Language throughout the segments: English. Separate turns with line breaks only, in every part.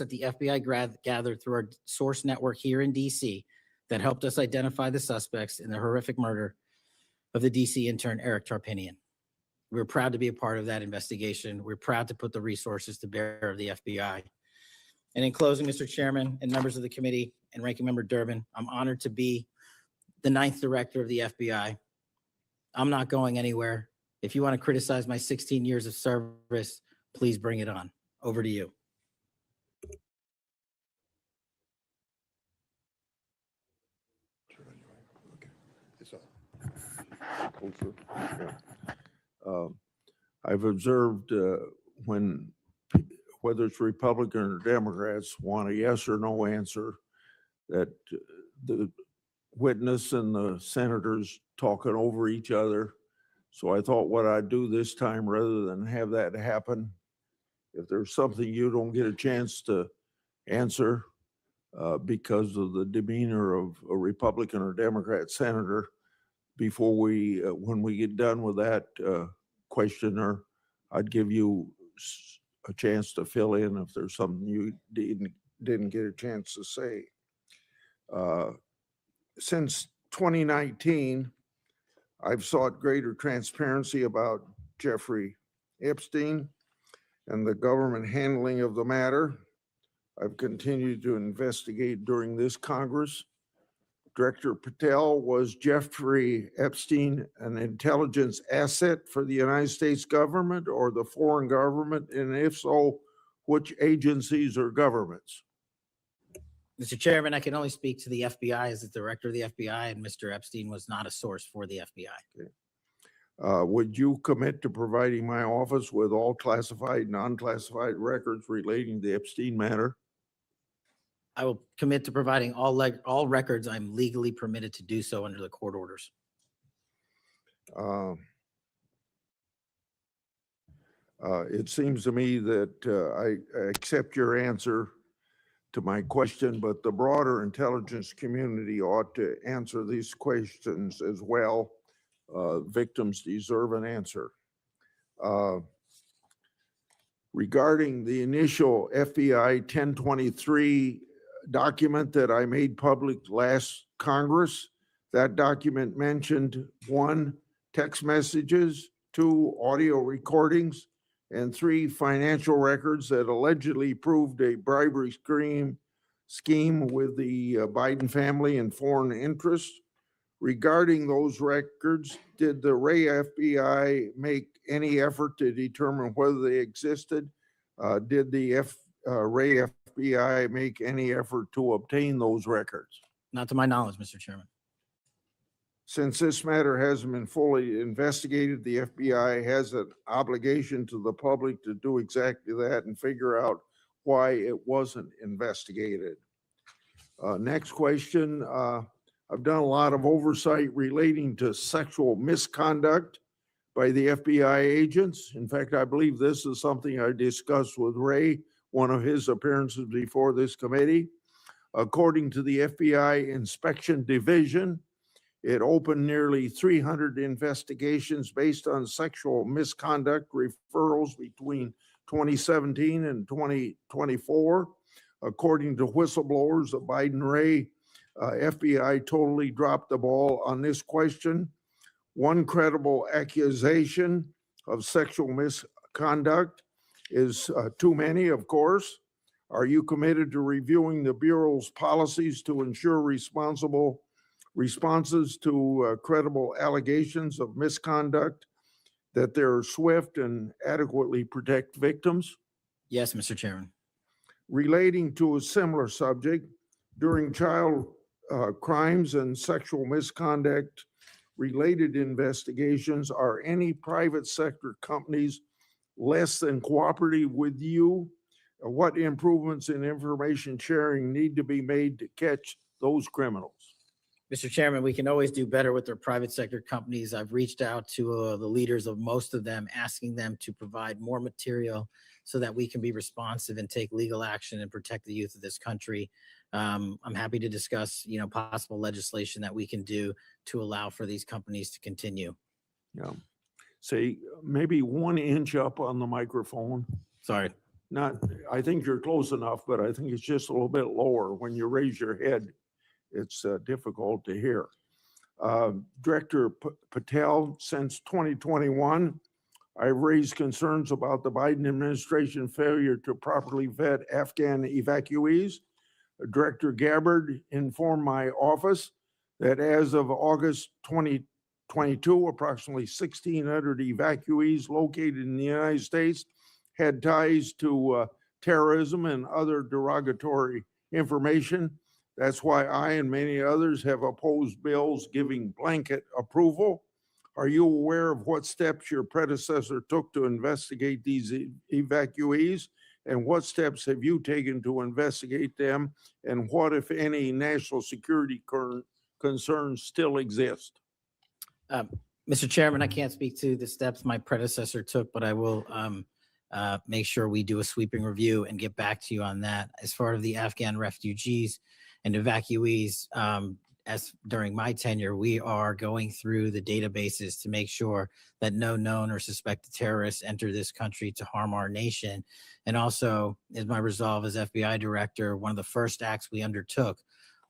that the FBI gathered through our source network here in DC that helped us identify the suspects in the horrific murder of the DC intern, Eric Tarpinian. We're proud to be a part of that investigation. We're proud to put the resources to bear of the FBI. And in closing, Mr. Chairman and members of the committee and Ranking Member Durbin, I'm honored to be the 9th director of the FBI. I'm not going anywhere. If you want to criticize my 16 years of service, please bring it on. Over to you.
I've observed when, whether it's Republican or Democrats, want a yes or no answer, that the witness and the senators talking over each other. So I thought what I'd do this time, rather than have that happen, if there's something you don't get a chance to answer because of the demeanor of a Republican or Democrat senator, before we, when we get done with that questioner, I'd give you a chance to fill in if there's something you didn't get a chance to say. Since 2019, I've sought greater transparency about Jeffrey Epstein and the government handling of the matter. I've continued to investigate during this Congress. Director Patel, was Jeffrey Epstein an intelligence asset for the United States government or the foreign government? And if so, which agencies or governments?
Mr. Chairman, I can only speak to the FBI as the director of the FBI, and Mr. Epstein was not a source for the FBI.
Okay. Would you commit to providing my office with all classified, non-classified records relating to the Epstein matter?
I will commit to providing all records I'm legally permitted to do so under the court orders.
It seems to me that I accept your answer to my question, but the broader intelligence community ought to answer these questions as well. Victims deserve an answer. Regarding the initial FBI 1023 document that I made public last Congress, that document mentioned 1, text messages, 2, audio recordings, and 3, financial records that allegedly proved a bribery scheme with the Biden family and foreign interests. Regarding those records, did the Ray FBI make any effort to determine whether they existed? Did the Ray FBI make any effort to obtain those records?
Not to my knowledge, Mr. Chairman.
Since this matter hasn't been fully investigated, the FBI has an obligation to the public to do exactly that and figure out why it wasn't investigated. Next question. I've done a lot of oversight relating to sexual misconduct by the FBI agents. In fact, I believe this is something I discussed with Ray, one of his appearances before this committee. According to the FBI Inspection Division, it opened nearly 300 investigations based on sexual misconduct referrals between 2017 and 2024. According to whistleblowers, the Biden-Ray FBI totally dropped the ball on this question. One credible accusation of sexual misconduct is too many, of course. Are you committed to reviewing the Bureau's policies to ensure responsible responses to credible allegations of misconduct, that they're swift and adequately protect victims?
Yes, Mr. Chairman.
Relating to a similar subject, during child crimes and sexual misconduct related investigations, are any private sector companies less than cooperative with you? What improvements in information sharing need to be made to catch those criminals?
Mr. Chairman, we can always do better with our private sector companies. I've reached out to the leaders of most of them, asking them to provide more material so that we can be responsive and take legal action and protect the youth of this country. I'm happy to discuss, possible legislation that we can do to allow for these companies to continue.
Yeah. Say maybe 1 inch up on the microphone.
Sorry.
not, I think you're close enough, but I think it's just a little bit lower. When you raise your head, it's difficult to hear. Director Patel, since 2021, I've raised concerns about the Biden administration failure to properly vet Afghan evacuees. Director Gabbard informed my office that as of August 2022, approximately 1,600 evacuees located in the United States had ties to terrorism and other derogatory information. That's why I and many others have opposed bills giving blanket approval. Are you aware of what steps your predecessor took to investigate these evacuees? And what steps have you taken to investigate them? And what, if any, national security concerns still exist?
Mr. Chairman, I can't speak to the steps my predecessor took, but I will make sure we do a sweeping review and get back to you on that. As far as the Afghan refugees and evacuees, as during my tenure, we are going through the databases to make sure that no known or suspected terrorists enter this country to harm our nation. And also, as my resolve as FBI director, one of the first acts we undertook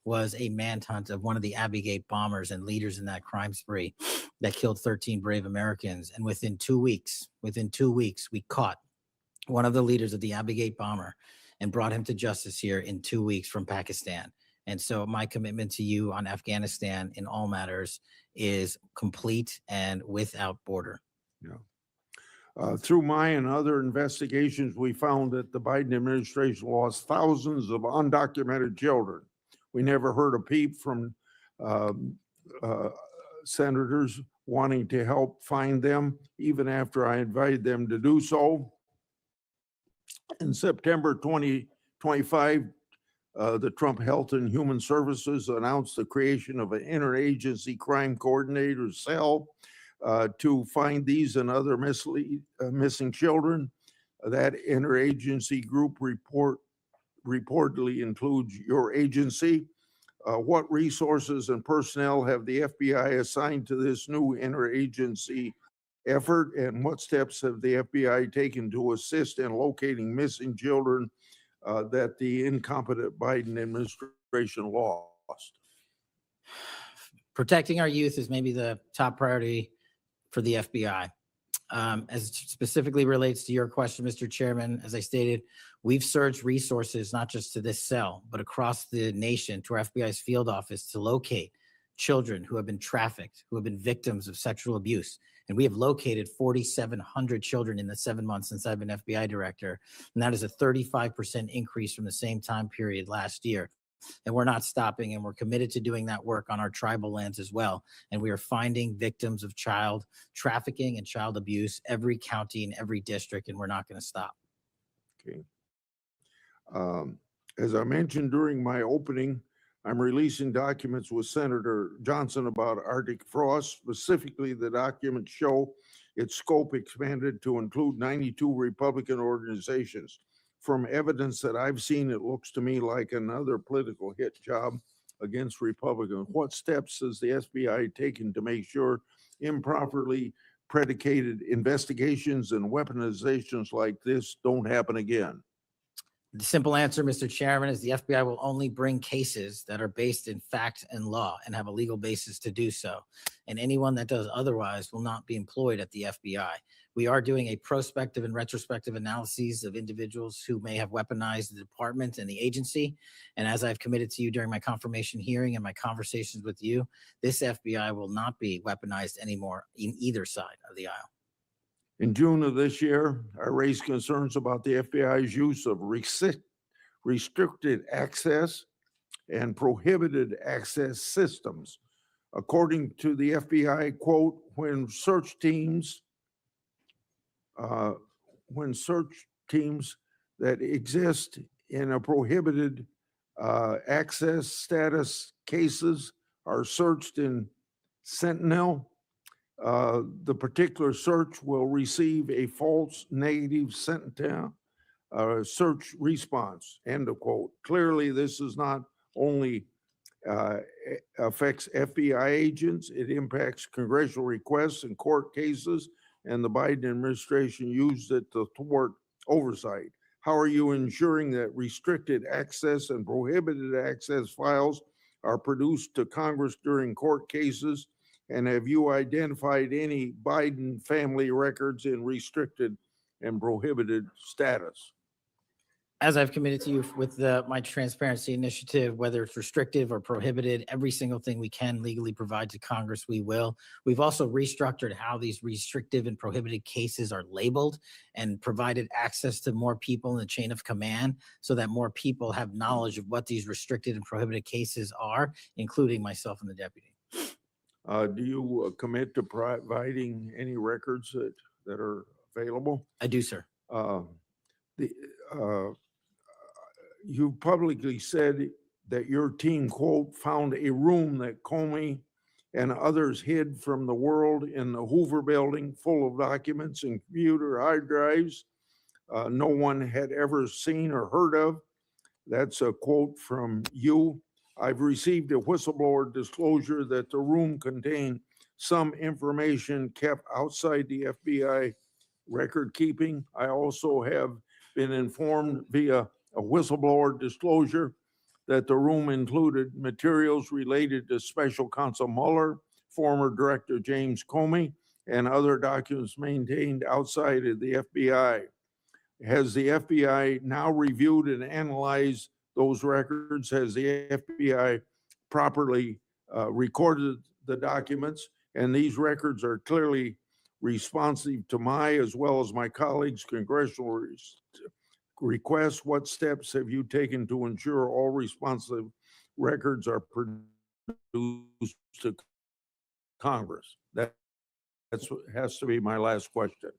was a manhunt of one of the Abbey Gate bombers and leaders in that crime spree that killed 13 brave Americans. And within 2 weeks, we caught one of the leaders of the Abbey Gate bomber and brought him to justice here in 2 weeks from Pakistan. And so my commitment to you on Afghanistan in all matters is complete and without border.
Yeah. Through my and other investigations, we found that the Biden administration lost thousands of undocumented children. We never heard a peep from senators wanting to help find them, even after I invited them to do so. In September 2025, the Trump Health and Human Services announced the creation of an interagency crime coordinator cell to find these and other missing children. That interagency group reportedly includes your agency. What resources and personnel have the FBI assigned to this new interagency effort, and what steps have the FBI taken to assist in locating missing children that the incompetent Biden administration lost?
Protecting our youth is maybe the top priority for the FBI. As it specifically relates to your question, Mr. Chairman, as I stated, we've surged resources not just to this cell, but across the nation to our FBI's field office to locate children who have been trafficked, who have been victims of sexual abuse. And we have located 4,700 children in the 7 months since I've been FBI director. And that is a 35% increase from the same time period last year. And we're not stopping, and we're committed to doing that work on our tribal lands as well. And we are finding victims of child trafficking and child abuse every county and every district, and we're not going to stop.
Okay. As I mentioned during my opening, I'm releasing documents with Senator Johnson about Arctic frost. Specifically, the documents show its scope expanded to include 92 Republican organizations. From evidence that I've seen, it looks to me like another political hit job against Republicans. What steps has the FBI taken to make sure improperly predicated investigations and weaponizations like this don't happen again?
The simple answer, Mr. Chairman, is the FBI will only bring cases that are based in fact and law and have a legal basis to do so. And anyone that does otherwise will not be employed at the FBI. We are doing a prospective and retrospective analyses of individuals who may have weaponized the department and the agency. And as I've committed to you during my confirmation hearing and my conversations with you, this FBI will not be weaponized anymore in either side of the aisle.
In June of this year, I raised concerns about the FBI's use of restricted access and prohibited access systems. According to the FBI, quote, when search teams that exist in a prohibited access status cases are searched in Sentinel, the particular search will receive a false negative Sentinel search response, end of quote. Clearly, this is not only affects FBI agents, it impacts congressional requests and court cases, and the Biden administration used it to thwart oversight. How are you ensuring that restricted access and prohibited access files are produced to Congress during court cases? And have you identified any Biden family records in restricted and prohibited status?
As I've committed to you with my transparency initiative, whether it's restrictive or prohibited, every single thing we can legally provide to Congress, we will. We've also restructured how these restrictive and prohibited cases are labeled and provided access to more people in the chain of command so that more people have knowledge of what these restricted and prohibited cases are, including myself and the deputy.
Do you commit to providing any records that are available?
I do, sir.
You publicly said that your team, quote, found a room that Comey and others hid from the world in the Hoover building full of documents and computer hard drives no one had ever seen or heard of. That's a quote from you. I've received a whistleblower disclosure that the room contained some information kept outside the FBI record keeping. I also have been informed via a whistleblower disclosure that the room included materials related to Special Counsel Mueller, former Director James Comey, and other documents maintained outside of the FBI. Has the FBI now reviewed and analyzed those records? Has the FBI properly recorded the documents? And these records are clearly responsive to my, as well as my colleagues' congressional requests. What steps have you taken to ensure all responsive records are produced to Congress? That's what has to be my last question.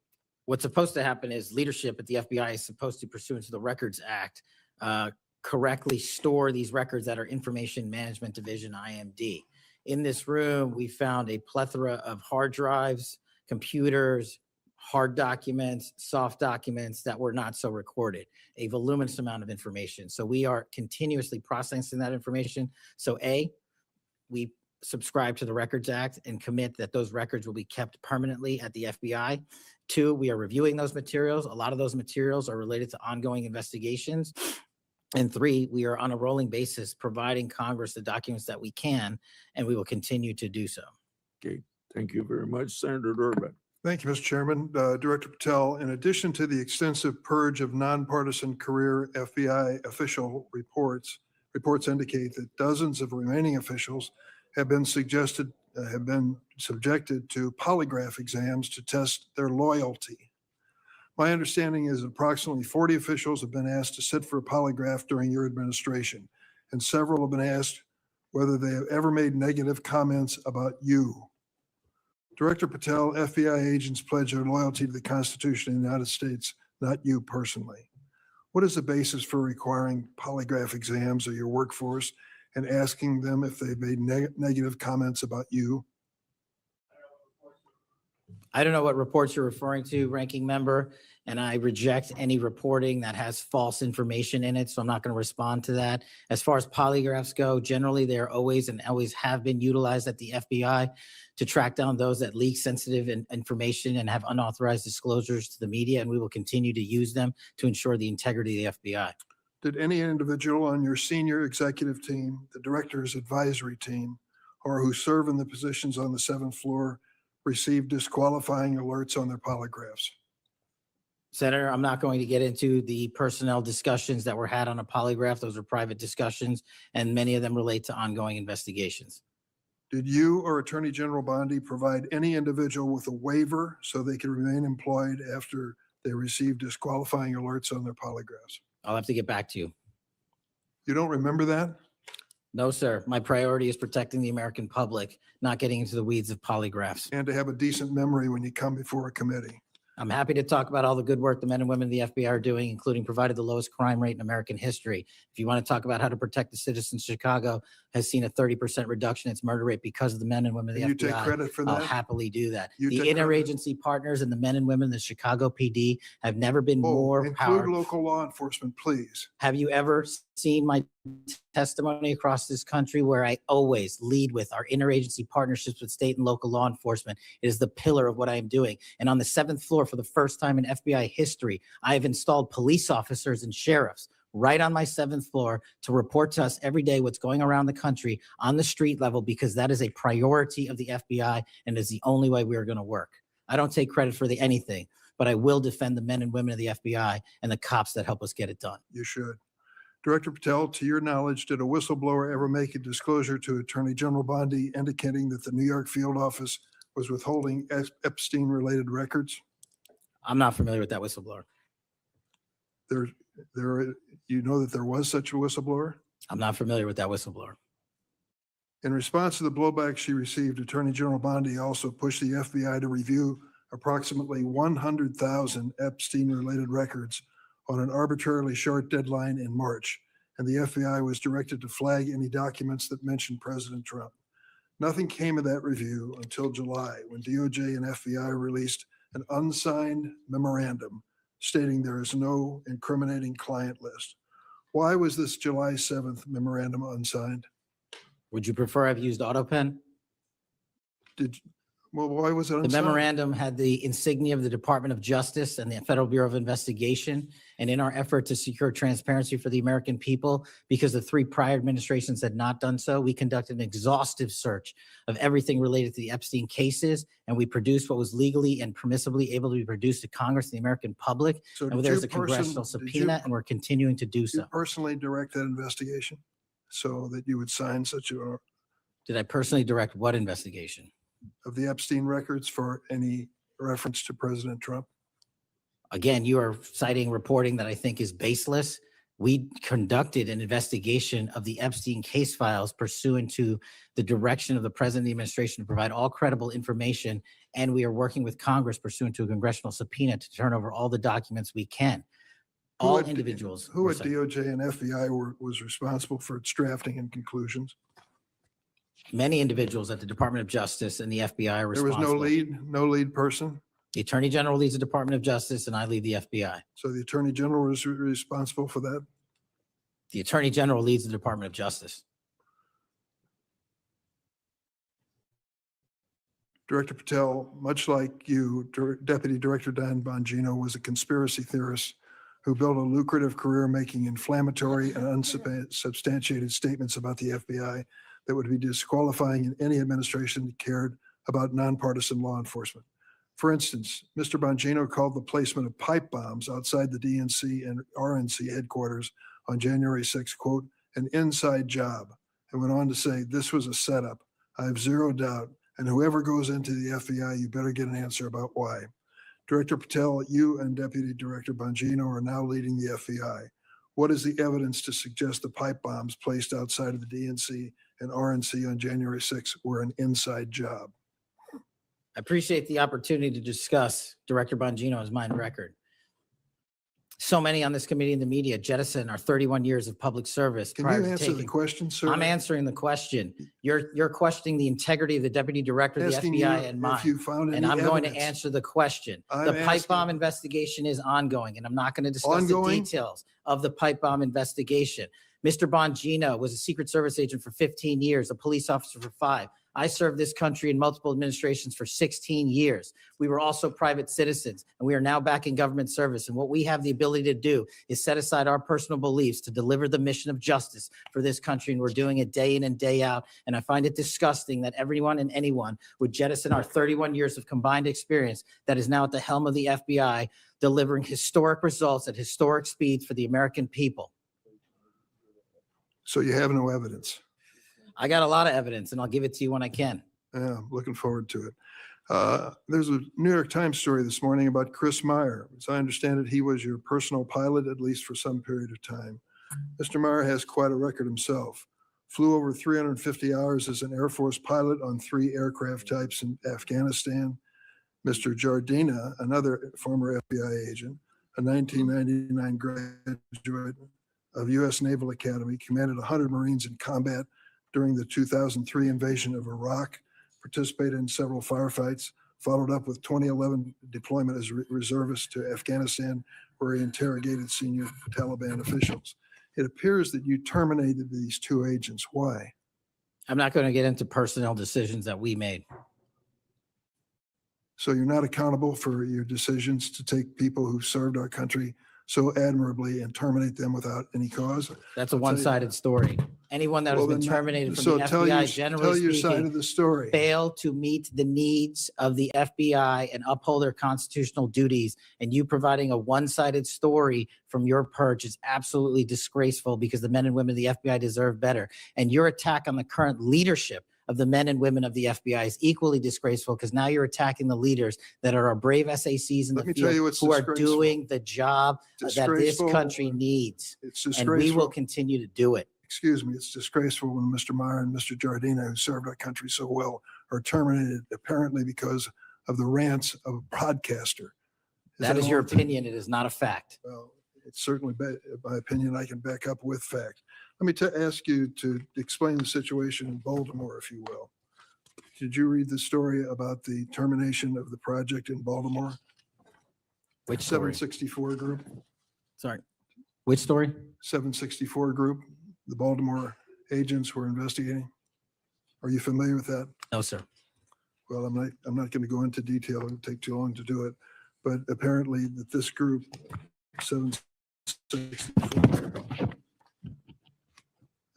What's supposed to happen is leadership at the FBI is supposed to, pursuant to the Records Act, correctly store these records at our Information Management Division, IMD. In this room, we found a plethora of hard drives, computers, hard documents, soft documents that were not so recorded, a voluminous amount of information. So we are continuously processing that information. So A, we subscribe to the Records Act and commit that those records will be kept permanently at the FBI. 2, we are reviewing those materials. A lot of those materials are related to ongoing investigations. And 3, we are on a rolling basis providing Congress the documents that we can, and we will continue to do so.
Okay, thank you very much, Senator Durbin.
Thank you, Mr. Chairman. Director Patel, in addition to the extensive purge of nonpartisan career FBI official reports indicate that dozens of remaining officials have been subjected to polygraph exams to test their loyalty. My understanding is that approximately 40 officials have been asked to sit for a polygraph during your administration, and several have been asked whether they have ever made negative comments about you. Director Patel, FBI agents pledge their loyalty to the Constitution of the United States, not you personally. What is the basis for requiring polygraph exams of your workforce and asking them if they've made negative comments about you?
I don't know what reports you're referring to, ranking member, and I reject any reporting that has false information in it, so I'm not going to respond to that. As far as polygraphs go, generally they're always and always have been utilized at the FBI to track down those that leak sensitive information and have unauthorized disclosures to the media, and we will continue to use them to ensure the integrity of the FBI.
Did any individual on your senior executive team, the director's advisory team, or who serve in the positions on the 7th floor receive disqualifying alerts on their polygraphs?
Senator, I'm not going to get into the personnel discussions that were had on a polygraph. Those are private discussions, and many of them relate to ongoing investigations.
Did you or Attorney General Bondi provide any individual with a waiver so they could remain employed after they received disqualifying alerts on their polygraphs?
I'll have to get back to you.
You don't remember that?
No, sir. My priority is protecting the American public, not getting into the weeds of polygraphs.
And to have a decent memory when you come before a committee.
I'm happy to talk about all the good work the men and women of the FBI are doing, including provided the lowest crime rate in American history. If you want to talk about how to protect the citizens, Chicago has seen a 30% reduction in its murder rate because of the men and women of the FBI.
You take credit for that?
I'll happily do that.
You
The
take
interagency partners and the men and women of the Chicago PD have never been more
include
powerful.
local law enforcement, please.
Have you ever seen my testimony across this country where I always lead with our interagency partnerships with state and local law enforcement. It is the pillar of what I am doing. And on the 7th floor, for the first time in FBI history, I have installed police officers and sheriffs right on my 7th floor to report to us every day what's going around the country on the street level, because that is a priority of the FBI and is the only way we are going to work. I don't take credit for anything, but I will defend the men and women of the FBI and the cops that help us get it done.
You should. Director Patel, to your knowledge, did a whistleblower ever make a disclosure to Attorney General Bondi indicating that the New York field office was withholding Epstein-related records?
I'm not familiar with that whistleblower.
You know that there was such a whistleblower?
I'm not familiar with that whistleblower.
In response to the blowback she received, Attorney General Bondi also pushed the FBI to review approximately 100,000 Epstein-related records on an arbitrarily short deadline in March, and the FBI was directed to flag any documents that mentioned President Trump. Nothing came of that review until July, when DOJ and FBI released an unsigned memorandum stating there is no incriminating client list. Why was this July 7th memorandum unsigned?
Would you prefer I've used AutoPen?
Why was it unsigned?
The memorandum had the insignia of the Department of Justice and the Federal Bureau of Investigation. And in our effort to secure transparency for the American people, because the 3 prior administrations had not done so, we conducted an exhaustive search of everything related to the Epstein cases. And we produced what was legally and permissibly able to be produced to Congress and the American public.
So
And there's a congressional subpoena, and we're continuing to do so.
You personally direct that investigation so that you would sign such a,
Did I personally direct what investigation?
of the Epstein records for any reference to President Trump?
Again, you are citing reporting that I think is baseless. We conducted an investigation of the Epstein case files pursuant to the direction of the President of the administration to provide all credible information. And we are working with Congress pursuant to a congressional subpoena to turn over all the documents we can. All individuals.
Who at DOJ and FBI was responsible for its drafting and conclusions?
Many individuals at the Department of Justice and the FBI are
There was
responsible.
no lead person?
The Attorney General leads the Department of Justice and I lead the FBI.
So the Attorney General was responsible for that?
The Attorney General leads the Department of Justice.
Director Patel, much like you, Deputy Director Dan Bongino was a conspiracy theorist who built a lucrative career making inflammatory and unsubstantiated statements about the FBI that would be disqualifying in any administration that cared about nonpartisan law enforcement. For instance, Mr. Bongino called the placement of pipe bombs outside the DNC and RNC headquarters on January 6, quote, an inside job, and went on to say this was a setup. I have zero doubt, and whoever goes into the FBI, you better get an answer about why. Director Patel, you and Deputy Director Bongino are now leading the FBI. What is the evidence to suggest the pipe bombs placed outside of the DNC and RNC on January 6 were an inside job?
I appreciate the opportunity to discuss Director Bongino's mind record. So many on this committee and the media jettison our 31 years of public service.
Can you answer the question, sir?
I'm answering the question. You're questioning the integrity of the Deputy Director of the
Asking
FBI
you
and mine.
if you found any
And I'm going to
evidence.
answer the question.
I'm
The pipe
asking-
bomb investigation is ongoing, and I'm not going to discuss the
Ongoing?
details of the pipe bomb investigation. Mr. Bongino was a Secret Service agent for 15 years, a police officer for 5. I served this country in multiple administrations for 16 years. We were also private citizens, and we are now back in government service. And what we have the ability to do is set aside our personal beliefs to deliver the mission of justice for this country. And we're doing it day in and day out. And I find it disgusting that everyone and anyone would jettison our 31 years of combined experience that is now at the helm of the FBI, delivering historic results at historic speeds for the American people.
So you have no evidence?
I got a lot of evidence, and I'll give it to you when I can.
Yeah, I'm looking forward to it. There's a New York Times story this morning about Chris Meyer. As I understand it, he was your personal pilot, at least for some period of time. Mr. Meyer has quite a record himself. Flew over 350 hours as an Air Force pilot on 3 aircraft types in Afghanistan. Mr. Jardina, another former FBI agent, a 1999 graduate of U.S. Naval Academy, commanded 100 Marines in combat during the 2003 invasion of Iraq, participated in several firefights, followed up with 2011 deployment as reservist to Afghanistan, where he interrogated senior Taliban officials. It appears that you terminated these two agents. Why?
I'm not going to get into personnel decisions that we made.
So you're not accountable for your decisions to take people who served our country so admirably and terminate them without any cause?
That's a
I'll tell you-
one-sided story. Anyone that has
Well,
been
then,
terminated from
so
the
tell
FBI,
your
generally
side
speaking,
of the story.
fail to meet the needs of the FBI and uphold their constitutional duties. And you providing a one-sided story from your perch is absolutely disgraceful, because the men and women of the FBI deserve better. And your attack on the current leadership of the men and women of the FBI is equally disgraceful, because now you're attacking the leaders that are our brave SACs in
Let
the
me tell
field
you what's
who are
disgraceful.
doing the job that this
Disgraceful.
country needs.
It's
And we will
disgraceful.
continue to do it.
Excuse me, it's disgraceful when Mr. Meyer and Mr. Giardina, who served our country so well, are terminated apparently because of the rants of a broadcaster.
That is your
all?
opinion. It is not a fact.
Well, it's certainly my opinion I can back up with fact. Let me ask you to explain the situation in Baltimore, if you will. Did you read the story about the termination of the project in Baltimore?
Which story?
764 Group,
Sorry. Which story?
764 Group, the Baltimore agents were investigating. Are you familiar with that?
No, sir.
Well, I'm not going to go into detail. It would take too long to do it. But apparently that this group, 764,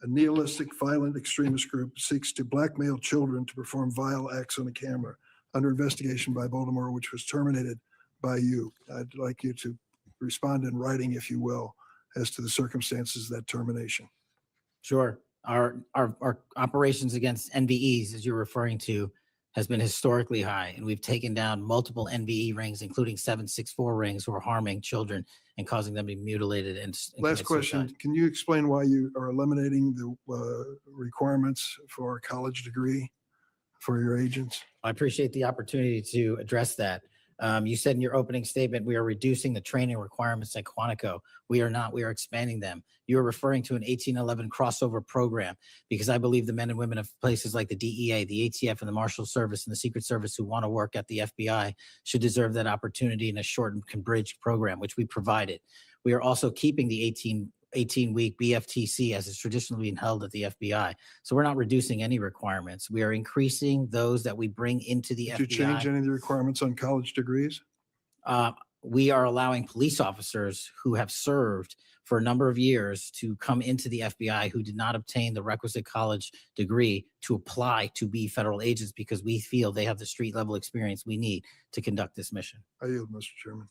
a nihilistic, violent extremist group, seeks to blackmail children to perform vile acts on the camera, under investigation by Baltimore, which was terminated by you. I'd like you to respond in writing, if you will, as to the circumstances of that termination.
Sure. Our operations against NVEs, as you're referring to, has been historically high, and we've taken down multiple NVE rings, including 764 rings, who are harming children and causing them to be mutilated and
Last
commit
question,
suicide.
can you explain why you are eliminating the requirements for a college degree for your agents?
I appreciate the opportunity to address that. You said in your opening statement, we are reducing the training requirements at Quantico. We are not, we are expanding them. You're referring to an 1811 crossover program, because I believe the men and women of places like the DEA, the ATF, and the Marshal Service and the Secret Service who want to work at the FBI should deserve that opportunity in a shortened bridge program, which we provided. We are also keeping the 18-week BFTC as is traditionally being held at the FBI. So we're not reducing any requirements. We are increasing those that we bring into the
Did you
FBI.
change any of the requirements on college degrees?
We are allowing police officers who have served for a number of years to come into the FBI who did not obtain the requisite college degree to apply to be federal agents, because we feel they have the street level experience we need to conduct this mission.
I yield, Mr. Chairman.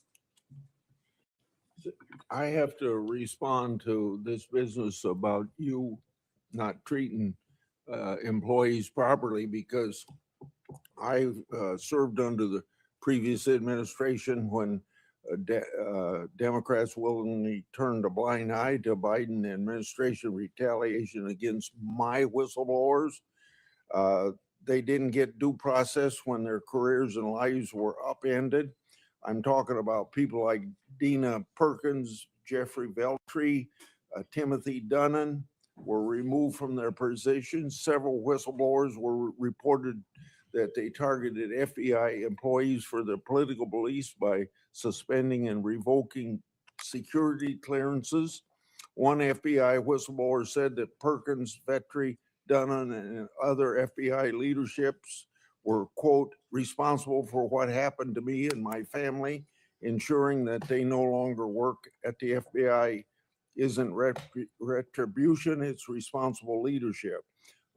I have to respond to this business about you not treating employees properly, because I served under the previous administration when Democrats willingly turned a blind eye to Biden administration retaliation against my whistleblowers. They didn't get due process when their careers and lives were upended. I'm talking about people like Dina Perkins, Jeffrey Veltri, Timothy Dunnan were removed from their positions. Several whistleblowers were reported that they targeted FBI employees for their political beliefs by suspending and revoking security clearances. One FBI whistleblower said that Perkins, Vetri, Dunnan, and other FBI leaderships were, quote, responsible for what happened to me and my family. Ensuring that they no longer work at the FBI isn't retribution, it's responsible leadership.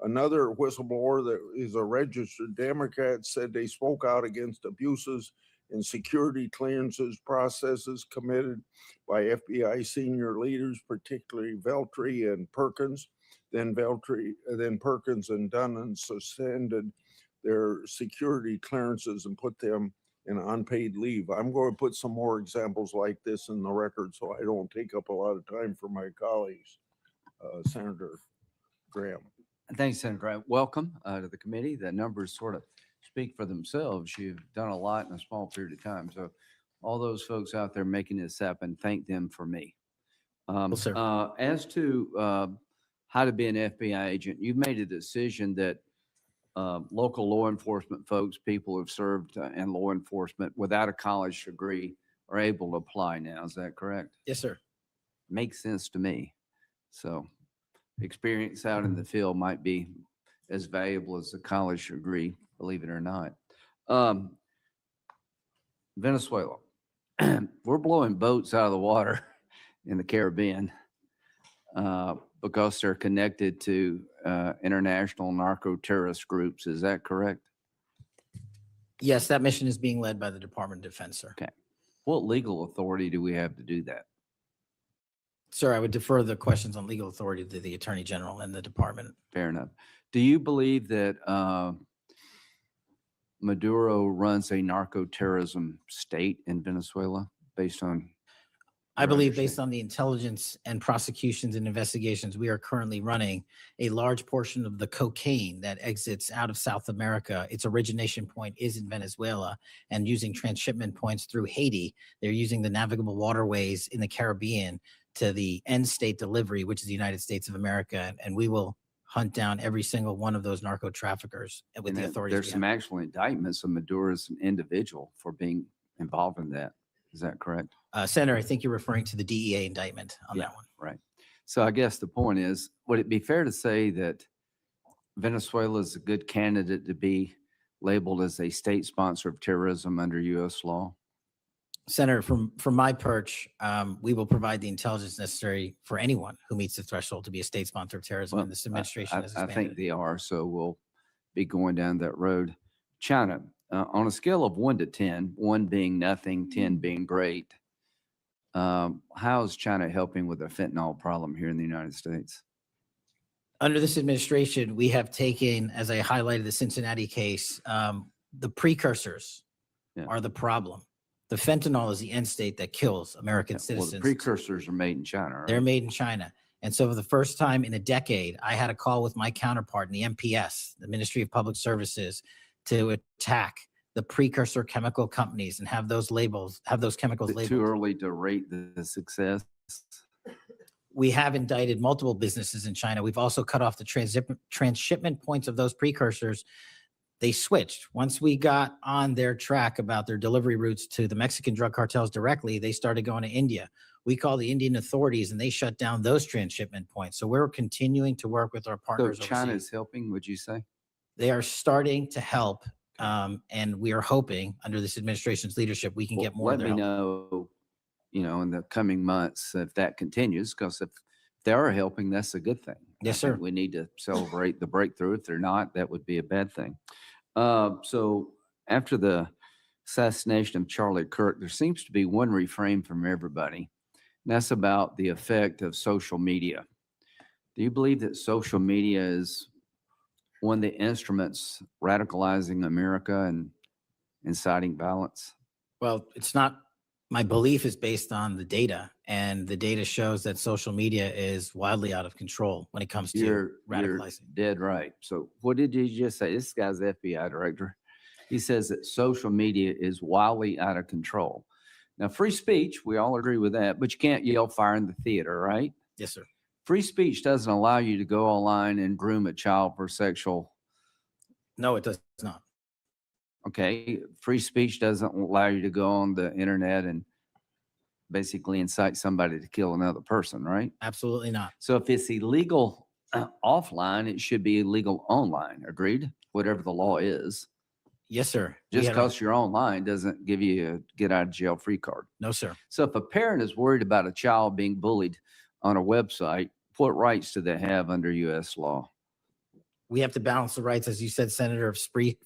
Another whistleblower that is a registered Democrat said they spoke out against abuses in security clearances processes committed by FBI senior leaders, particularly Veltri and Perkins. Then Perkins and Dunnan suspended their security clearances and put them in unpaid leave. I'm going to put some more examples like this in the record so I don't take up a lot of time for my colleagues. Senator Graham.
Thanks, Senator Graham. Welcome to the committee. The numbers sort of speak for themselves. You've done a lot in a small period of time. So all those folks out there making this happen, thank them for me.
Well, sir.
As to how to be an FBI agent, you've made a decision that local law enforcement folks, people who've served in law enforcement without a college degree are able to apply now. Is that correct?
Yes, sir.
Makes sense to me. So experience out in the field might be as valuable as a college degree, believe it or not. Venezuela, we're blowing boats out of the water in the Caribbean because they're connected to international narco-terrorist groups. Is that correct?
Yes, that mission is being led by the Department of Defense, sir.
Okay. What legal authority do we have to do that?
Sir, I would defer the questions on legal authority to the Attorney General and the department.
Fair enough. Do you believe that Maduro runs a narco-terrorism state in Venezuela based on?
I
your
believe based
understanding?
on the intelligence and prosecutions and investigations we are currently running, a large portion of the cocaine that exits out of South America, its origination point is in Venezuela, and using transshipment points through Haiti, they're using the navigable waterways in the Caribbean to the end state delivery, which is the United States of America. And we will hunt down every single one of those narco traffickers with
And
the
then
authorities.
there's
we
some
have.
actual indictments of Maduro as an individual for being involved in that. Is that correct?
Senator, I think you're referring to the DEA indictment on
Yeah.
that one.
Right. So I guess the point is, would it be fair to say that Venezuela is a good candidate to be labeled as a state sponsor of terrorism under U.S. law?
Senator, from my perch, we will provide the intelligence necessary for anyone who meets the threshold to be a state sponsor of terrorism.
Well,
And this administration has
I
expanded.
think they are, so we'll be going down that road. China, on a scale of 1 to 10, 1 being nothing, 10 being great, how is China helping with the fentanyl problem here in the United States?
Under this administration, we have taken, as I highlighted the Cincinnati case, the precursors
Yeah.
are the problem. The fentanyl is the end state that kills American
Well, the
citizens.
precursors are made in China, right?
They're made in China. And so for the first time in a decade, I had a call with my counterpart in the MPS, the Ministry of Public Services, to attack the precursor chemical companies and have those labels, have those chemicals
Is it
labeled.
too early to rate the success?
We have indicted multiple businesses in China. We've also cut off the transshipment points of those precursors. They switched. Once we got on their track about their delivery routes to the Mexican drug cartels directly, they started going to India. We called the Indian authorities and they shut down those transshipment points. So we're continuing to work with our
So
partners
China
overseas.
is helping, would you say?
They are starting to help. And we are hoping under this administration's leadership, we can
Well,
get more of
let
their
me
help.
know, in the coming months if that continues, because if they are helping, that's a good thing.
Yes,
I think
sir.
we need to celebrate the breakthrough. If they're not, that would be a bad thing. So after the assassination of Charlie Kirk, there seems to be one refrain from everybody, and that's about the effect of social media. Do you believe that social media is one of the instruments radicalizing America and inciting violence?
Well, it's not, my belief is based on the data, and the data shows that social media is wildly out of control when it comes to
You're
radicalizing.
dead right. So what did you just say? This guy's the FBI director. He says that social media is wildly out of control. Now, free speech, we all agree with that, but you can't yell fire in the theater, right?
Yes, sir.
Free speech doesn't allow you to go online and groom a child for sexual.
No, it does not.
Okay. Free speech doesn't allow you to go on the internet and basically incite somebody to kill another person, right?
Absolutely not.
So if it's illegal offline, it should be illegal online. Agreed? Whatever the law is.
Yes, sir. We
Just
had a-
because you're online doesn't give you a get out of jail free card.
No, sir.
So if a parent is worried about a child being bullied on a website, what rights do they have under U.S. law?
We have to balance the rights, as you said, Senator, of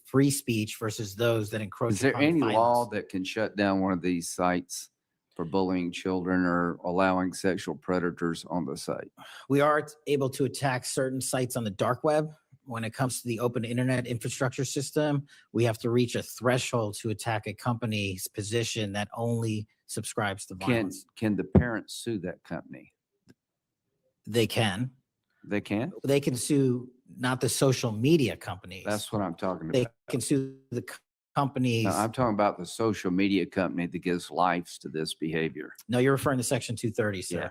free speech versus those that encroach
Is there
upon
any law
violence.
that can shut down one of these sites for bullying children or allowing sexual predators on the site?
We are able to attack certain sites on the dark web. When it comes to the open internet infrastructure system, we have to reach a threshold to attack a company's position that only subscribes to violence.
Can the parents sue that company?
They can.
They can?
They can sue not the social media companies.
That's what I'm talking
They
about.
can sue the companies.
No, I'm talking about the social media company that gives lives to this behavior.
No, you're referring to Section 230, sir.
Yeah.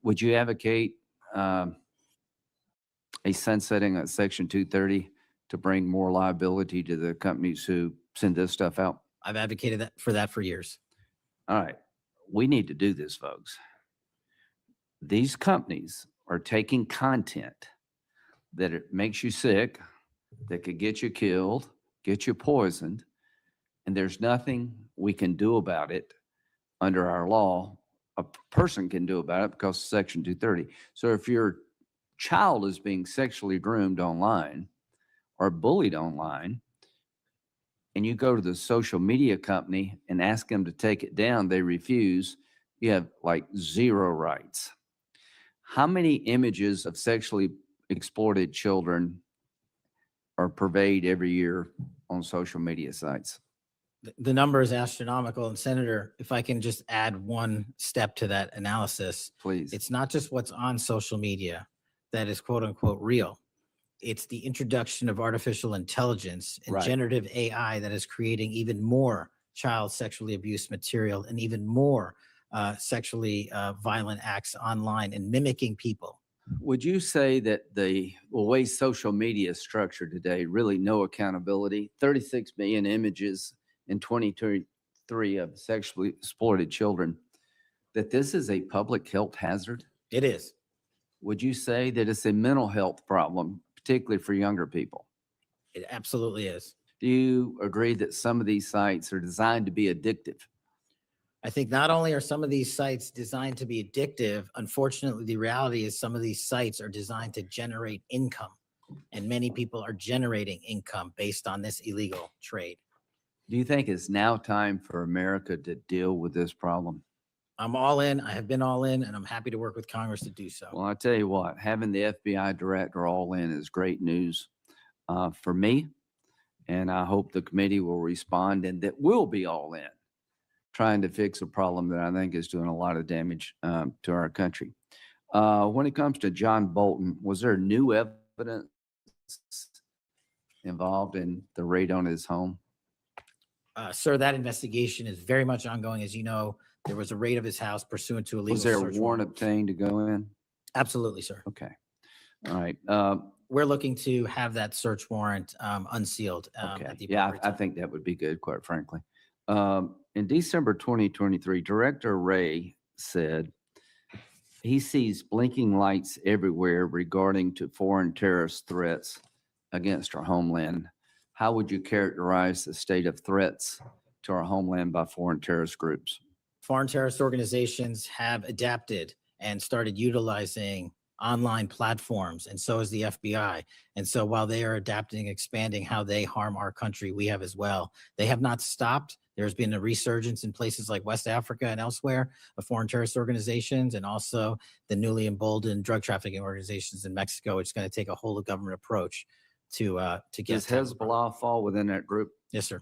Would you advocate a sunsetting of Section 230 to bring more liability to the companies who send this stuff out?
I've advocated for that for years.
All right. We need to do this, folks. These companies are taking content that it makes you sick, that could get you killed, get you poisoned, and there's nothing we can do about it under our law. A person can do about it because of Section 230. So if your child is being sexually groomed online or bullied online, and you go to the social media company and ask them to take it down, they refuse, you have like zero rights. How many images of sexually exploited children are purveyed every year on social media sites?
The number is astronomical. And Senator, if I can just add one step to that analysis,
Please.
it's not just what's on social media that is quote unquote real. It's the introduction of artificial intelligence and
Right.
generative AI that is creating even more child sexually abused material and even more sexually violent acts online and mimicking people.
Would you say that the way social media is structured today, really no accountability, 36 million images in 2023 of sexually exploited children, that this is a public health hazard?
It is.
Would you say that it's a mental health problem, particularly for younger people?
It absolutely is.
Do you agree that some of these sites are designed to be addictive?
I think not only are some of these sites designed to be addictive, unfortunately, the reality is some of these sites are designed to generate income. And many people are generating income based on this illegal trade.
Do you think it's now time for America to deal with this problem?
I'm all in. I have been all in, and I'm happy to work with Congress to do so.
Well, I tell you what, having the FBI director all in is great news for me. And I hope the committee will respond and that we'll be all in, trying to fix a problem that I think is doing a lot of damage to our country. When it comes to John Bolton, was there new evidence involved in the raid on his home?
Sir, that investigation is very much ongoing. As you know, there was a raid of his house pursuant to a legal
Was there a
search
warrant obtained to go in?
Absolutely, sir.
Okay. All right.
We're looking to have that search warrant unsealed.
Okay.
At the
Yeah,
appropriate
I
time.
think that would be good, quite frankly. In December 2023, Director Wray said he sees blinking lights everywhere regarding to foreign terrorist threats against our homeland. How would you characterize the state of threats to our homeland by foreign terrorist groups?
Foreign terrorist organizations have adapted and started utilizing online platforms, and so is the FBI. And so while they are adapting, expanding how they harm our country, we have as well. They have not stopped. There's been a resurgence in places like West Africa and elsewhere of foreign terrorist organizations, and also the newly emboldened drug trafficking organizations in Mexico. It's going to take a whole of government approach to get.
Does Hezbollah fall within that group?
Yes, sir.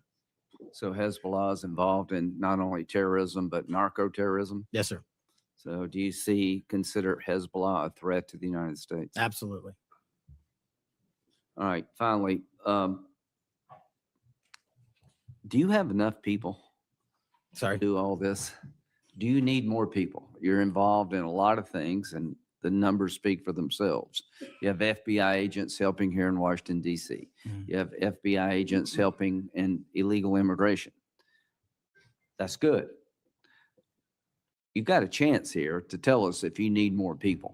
So Hezbollah is involved in not only terrorism, but narco-terrorism?
Yes, sir.
So do you consider Hezbollah a threat to the United States?
Absolutely.
All right, finally, do you have enough people to
Sorry.
do all this? Do you need more people? You're involved in a lot of things and the numbers speak for themselves. You have FBI agents helping here in Washington, D.C.
Mhm.
You have FBI agents helping in illegal immigration. That's good. You've got a chance here to tell us if you need more people.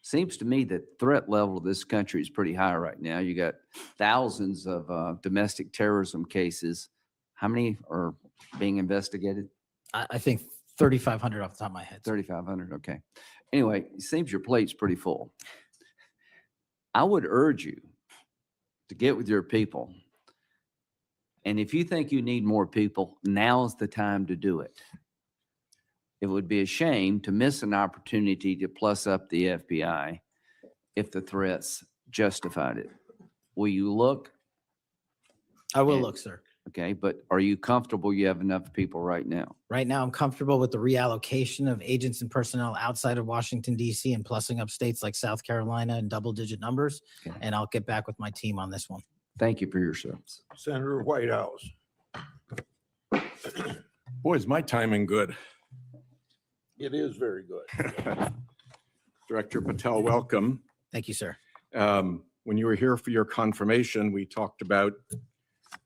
Seems to me that threat level of this country is pretty high right now. You got thousands of domestic terrorism cases. How many are being investigated?
I think 3,500 off the top of my head.
3,500. Okay. Anyway, it seems your plate's pretty full. I would urge you to get with your people. And if you think you need more people, now's the time to do it. It would be a shame to miss an opportunity to plus up the FBI if the threats justified it. Will you look?
I will
And-
look, sir.
Okay, but are you comfortable you have enough people right now?
Right now, I'm comfortable with the reallocation of agents and personnel outside of Washington, D.C. and plussing up states like South Carolina in double-digit numbers.
Okay.
And I'll get back with my team on this one.
Thank you for your service.
Senator Whitehouse.
Boy, is my timing good.
It is very good.
Director Patel, welcome.
Thank you, sir.
When you were here for your confirmation, we talked about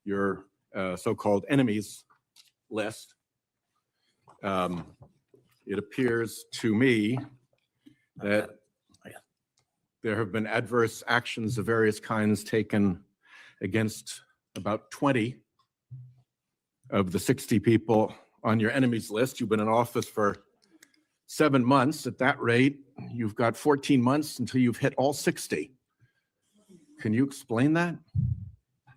your so-called enemies list. It appears to me that there have been adverse actions of various kinds taken against about 20 of the 60 people on your enemies list. You've been in office for 7 months. At that rate, you've got 14 months until you've hit all 60. Can you explain that?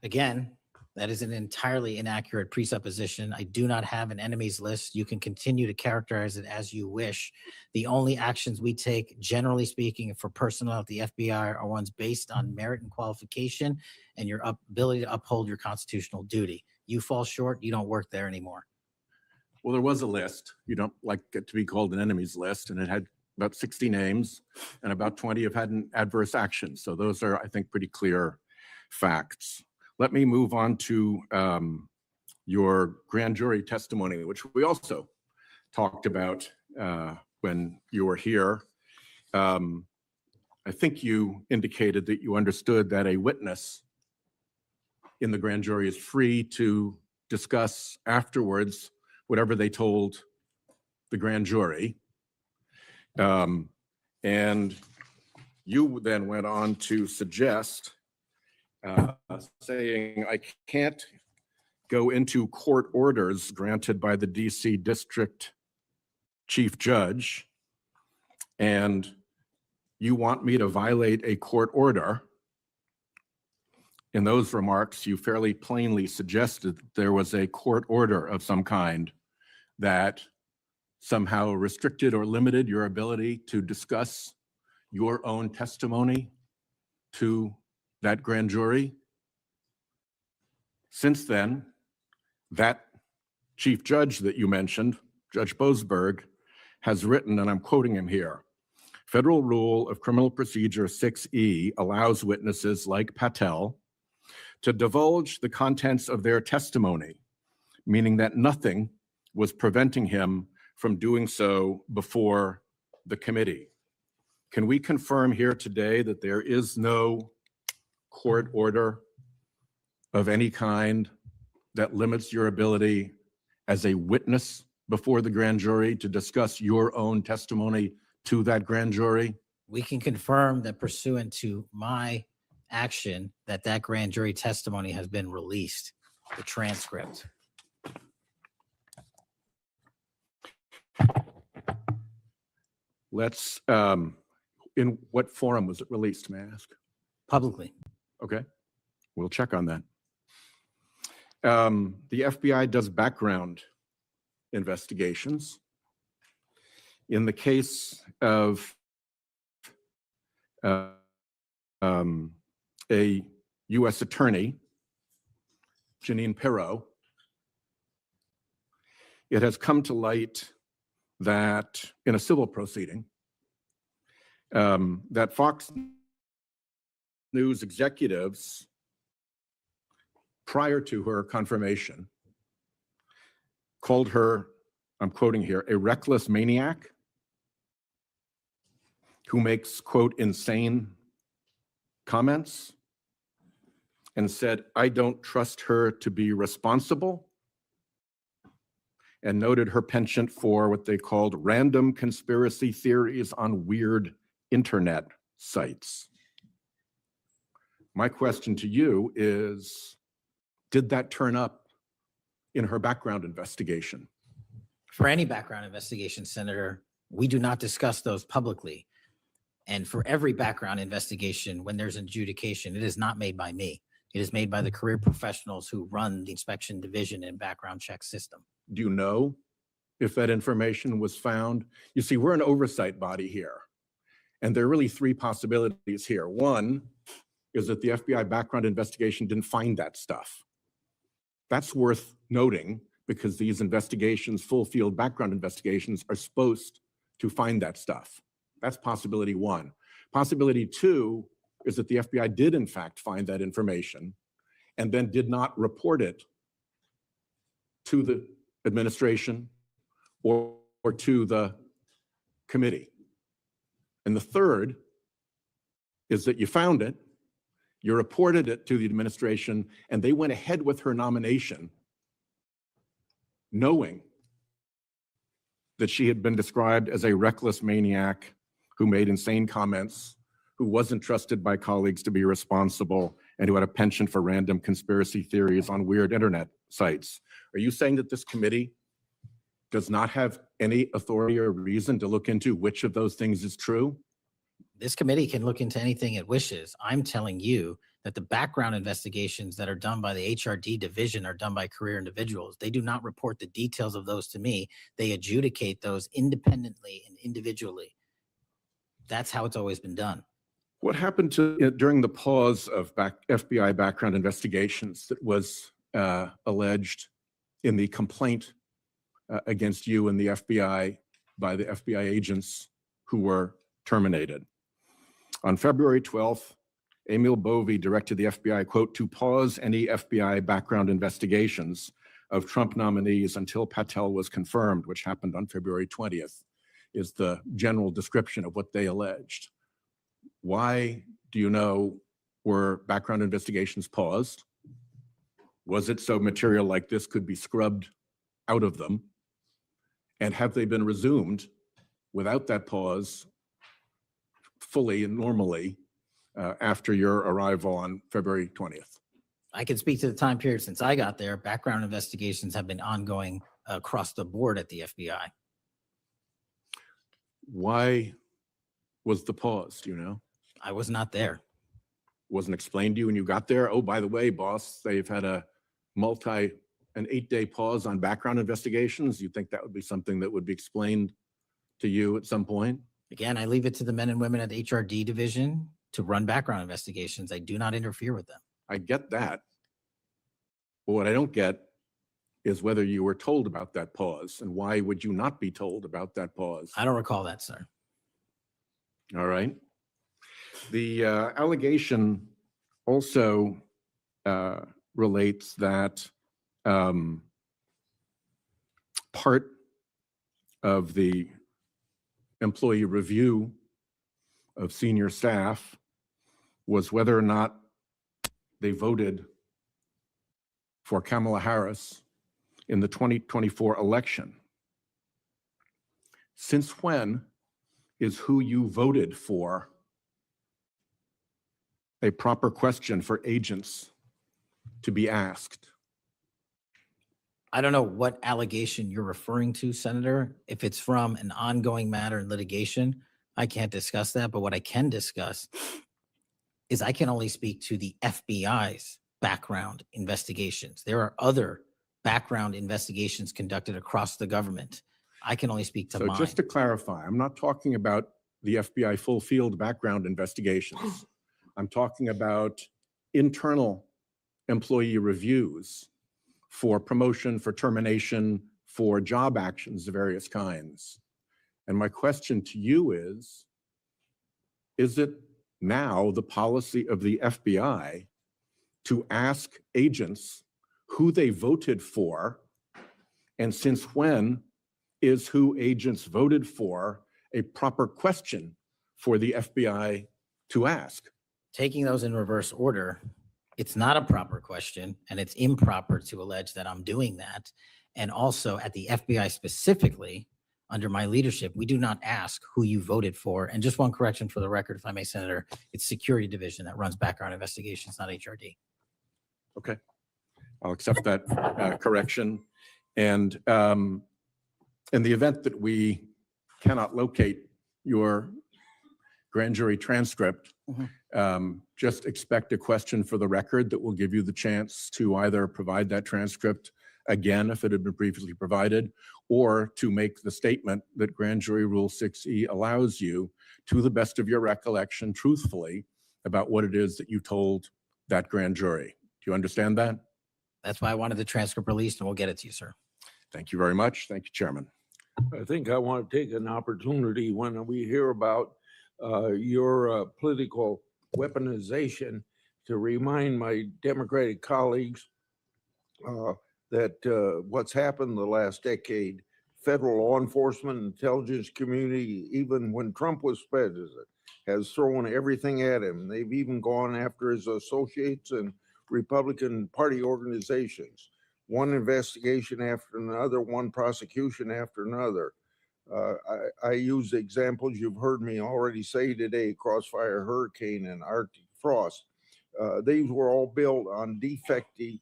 Again, that is an entirely inaccurate presupposition. I do not have an enemies list. You can continue to characterize it as you wish. The only actions we take, generally speaking, for personnel at the FBI are ones based on merit and qualification and your ability to uphold your constitutional duty. You fall short, you don't work there anymore.
Well, there was a list. You don't like it to be called an enemies list, and it had about 60 names, and about 20 have had an adverse action. So those are, I think, pretty clear facts. Let me move on to your grand jury testimony, which we also talked about when you were here. I think you indicated that you understood that a witness in the grand jury is free to discuss afterwards whatever they told the grand jury. And you then went on to suggest saying, I can't go into court orders granted by the DC District Chief Judge, and you want me to violate a court order. In those remarks, you fairly plainly suggested that there was a court order of some kind that somehow restricted or limited your ability to discuss your own testimony to that grand jury. Since then, that chief judge that you mentioned, Judge Boasberg, has written, and I'm quoting him here, Federal Rule of Criminal Procedure 6E allows witnesses like Patel to divulge the contents of their testimony, meaning that nothing was preventing him from doing so before the committee. Can we confirm here today that there is no court order of any kind that limits your ability as a witness before the grand jury to discuss your own testimony to that grand jury?
We can confirm that pursuant to my action, that grand jury testimony has been released, the transcript.
Let's, in what forum was it released, may I ask?
Publicly.
Okay, we'll check on that. The FBI does background investigations. In the case of a U.S. attorney, Jeanine Pirro, it has come to light that in a civil proceeding, that Fox News executives, prior to her confirmation, called her, I'm quoting here, a reckless maniac who makes, quote, insane comments, and said, I don't trust her to be responsible, and noted her penchant for what they called random conspiracy theories on weird internet sites. My question to you is, did that turn up in her background investigation?
For any background investigation, Senator, we do not discuss those publicly. And for every background investigation, when there's an adjudication, it is not made by me. It is made by the career professionals who run the inspection division and background check system.
Do you know if that information was found? You see, we're an oversight body here, and there are really three possibilities here. One is that the FBI background investigation didn't find that stuff. That's worth noting because these investigations, full field background investigations, are supposed to find that stuff. That's possibility one. Possibility two is that the FBI did in fact find that information and then did not report it to the administration or to the committee. And the third is that you found it, you reported it to the administration, and they went ahead with her nomination, knowing that she had been described as a reckless maniac who made insane comments who wasn't trusted by colleagues to be responsible and who had a penchant for random conspiracy theories on weird internet sites. Are you saying that this committee does not have any authority or reason to look into which of those things is true?
This committee can look into anything it wishes. I'm telling you that the background investigations that are done by the HRD division are done by career individuals. They do not report the details of those to me. They adjudicate those independently and individually. That's how it's always been done.
What happened to during the pause of FBI background investigations that was alleged in the complaint against you and the FBI by the FBI agents who were terminated? On February 12th, Emil Bovee directed the FBI, quote, to pause any FBI background investigations of Trump nominees until Patel was confirmed, which happened on February 20th, is the general description of what they alleged. Why, do you know, were background investigations paused? Was it so material like this could be scrubbed out of them? And have they been resumed without that pause fully and normally after your arrival on February 20th?
I can speak to the time period since I got there. Background investigations have been ongoing across the board at the FBI.
Why was the pause, do you know?
I was not there.
Wasn't explained to you when you got there? Oh, by the way, boss, they've had an 8-day pause on background investigations. You think that would be something that would be explained to you at some point?
Again, I leave it to the men and women at the HRD division to run background investigations. I do not interfere with them.
I get that. But what I don't get is whether you were told about that pause, and why would you not be told about that pause?
I don't recall that, sir.
All right. The allegation also relates that part of the employee review of senior staff was whether or not they voted for Kamala Harris in the 2024 election. Since when is who you voted for a proper question for agents to be asked?
I don't know what allegation you're referring to, Senator. If it's from an ongoing matter in litigation, I can't discuss that. But what I can discuss is I can only speak to the FBI's background investigations. There are other background investigations conducted across the government. I can only speak to
So
mine.
just to clarify, I'm not talking about the FBI full field background investigations. I'm talking about internal employee reviews for promotion, for termination, for job actions of various kinds. And my question to you is it now the policy of the FBI to ask agents who they voted for, and since when is who agents voted for a proper question for the FBI to ask?
Taking those in reverse order, it's not a proper question, and it's improper to allege that I'm doing that. And also at the FBI specifically, under my leadership, we do not ask who you voted for. And just one correction for the record, if I may, Senator, it's Security Division that runs background investigations, not HRD.
Okay, I'll accept that correction. And in the event that we cannot locate your grand jury transcript, just expect a question for the record that will give you the chance to either provide that transcript again if it had been previously provided, or to make the statement that Grand Jury Rule 6E allows you, to the best of your recollection, truthfully, about what it is that you told that grand jury. Do you understand that?
That's why I wanted the transcript released, and we'll get it to you, sir.
Thank you very much. Thank you, Chairman.
I think I want to take an opportunity when we hear about your political weaponization to remind my Democratic colleagues that what's happened the last decade, federal law enforcement, intelligence community, even when Trump was president, has thrown everything at him. They've even gone after his associates and Republican Party organizations. One investigation after another, one prosecution after another. I use examples you've heard me already say today, Crossfire Hurricane and Arctic Frost. These were all built on defective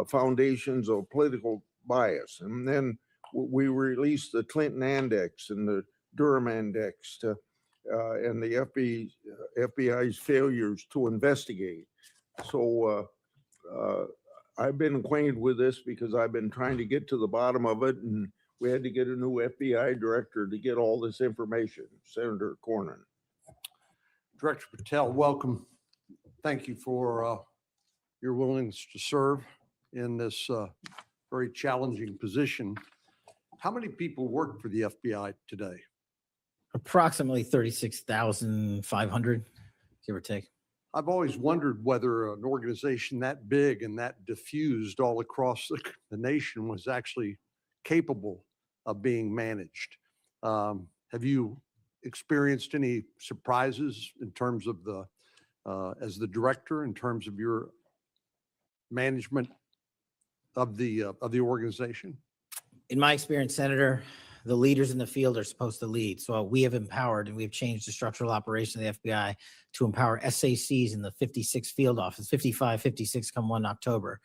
foundations of political bias. And then we released the Clinton Index and the Durham Index and the FBI's failures to investigate. So I've been acquainted with this because I've been trying to get to the bottom of it, and we had to get a new FBI director to get all this information, Senator Cornyn.
Director Patel, welcome. Thank you for your willingness to serve in this very challenging position. How many people work for the FBI today?
Approximately 36,500, give or take.
I've always wondered whether an organization that big and that diffused all across the nation was actually capable of being managed. Have you experienced any surprises in terms of the, as the director, in terms of your management of the organization?
In my experience, Senator, the leaders in the field are supposed to lead. So we have empowered and we've changed the structural operation of the FBI to empower SACs in the 56 field office, 55, 56 come 1 October,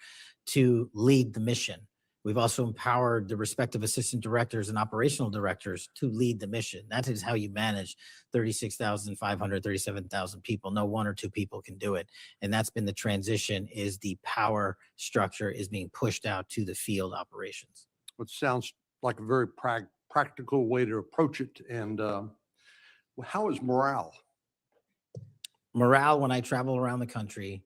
to lead the mission. We've also empowered the respective assistant directors and operational directors to lead the mission. That is how you manage 36,500, 37,000 people. No 1 or 2 people can do it. And that's been the transition, is the power structure is being pushed out to the field operations.
Which sounds like a very practical way to approach it. And how is morale?
Morale, when I travel around the country,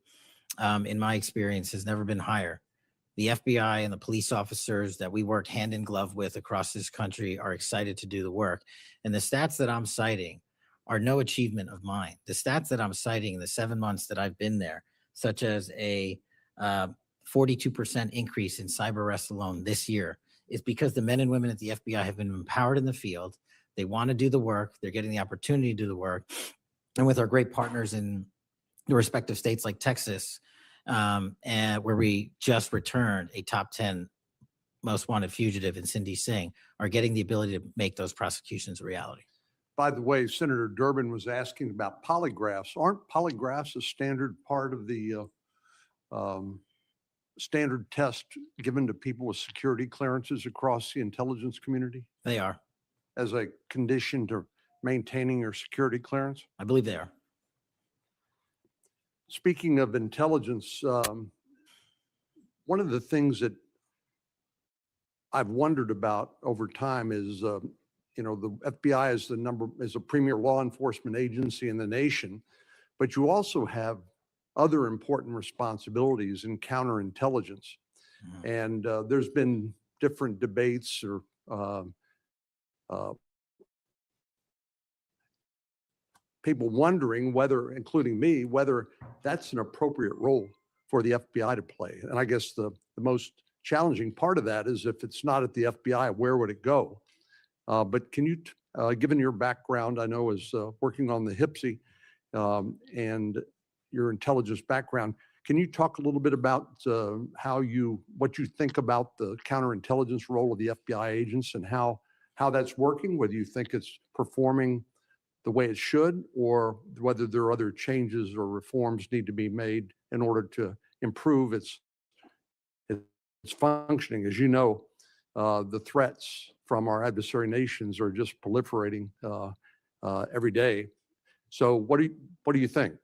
in my experience, has never been higher. The FBI and the police officers that we work hand in glove with across this country are excited to do the work. And the stats that I'm citing are no achievement of mine. The stats that I'm citing in the 7 months that I've been there, such as a 42% increase in cyber arrests alone this year, is because the men and women at the FBI have been empowered in the field. They want to do the work. They're getting the opportunity to do the work. And with our great partners in the respective states like Texas, and where we just returned a top 10 most wanted fugitive in Cindy Singh, are getting the ability to make those prosecutions a reality.
By the way, Senator Durbin was asking about polygraphs. Aren't polygraphs a standard part of the standard test given to people with security clearances across the intelligence community
They are.
as a condition to maintaining your security clearance?
I believe they are.
Speaking of intelligence, one of the things that I've wondered about over time is, the FBI is a premier law enforcement agency in the nation, but you also have other important responsibilities in counterintelligence. And there's been different debates or people wondering whether, including me, whether that's an appropriate role for the FBI to play. And I guess the most challenging part of that is if it's not at the FBI, where would it go? But can you, given your background, I know is working on the HIPSI and your intelligence background, can you talk a little bit about what you think about the counterintelligence role of the FBI agents and how that's working, whether you think it's performing the way it should, or whether there are other changes or reforms need to be made in order to improve its functioning? As you know, the threats from our adversary nations are just proliferating every day. So what do you think?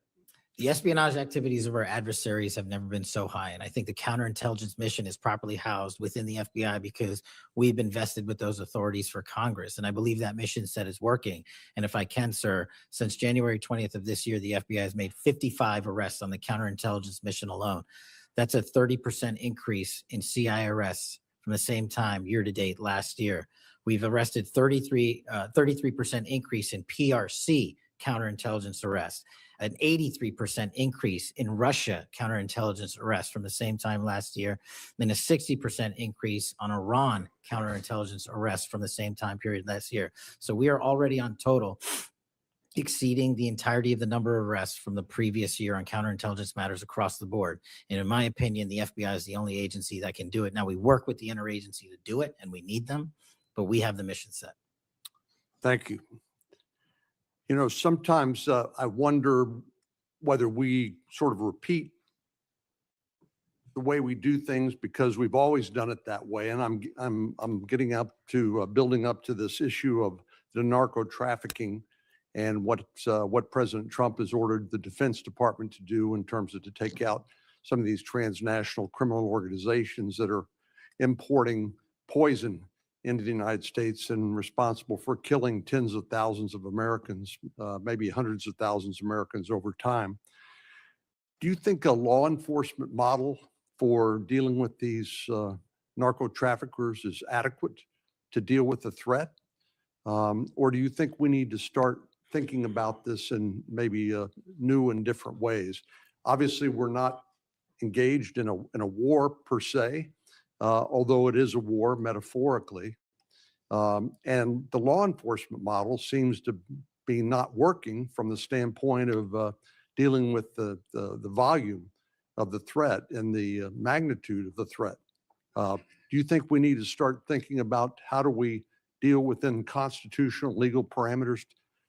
The espionage activities of our adversaries have never been so high. And I think the counterintelligence mission is properly housed within the FBI because we've been vested with those authorities for Congress. And I believe that mission set is working. And if I can, sir, since January 20th of this year, the FBI has made 55 arrests on the counterintelligence mission alone. That's a 30% increase in CI arrests from the same time year to date last year. We've arrested 33% increase in PRC counterintelligence arrests, an 83% increase in Russia counterintelligence arrests from the same time last year, then a 60% increase on Iran counterintelligence arrests from the same time period last year. So we are already on total exceeding the entirety of the number of arrests from the previous year on counterintelligence matters across the board. And in my opinion, the FBI is the only agency that can do it. Now, we work with the interagency to do it, and we need them, but we have the mission set.
Thank you. You know, sometimes I wonder whether we sort of repeat the way we do things because we've always done it that way. And I'm getting up to building up to this issue of the narco trafficking and what President Trump has ordered the Defense Department to do in terms of to take out some of these transnational criminal organizations that are importing poison into the United States and responsible for killing tens of thousands of Americans, maybe hundreds of thousands of Americans over time. Do you think a law enforcement model for dealing with these narco traffickers is adequate to deal with the threat? Or do you think we need to start thinking about this in maybe new and different ways? Obviously, we're not engaged in a war per se, although it is a war metaphorically. And the law enforcement model seems to be not working from the standpoint of dealing with the volume of the threat and the magnitude of the threat. Do you think we need to start thinking about how do we deal within constitutional legal parameters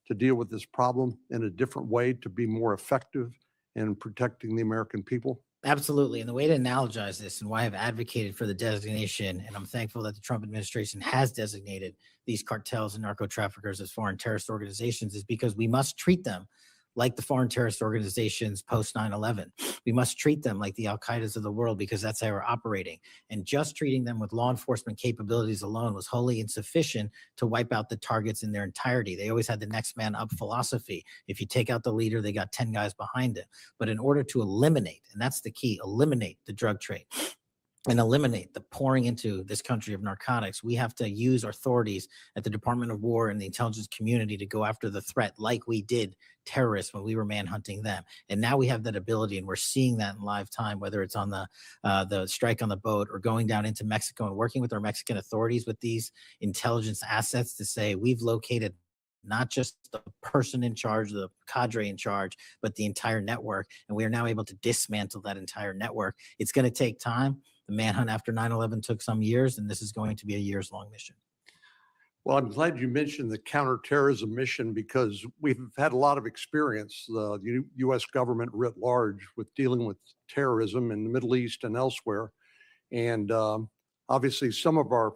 to deal with this problem in a different way to be more effective in protecting the American people?
Absolutely. And the way to analogize this and why I've advocated for the designation, and I'm thankful that the Trump administration has designated these cartels and narco traffickers as foreign terrorist organizations, is because we must treat them like the foreign terrorist organizations post 9/11. We must treat them like the Al-Qaedas of the world because that's how we're operating. And just treating them with law enforcement capabilities alone was wholly insufficient to wipe out the targets in their entirety. They always had the next man up philosophy. If you take out the leader, they got 10 guys behind it. But in order to eliminate, and that's the key, eliminate the drug trade and eliminate the pouring into this country of narcotics, we have to use authorities at the Department of War and the intelligence community to go after the threat like we did terrorists when we were manhunting them. And now we have that ability, and we're seeing that in live time, whether it's on the strike on the boat or going down into Mexico and working with our Mexican authorities with these intelligence assets to say we've located not just the person in charge, the cadre in charge, but the entire network. And we are now able to dismantle that entire network. It's going to take time. The manhunt after 9/11 took some years, and this is going to be a years-long mission.
Well, I'm glad you mentioned the counterterrorism mission because we've had a lot of experience, the U.S. government writ large, with dealing with terrorism in the Middle East and elsewhere. And obviously, some of our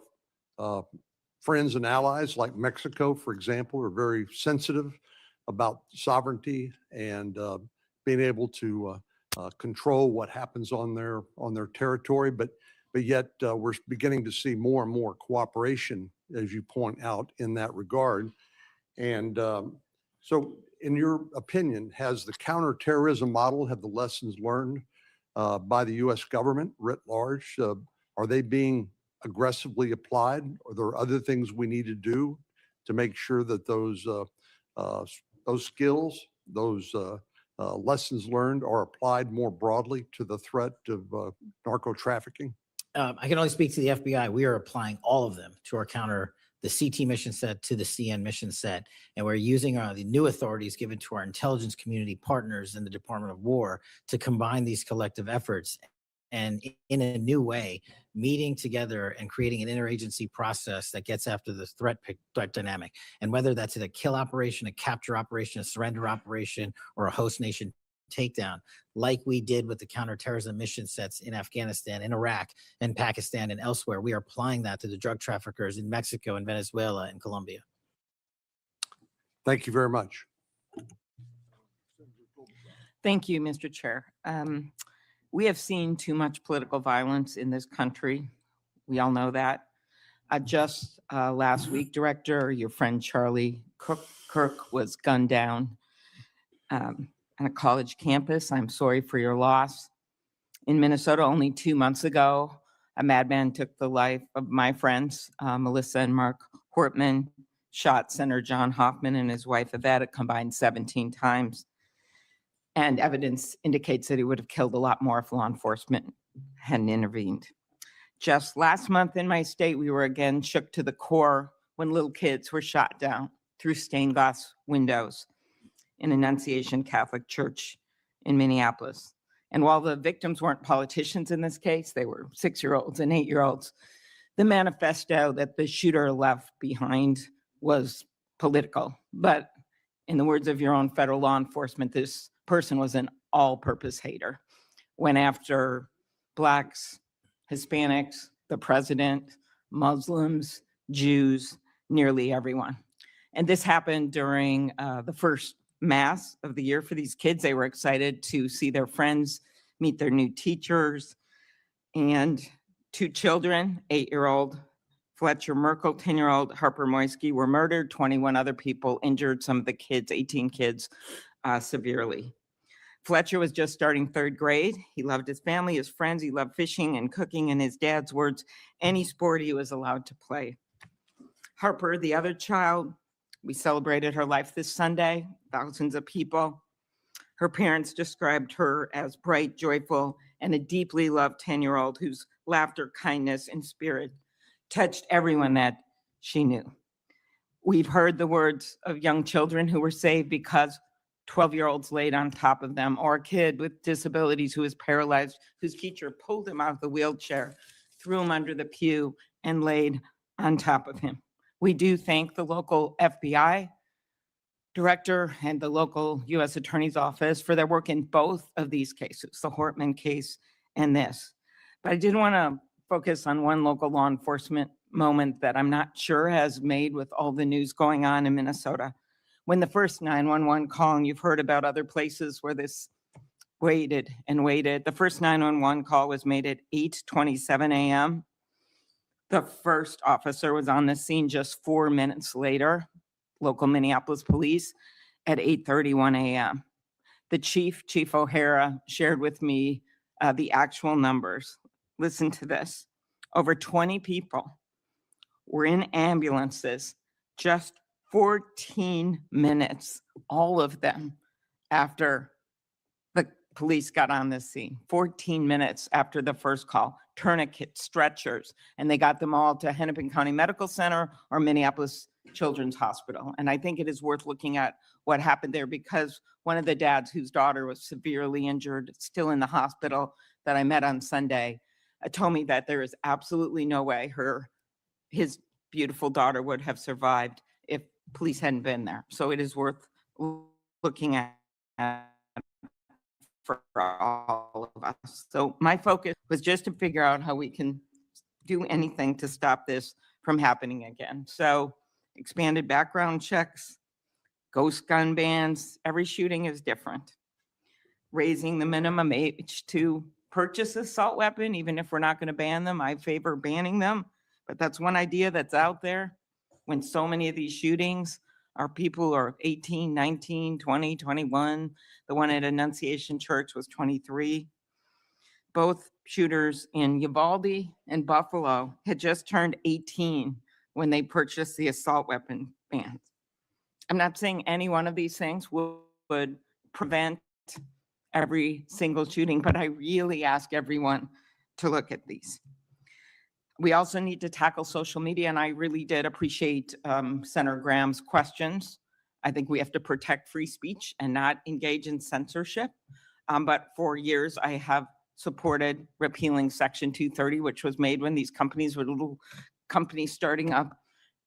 friends and allies, like Mexico, for example, are very sensitive about sovereignty and being able to control what happens on their territory. But yet we're beginning to see more and more cooperation, as you point out, in that regard. And so in your opinion, has the counterterrorism model, have the lessons learned by the U.S. government writ large, are they being aggressively applied? Are there other things we need to do to make sure that those skills, those lessons learned are applied more broadly to the threat of narco trafficking?
I can only speak to the FBI. We are applying all of them to our the CT mission set to the CN mission set. And we're using the new authorities given to our intelligence community partners in the Department of War to combine these collective efforts and in a new way, meeting together and creating an interagency process that gets after the threat dynamic. And whether that's a kill operation, a capture operation, a surrender operation, or a host nation takedown, like we did with the counterterrorism mission sets in Afghanistan, in Iraq, and Pakistan, and elsewhere, we are applying that to the drug traffickers in Mexico and Venezuela and Colombia.
Thank you very much.
Thank you, Mr. Chair. We have seen too much political violence in this country. We all know that. Just last week, Director, your friend Charlie Kirk was gunned down on a college campus. I'm sorry for your loss. In Minnesota, only 2 months ago, a madman took the life of my friends, Melissa and Mark Hortman, shot Senator John Hoffman and his wife Yvette a combined 17 times. And evidence indicates that he would have killed a lot more if law enforcement hadn't intervened. Just last month in my state, we were again shook to the core when little kids were shot down through stained glass windows in Annunciation Catholic Church in Minneapolis. And while the victims weren't politicians in this case, they were 6-year-olds and 8-year-olds, the manifesto that the shooter left behind was political, but in the words of your own federal law enforcement, this person was an all-purpose hater. Went after Blacks, Hispanics, the president, Muslims, Jews, nearly everyone. And this happened during the first mass of the year for these kids. They were excited to see their friends, meet their new teachers, and 2 children, 8-year-old Fletcher Merkel, 10-year-old Harper Moisky were murdered. 21 other people injured, some of the kids, 18 kids, severely. Fletcher was just starting 3rd grade. He loved his family, his friends. He loved fishing and cooking. In his dad's words, any sport he was allowed to play. Harper, the other child, we celebrated her life this Sunday, thousands of people. Her parents described her as bright, joyful, and a deeply loved 10-year-old whose laughter, kindness, and spirit touched everyone that she knew. We've heard the words of young children who were saved because 12-year-olds laid on top of them, or a kid with disabilities who was paralyzed, whose teacher pulled him out of the wheelchair, threw him under the pew, and laid on top of him. We do thank the local FBI Director and the local U.S. Attorney's Office for their work in both of these cases, the Hortman case and this. But I did want to focus on one local law enforcement moment that I'm not sure has made with all the news going on in Minnesota. When the first 911 call, and you've heard about other places where this waited and waited, the first 911 call was made at 8:27 a.m. The first officer was on the scene just 4 minutes later, local Minneapolis police, at 8:31 a.m. The Chief O'Hara, shared with me the actual numbers. Listen to this. Over 20 people were in ambulances just 14 minutes, all of them, after the police got on the scene. 14 minutes after the first call, tourniquets, stretchers, and they got them all to Hennepin County Medical Center or Minneapolis Children's Hospital. And I think it is worth looking at what happened there, because one of the dads whose daughter was severely injured, still in the hospital, that I met on Sunday, told me that there is absolutely no way his beautiful daughter would have survived if police hadn't been there. So it is worth looking at for all of us. So my focus was just to figure out how we can do anything to stop this from happening again. So expanded background checks, ghost gun bans, every shooting is different. Raising the minimum age to purchase assault weapon, even if we're not going to ban them. I favor banning them, but that's one idea that's out there when so many of these shootings are people who are 18, 19, 20, 21. The one at Annunciation Church was 23. Both shooters in Uvalde and Buffalo had just turned 18 when they purchased the assault weapon bans. I'm not saying any one of these things would prevent every single shooting, but I really ask everyone to look at these. We also need to tackle social media, and I really did appreciate Senator Graham's questions. I think we have to protect free speech and not engage in censorship. But for years, I have supported repealing Section 230, which was made when these companies were little companies starting up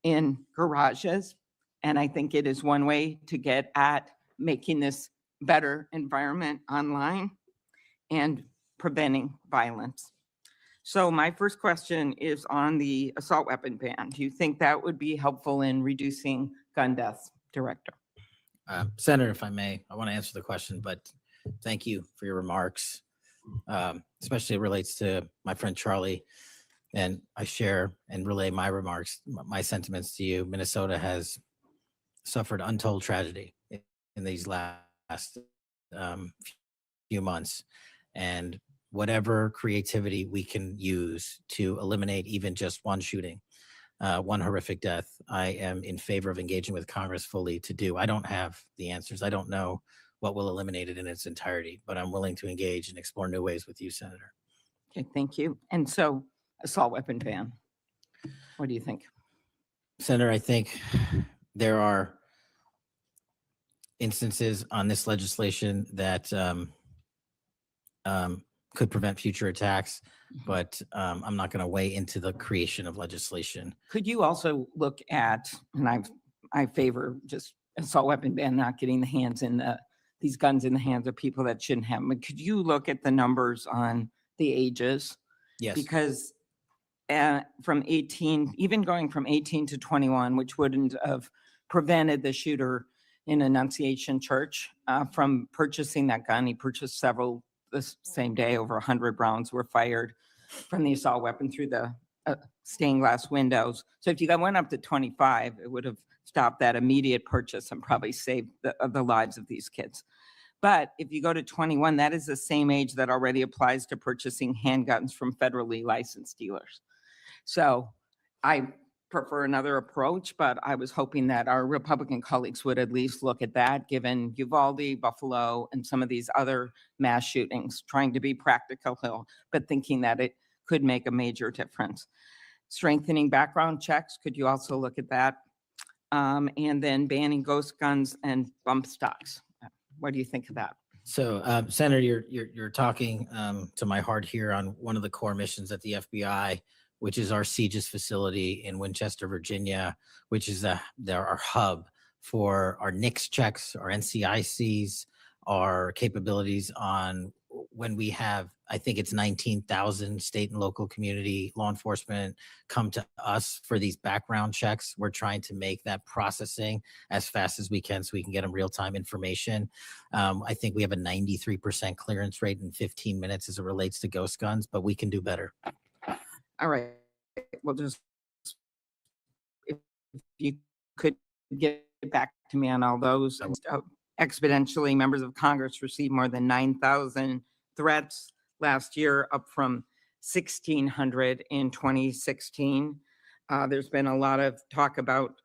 in garages. And I think it is one way to get at making this better environment online and preventing violence. So my first question is on the assault weapon ban. Do you think that would be helpful in reducing gun deaths, Director?
Senator, if I may, I want to answer the question, but thank you for your remarks. Especially it relates to my friend Charlie, and I share and relay my remarks, my sentiments to you. Minnesota has suffered untold tragedy in these last few months, and whatever creativity we can use to eliminate even just one shooting, one horrific death, I am in favor of engaging with Congress fully to do. I don't have the answers. I don't know what will eliminate it in its entirety, but I'm willing to engage and explore new ways with you, Senator.
Okay, thank you. And so assault weapon ban, what do you think?
Senator, I think there are instances on this legislation that could prevent future attacks, but I'm not going to weigh into the creation of legislation.
Could you also look at, and I've I favor just assault weapon ban, not getting these guns in the hands of people that shouldn't have them. But could you look at the numbers on the ages?
Yes.
Because from 18, even going from 18 to 21, which wouldn't have prevented the shooter in Annunciation Church from purchasing that gun. He purchased several the same day. Over 100 rounds were fired from the assault weapon through the stained glass windows. So if you went up to 25, it would have stopped that immediate purchase and probably saved the lives of these kids. But if you go to 21, that is the same age that already applies to purchasing handguns from federally licensed dealers. So I prefer another approach, but I was hoping that our Republican colleagues would at least look at that, given Uvalde, Buffalo, and some of these other mass shootings, trying to be practical, but thinking that it could make a major difference. Strengthening background checks, could you also look at that? And then banning ghost guns and bump stocks. What do you think of that?
So, Senator, you're talking to my heart here on one of the core missions at the FBI, which is our CJIS facility in Winchester, Virginia, which is our hub for our NICS checks, our NCICs, our capabilities on when we have, I think it's 19,000 state and local community law enforcement come to us for these background checks. We're trying to make that processing as fast as we can so we can get them real-time information. I think we have a 93% clearance rate in 15 minutes as it relates to ghost guns, but we can do better.
All right, well, just if you could get back to me on all those. Exponentially, members of Congress received more than 9,000 threats last year, up from 1,600 in 2016. There's been a lot of talk about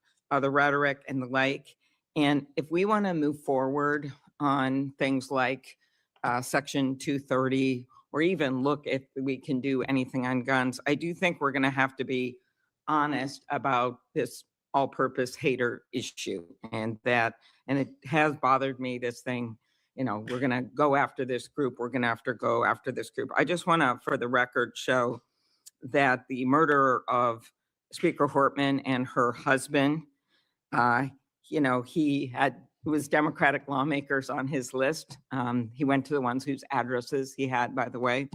the rhetoric and the like. And if we want to move forward on things like Section 230, or even look if we can do anything on guns, I do think we're going to have to be honest about this all-purpose hater issue, and it has bothered me, this thing, we're going to go after this group. We're going to have to go after this group. I just want to, for the record, show that the murder of Speaker Hortman and her husband, it was Democratic lawmakers on his list. He went to the ones whose addresses he had, by the way.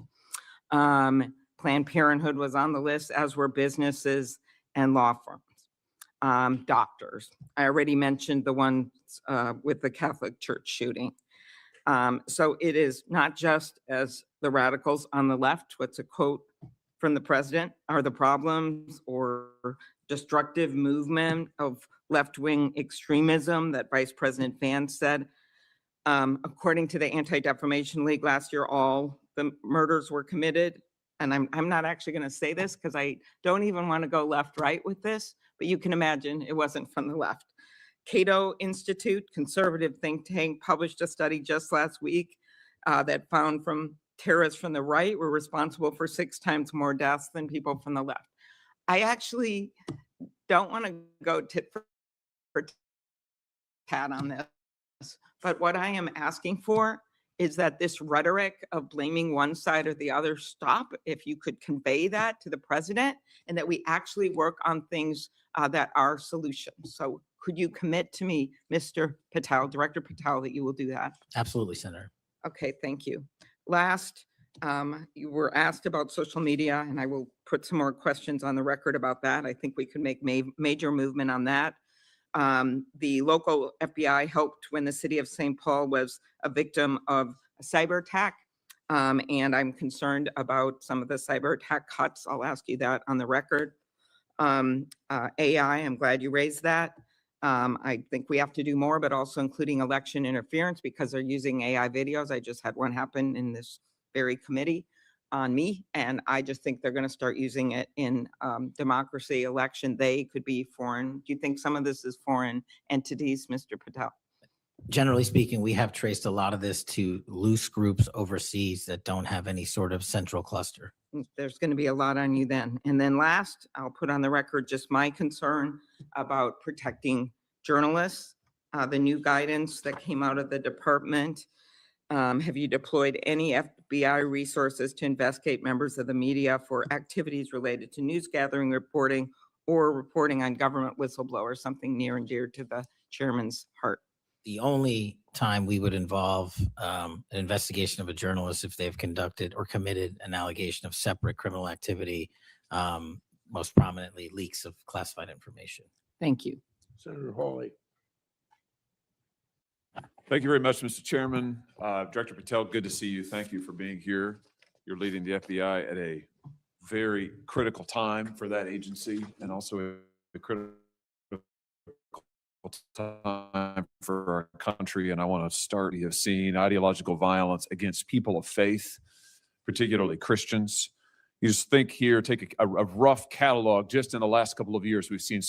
Planned Parenthood was on the list, as were businesses and law firms, doctors. I already mentioned the ones with the Catholic Church shooting. So it is not just as the radicals on the left, what's a quote from the president, are the problems or destructive movement of left-wing extremism that Vice President Vance said. According to the Anti-Defamation League last year, all the murders were committed. And I'm not actually going to say this because I don't even want to go left-right with this, but you can imagine it wasn't from the left. Cato Institute, conservative think tank, published a study just last week that found terrorists from the right were responsible for 6 times more deaths than people from the left. I actually don't want to go tit for tat on this, but what I am asking for is that this rhetoric of blaming one side or the other stop. If you could convey that to the president, and that we actually work on things that are solutions. So could you commit to me, Mr. Patel, Director Patel, that you will do that?
Absolutely, Senator.
Okay, thank you. Last, you were asked about social media, and I will put some more questions on the record about that. I think we can make major movement on that. The local FBI helped when the city of St. Paul was a victim of a cyber attack. And I'm concerned about some of the cyber attack cuts. I'll ask you that on the record. AI, I'm glad you raised that. I think we have to do more, but also including election interference, because they're using AI videos. I just had one happen in this very committee on me, and I just think they're going to start using it in democracy, election. They could be foreign. Do you think some of this is foreign entities, Mr. Patel?
Generally speaking, we have traced a lot of this to loose groups overseas that don't have any sort of central cluster.
There's going to be a lot on you then. And then last, I'll put on the record just my concern about protecting journalists. The new guidance that came out of the department. Have you deployed any FBI resources to investigate members of the media for activities related to news gathering, reporting, or reporting on government whistleblowers, something near and dear to the chairman's heart?
The only time we would involve an investigation of a journalist if they've conducted or committed an allegation of separate criminal activity, most prominently leaks of classified information.
Thank you.
Senator Hawley.
Thank you very much, Mr. Chairman. Director Patel, good to see you. Thank you for being here. You're leading the FBI at a very critical time for that agency and also a critical time for our country. And I want to start, we have seen ideological violence against people of faith, particularly Christians. You just think here, take a rough catalog. Just in the last couple of years, we've seen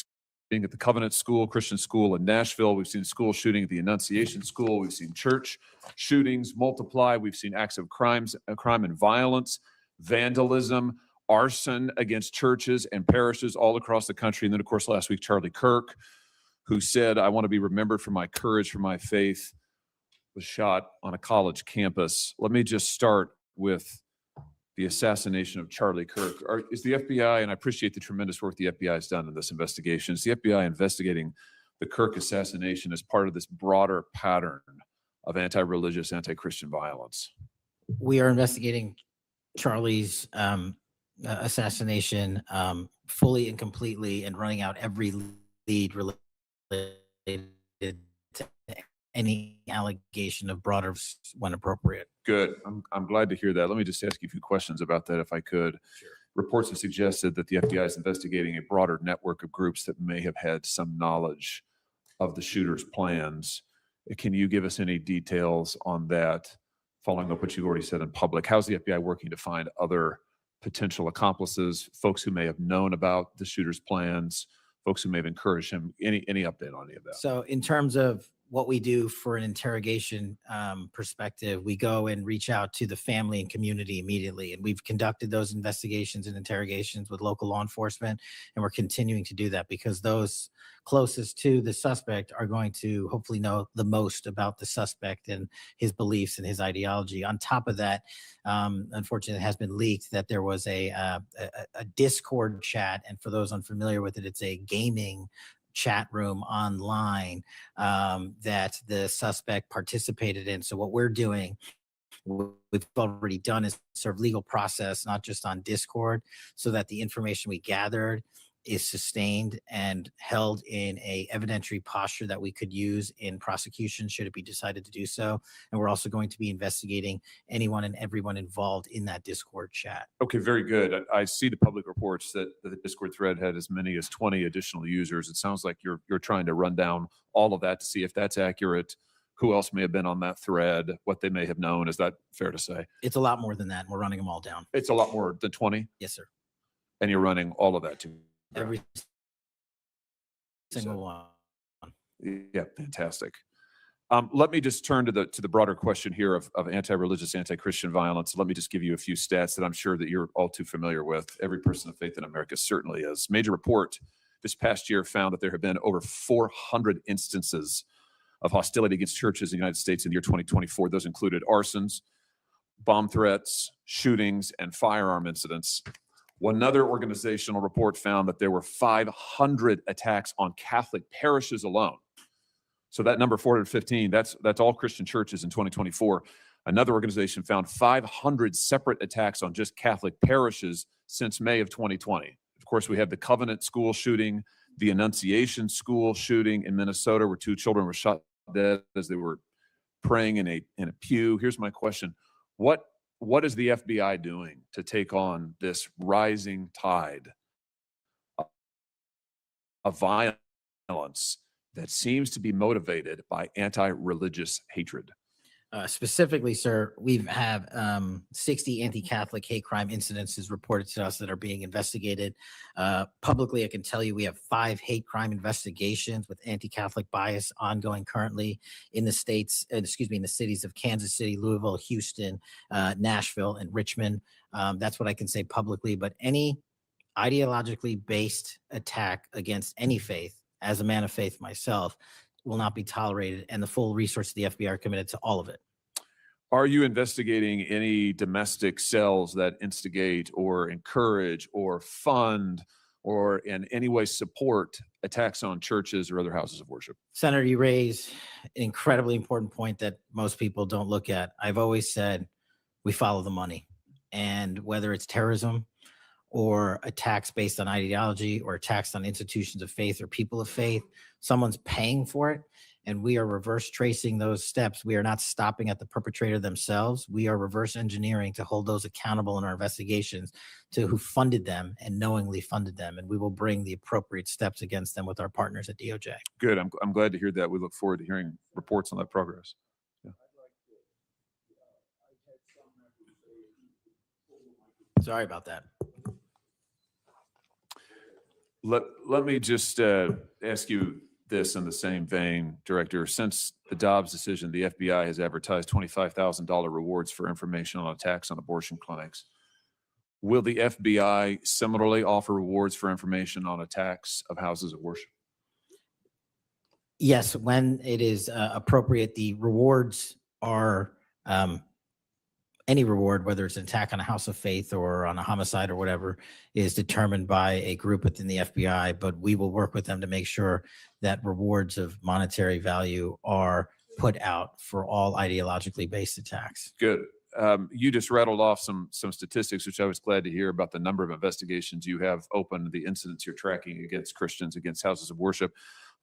being at the Covenant School, Christian school in Nashville. We've seen school shooting at the Annunciation School. We've seen church shootings multiply. We've seen acts of crime and violence, vandalism, arson against churches and parishes all across the country. And then, of course, last week, Charlie Kirk, who said, "I want to be remembered for my courage, for my faith," was shot on a college campus. Let me just start with the assassination of Charlie Kirk. Is the FBI, and I appreciate the tremendous work the FBI has done in this investigation, is the FBI investigating the Kirk assassination as part of this broader pattern of anti-religious, anti-Christian violence?
We are investigating Charlie's assassination fully and completely, and running out every lead related to any allegation of broader when appropriate.
Good. I'm glad to hear that. Let me just ask you a few questions about that, if I could.
Sure.
Reports have suggested that the FBI is investigating a broader network of groups that may have had some knowledge of the shooter's plans. Can you give us any details on that, following up what you already said in public? How's the FBI working to find other potential accomplices, folks who may have known about the shooter's plans, folks who may have encouraged him? Any update on any of that?
So in terms of what we do for an interrogation perspective, we go and reach out to the family and community immediately. And we've conducted those investigations and interrogations with local law enforcement. And we're continuing to do that because those closest to the suspect are going to hopefully know the most about the suspect and his beliefs and his ideology. On top of that, unfortunately, it has been leaked that there was a Discord chat. And for those unfamiliar with it, it's a gaming chat room online that the suspect participated in. So what we're doing, we've already done, is serve legal process, not just on Discord, so that the information we gathered is sustained and held in a evidentiary posture that we could use in prosecution should it be decided to do so. And we're also going to be investigating anyone and everyone involved in that Discord chat.
Okay, very good. I see the public reports that the Discord thread had as many as 20 additional users. It sounds like you're trying to run down all of that to see if that's accurate, who else may have been on that thread, what they may have known. Is that fair to say?
It's a lot more than that, and we're running them all down.
It's a lot more than 20,
Yes, sir.
and you're running all of that too.
Every single one.
Yeah, fantastic. Let me just turn to the broader question here of anti-religious, anti-Christian violence. Let me just give you a few stats that I'm sure that you're all too familiar with. Every person of faith in America certainly is. Major report this past year found that there have been over 400 instances of hostility against churches in the United States in the year 2024. Those included arsons, bomb threats, shootings, and firearm incidents. Another organizational report found that there were 500 attacks on Catholic parishes alone. So that number 415, that's all Christian churches in 2024. Another organization found 500 separate attacks on just Catholic parishes since May of 2020. Of course, we have the Covenant School shooting, the Annunciation School shooting in Minnesota, where 2 children were shot dead as they were praying in a pew. Here's my question. What is the FBI doing to take on this rising tide of violence that seems to be motivated by anti-religious hatred?
Specifically, sir, we have 60 anti-Catholic hate crime incidences reported to us that are being investigated. Publicly, I can tell you we have 5 hate crime investigations with anti-Catholic bias ongoing currently in the states, in the cities of Kansas City, Louisville, Houston, Nashville, and Richmond. That's what I can say publicly. But any ideologically based attack against any faith, as a man of faith myself, will not be tolerated, and the full resources of the FBI are committed to all of it.
Are you investigating any domestic cells that instigate or encourage or fund or in any way support attacks on churches or other houses of worship?
Senator, you raise an incredibly important point that most people don't look at. I've always said we follow the money, and whether it's terrorism or attacks based on ideology or attacks on institutions of faith or people of faith, someone's paying for it. And we are reverse tracing those steps. We are not stopping at the perpetrator themselves. We are reverse engineering to hold those accountable in our investigations to who funded them and knowingly funded them. And we will bring the appropriate steps against them with our partners at DOJ.
Good. I'm glad to hear that. We look forward to hearing reports on that progress. Yeah.
Sorry about that.
Let me just ask you this in the same vein, Director. Since the Dobbs decision, the FBI has advertised $25,000 rewards for information on attacks on abortion clinics. Will the FBI similarly offer rewards for information on attacks of houses of worship?
Yes, when it is appropriate, the rewards are any reward, whether it's an attack on a house of faith or on a homicide or whatever, is determined by a group within the FBI, but we will work with them to make sure that rewards of monetary value are put out for all ideologically based attacks.
Good. You just rattled off some statistics, which I was glad to hear about the number of investigations you have open, the incidents you're tracking against Christians, against houses of worship.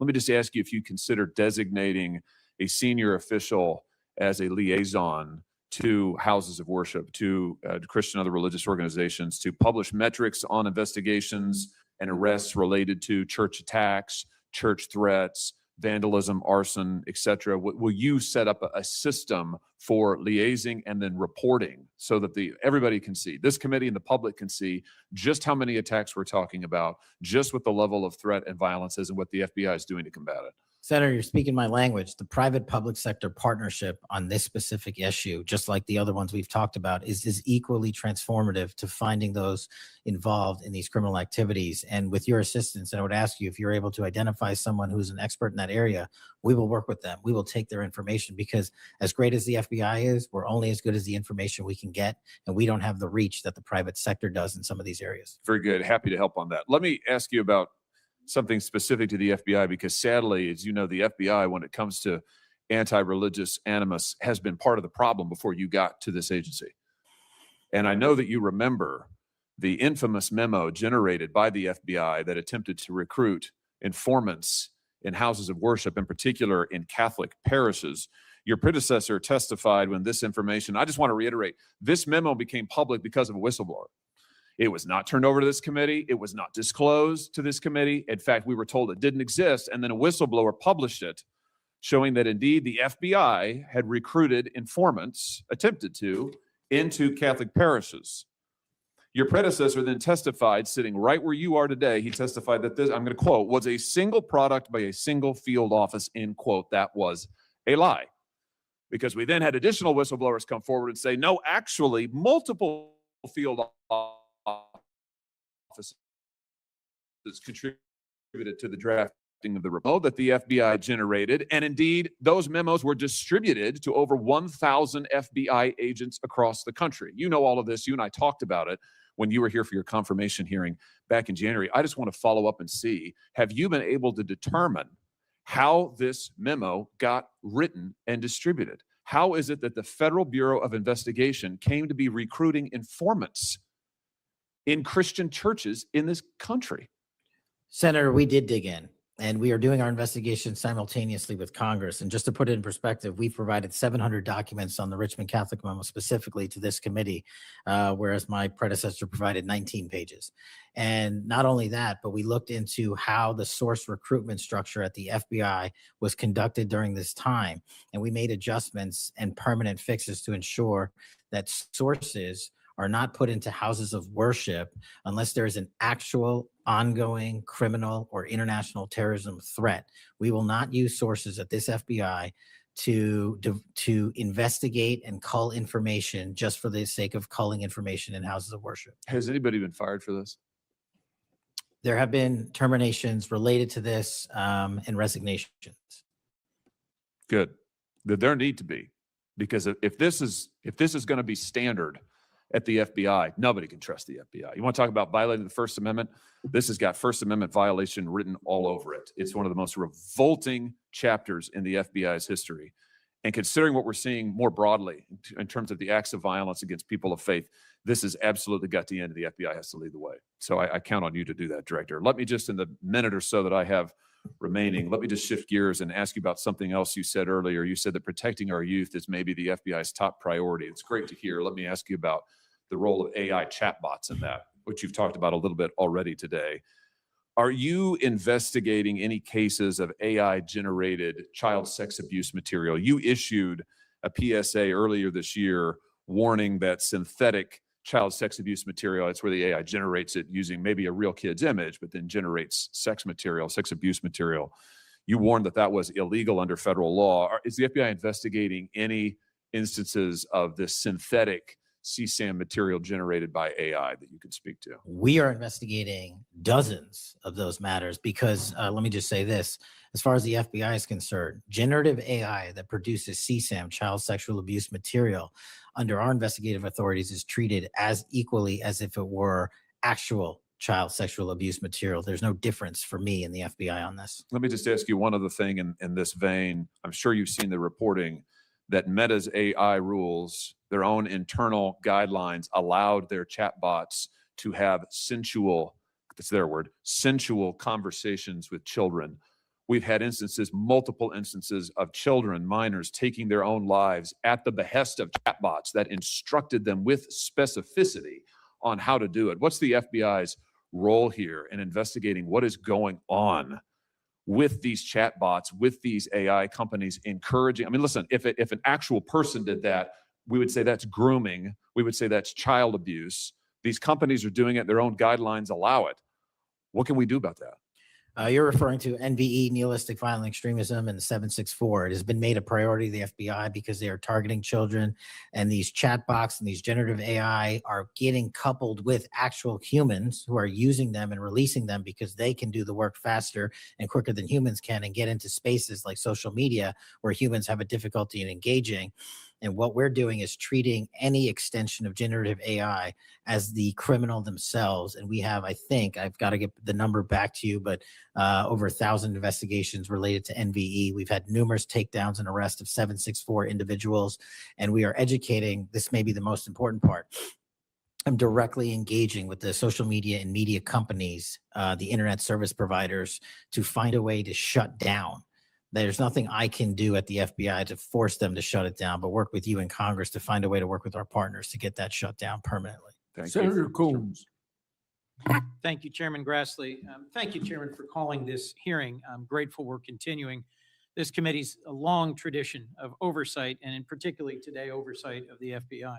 Let me just ask you if you consider designating a senior official as a liaison to houses of worship, to Christian other religious organizations, to publish metrics on investigations and arrests related to church attacks, church threats, vandalism, arson, etc. Will you set up a system for liaising and then reporting so that everybody can see, this committee and the public can see just how many attacks we're talking about, just what the level of threat and violence is and what the FBI is doing to combat it?
Senator, you're speaking my language. The private-public sector partnership on this specific issue, just like the other ones we've talked about, is equally transformative to finding those involved in these criminal activities. And with your assistance, I would ask you if you're able to identify someone who's an expert in that area, we will work with them. We will take their information because as great as the FBI is, we're only as good as the information we can get, and we don't have the reach that the private sector does in some of these areas.
Very good. Happy to help on that. Let me ask you about something specific to the FBI, because sadly, as you know, the FBI, when it comes to anti-religious animus, has been part of the problem before you got to this agency. And I know that you remember the infamous memo generated by the FBI that attempted to recruit informants in houses of worship, in particular in Catholic parishes. Your predecessor testified when this information, I just want to reiterate, this memo became public because of a whistleblower. It was not turned over to this committee. It was not disclosed to this committee. In fact, we were told it didn't exist, and then a whistleblower published it, showing that indeed the FBI had recruited informants, attempted to, into Catholic parishes. Your predecessor then testified, sitting right where you are today, he testified that this, I'm going to quote, was a single product by a single field office, end quote. That was a lie. Because we then had additional whistleblowers come forward and say, no, actually, multiple field offices contributed to the drafting of the memo that the FBI generated. And indeed, those memos were distributed to over 1,000 FBI agents across the country. You know all of this. You and I talked about it when you were here for your confirmation hearing back in January. I just want to follow up and see, have you been able to determine how this memo got written and distributed? How is it that the Federal Bureau of Investigation came to be recruiting informants in Christian churches in this country?
Senator, we did dig in, and we are doing our investigation simultaneously with Congress. And just to put it in perspective, we provided 700 documents on the Richmond Catholic memo specifically to this committee, whereas my predecessor provided 19 pages. And not only that, but we looked into how the source recruitment structure at the FBI was conducted during this time. And we made adjustments and permanent fixes to ensure that sources are not put into houses of worship unless there is an actual ongoing criminal or international terrorism threat. We will not use sources at this FBI to investigate and cull information just for the sake of culling information in houses of worship.
Has anybody been fired for this?
There have been terminations related to this and resignations.
Good. There need to be, because if this is going to be standard at the FBI. Nobody can trust the FBI. You want to talk about violating the First Amendment? This has got First Amendment violation written all over it. It's one of the most revolting chapters in the FBI's history. And considering what we're seeing more broadly in terms of the acts of violence against people of faith, this is absolutely got to end. The FBI has to lead the way. So I count on you to do that, Director. Let me just, in the minute or so that I have remaining, let me just shift gears and ask you about something else you said earlier. You said that protecting our youth is maybe the FBI's top priority. It's great to hear. Let me ask you about the role of AI chatbots in that, which you've talked about a little bit already today. Are you investigating any cases of AI-generated child sex abuse material? You issued a PSA earlier this year warning that synthetic child sex abuse material, that's where the AI generates it using maybe a real kid's image, but then generates sex material, sex abuse material. You warned that that was illegal under federal law. Is the FBI investigating any instances of this synthetic CSAM material generated by AI that you could speak to?
We are investigating dozens of those matters because let me just say this, as far as the FBI is concerned, generative AI that produces CSAM, child sexual abuse material, under our investigative authorities is treated as equally as if it were actual child sexual abuse material. There's no difference for me in the FBI on this.
Let me just ask you one other thing in this vein. I'm sure you've seen the reporting that Meta's AI rules, their own internal guidelines, allowed their chatbots to have sensual, that's their word, sensual conversations with children. We've had instances, multiple instances of children, minors, taking their own lives at the behest of chatbots that instructed them with specificity on how to do it. What's the FBI's role here in investigating what is going on with these chatbots, with these AI companies encouraging? I mean, listen, if an actual person did that, we would say that's grooming. We would say that's child abuse. These companies are doing it. Their own guidelines allow it. What can we do about that?
You're referring to NVE, nihilistic violent extremism, and the 764. It has been made a priority of the FBI because they are targeting children, and these chatbots and these generative AI are getting coupled with actual humans who are using them and releasing them because they can do the work faster and quicker than humans can and get into spaces like social media where humans have a difficulty in engaging. And what we're doing is treating any extension of generative AI as the criminal themselves. And we have, I think, I've got to get the number back to you, but over 1,000 investigations related to NVE. We've had numerous takedowns and arrests of 764 individuals. And we are educating, this may be the most important part. I'm directly engaging with the social media and media companies, the internet service providers, to find a way to shut down. There's nothing I can do at the FBI to force them to shut it down, but work with you in Congress to find a way to work with our partners to get that shut down permanently.
Thank
Senator
you.
Combs.
Thank you, Chairman Grassley. Thank you, Chairman, for calling this hearing. I'm grateful we're continuing this committee's long tradition of oversight, and in particularly today, oversight of the FBI.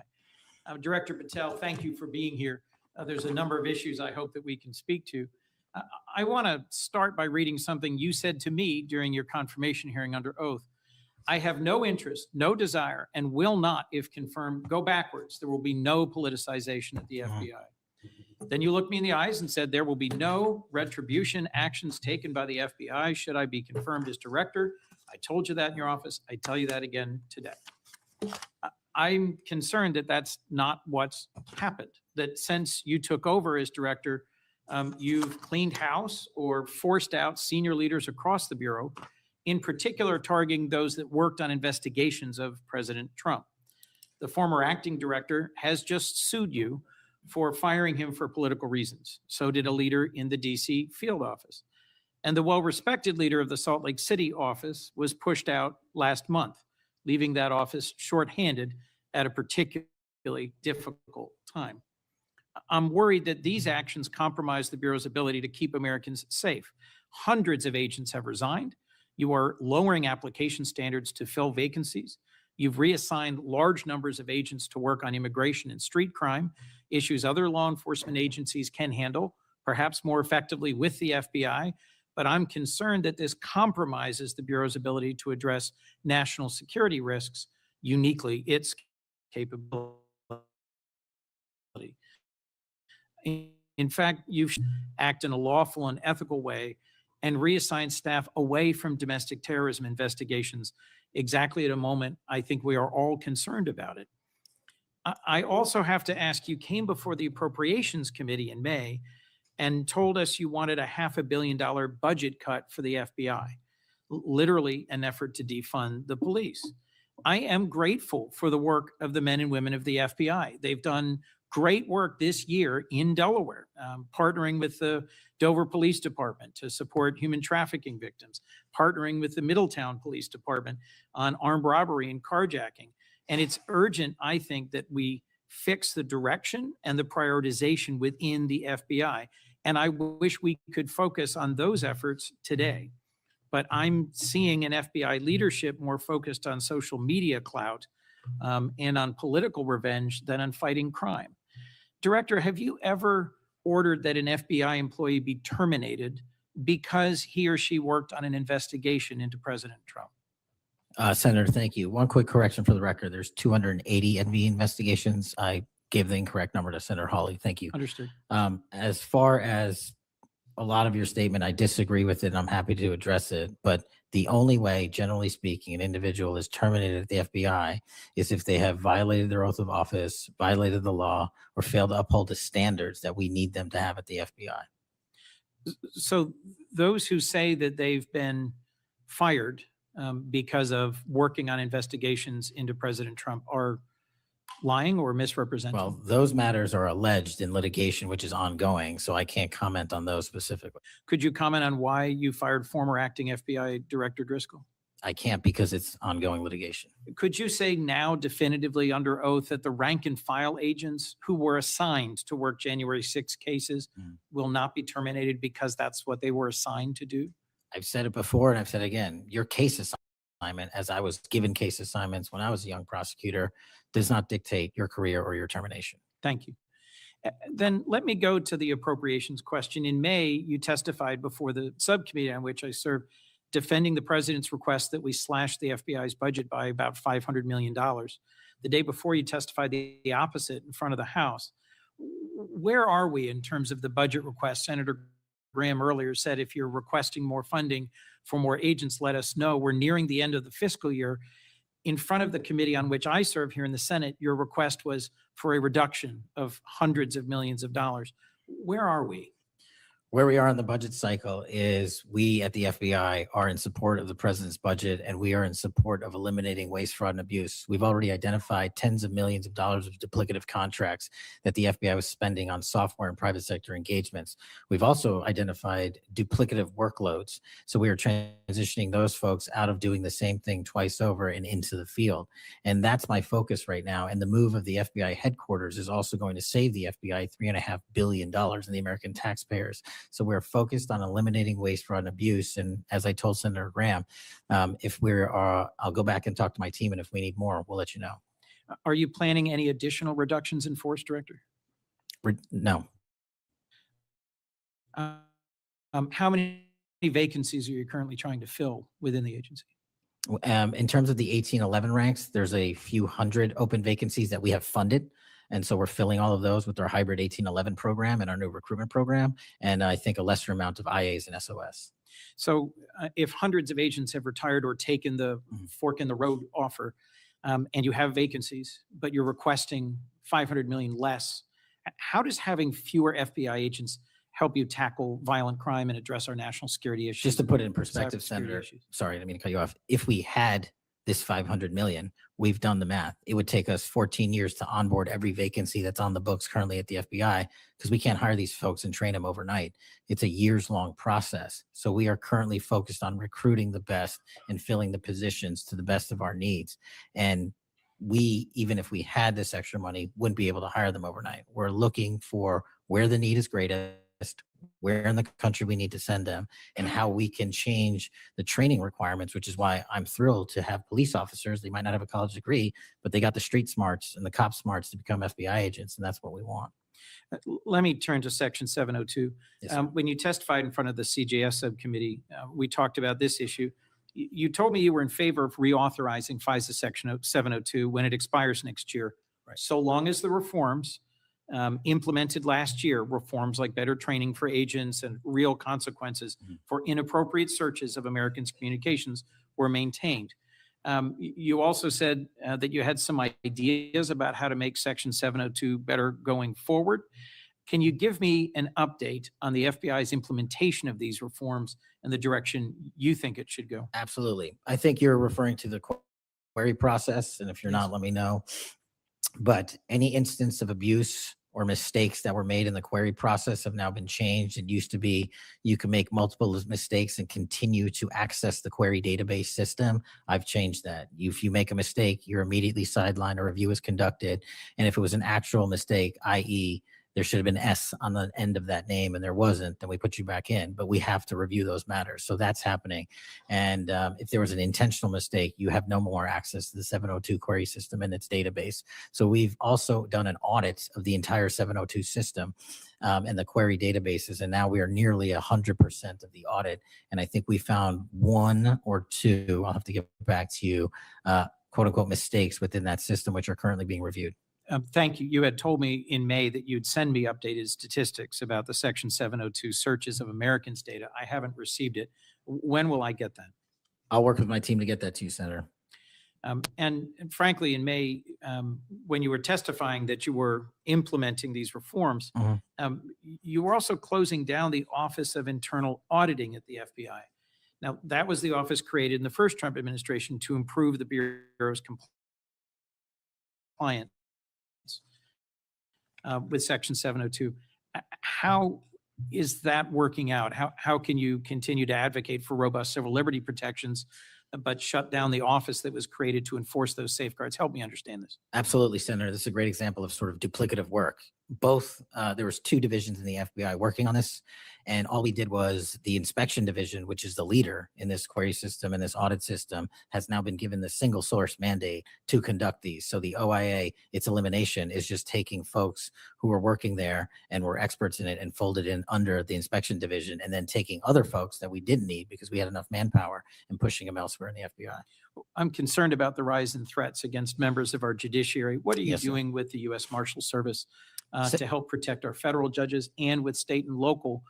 Director Patel, thank you for being here. There's a number of issues I hope that we can speak to. I want to start by reading something you said to me during your confirmation hearing under oath. I have no interest, no desire, and will not, if confirmed, go backwards. There will be no politicization at the FBI. Then you looked me in the eyes and said there will be no retribution actions taken by the FBI should I be confirmed as director. I told you that in your office. I tell you that again today. I'm concerned that that's not what's happened, that since you took over as director, you've cleaned house or forced out senior leaders across the Bureau, in particular targeting those that worked on investigations of President Trump. The former acting director has just sued you for firing him for political reasons. So did a leader in the DC field office. And the well-respected leader of the Salt Lake City office was pushed out last month, leaving that office shorthanded at a particularly difficult time. I'm worried that these actions compromise the Bureau's ability to keep Americans safe. Hundreds of agents have resigned. You are lowering application standards to fill vacancies. You've reassigned large numbers of agents to work on immigration and street crime, issues other law enforcement agencies can handle, perhaps more effectively with the FBI. But I'm concerned that this compromises the Bureau's ability to address national security risks, uniquely its capability. In fact, you should act in a lawful and ethical way and reassign staff away from domestic terrorism investigations exactly at a moment I think we are all concerned about it. I also have to ask, you came before the Appropriations Committee in May and told us you wanted a $500 million budget cut for the FBI, literally an effort to defund the police. I am grateful for the work of the men and women of the FBI. They've done great work this year in Delaware, partnering with the Dover Police Department to support human trafficking victims, partnering with the Middletown Police Department on armed robbery and carjacking. And it's urgent, I think, that we fix the direction and the prioritization within the FBI. And I wish we could focus on those efforts today. But I'm seeing an FBI leadership more focused on social media clout and on political revenge than on fighting crime. Director, have you ever ordered that an FBI employee be terminated because he or she worked on an investigation into President Trump?
Senator, thank you. One quick correction for the record. There's 280 NV investigations. I gave the incorrect number to Senator Hawley. Thank you.
Understood.
As far as a lot of your statement, I disagree with it, and I'm happy to address it. But the only way, generally speaking, an individual is terminated at the FBI is if they have violated their oath of office, violated the law, or failed to uphold the standards that we need them to have at the FBI.
So those who say that they've been fired because of working on investigations into President Trump are lying or misrepresenting?
Well, those matters are alleged in litigation, which is ongoing, so I can't comment on those specifically.
Could you comment on why you fired former acting FBI Director Driscoll?
I can't because it's ongoing litigation.
Could you say now definitively under oath that the rank and file agents who were assigned to work January 6 cases will not be terminated because that's what they were assigned to do?
I've said it before and I've said again, your case assignment, as I was given case assignments when I was a young prosecutor, does not dictate your career or your termination.
Thank you. Then let me go to the appropriations question. In May, you testified before the subcommittee on which I served, defending the president's request that we slash the FBI's budget by about $500 million. The day before, you testified the opposite in front of the House. Where are we in terms of the budget request? Senator Graham earlier said, if you're requesting more funding for more agents, let us know. We're nearing the end of the fiscal year. In front of the committee on which I serve here in the Senate, your request was for a reduction of hundreds of millions of dollars. Where are we?
Where we are in the budget cycle is we at the FBI are in support of the president's budget, and we are in support of eliminating waste, fraud, and abuse. We've already identified tens of millions of dollars of duplicative contracts that the FBI was spending on software and private sector engagements. We've also identified duplicative workloads. So we are transitioning those folks out of doing the same thing twice over and into the field. And that's my focus right now. And the move of the FBI headquarters is also going to save the FBI $3.5 billion in the American taxpayers. So we're focused on eliminating waste, fraud, and abuse. And as I told Senator Graham, if we're, I'll go back and talk to my team, and if we need more, we'll let you know.
Are you planning any additional reductions in force, Director?
No.
How many vacancies are you currently trying to fill within the agency?
In terms of the 1811 ranks, there's a few hundred open vacancies that we have funded. And so we're filling all of those with our hybrid 1811 program and our new recruitment program. And I think a lesser amount of IAs and SOS.
So if hundreds of agents have retired or taken the fork in the road offer, and you have vacancies, but you're requesting 500 million less, how does having fewer FBI agents help you tackle violent crime and address our national security issues?
Just to put it in perspective,
cybersecurity
Senator,
issues?
sorry, I didn't mean to cut you off. If we had this 500 million, we've done the math. It would take us 14 years to onboard every vacancy that's on the books currently at the FBI, because we can't hire these folks and train them overnight. It's a years-long process. So we are currently focused on recruiting the best and filling the positions to the best of our needs. And we, even if we had this extra money, wouldn't be able to hire them overnight. We're looking for where the need is greatest, where in the country we need to send them, and how we can change the training requirements, which is why I'm thrilled to have police officers. They might not have a college degree, but they got the street smarts and the cop smarts to become FBI agents, and that's what we want.
Let me turn to Section 702.
Yes, sir.
When you testified in front of the CJS subcommittee, we talked about this issue. You told me you were in favor of reauthorizing FISA Section 702 when it expires next year,
Right.
so long as the reforms implemented last year, reforms like better training for agents and real consequences for inappropriate searches of Americans' communications, were maintained. You also said that you had some ideas about how to make Section 702 better going forward. Can you give me an update on the FBI's implementation of these reforms and the direction you think it should go?
Absolutely. I think you're referring to the query process, and if you're
Yes.
not, let me know. But any instance of abuse or mistakes that were made in the query process have now been changed. It used to be you can make multiple mistakes and continue to access the query database system. I've changed that. If you make a mistake, you're immediately sidelined, a review is conducted. And if it was an actual mistake, i.e., there should have been S on the end of that name and there wasn't, then we put you back in. But we have to review those matters. So that's happening. And if there was an intentional mistake, you have no more access to the 702 query system and its database. So we've also done an audit of the entire 702 system and the query databases. And now we are nearly 100% of the audit. And I think we found one or two, I'll have to get back to you, quote unquote, mistakes within that system, which are currently being reviewed.
Thank you. You had told me in May that you'd send me updated statistics about the Section 702 searches of Americans data. I haven't received it. When will I get that?
I'll work with my team to get that to you, Senator.
And frankly, in May, when you were testifying that you were implementing these reforms, you were also closing down the Office of Internal Auditing at the FBI. Now, that was the office created in the first Trump administration to improve the Bureau's compliance with Section 702. How is that working out? How can you continue to advocate for robust civil liberty protections, but shut down the office that was created to enforce those safeguards? Help me understand this.
Absolutely, Senator. This is a great example of sort of duplicative work. Both, there was two divisions in the FBI working on this, and all we did was the inspection division, which is the leader in this query system and this audit system, has now been given the single source mandate to conduct these. So the OIA, its elimination is just taking folks who were working there and were experts in it and folded in under the inspection division, and then taking other folks that we didn't need because we had enough manpower and pushing them elsewhere in the FBI.
I'm concerned about the rise in threats against members of our judiciary. What are you
Yes, sir.
doing with the U.S. Marshal Service
So-
to help protect our federal judges and with state and local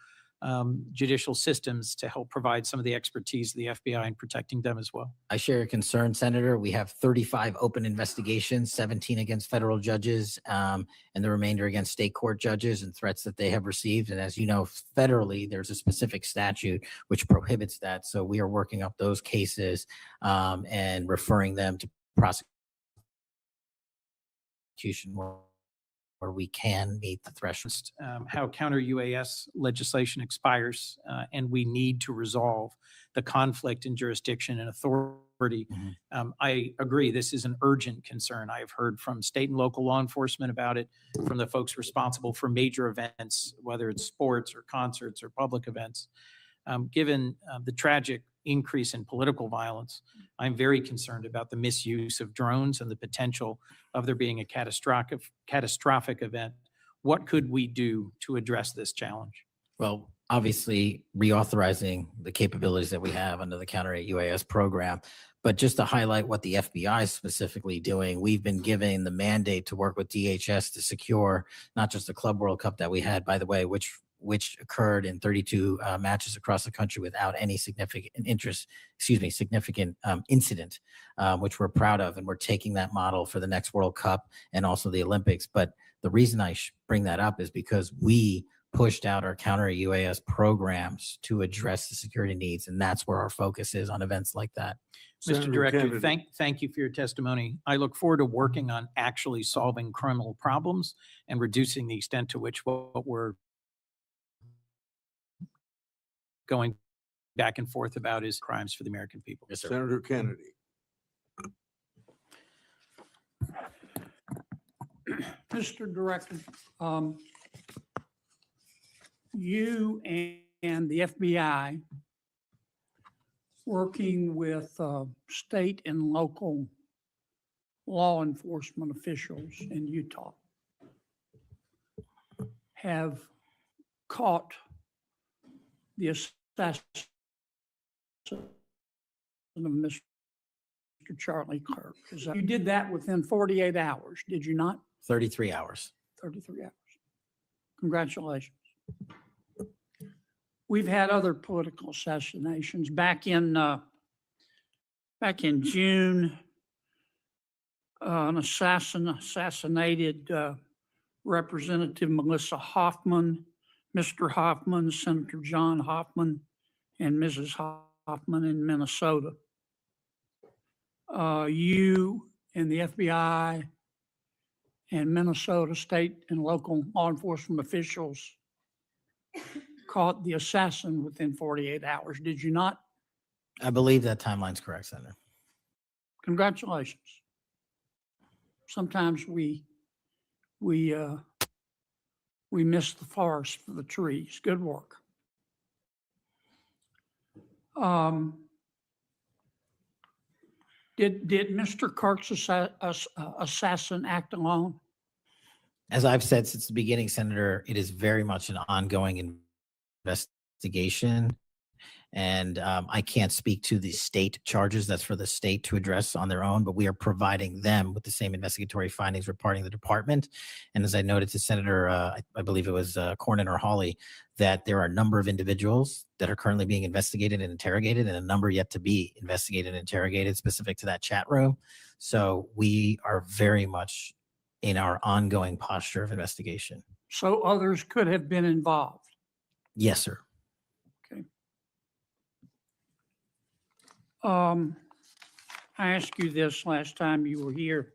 judicial systems to help provide some of the expertise of the FBI in protecting them as well?
I share your concern, Senator. We have 35 open investigations, 17 against federal judges, and the remainder against state court judges and threats that they have received. And as you know, federally, there's a specific statute which prohibits that. So we are working up those cases and referring them to prosecution where we can meet the threshold.
How counter UAS legislation expires, and we need to resolve the conflict in jurisdiction and authority. I agree, this is an urgent concern. I have heard from state and local law enforcement about it, from the folks responsible for major events, whether it's sports or concerts or public events. Given the tragic increase in political violence, I'm very concerned about the misuse of drones and the potential of there being a catastrophic event. What could we do to address this challenge?
Well, obviously reauthorizing the capabilities that we have under the Counter UAS program. But just to highlight what the FBI is specifically doing, we've been given the mandate to work with DHS to secure not just the Club World Cup that we had, by the way, which occurred in 32 matches across the country without any significant incident, which we're proud of. And we're taking that model for the next World Cup and also the Olympics. But the reason I bring that up is because we pushed out our counter UAS programs to address the security needs. And that's where our focus is on events like that.
Mr.
Senator
Director,
Kennedy.
thank you for your testimony. I look forward to working on actually solving criminal problems and reducing the extent to which what we're going back and forth about is crimes for the American people.
Yes, sir.
Senator Kennedy.
Mr. Director, you and the FBI working with state and local law enforcement officials in Utah have caught the assassin of Mr. Charlie Kirk. You did that within 48 hours, did you not?
33 hours.
33 hours. Congratulations. We've had other political assassinations. Back in Back in June, an assassinated Representative Melissa Hoffman, Mr. Hoffman, Senator John Hoffman, and Mrs. Hoffman in Minnesota. You and the FBI and Minnesota state and local law enforcement officials caught the assassin within 48 hours. Did you not?
I believe that timeline's correct, Senator.
Congratulations. Sometimes we miss the forest for the trees. Good work. Did Mr. Kirk's assassin act alone?
As I've said since the beginning, Senator, it is very much an ongoing investigation. And I can't speak to the state charges. That's for the state to address on their own, but we are providing them with the same investigatory findings reporting the department. And as I noted to Senator, I believe it was Cornyn or Hawley, that there are a number of individuals that are currently being investigated and interrogated, and a number yet to be investigated and interrogated specific to that chat room. So we are very much in our ongoing posture of investigation.
So others could have been involved.
Yes, sir.
I asked you this last time you were here.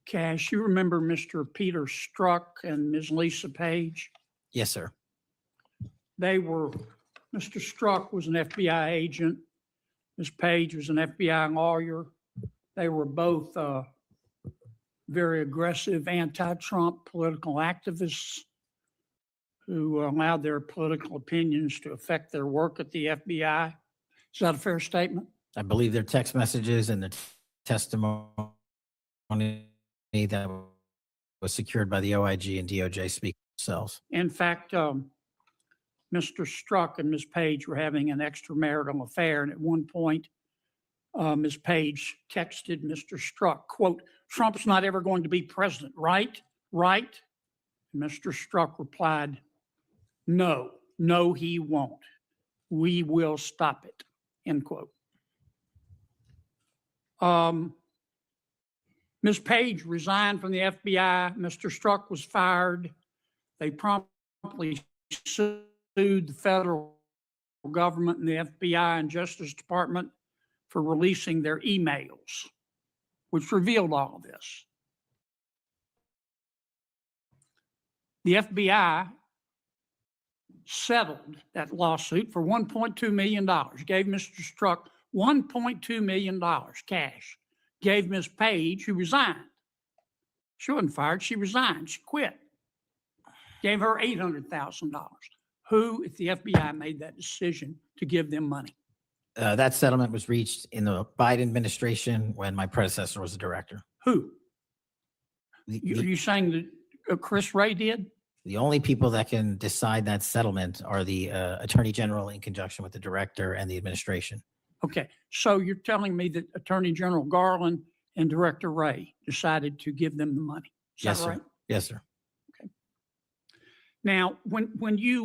Kash, you remember Mr. Peter Strzok and Ms. Lisa Page?
Yes, sir.
Mr. Strzok was an FBI agent. Ms. Page was an FBI lawyer. They were both very aggressive anti-Trump political activists who allowed their political opinions to affect their work at the FBI. Is that a fair statement?
I believe their text messages and the testimony that was secured by the OIG and DOJ speak for themselves.
In fact, Mr. Strzok and Ms. Page were having an extramarital affair, and at one point, Ms. Page texted Mr. Strzok, quote, "Trump's not ever going to be president, right? Right?" And Mr. Strzok replied, "No, he won't. We will stop it," end quote. Ms. Page resigned from the FBI. Mr. Strzok was fired. They promptly sued the federal government and the FBI and Justice Department for releasing their emails, which revealed all of this. The FBI settled that lawsuit for $1.2 million, gave Mr. Strzok $1.2 million cash, gave Ms. Page, who resigned. She wasn't fired, she resigned, she quit. Gave her $800,000. Who, if the FBI made that decision to give them money?
That settlement was reached in the Biden administration when my predecessor was the director.
Who?
The-
Are you saying that Chris Wray did?
The only people that can decide that settlement are the Attorney General in conjunction with the director and the administration.
Okay, so you're telling me that Attorney General Garland and Director Wray decided to give them the money? Is
Yes,
that
sir.
right?
Yes, sir.
Now, when you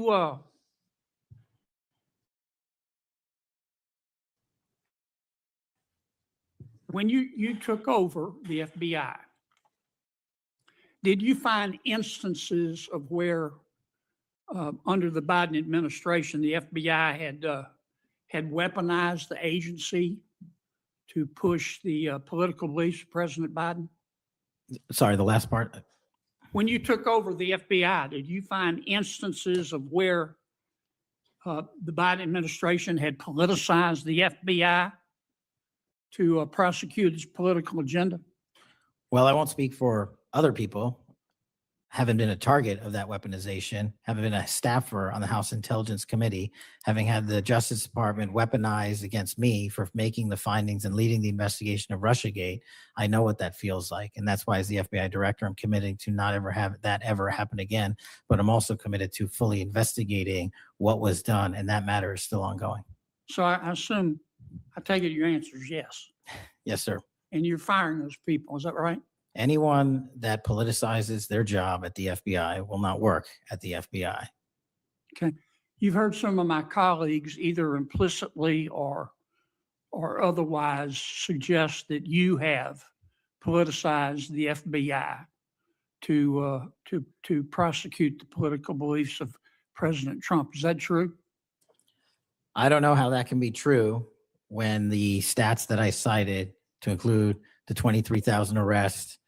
took over the FBI, did you find instances of where, under the Biden administration, the FBI had weaponized the agency to push the political beliefs of President Biden?
Sorry, the last part.
When you took over the FBI, did you find instances of where the Biden administration had politicized the FBI to prosecute its political agenda?
Well, I won't speak for other people. Haven't been a target of that weaponization, haven't been a staffer on the House Intelligence Committee, having had the Justice Department weaponized against me for making the findings and leading the investigation of Russiagate. I know what that feels like. And that's why as the FBI director, I'm committing to not ever have that ever happen again. But I'm also committed to fully investigating what was done. And that matter is still ongoing.
So I assume, I take it your answer is yes.
Yes, sir.
And you're firing those people, is that right?
Anyone that politicizes their job at the FBI will not work at the FBI.
Okay. You've heard some of my colleagues either implicitly or or otherwise suggest that you have politicized the FBI to prosecute the political beliefs of President Trump. Is that true?
I don't know how that can be true when the stats that I cited, to include the 23,000 arrests,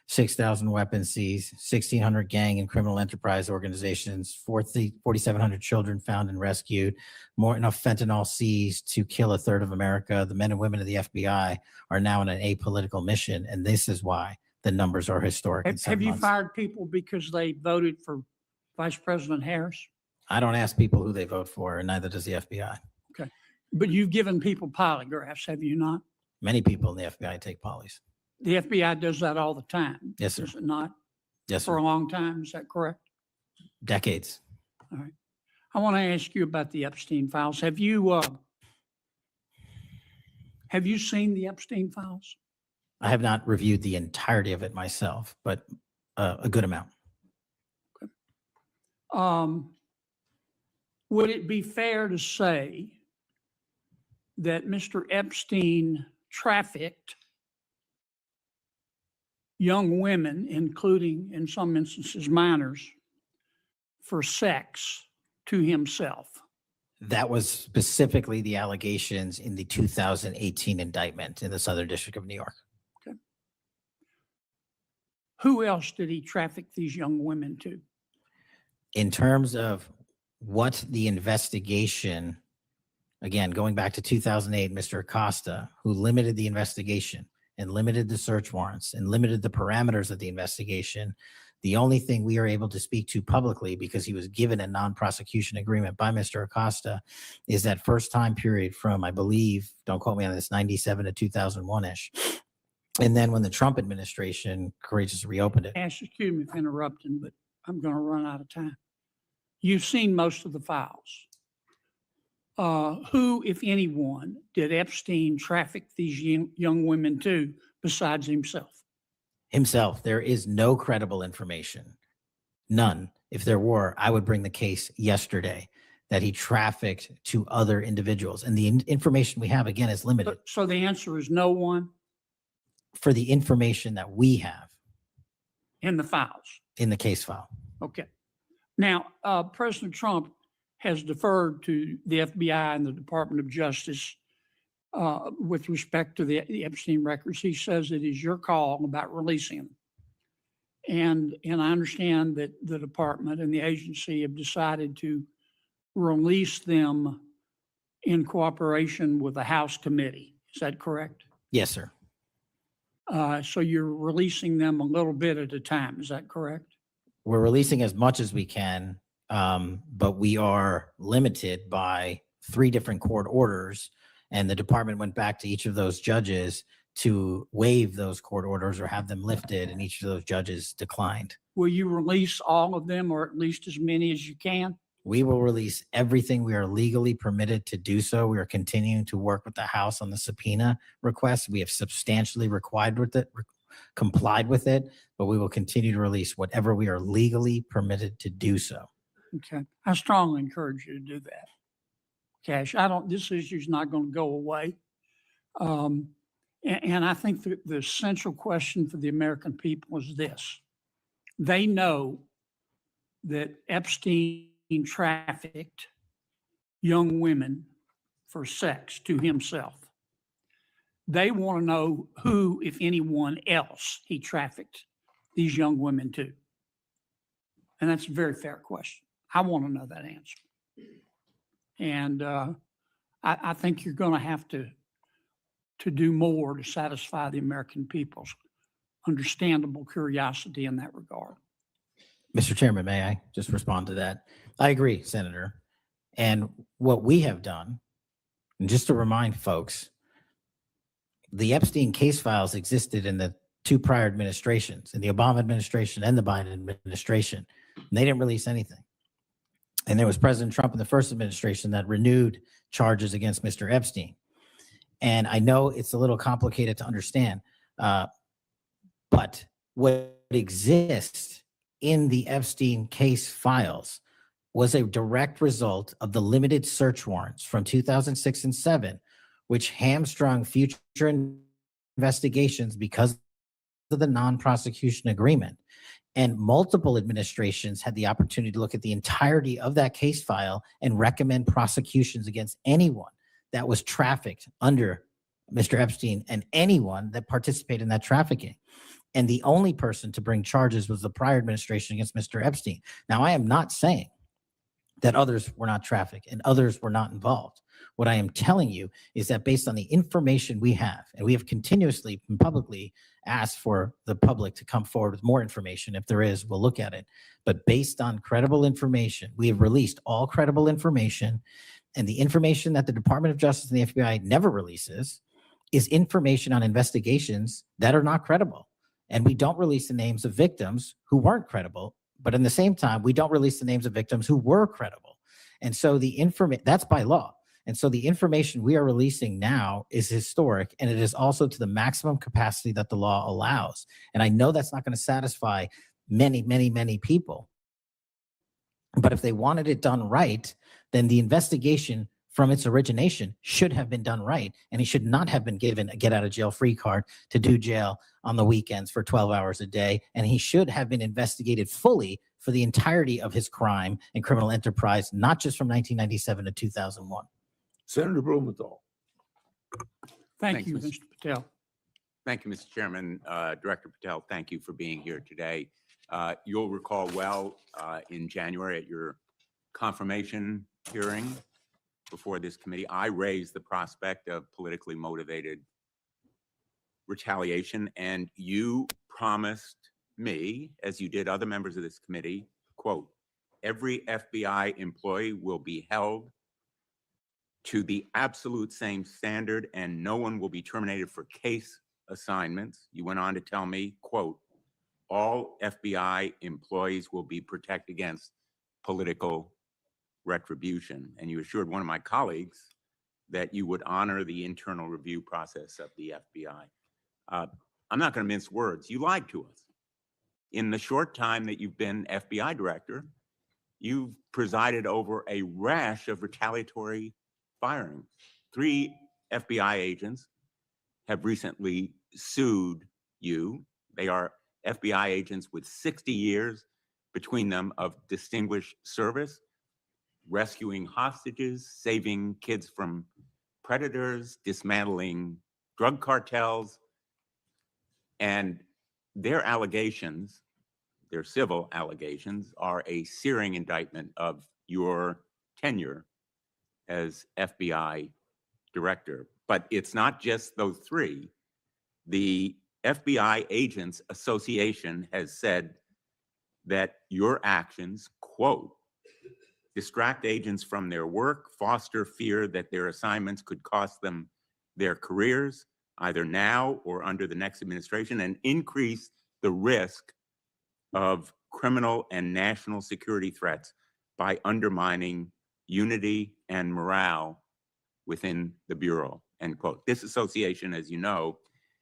6,000 weapons seized, 1,600 gang and criminal enterprise organizations, 4,700 children found and rescued, more enough fentanyl seized to kill a third of America. The men and women of the FBI are now on an apolitical mission, and this is why the numbers are historic. in
Have
7
you
months.
fired people because they voted for Vice President Harris?
I don't ask people who they vote for, and neither does the FBI.
But you've given people polygraphs, have you not?
Many people in the FBI take polys.
The FBI does that all the time.
Yes, sir.
Does it not?
Yes,
For
sir.
a long time, is that correct?
Decades.
I want to ask you about the Epstein files. Have you seen the Epstein files?
I have not reviewed the entirety of it myself, but a good amount.
Would it be fair to say that Mr. Epstein trafficked young women, including in some instances minors, for sex to himself?
That was specifically the allegations in the 2018 indictment in the Southern District of New York.
Who else did he traffic these young women to?
In terms of what the investigation, again, going back to 2008, Mr. Acosta, who limited the investigation and limited the search warrants and limited the parameters of the investigation, the only thing we are able to speak to publicly, because he was given a non-prosecution agreement by Mr. Acosta, is that first time period from, I believe, don't quote me on this, 97 to 2001-ish. And then when the Trump administration courageously reopened it.
Excuse me for interrupting, but I'm going to run out of time. You've seen most of the files. Who, if anyone, did Epstein traffic these young women to besides himself?
Himself. There is no credible information. None. If there were, I would bring the case yesterday that he trafficked to other individuals. And the information we have, again, is limited.
So the answer is no one
For the information that we have
in the files.
in the case file.
Okay. Now, President Trump has deferred to the FBI and the Department of Justice with respect to the Epstein records. He says it is your call about releasing them. And I understand that the department and the agency have decided to release them in cooperation with the House committee. Is that correct?
Yes, sir.
So you're releasing them a little bit at a time. Is that correct?
We're releasing as much as we can, but we are limited by 3 different court orders. And the department went back to each of those judges to waive those court orders or have them lifted, and each of those judges declined.
Will you release all of them, or at least as many as you can?
We will release everything we are legally permitted to do so. We are continuing to work with the House on the subpoena request. We have substantially complied with it, but we will continue to release whatever we are legally permitted to do so.
Okay. I strongly encourage you to do that. Kash, this issue is not going to go away. And I think the central question for the American people is this. They know that Epstein trafficked young women for sex to himself. They want to know who, if anyone else, he trafficked these young women to. And that's a very fair question. I want to know that answer. And I think you're going to have to do more to satisfy the American people's understandable curiosity in that regard.
Mr. Chairman, may I just respond to that? I agree, Senator. And what we have done, and just to remind folks, the Epstein case files existed in the 2 prior administrations, in the Obama administration and the Biden administration. And they didn't release anything. And there was President Trump in the first administration that renewed charges against Mr. Epstein. And I know it's a little complicated to understand, but what exists in the Epstein case files was a direct result of the limited search warrants from 2006 and 7, which hamstrung future investigations because of the non-prosecution agreement. And multiple administrations had the opportunity to look at the entirety of that case file and recommend prosecutions against anyone that was trafficked under Mr. Epstein and anyone that participated in that trafficking. And the only person to bring charges was the prior administration against Mr. Epstein. Now, I am not saying that others were not trafficked and others were not involved. What I am telling you is that based on the information we have, and we have continuously and publicly asked for the public to come forward with more information. If there is, we'll look at it. But based on credible information, we have released all credible information. And the information that the Department of Justice and the FBI never releases is information on investigations that are not credible. And we don't release the names of victims who weren't credible. But in the same time, we don't release the names of victims who were credible. And so the information, that's by law. And so the information we are releasing now is historic, and it is also to the maximum capacity that the law allows. And I know that's not going to satisfy many, many, many people. But if they wanted it done right, then the investigation from its origination should have been done right. And he should not have been given a get out of jail free card to do jail on the weekends for 12 hours a day. And he should have been investigated fully for the entirety of his crime and criminal enterprise, not just from 1997 to 2001.
Senator Blumenthal.
Thank
Thanks,
you,
Mr.
Mr. Patel.
Thank you, Mr. Chairman. Director Patel, thank you for being here today. You'll recall well in January at your confirmation hearing before this committee, I raised the prospect of politically motivated retaliation, and you promised me, as you did other members of this committee, quote, every FBI employee will be held to the absolute same standard and no one will be terminated for case assignments. You went on to tell me, quote, all FBI employees will be protected against political retribution. And you assured one of my colleagues that you would honor the internal review process of the FBI. I'm not going to mince words. You lied to us. In the short time that you've been FBI director, you've presided over a rash of retaliatory firings. 3 FBI agents have recently sued you. They are FBI agents with 60 years between them of distinguished service, rescuing hostages, saving kids from predators, dismantling drug cartels, and their allegations, their civil allegations, are a searing indictment of your tenure as FBI director. But it's not just those 3. The FBI Agents Association has said that your actions, quote, distract agents from their work, foster fear that their assignments could cost them their careers, either now or under the next administration, and increase the risk of criminal and national security threats by undermining unity and morale within the Bureau, end quote. This association, as you know,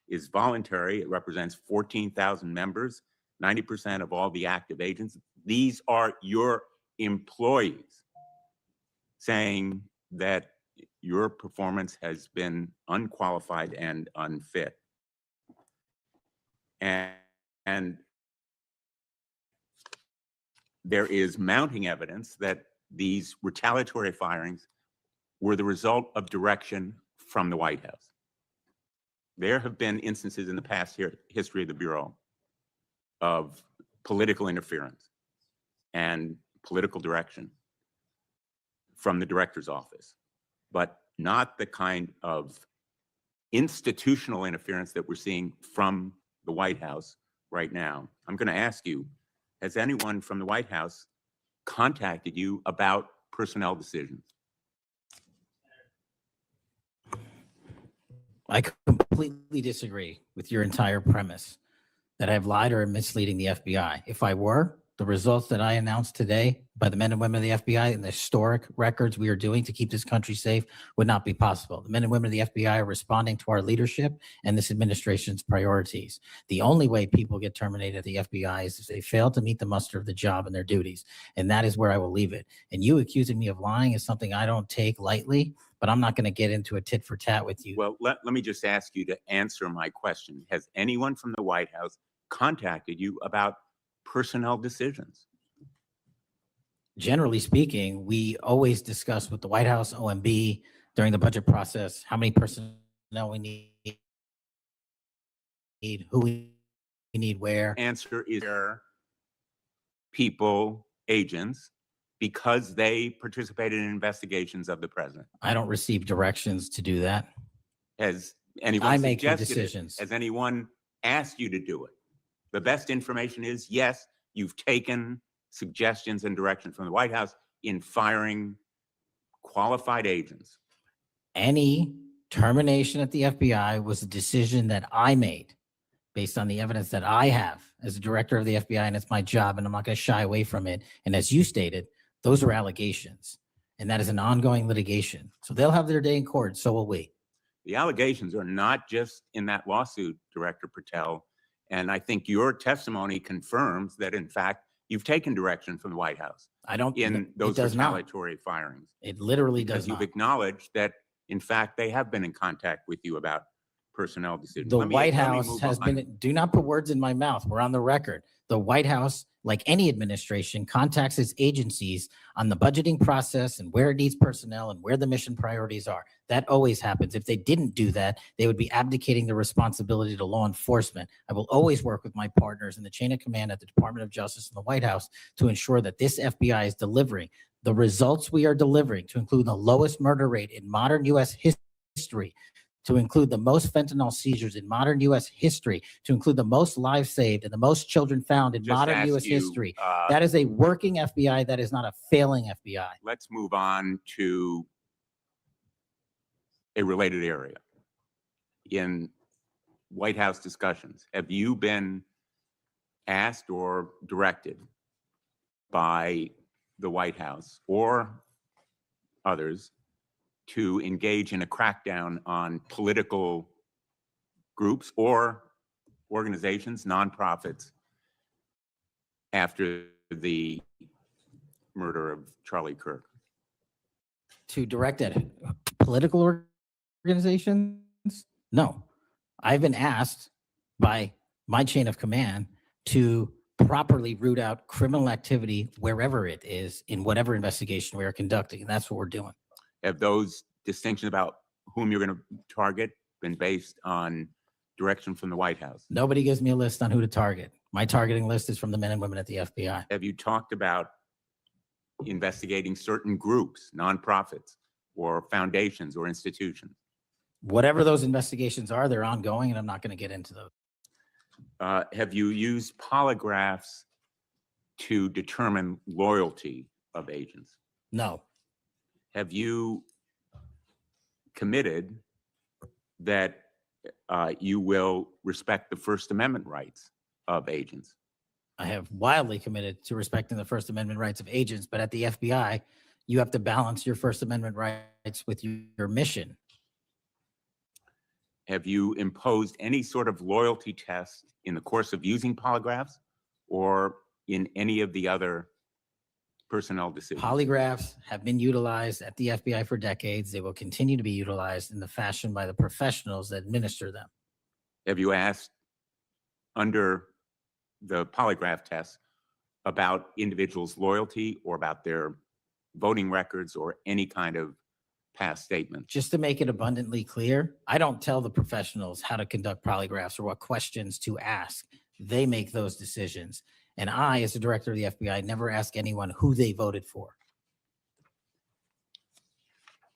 is voluntary. It represents 14,000 members, 90% of all the active agents. These are your employees saying that your performance has been unqualified and unfit. And there is mounting evidence that these retaliatory firings were the result of direction from the White House. There have been instances in the past history of the Bureau of political interference and political direction from the director's office, but not the kind of institutional interference that we're seeing from the White House right now. I'm going to ask you, has anyone from the White House contacted you about personnel decisions?
I completely disagree with your entire premise that I've lied or am misleading the FBI. If I were, the results that I announced today by the men and women of the FBI and the historic records we are doing to keep this country safe would not be possible. The men and women of the FBI are responding to our leadership and this administration's priorities. The only way people get terminated at the FBI is if they fail to meet the muster of the job and their duties. And that is where I will leave it. And you accusing me of lying is something I don't take lightly, but I'm not going to get into a tit for tat with you.
Well, let me just ask you to answer my question. Has anyone from the White House contacted you about personnel decisions?
Generally speaking, we always discuss with the White House, OMB, during the budget process, how many personnel we need, who we need where.
Answer is there people, agents, because they participated in investigations of the president.
I don't receive directions to do that.
Has anyone
I make the
suggested it?
decisions.
Has anyone asked you to do it? The best information is, yes, you've taken suggestions and direction from the White House in firing qualified agents.
Any termination at the FBI was a decision that I made based on the evidence that I have as a director of the FBI, and it's my job, and I'm not going to shy away from it. And as you stated, those are allegations, and that is an ongoing litigation. So they'll have their day in court, so will we.
The allegations are not just in that lawsuit, Director Patel, and I think your testimony confirms that, in fact, you've taken direction from the White House
I don't,
in
it
those
does not.
retaliatory firings.
It literally
Because
does
you've
not.
acknowledged that, in fact, they have been in contact with you about personnel decisions.
The
Let me-
White
let me
House
move
has
on.
been, do not put words in my mouth. We're on the record. The White House, like any administration, contacts its agencies on the budgeting process and where it needs personnel and where the mission priorities are. That always happens. If they didn't do that, they would be abdicating the responsibility to law enforcement. I will always work with my partners in the chain of command at the Department of Justice and the White House to ensure that this FBI is delivering the results we are delivering, to include the lowest murder rate in modern U.S. history, to include the most fentanyl seizures in modern U.S. history, to include the most lives saved and the most children found in
Just
modern
ask
U.S.
you,
history. That is a working FBI. That is not a failing FBI.
Let's move on to a related area. In White House discussions, have you been asked or directed by the White House or others to engage in a crackdown on political groups or organizations, nonprofits, after the murder of Charlie Kirk?
To direct at political organizations? No. I've been asked by my chain of command to properly root out criminal activity wherever it is in whatever investigation we are conducting. And that's what we're doing.
Have those distinctions about whom you're going to target been based on direction from the White House?
Nobody gives me a list on who to target. My targeting list is from the men and women at the FBI.
Have you talked about investigating certain groups, nonprofits, or foundations or institutions?
Whatever those investigations are, they're ongoing, and I'm not going to get into those.
Have you used polygraphs to determine loyalty of agents?
No.
Have you committed that you will respect the First Amendment rights of agents?
I have wildly committed to respecting the First Amendment rights of agents, but at the FBI, you have to balance your First Amendment rights with your mission.
Have you imposed any sort of loyalty test in the course of using polygraphs or in any of the other personnel decisions?
Polygraphs have been utilized at the FBI for decades. They will continue to be utilized in the fashion by the professionals that administer them.
Have you asked under the polygraph test about individuals' loyalty or about their voting records or any kind of past statement?
Just to make it abundantly clear, I don't tell the professionals how to conduct polygraphs or what questions to ask. They make those decisions. And I, as the director of the FBI, never ask anyone who they voted for.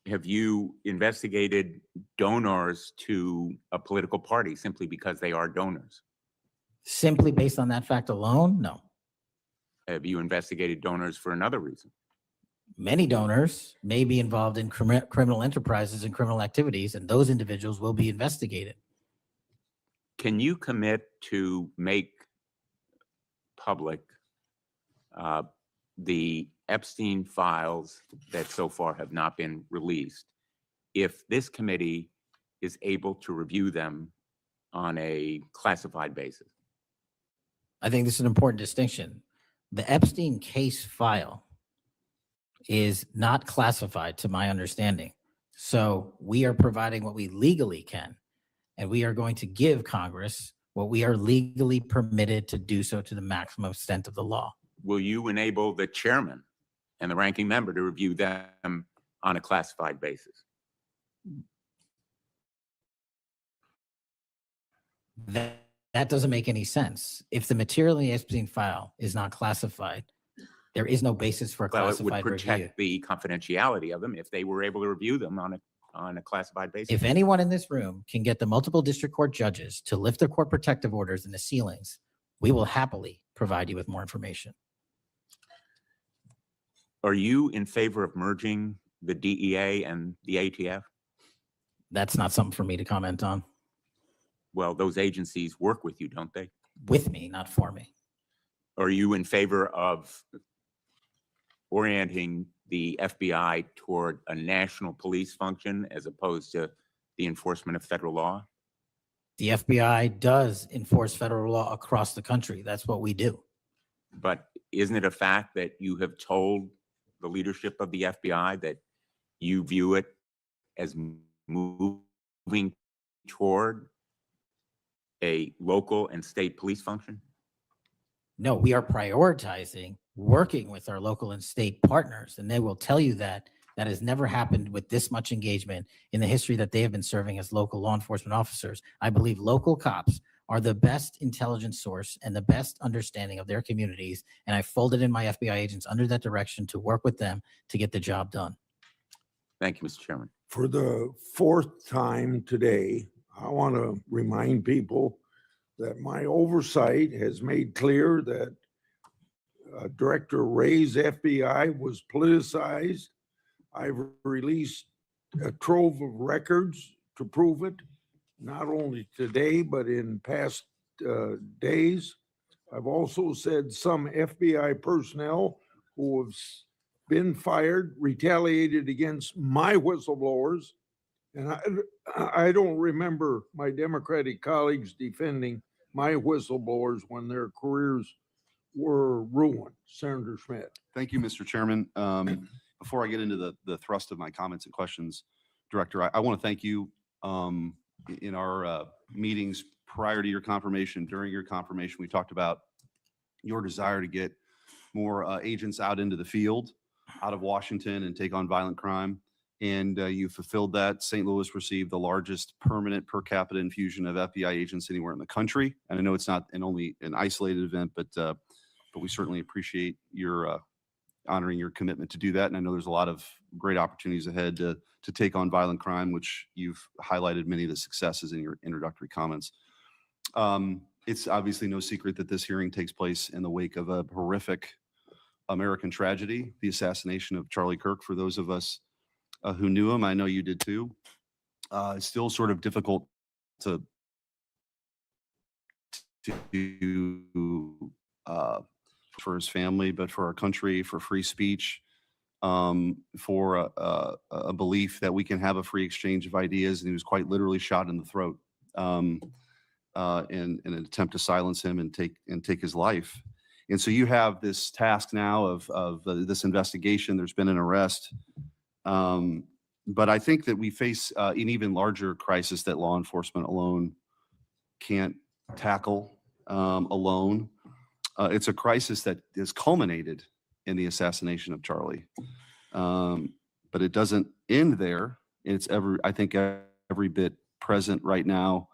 Have you investigated donors to a political party simply because they are donors?
Simply based on that fact alone? No.
Have you investigated donors for another reason?
Many donors may be involved in criminal enterprises and criminal activities, and those individuals will be investigated.
Can you commit to make public the Epstein files that so far have not been released if this committee is able to review them on a classified basis?
I think this is an important distinction. The Epstein case file is not classified, to my understanding. So we are providing what we legally can, and we are going to give Congress what we are legally permitted to do so to the maximum extent of the law.
Will you enable the chairman and the ranking member to review them on a classified basis?
That doesn't make any sense. If the material in the Epstein file is not classified, there is no basis for a
Well, it would
classified review.
protect the confidentiality of them if they were able to review them on a classified basis.
If anyone in this room can get the multiple district court judges to lift their court protective orders in the ceilings, we will happily provide you with more information.
Are you in favor of merging the DEA and the ATF?
That's not something for me to comment on.
Well, those agencies work with you, don't they?
With me, not for me.
Are you in favor of orienting the FBI toward a national police function as opposed to the enforcement of federal law?
The FBI does enforce federal law across the country. That's what we do.
But isn't it a fact that you have told the leadership of the FBI that you view it as moving toward a local and state police function?
No, we are prioritizing working with our local and state partners, and they will tell you that that has never happened with this much engagement in the history that they have been serving as local law enforcement officers. I believe local cops are the best intelligence source and the best understanding of their communities, and I folded in my FBI agents under that direction to work with them to get the job done.
Thank you, Mr. Chairman.
For the fourth time today, I want to remind people that my oversight has made clear that Director Ray's FBI was politicized. I've released a trove of records to prove it, not only today, but in past days. I've also said some FBI personnel who have been fired, retaliated against my whistleblowers. And I don't remember my Democratic colleagues defending my whistleblowers when their careers were ruined. Senator Schmidt.
Thank you, Mr. Chairman. Before I get into the thrust of my comments and questions, Director, I want to thank you in our meetings prior to your confirmation, during your confirmation. We talked about your desire to get more agents out into the field, out of Washington, and take on violent crime. And you fulfilled that. St. Louis received the largest permanent per capita infusion of FBI agents anywhere in the country. And I know it's not only an isolated event, but we certainly appreciate your honoring your commitment to do that. And I know there's a lot of great opportunities ahead to take on violent crime, which you've highlighted many of the successes in your introductory comments. It's obviously no secret that this hearing takes place in the wake of a horrific American tragedy, the assassination of Charlie Kirk. For those of us who knew him, I know you did too. It's still sort of difficult to for his family, but for our country, for free speech, for a belief that we can have a free exchange of ideas. And he was quite literally shot in the throat in an attempt to silence him and take his life. And so you have this task now of this investigation. There's been an arrest. But I think that we face an even larger crisis that law enforcement alone can't tackle alone. It's a crisis that is culminated in the assassination of Charlie. But it doesn't end there. It's I think every bit present right now.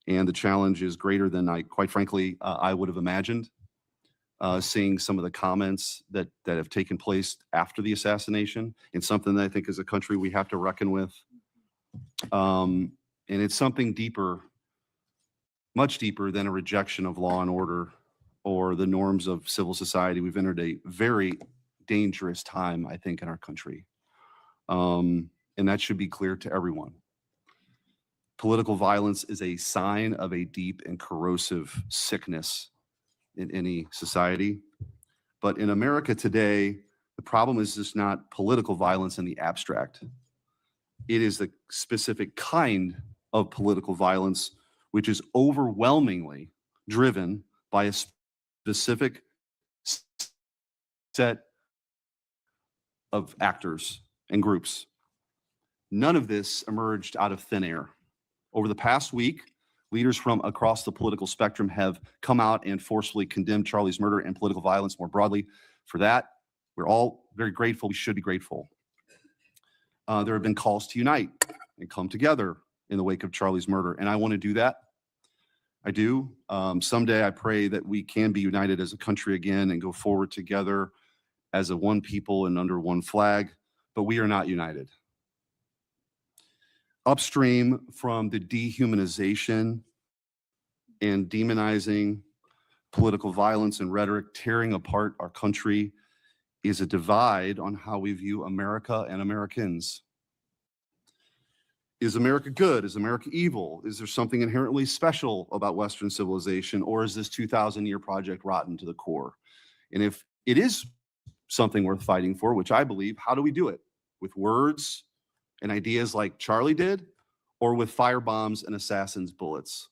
And the challenge is greater than quite frankly, I would have imagined. Seeing some of the comments that have taken place after the assassination, and something that I think as a country we have to reckon with. And it's something deeper, much deeper than a rejection of law and order or the norms of civil society. We've entered a very dangerous time, I think, in our country. And that should be clear to everyone. Political violence is a sign of a deep and corrosive sickness in any society. But in America today, the problem is just not political violence in the abstract. It is the specific kind of political violence which is overwhelmingly driven by a specific set of actors and groups. None of this emerged out of thin air. Over the past week, leaders from across the political spectrum have come out and forcefully condemned Charlie's murder and political violence more broadly. For that, we're all very grateful. We should be grateful. There have been calls to unite and come together in the wake of Charlie's murder, and I want to do that. I do. Someday I pray that we can be united as a country again and go forward together as a one people and under one flag, but we are not united. Upstream from the dehumanization and demonizing political violence and rhetoric tearing apart our country is a divide on how we view America and Americans. Is America good? Is America evil? Is there something inherently special about Western civilization, or is this 2,000-year project rotten to the core? And if it is something worth fighting for, which I believe, how do we do it? With words and ideas like Charlie did, or with firebombs and assassins' bullets?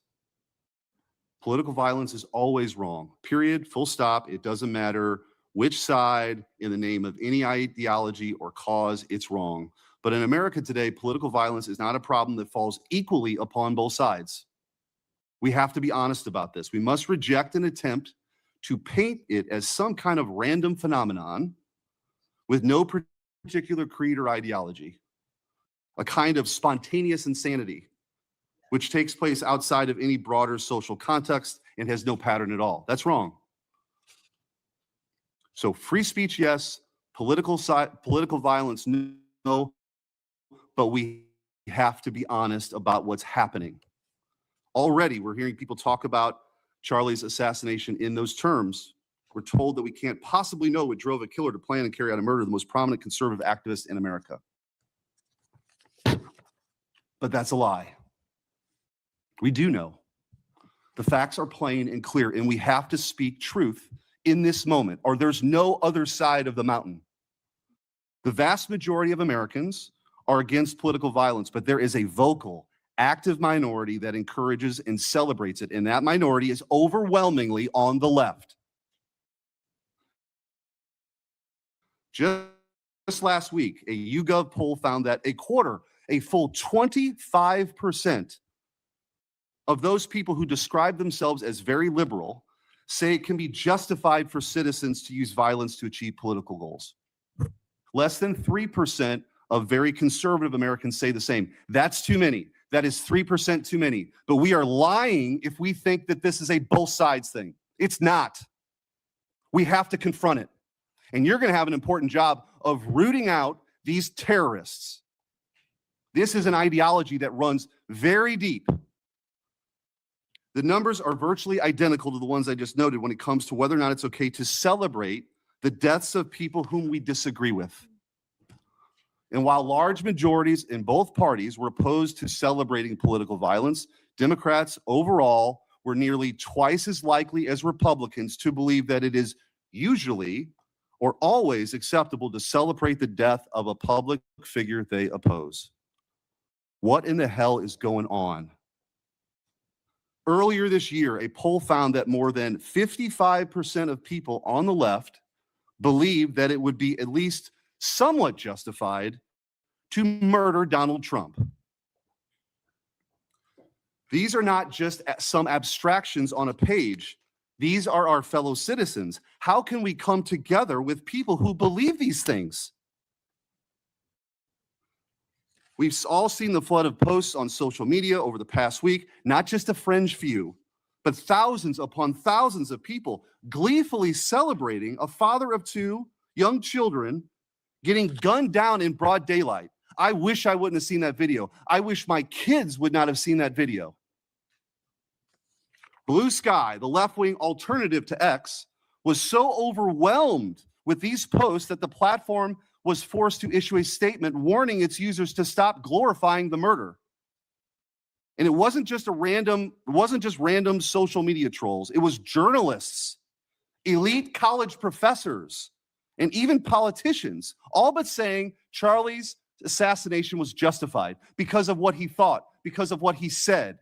Political violence is always wrong, period, full stop. It doesn't matter which side, in the name of any ideology or cause, it's wrong. But in America today, political violence is not a problem that falls equally upon both sides. We have to be honest about this. We must reject an attempt to paint it as some kind of random phenomenon with no particular creed or ideology, a kind of spontaneous insanity, which takes place outside of any broader social context and has no pattern at all. That's wrong. So free speech, yes. Political violence, no. But we have to be honest about what's happening. Already, we're hearing people talk about Charlie's assassination in those terms. We're told that we can't possibly know what drove a killer to plan and carry out a murder of the most prominent conservative activist in America. But that's a lie. We do know. The facts are plain and clear, and we have to speak truth in this moment, or there's no other side of the mountain. The vast majority of Americans are against political violence, but there is a vocal, active minority that encourages and celebrates it, and that minority is overwhelmingly on the left. Just last week, a YouGov poll found that a full 25% of those people who describe themselves as very liberal say it can be justified for citizens to use violence to achieve political goals. Less than 3% of very conservative Americans say the same. That's too many. That is 3% too many. But we are lying if we think that this is a both sides thing. It's not. We have to confront it. And you're going to have an important job of rooting out these terrorists. This is an ideology that runs very deep. The numbers are virtually identical to the ones I just noted when it comes to whether or not it's okay to celebrate the deaths of people whom we disagree with. And while large majorities in both parties were opposed to celebrating political violence, Democrats overall were nearly twice as likely as Republicans to believe that it is usually or always acceptable to celebrate the death of a public figure they oppose. What in the hell is going on? Earlier this year, a poll found that more than 55% of people on the left believed that it would be at least somewhat justified to murder Donald Trump. These are not just some abstractions on a page. These are our fellow citizens. How can we come together with people who believe these things? We've all seen the flood of posts on social media over the past week, not just a fringe few, but thousands upon thousands of people gleefully celebrating a father of two young children getting gunned down in broad daylight. I wish I wouldn't have seen that video. I wish my kids would not have seen that video. Blue Sky, the left-wing alternative to X, was so overwhelmed with these posts that the platform was forced to issue a statement warning its users to stop glorifying the murder. And it wasn't just random social media trolls. It was journalists, elite college professors, and even politicians, all but saying Charlie's assassination was justified because of what he thought, because of what he said.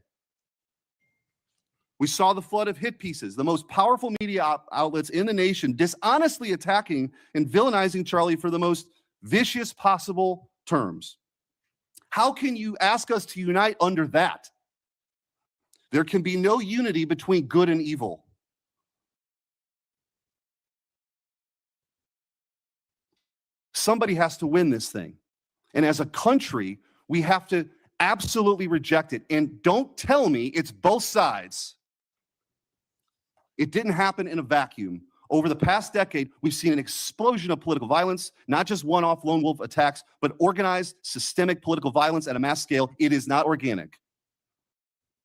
We saw the flood of hit pieces, the most powerful media outlets in the nation dishonestly attacking and villainizing Charlie for the most vicious possible terms. How can you ask us to unite under that? There can be no unity between good and evil. Somebody has to win this thing. And as a country, we have to absolutely reject it. And don't tell me it's both sides. It didn't happen in a vacuum. Over the past decade, we've seen an explosion of political violence, not just one-off lone wolf attacks, but organized, systemic political violence at a mass scale. It is not organic.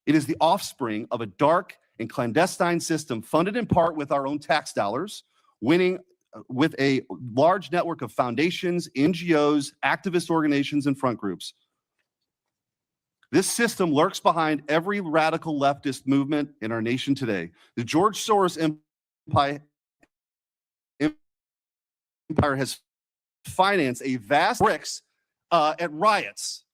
It is the offspring of a dark and clandestine system funded in part with our own tax dollars, winning with a large network of foundations, NGOs, activist organizations, and front groups. This system lurks behind every radical leftist movement in our nation today. The George Soros empire has financed a vast bricks at riots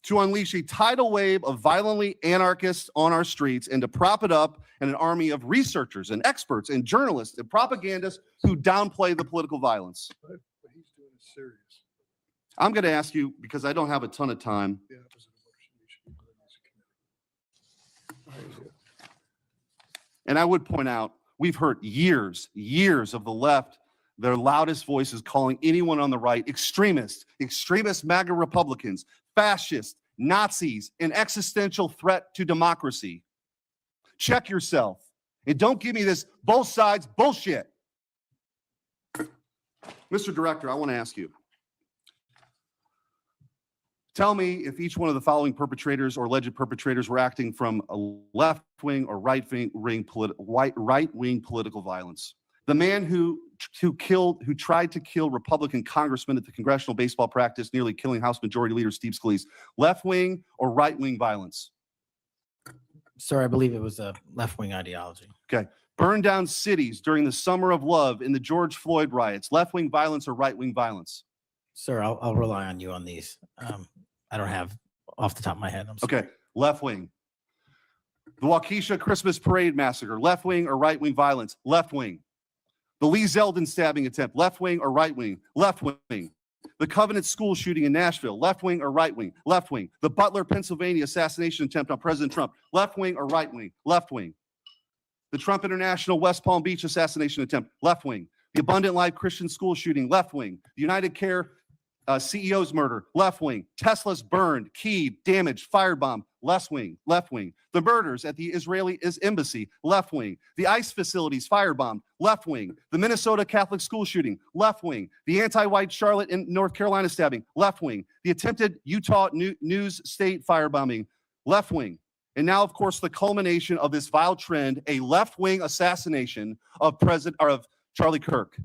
to unleash a tidal wave of violently anarchists on our streets and to prop it up in an army of researchers and experts and journalists and propagandists who downplay the political violence.
But he's doing it serious.
I'm going to ask you, because I don't have a ton of time,
The opposite of motion, we should be putting this in committee.
and I would point out, we've heard years of the left, their loudest voices calling anyone on the right extremist MAGA Republicans, fascists, Nazis, an existential threat to democracy. Check yourself. And don't give me this both sides bullshit. Mr. Director, I want to ask you. Tell me if each one of the following perpetrators or alleged perpetrators were acting from a left-wing or right-wing political violence. The man who tried to kill Republican congressman at the congressional baseball practice, nearly killing House Majority Leader Steve Scalise, left-wing or right-wing violence?
Sir, I believe it was a left-wing ideology.
Okay. Burned down cities during the Summer of Love in the George Floyd riots, left-wing violence or right-wing violence?
Sir, I'll rely on you on these. I don't have off the top of my head. I'm sorry.
Okay, left-wing. The Waukesha Christmas Parade massacre, left-wing or right-wing violence? Left-wing. The Lee Zeldin stabbing attempt, left-wing or right-wing? Left-wing. The Covenant school shooting in Nashville, left-wing or right-wing? Left-wing. The Butler, Pennsylvania assassination attempt on President Trump, left-wing or right-wing? Left-wing. The Trump International West Palm Beach assassination attempt, left-wing. The Abundant Life Christian school shooting, left-wing. The United Care CEO's murder, left-wing. Tesla's burned, keyed, damaged, firebombed, left-wing. The murders at the Israeli embassy, left-wing. The ICE facilities firebombed, left-wing. The Minnesota Catholic school shooting, left-wing. The anti-white Charlotte and North Carolina stabbing, left-wing. The attempted Utah News State firebombing, left-wing. And now, of course, the culmination of this vile trend, a left-wing assassination of Charlie Kirk.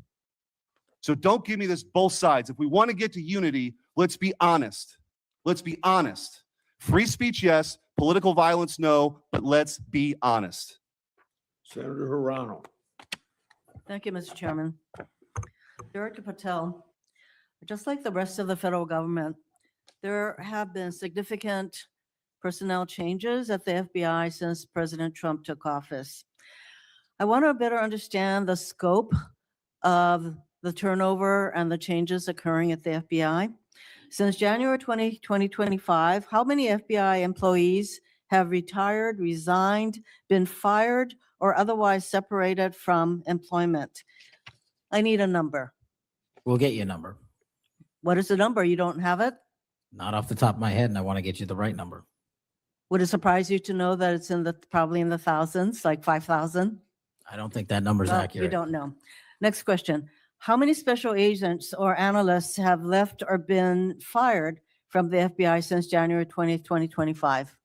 So don't give me this both sides. If we want to get to unity, let's be honest. Let's be honest. Free speech, yes. Political violence, no. But let's be honest.
Senator Hirano.
Thank you, Mr. Chairman. Director Patel, just like the rest of the federal government, there have been significant personnel changes at the FBI since President Trump took office. I want to better understand the scope of the turnover and the changes occurring at the FBI. Since January 2025, how many FBI employees have retired, resigned, been fired, or otherwise separated from employment? I need a number.
We'll get you a number.
What is the number? You don't have it?
Not off the top of my head, and I want to get you the right number.
Would it surprise you to know that it's probably in the thousands, like 5,000?
I don't think that number's
Well,
accurate.
You don't know. Next question. How many special agents or analysts have left or been fired from the FBI since January 20th, 2025?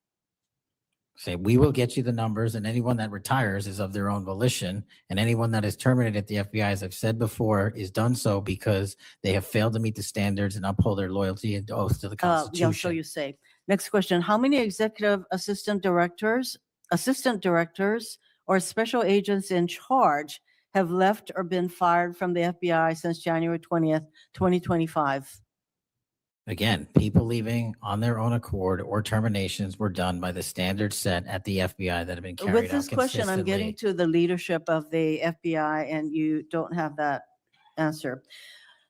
Say, we will get you the numbers, and anyone that retires is of their own volition, and anyone that is terminated at the FBI, as I've said before, is done so because they have failed to meet the standards and uphold their loyalty and oath to the
Yeah,
Constitution.
so you say. Next question. How many executive assistant directors, or special agents in charge have left or been fired from the FBI since January 20th, 2025?
Again, people leaving on their own accord or terminations were done by the standards set at the FBI that have been carried out
With this question, I'm getting
consistently.
to the leadership of the FBI, and you don't have that answer.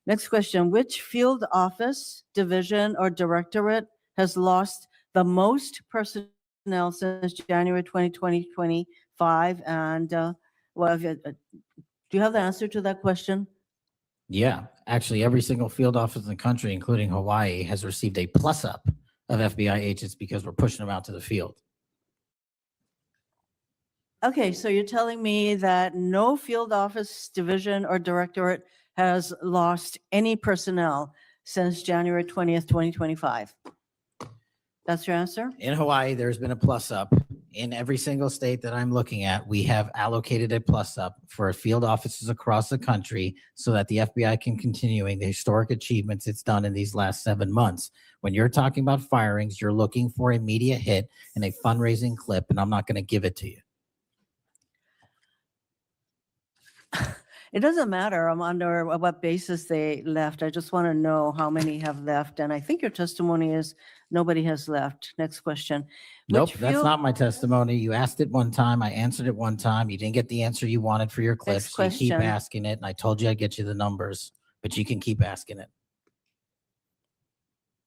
Next question, which field office, division, or directorate has lost the most personnel since January 2025? And do you have the answer to that question?
Yeah, actually, every single field office in the country, including Hawaii, has received a plus up of FBI agents because we're pushing them out to the field.
Okay, so you're telling me that no field office, division, or directorate has lost any personnel since January 20th, 2025? That's your answer?
In Hawaii, there's been a plus up. In every single state that I'm looking at, we have allocated a plus up for field offices across the country so that the FBI can continuing the historic achievements it's done in these last 7 months. When you're talking about firings, you're looking for a media hit and a fundraising clip, and I'm not going to give it to you.
It doesn't matter under what basis they left. I just want to know how many have left. And I think your testimony is nobody has left. Next question.
Nope,
Which
that's
field-
not my testimony. You asked it one time. I answered it one time. You didn't get the answer you wanted for your clips. So you keep
question.
asking it, and I told you I'd get you the numbers, but you can keep asking it.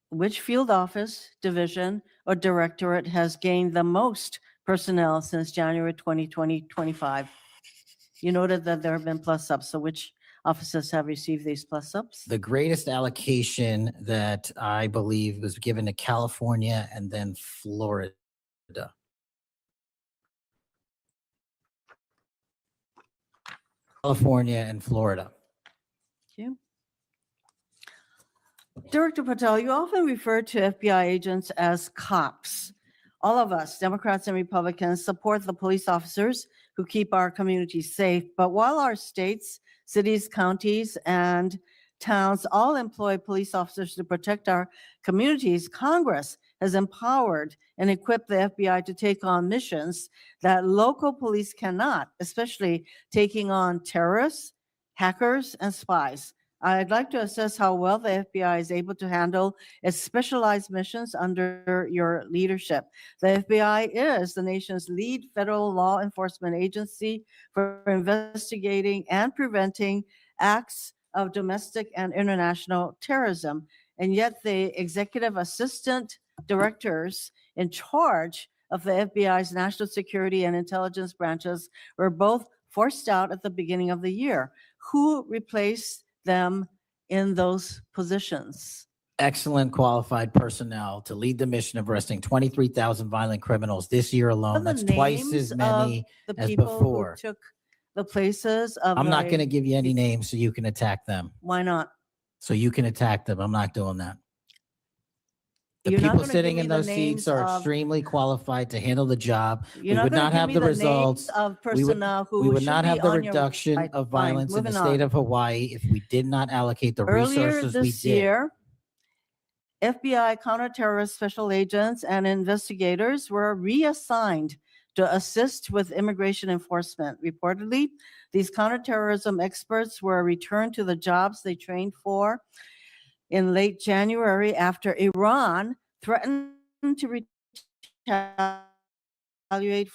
Which field office, division, or directorate has gained the most personnel since January 2025? You noted that there have been plus ups. So which offices have received these plus ups?
The greatest allocation that I believe was given to California and then Florida. California and Florida.
Thank you. Director Patel, you often refer to FBI agents as cops. All of us, Democrats and Republicans, support the police officers who keep our communities safe. But while our states, cities, counties, and towns all employ police officers to protect our communities, Congress has empowered and equipped the FBI to take on missions that local police cannot, especially taking on terrorists, hackers, and spies. I'd like to assess how well the FBI is able to handle its specialized missions under your leadership. The FBI is the nation's lead federal law enforcement agency for investigating and preventing acts of domestic and international terrorism. And yet the executive assistant directors in charge of the FBI's national security and intelligence branches were both forced out at the beginning of the year. Who replaced them in those positions?
Excellent qualified personnel to lead the mission of arresting 23,000 violent criminals this year alone.
What are
That's
the
twice as
names of
many
the
as
people who
before.
took the places of
I'm not
the-
going to give you any names so you can attack them.
Why not?
So you can attack them. I'm not doing that. The
You're not
people
gonna
sitting
give
in
me the
those seats
names
are
of-
extremely qualified to handle the job.
You're
We
not
would
gonna
not
give
have
me
the
the names
results.
of
We would,
personnel who
we would
should
not
be
have the
on your
reduction
website.
of
Fine,
violence in the
moving
state
on.
of Hawaii if we did not allocate the
Earlier
resources we
this
did.
year, FBI counterterrorist special agents and investigators were reassigned to assist with immigration enforcement. Reportedly, these counterterrorism experts were returned to the jobs they trained for in late January after Iran threatened to retaliate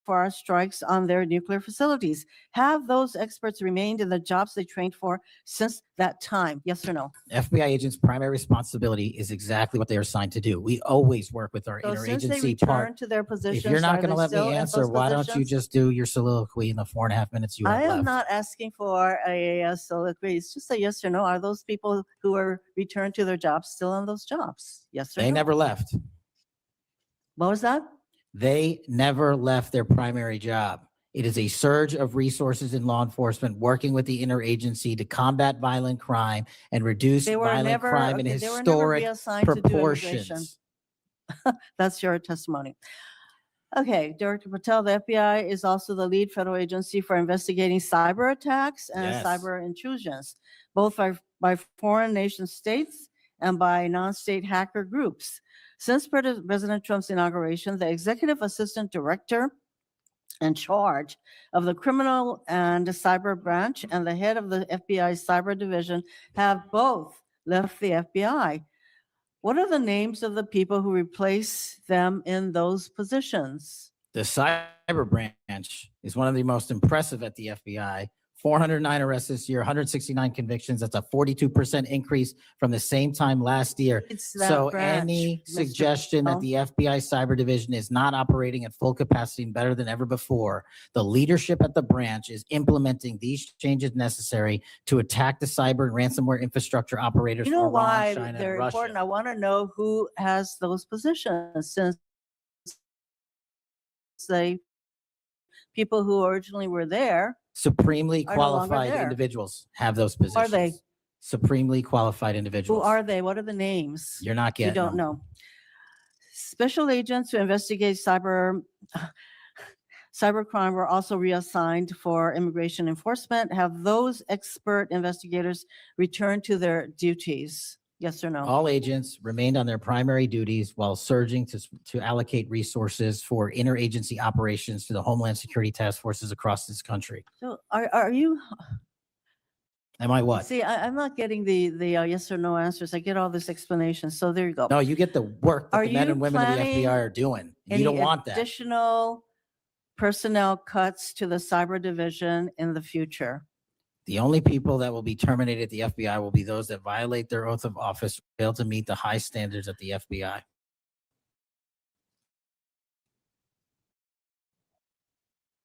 for our strikes on their nuclear facilities. Have those experts remained in the jobs they trained for since that time? Yes or no?
FBI agents' primary responsibility is exactly what they are assigned to do. We always work with our
So since they
interagency part.
returned to their positions,
If you're not
are
going to
they
let me
still in
answer,
those
why don't you
positions?
just do your soliloquy in the 4.5 minutes you
I
have
am
left?
not asking for a soliloquy. It's just a yes or no. Are those people who were returned to their jobs still on those jobs? Yes or no?
They never left.
What was that?
They never left their primary job. It is a surge of resources in law enforcement working with the interagency to combat violent crime and reduce
They were
violent
never,
crime in
okay, they were never
historic
reassigned to do immigration.
proportions.
That's your testimony. Okay, Director Patel, the FBI is also the lead federal agency for investigating cyber attacks and
Yes.
cyber intrusions, both by foreign nation states and by non-state hacker groups. Since President Trump's inauguration, the executive assistant director in charge of the criminal and cyber branch and the head of the FBI's cyber division have both left the FBI. What are the names of the people who replace them in those positions?
The cyber branch is one of the most impressive at the FBI. 409 arrests this year, 169 convictions. That's a 42% increase from the same time last year.
It's that
So
branch,
any
Mr.
suggestion that
Patel.
the FBI Cyber Division is not operating at full capacity and better than ever before, the leadership at the branch is implementing these changes necessary to attack the cyber and ransomware infrastructure operators
You
for
know
Iran,
why
China,
they're
and
important? I
Russia.
want to know who has those positions, since they, people who originally were there,
Supremely
are no longer
qualified
there.
individuals have those
Who are they?
positions. Supremely qualified
Who
individuals.
are they? What are the names?
You're not
You
getting
don't
them.
know. Special agents who investigate cybercrime were also reassigned for immigration enforcement. Have those expert investigators returned to their duties? Yes or no?
All agents remained on their primary duties while surging to allocate resources for interagency operations to the Homeland Security task forces across this country.
So are you,
Am I what?
see, I'm not getting the yes or no answers. I get all this explanation. So there you go.
No, you get the work that
Are
the men
you
and women of the
planning
FBI are doing. You
Any
don't want that.
additional personnel cuts to the cyber division in the future?
The only people that will be terminated at the FBI will be those that violate their oath of office, fail to meet the high standards at the FBI.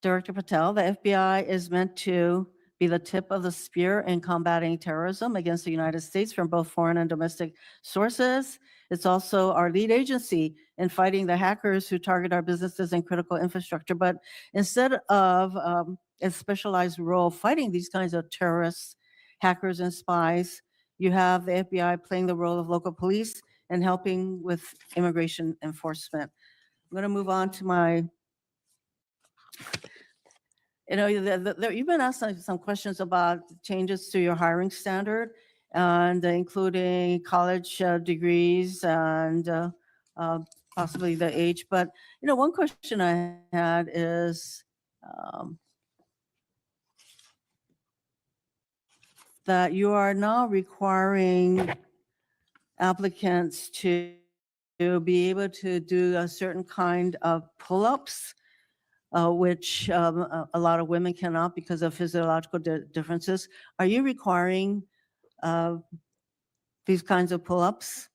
Director Patel, the FBI is meant to be the tip of the spear in combating terrorism against the United States from both foreign and domestic sources. It's also our lead agency in fighting the hackers who target our businesses and critical infrastructure. But instead of a specialized role fighting these kinds of terrorists, hackers, and spies, you have the FBI playing the role of local police and helping with immigration enforcement. I'm going to move on to my, you know, you've been asked some questions about changes to your hiring standard, and including college degrees and possibly the age. But, you know, one question I had is that you are now requiring applicants to be able to do a certain kind of pull-ups, which a lot of women cannot because of physiological differences. Are you requiring these kinds of pull-ups?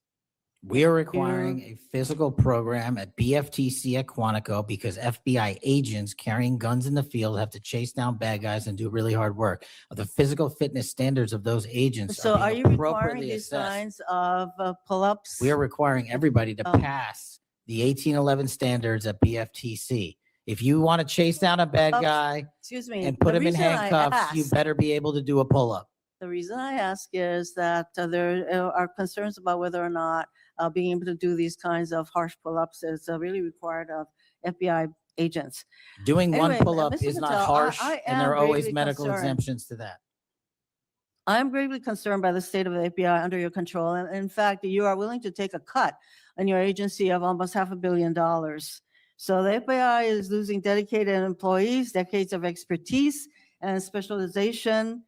We are requiring a physical program at BFTC at Quantico because FBI agents carrying guns in the field have to chase down bad guys and do really hard work. The physical fitness standards of those agents
So are
being
you requiring
appropriately
these
assessed.
kinds of pull-ups?
We are requiring everybody to pass the 1811 standards at BFTC. If you want to chase down a bad
Pull-ups,
guy
excuse me,
and put
the
him in
reason I
handcuffs, you
ask-
better be able to do a pull-up.
The reason I ask is that there are concerns about whether or not being able to do these kinds of harsh pull-ups is really required of FBI agents.
Doing one
Anyway,
pull-up
Mr.
is not
Patel,
harsh,
I
and there
am
are always
gravely
medical
concerned.
exemptions to that.
I'm gravely concerned by the state of the FBI under your control. And in fact, you are willing to take a cut on your agency of almost $500 million. So the FBI is losing dedicated employees, decades of expertise and specialization,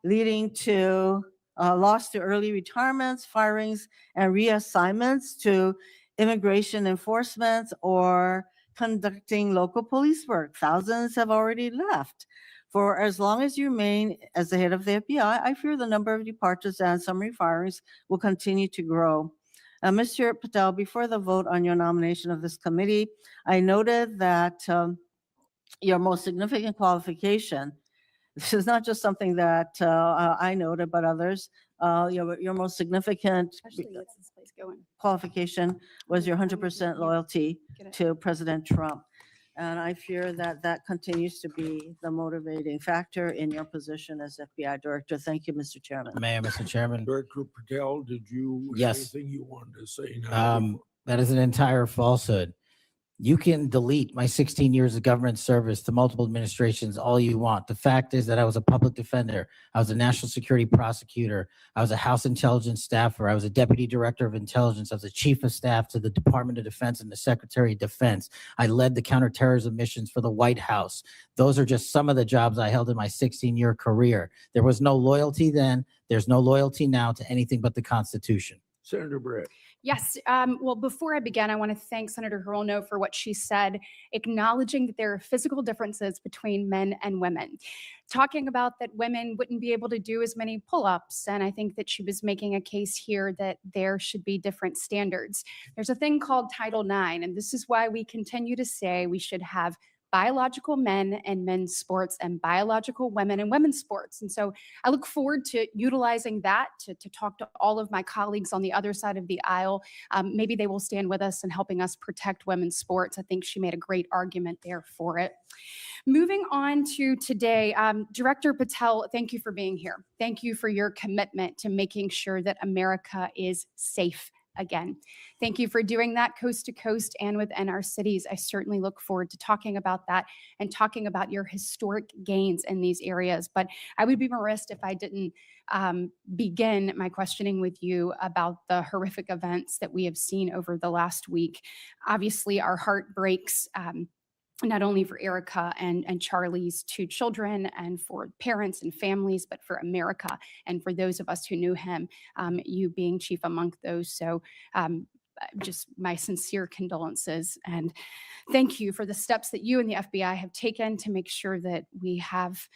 leading to loss to early retirements, firings, and reassignments to immigration enforcement or conducting local police work. Thousands have already left. For as long as you remain as the head of the FBI, I fear the number of departures and summary firings will continue to grow. Mr. Patel, before the vote on your nomination of this committee, I noted that your most significant qualification, this is not just something that I noted, but others, your most significant qualification was your 100% loyalty to President Trump. And I fear that that continues to be the motivating factor in your position as FBI Director. Thank you, Mr. Chairman.
Mayor, Mr. Chairman.
Director Patel, did you?
Yes.
Anything you wanted to say now?
That is an entire falsehood. You can delete my 16 years of government service to multiple administrations all you want. The fact is that I was a public defender. I was a national security prosecutor. I was a House intelligence staffer. I was a deputy director of intelligence. I was a chief of staff to the Department of Defense and the Secretary of Defense. I led the counterterrorism missions for the White House. Those are just some of the jobs I held in my 16-year career. There was no loyalty then. There's no loyalty now to anything but the Constitution.
Senator Brett.
Yes. Well, before I begin, I want to thank Senator Hirono for what she said, acknowledging that there are physical differences between men and women, talking about that women wouldn't be able to do as many pull-ups. And I think that she was making a case here that there should be different standards. There's a thing called Title IX, and this is why we continue to say we should have biological men and men's sports and biological women and women's sports. And so I look forward to utilizing that to talk to all of my colleagues on the other side of the aisle. Maybe they will stand with us in helping us protect women's sports. I think she made a great argument there for it. Moving on to today, Director Patel, thank you for being here. Thank you for your commitment to making sure that America is safe again. Thank you for doing that coast to coast and within our cities. I certainly look forward to talking about that and talking about your historic gains in these areas. But I would be remiss if I didn't begin my questioning with you about the horrific events that we have seen over the last week. Obviously, our heart breaks. Not only for Erica and Charlie's two children and for parents and families, but for America and for those of us who knew him, you being chief among those. So just my sincere condolences and thank you for the steps that you and the FBI have taken to make sure that we have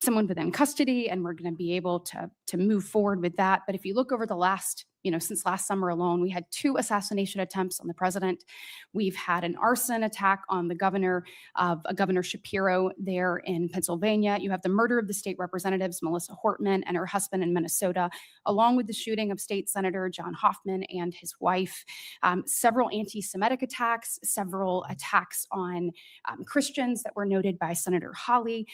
someone within custody and we're going to be able to move forward with that. But if you look over the last, since last summer alone, we had 2 assassination attempts on the president. We've had an arson attack on the governor Shapiro there in Pennsylvania. You have the murder of the state representatives, Melissa Hortman and her husband in Minnesota, along with the shooting of State Senator John Hoffman and his wife. Several anti-Semitic attacks, several attacks on Christians that were noted by Senator Hawley.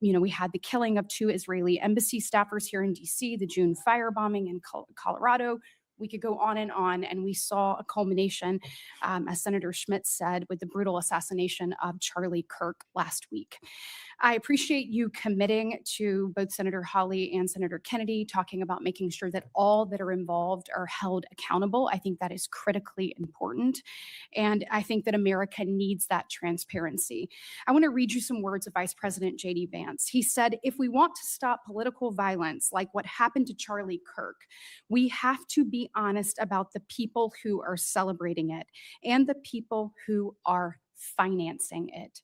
We had the killing of 2 Israeli embassy staffers here in DC, the June firebombing in Colorado. We could go on, and we saw a culmination, as Senator Schmidt said, with the brutal assassination of Charlie Kirk last week. I appreciate you committing to both Senator Hawley and Senator Kennedy, talking about making sure that all that are involved are held accountable. I think that is critically important. And I think that America needs that transparency. I want to read you some words of Vice President J.D. Vance. He said, if we want to stop political violence like what happened to Charlie Kirk, we have to be honest about the people who are celebrating it and the people who are financing it.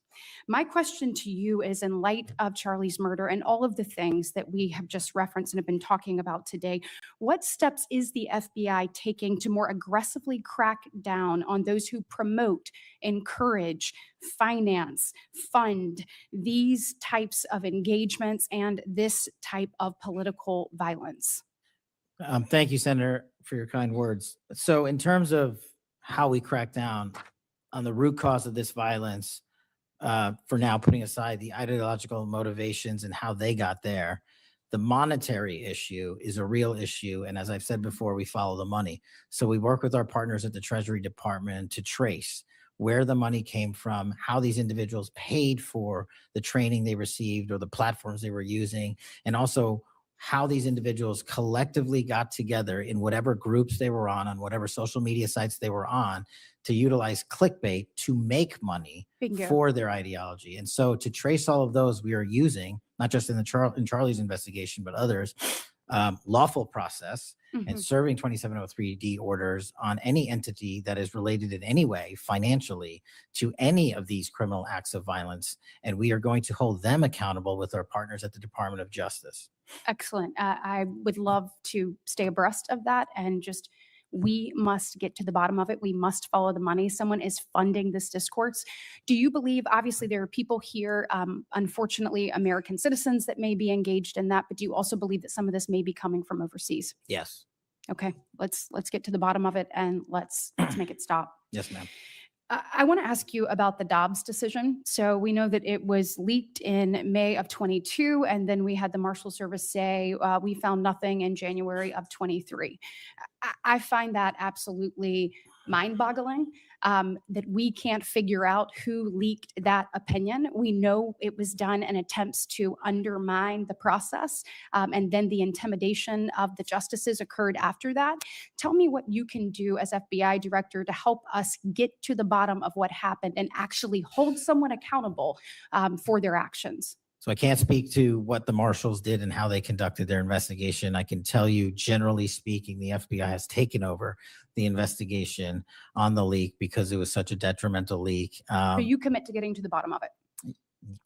My question to you is, in light of Charlie's murder and all of the things that we have just referenced and have been talking about today, what steps is the FBI taking to more aggressively crack down on those who promote, encourage, finance, fund these types of engagements and this type of political violence?
Thank you, Senator, for your kind words. So in terms of how we crack down on the root cause of this violence, for now putting aside the ideological motivations and how they got there, the monetary issue is a real issue. And as I've said before, we follow the money. So we work with our partners at the Treasury Department to trace where the money came from, how these individuals paid for the training they received or the platforms they were using, and also how these individuals collectively got together in whatever groups they were on whatever social media sites they were on, to utilize clickbait to make money
Bingo.
For their ideology. And so to trace all of those, we are using, not just in Charlie's investigation, but others, lawful process and serving 2703D orders on any entity that is related in any way financially to any of these criminal acts of violence. And we are going to hold them accountable with our partners at the Department of Justice.
Excellent. I would love to stay abreast of that, and just we must get to the bottom of it. We must follow the money. Someone is funding this discourse. Do you believe, obviously there are people here, unfortunately American citizens, that may be engaged in that, but do you also believe that some of this may be coming from overseas?
Yes.
Okay, let's get to the bottom of it and let's make it stop.
Yes, ma'am.
I want to ask you about the Dobbs decision. So we know that it was leaked in May of 22, and then we had the Marshal Service say we found nothing in January of 23. I find that absolutely mind-boggling, that we can't figure out who leaked that opinion. We know it was done in attempts to undermine the process, and then the intimidation of the justices occurred after that. Tell me what you can do as FBI director to help us get to the bottom of what happened and actually hold someone accountable for their actions.
So I can't speak to what the marshals did and how they conducted their investigation. I can tell you, generally speaking, the FBI has taken over the investigation on the leak because it was such a detrimental leak.
So you commit to getting to the bottom of it.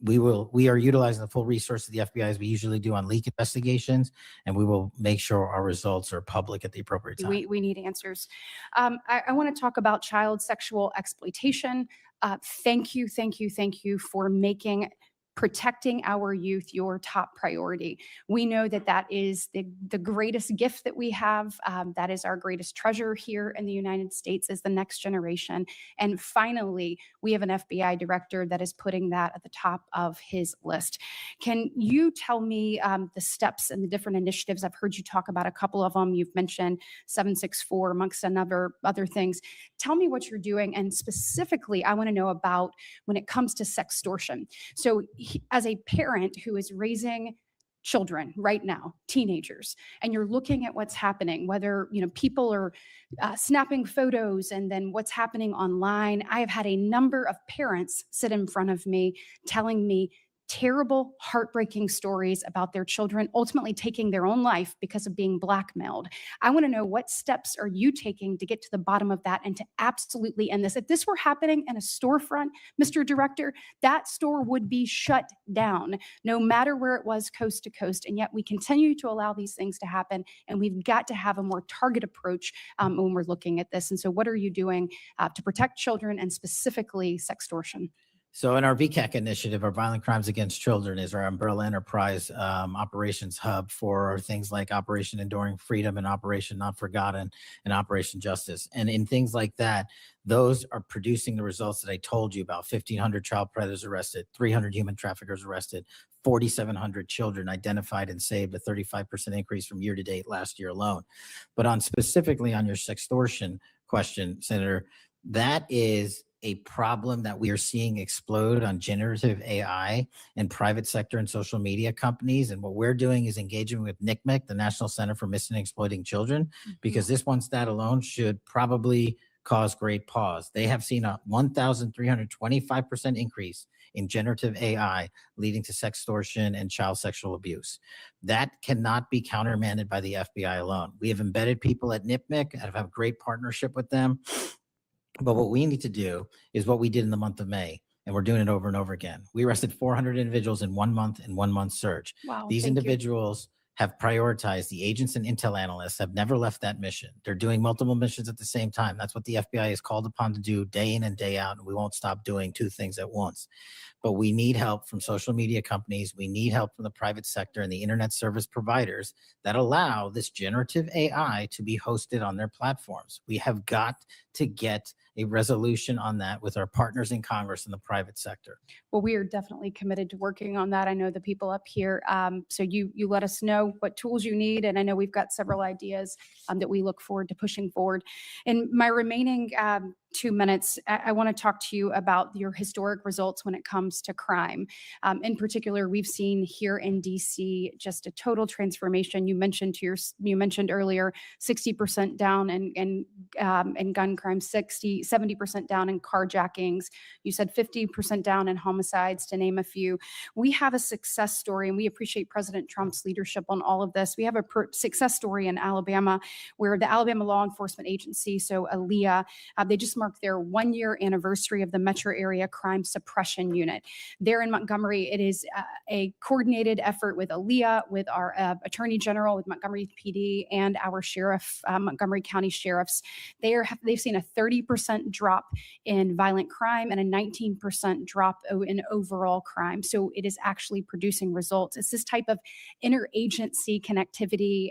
We are utilizing the full resource of the FBI as we usually do on leak investigations, and we will make sure our results are public at the appropriate time.
We need answers. I want to talk about child sexual exploitation. Thank you for making protecting our youth your top priority. We know that that is the greatest gift that we have. That is our greatest treasure here in the United States is the next generation. And finally, we have an FBI director that is putting that at the top of his list. Can you tell me the steps and the different initiatives? I've heard you talk about a couple of them. You've mentioned 764 amongst other things. Tell me what you're doing. And specifically, I want to know about when it comes to sextortion. So as a parent who is raising children right now, teenagers, and you're looking at what's happening, whether people are snapping photos and then what's happening online. I have had a number of parents sit in front of me telling me terrible, heartbreaking stories about their children ultimately taking their own life because of being blackmailed. I want to know, what steps are you taking to get to the bottom of that and to absolutely end this? If this were happening in a storefront, Mr. Director, that store would be shut down, no matter where it was, coast to coast. And yet we continue to allow these things to happen. And we've got to have a more targeted approach when we're looking at this. And so what are you doing to protect children and specifically sextortion?
So in our VCAC initiative, our Violent Crimes Against Children is our umbrella enterprise operations hub for things like Operation Enduring Freedom and Operation Not Forgotten and Operation Justice. And in things like that, those are producing the results that I told you about. 1,500 child predators arrested, 300 human traffickers arrested, 4,700 children identified and saved, a 35% increase from year to date last year alone. But specifically on your sextortion question, Senator, that is a problem that we are seeing explode on generative AI and private sector and social media companies. And what we're doing is engaging with NCMEC, the National Center for Missing and Exploiting Children, because this one stat alone should probably cause great pause. They have seen a 1,325% increase in generative AI leading to sextortion and child sexual abuse. That cannot be countermanded by the FBI alone. We have embedded people at NCMEC and have a great partnership with them. But what we need to do is what we did in the month of May, and we're doing it over and over again. We arrested 400 individuals in 1 month in 1 month search.
Wow,
These
thank you.
individuals have prioritized. The agents and intel analysts have never left that mission. They're doing multiple missions at the same time. That's what the FBI is called upon to do day in and day out, and we won't stop doing two things at once. But we need help from social media companies. We need help from the private sector and the internet service providers that allow this generative AI to be hosted on their platforms. We have got to get a resolution on that with our partners in Congress and the private sector.
Well, we are definitely committed to working on that. I know the people up here. So you let us know what tools you need. And I know we've got several ideas that we look forward to pushing forward. In my remaining 2 minutes, I want to talk to you about your historic results when it comes to crime. In particular, we've seen here in DC just a total transformation. You mentioned earlier 60% down in gun crime, 70% down in carjackings. You said 50% down in homicides, to name a few. We have a success story, and we appreciate President Trump's leadership on all of this. We have a success story in Alabama, where the Alabama Law Enforcement Agency, so ALEA, they just marked their 1-year anniversary of the Metro Area Crime Suppression Unit. There in Montgomery, it is a coordinated effort with ALEA, with our Attorney General, with Montgomery PD, and our sheriff, Montgomery County sheriffs. They've seen a 30% drop in violent crime and a 19% drop in overall crime. So it is actually producing results. It's this type of interagency connectivity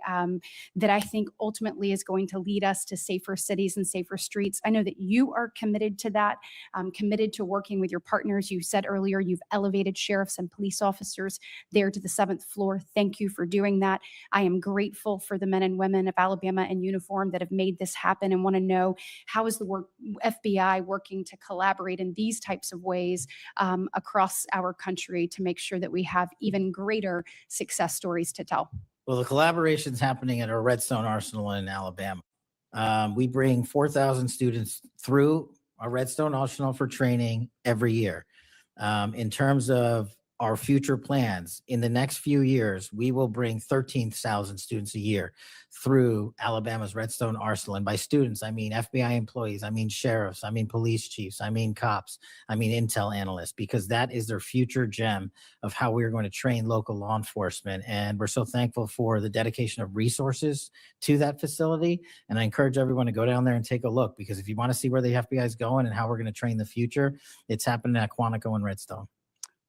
that I think ultimately is going to lead us to safer cities and safer streets. I know that you are committed to that, committed to working with your partners. You said earlier you've elevated sheriffs and police officers there to the 7th floor. Thank you for doing that. I am grateful for the men and women of Alabama in uniform that have made this happen, and want to know, how is the FBI working to collaborate in these types of ways across our country to make sure that we have even greater success stories to tell?
Well, the collaboration's happening at our Redstone Arsenal in Alabama. We bring 4,000 students through our Redstone Arsenal for training every year. In terms of our future plans, in the next few years, we will bring 13,000 students a year through Alabama's Redstone Arsenal. And by students, I mean FBI employees, I mean sheriffs, I mean police chiefs, I mean cops, I mean intel analysts, because that is their future gem of how we're going to train local law enforcement. And we're so thankful for the dedication of resources to that facility. And I encourage everyone to go down there and take a look, because if you want to see where the FBI is going and how we're going to train the future, it's happening at Quantico and Redstone.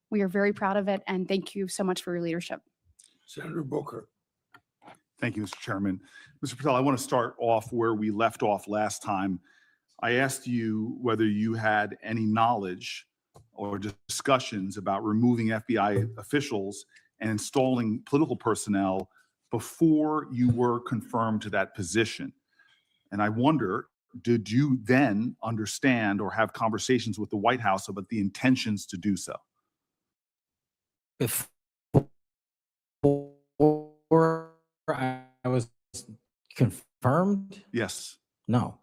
We are very proud of it, and thank you so much for your leadership.
Senator Booker.
Thank you, Mr. Chairman. Mr. Patel, I want to start off where we left off last time. I asked you whether you had any knowledge or discussions about removing FBI officials and installing political personnel before you were confirmed to that position. And I wonder, did you then understand or have conversations with the White House about the intentions to do so?
Before I was confirmed?
Yes.
No.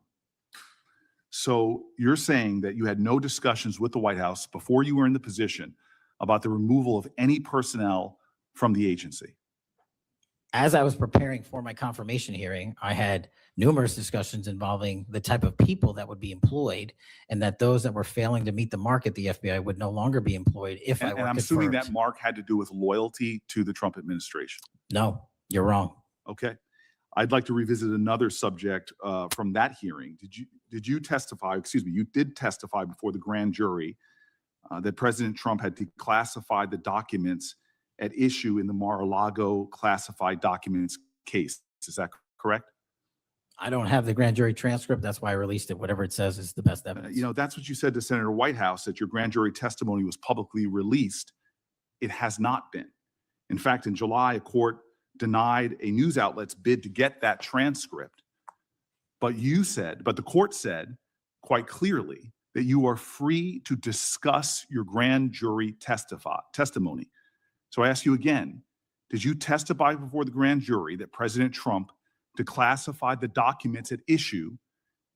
So you're saying that you had no discussions with the White House before you were in the position about the removal of any personnel from the agency?
As I was preparing for my confirmation hearing, I had numerous discussions involving the type of people that would be employed, and that those that were failing to meet the mark at the FBI would no longer be employed if I were
And I'm
confirmed.
assuming that mark had to do with loyalty to the Trump administration.
No, you're wrong.
Okay. I'd like to revisit another subject from that hearing. Did you testify, excuse me, you did testify before the grand jury that President Trump had declassified the documents at issue in the Mar-a-Lago classified documents case. Is that correct?
I don't have the grand jury transcript. That's why I released it. Whatever it says is the best evidence.
You know, that's what you said to Senator Whitehouse, that your grand jury testimony was publicly released. It has not been. In fact, in July, a court denied a news outlet's bid to get that transcript. But the court said quite clearly that you are free to discuss your grand jury testimony. So I ask you again, did you testify before the grand jury that President Trump declassified the documents at issue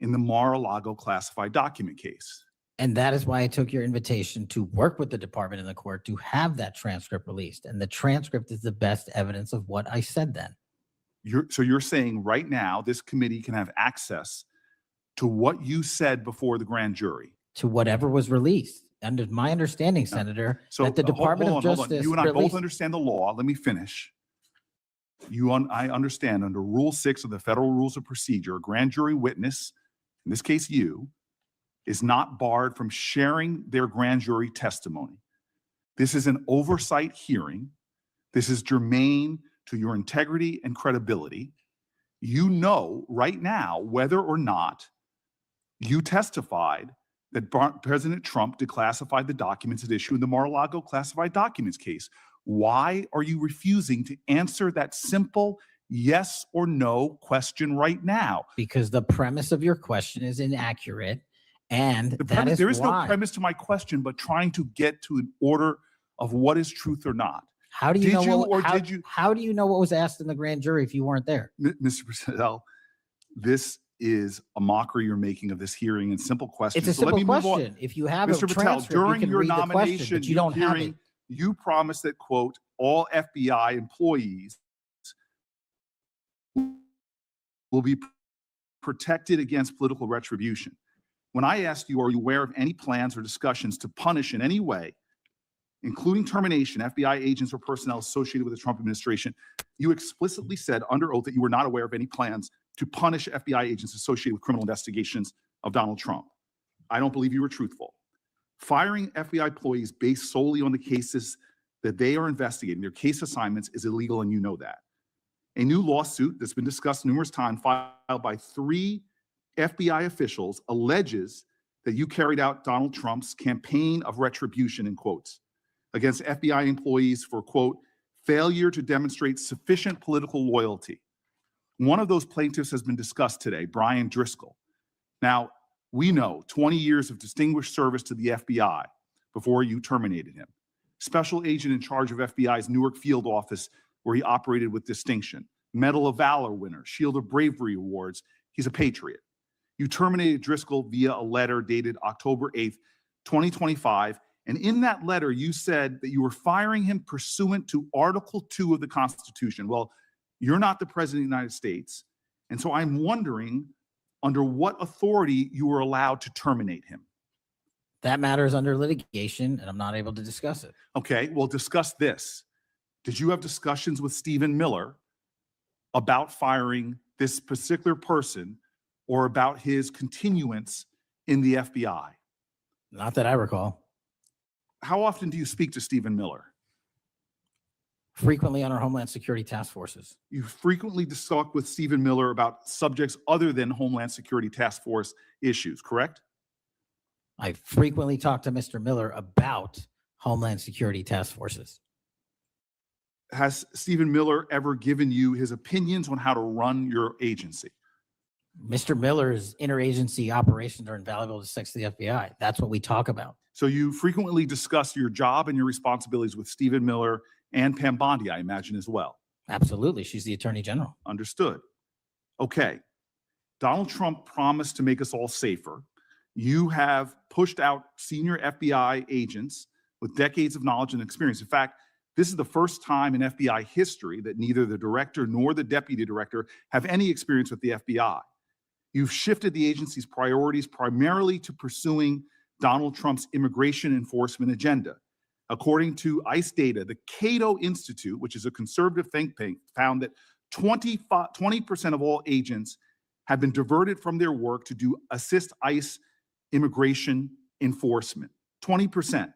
in the Mar-a-Lago classified document case?
And that is why I took your invitation to work with the department and the court to have that transcript released. And the transcript is the best evidence of what I said then.
So you're saying right now this committee can have access to what you said before the grand jury?
To whatever was released. Under my understanding, Senator, that the Department of Justice
You and I both
released.
understand the law. Let me finish. I understand under Rule 6 of the Federal Rules of Procedure, a grand jury witness, in this case you, is not barred from sharing their grand jury testimony. This is an oversight hearing. This is germane to your integrity and credibility. You know right now whether or not you testified that President Trump declassified the documents at issue in the Mar-a-Lago classified documents case. Why are you refusing to answer that simple yes or no question right now?
Because the premise of your question is inaccurate. And
There is no premise to my question, but trying to get to an order of what is truth or not.
How do you know
How
do you know what was asked in the grand jury if you weren't there?
Mr. Patel, this is a mockery you're making of this hearing and simple questions.
It's a
So let
simple
me move on.
question. If you have
Mr.
a
Patel,
transcript, you
during
can
your
read the question,
nomination,
but you don't have it.
You promised that, quote, all FBI employees will be protected against political retribution. When I asked you, are you aware of any plans or discussions to punish in any way, including termination, FBI agents or personnel associated with the Trump administration, you explicitly said under oath that you were not aware of any plans to punish FBI agents associated with criminal investigations of Donald Trump. I don't believe you were truthful. Firing FBI employees based solely on the cases that they are investigating, their case assignments, is illegal, and you know that. A new lawsuit that's been discussed numerous times, filed by 3 FBI officials, alleges that you carried out Donald Trump's campaign of retribution, in quotes, against FBI employees for, quote, failure to demonstrate sufficient political loyalty. One of those plaintiffs has been discussed today, Brian Driscoll. Now, we know 20 years of distinguished service to the FBI before you terminated him. Special agent in charge of FBI's Newark field office, where he operated with distinction. Medal of Valor winner, Shield of Bravery awards. He's a patriot. You terminated Driscoll via a letter dated October 8th, 2025, And in that letter, you said that you were firing him pursuant to Article 2 of the Constitution. Well, you're not the President of the United States. And so I'm wondering under what authority you were allowed to terminate him.
That matter is under litigation, and I'm not able to discuss it.
Okay, well, discuss this. Did you have discussions with Stephen Miller about firing this particular person or about his continuance in the FBI?
Not that I recall.
How often do you speak to Stephen Miller?
Frequently on our Homeland Security task forces.
You frequently talk with Stephen Miller about subjects other than Homeland Security task force issues, correct?
I frequently talk to Mr. Miller about Homeland Security task forces.
Has Stephen Miller ever given you his opinions on how to run your agency?
Mr. Miller's interagency operations are invaluable to the FBI. That's what we talk about.
So you frequently discuss your job and your responsibilities with Stephen Miller and Pam Bondi, I imagine, as well.
Absolutely. She's the Attorney General.
Understood. Okay. Donald Trump promised to make us all safer. You have pushed out senior FBI agents with decades of knowledge and experience. In fact, this is the first time in FBI history that neither the director nor the deputy director have any experience with the FBI. You've shifted the agency's priorities primarily to pursuing Donald Trump's immigration enforcement agenda. According to ICE data, the Cato Institute, which is a conservative think tank, found that 20% of all agents have been diverted from their work to assist ICE immigration enforcement. 20%.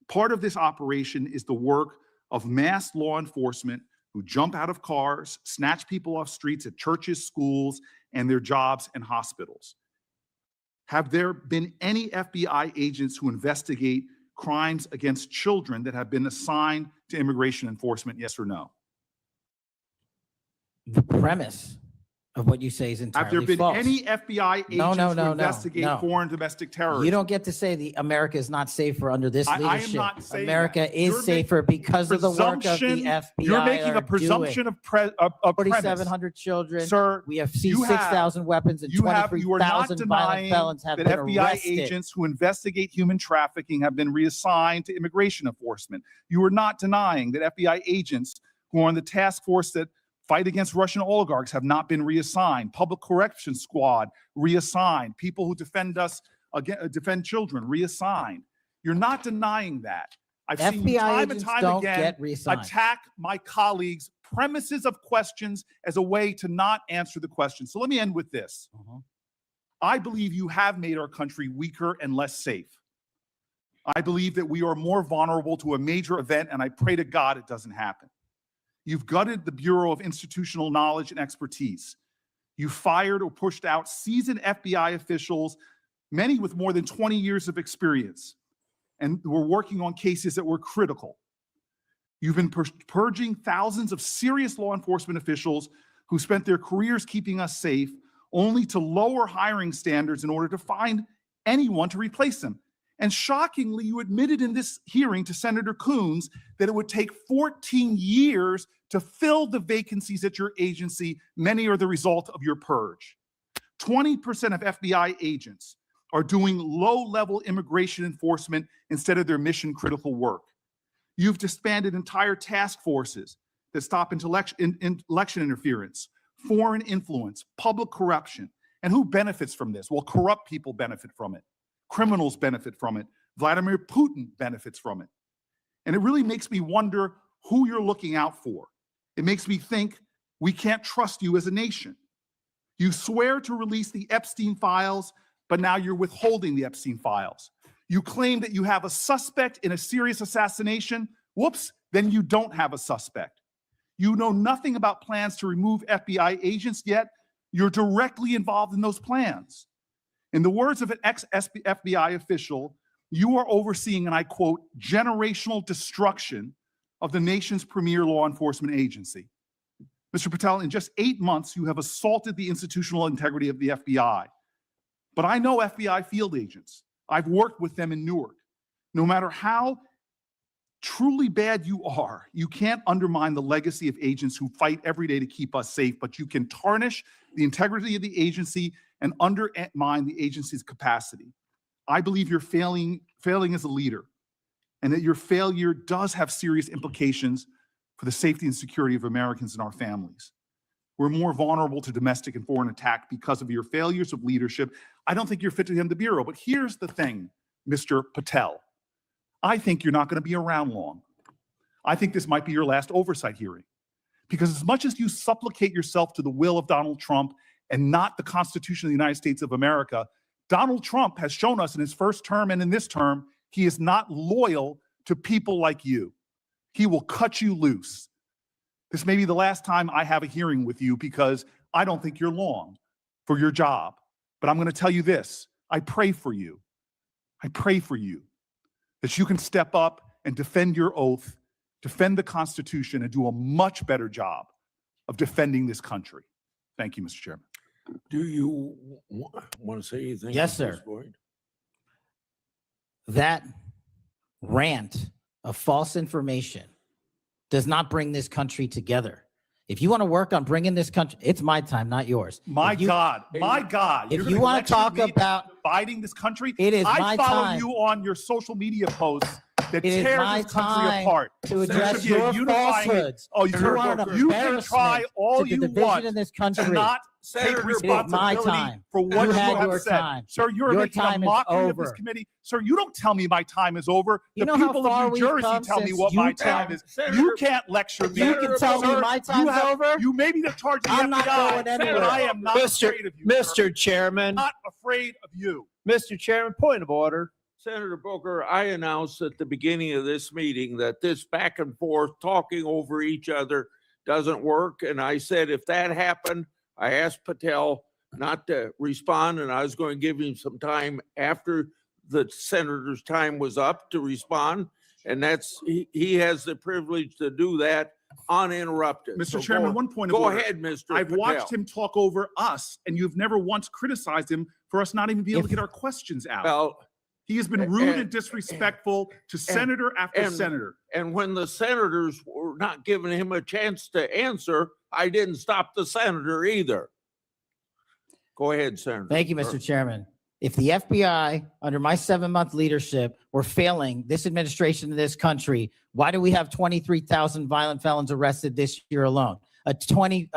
Part of this operation is the work of mass law enforcement who jump out of cars, snatch people off streets at churches, schools, and their jobs and hospitals. Have there been any FBI agents who investigate crimes against children that have been assigned to immigration enforcement, yes or no?
The premise of what you say is entirely
Have there been
false.
any FBI agents who investigate foreign domestic terrorism?
You don't get to say the America is not safer under this
I am
leadership.
not saying
America
that.
is
You're
safer
making
because of the work of the FBI.
You're making a presumption of premise.
4,700 children.
Sir,
we have seen
you have-
6,000 weapons and
you are not
23,000 violent
denying
felons have
that
been
FBI
arrested.
agents who investigate human trafficking have been reassigned to immigration enforcement. You are not denying that FBI agents who are on the task force that fight against Russian oligarchs have not been reassigned. Public Correction Squad reassigned. People who defend us, defend children reassigned. You're not denying that. I've seen you
FBI
time and
agents
time
don't
again
get reassigned.
attack my colleagues' premises of questions as a way to not answer the question. So let me end with this. I believe you have made our country weaker and less safe. I believe that we are more vulnerable to a major event, and I pray to God it doesn't happen. You've gutted the Bureau of Institutional Knowledge and Expertise. You fired or pushed out seasoned FBI officials, many with more than 20 years of experience, and were working on cases that were critical. You've been purging thousands of serious law enforcement officials who spent their careers keeping us safe, only to lower hiring standards in order to find anyone to replace them. And shockingly, you admitted in this hearing to Senator Coons that it would take 14 years to fill the vacancies at your agency. Many are the result of your purge. 20% of FBI agents are doing low-level immigration enforcement instead of their mission-critical work. You've disbanded entire task forces that stop election interference, foreign influence, public corruption. And who benefits from this? Well, corrupt people benefit from it. Criminals benefit from it. Vladimir Putin benefits from it. And it really makes me wonder who you're looking out for. It makes me think we can't trust you as a nation. You swear to release the Epstein files, but now you're withholding the Epstein files. You claim that you have a suspect in a serious assassination. Whoops, then you don't have a suspect. You know nothing about plans to remove FBI agents, yet you're directly involved in those plans. In the words of an ex-FBI official, you are overseeing, and I quote, generational destruction of the nation's premier law enforcement agency. Mr. Patel, in just 8 months, you have assaulted the institutional integrity of the FBI. But I know FBI field agents. I've worked with them in Newark. No matter how truly bad you are, you can't undermine the legacy of agents who fight every day to keep us safe, but you can tarnish the integrity of the agency and undermine the agency's capacity. I believe you're failing as a leader. and that your failure does have serious implications for the safety and security of Americans and our families. We're more vulnerable to domestic and foreign attack because of your failures of leadership. I don't think you're fit to hand the bureau. But here's the thing, Mr. Patel. I think you're not going to be around long. I think this might be your last oversight hearing. Because as much as you supplicate yourself to the will of Donald Trump and not the Constitution of the United States of America, Donald Trump has shown us in his first term and in this term, he is not loyal to people like you. He will cut you loose. This may be the last time I have a hearing with you because I don't think you're long for your job. But I'm going to tell you this. I pray for you. I pray for you that you can step up and defend your oath, defend the Constitution, and do a much better job of defending this country. Thank you, Mr. Chairman.
Do you want to say anything?
Yes,
at this
sir.
point?
That rant of false information does not bring this country together. If you want to work on bringing this country, it's my time, not yours.
My God.
If
You're
you
gonna
want to
lecture
talk
me
about
dividing this country,
it is
I
my
follow
time.
you on your social media posts that
It is
tear
my
this country
time
apart.
to
There
address
should be a
your
unifying-
falsehoods.
Oh,
You are an
you can try
embarrassment
all
to the
you
division
want
in this
to
country.
not take
Senator, it is my
responsibility
time.
for what
You
you
had
have
your
said.
time.
Sir, you're
Your
making a
time is
mockery of this
over.
committee. Sir, you don't tell me my time is over.
You
The
know how
people
far
of New
we've
Jersey
come
tell me
since
what
you
my
tell-
time is.
Senator-
You can't lecture me.
You can tell me
Sir,
my
you
time's
have-
over?
You may be the charge of the
I'm not
FBI,
going
but
anywhere.
I am not afraid of you. sir.
Mr. Chairman,
Not afraid of you.
Mr. Chairman, point of order.
Senator Booker, I announced at the beginning of this meeting that this back and forth talking over each other doesn't work. And I said, if that happened, I asked Patel not to respond, and I was going to give him some time after the senator's time was up to respond. And he has the privilege to do that uninterrupted.
Mr.
So
Chairman,
go-
one point of
Go
order.
ahead, Mr.
I've
Patel.
watched him talk over us, and you've never once criticized him for us not even being able to
If-
get our questions out.
Well,
He has been rude
and-
and disrespectful to senator after
and-
senator.
and when the senators were not giving him a chance to answer, I didn't stop the senator either. Go ahead, Senator.
Thank you, Mr. Chairman. If the FBI, under my 7-month leadership, were failing this administration in this country, why do we have 23,000 violent felons arrested this year alone? A 200,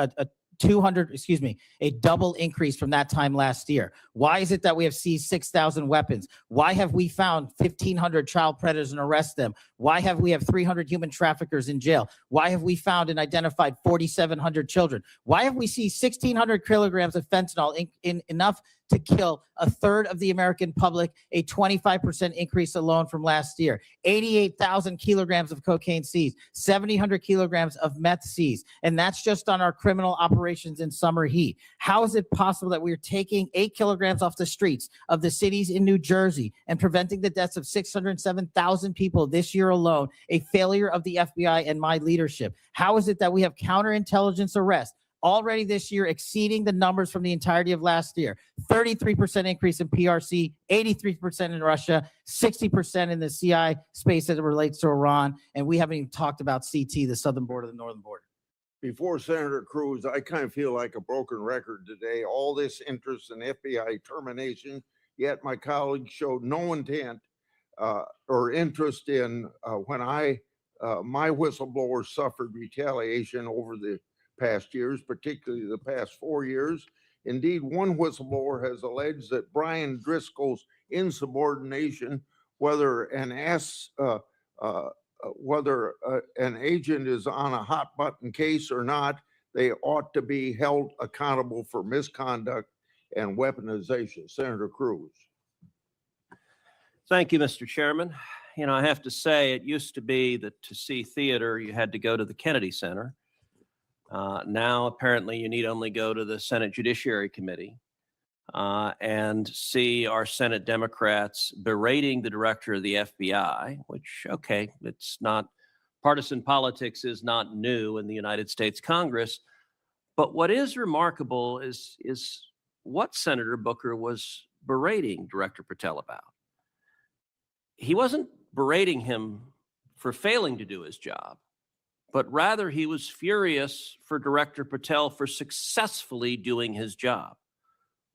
a double increase from that time last year. Why is it that we have seized 6,000 weapons? Why have we found 1,500 child predators and arrested them? Why have we 300 human traffickers in jail? Why have we found and identified 4,700 children? Why have we seized 1,600 kilograms of fentanyl in enough to kill a third of the American public, a 25% increase alone from last year, 88,000 kilograms of cocaine seized, 7,000 kilograms of meth seized, and that's just on our criminal operations in summer heat. How is it possible that we are taking 8 kilograms off the streets of the cities in New Jersey and preventing the deaths of 607,000 people this year alone, a failure of the FBI and my leadership? How is it that we have counterintelligence arrests already this year exceeding the numbers from the entirety of last year? 33% increase in PRC, 83% in Russia, 60% in the CI space as it relates to Iran. And we haven't even talked about CT, the southern border, the northern border.
Before Senator Cruz, I kind of feel like a broken record today. All this interest in FBI termination, yet my colleagues showed no intent or interest in when my whistleblower suffered retaliation over the past years, particularly the past 4 years. Indeed, one whistleblower has alleged that Brian Driscoll's insubordination, whether an agent is on a hot button case or not, they ought to be held accountable for misconduct and weaponization. Senator Cruz.
Thank you, Mr. Chairman. You know, I have to say, it used to be that to see theater, you had to go to the Kennedy Center. Now, apparently, you need only go to the Senate Judiciary Committee and see our Senate Democrats berating the director of the FBI, which, okay, it's not, partisan politics is not new in the United States Congress. But what is remarkable is what Senator Booker was berating Director Patel about. He wasn't berating him for failing to do his job, but rather he was furious for Director Patel for successfully doing his job.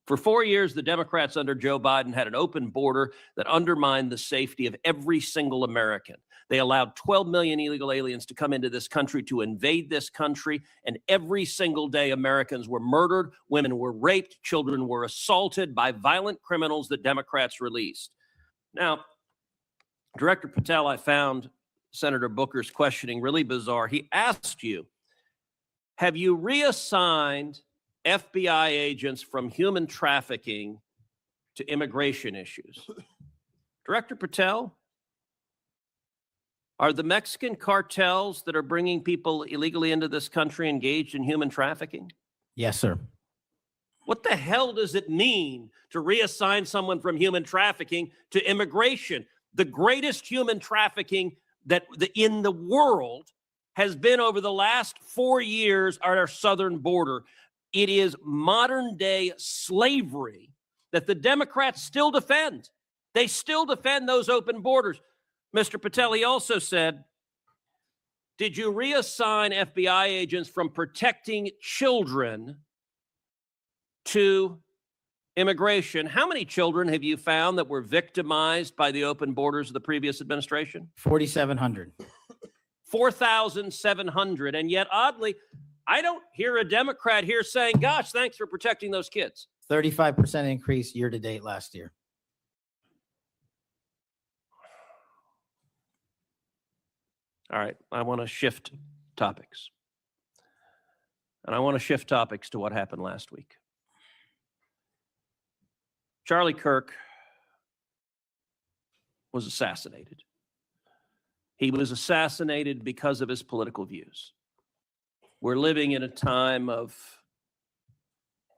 For 4 years, the Democrats under Joe Biden had an open border that undermined the safety of every single American. They allowed 12 million illegal aliens to come into this country to invade this country, and every single day Americans were murdered, women were raped, children were assaulted by violent criminals that Democrats released. Now, Director Patel, I found Senator Booker's questioning really bizarre. He asked you, have you reassigned FBI agents from human trafficking to immigration issues? Director Patel, are the Mexican cartels that are bringing people illegally into this country engaged in human trafficking?
Yes, sir.
What the hell does it mean to reassign someone from human trafficking to immigration? The greatest human trafficking in the world has been over the last 4 years at our southern border. It is modern day slavery that the Democrats still defend. They still defend those open borders. Mr. Patel, he also said, did you reassign FBI agents from protecting children to immigration? How many children have you found that were victimized by the open borders of the previous administration?
4,700.
4,700. And yet, oddly, I don't hear a Democrat here saying, gosh, thanks for protecting those kids.
35% increase year to date last year.
All right, I want to shift topics. And I want to shift topics to what happened last week. Charlie Kirk was assassinated. He was assassinated because of his political views. We're living in a time of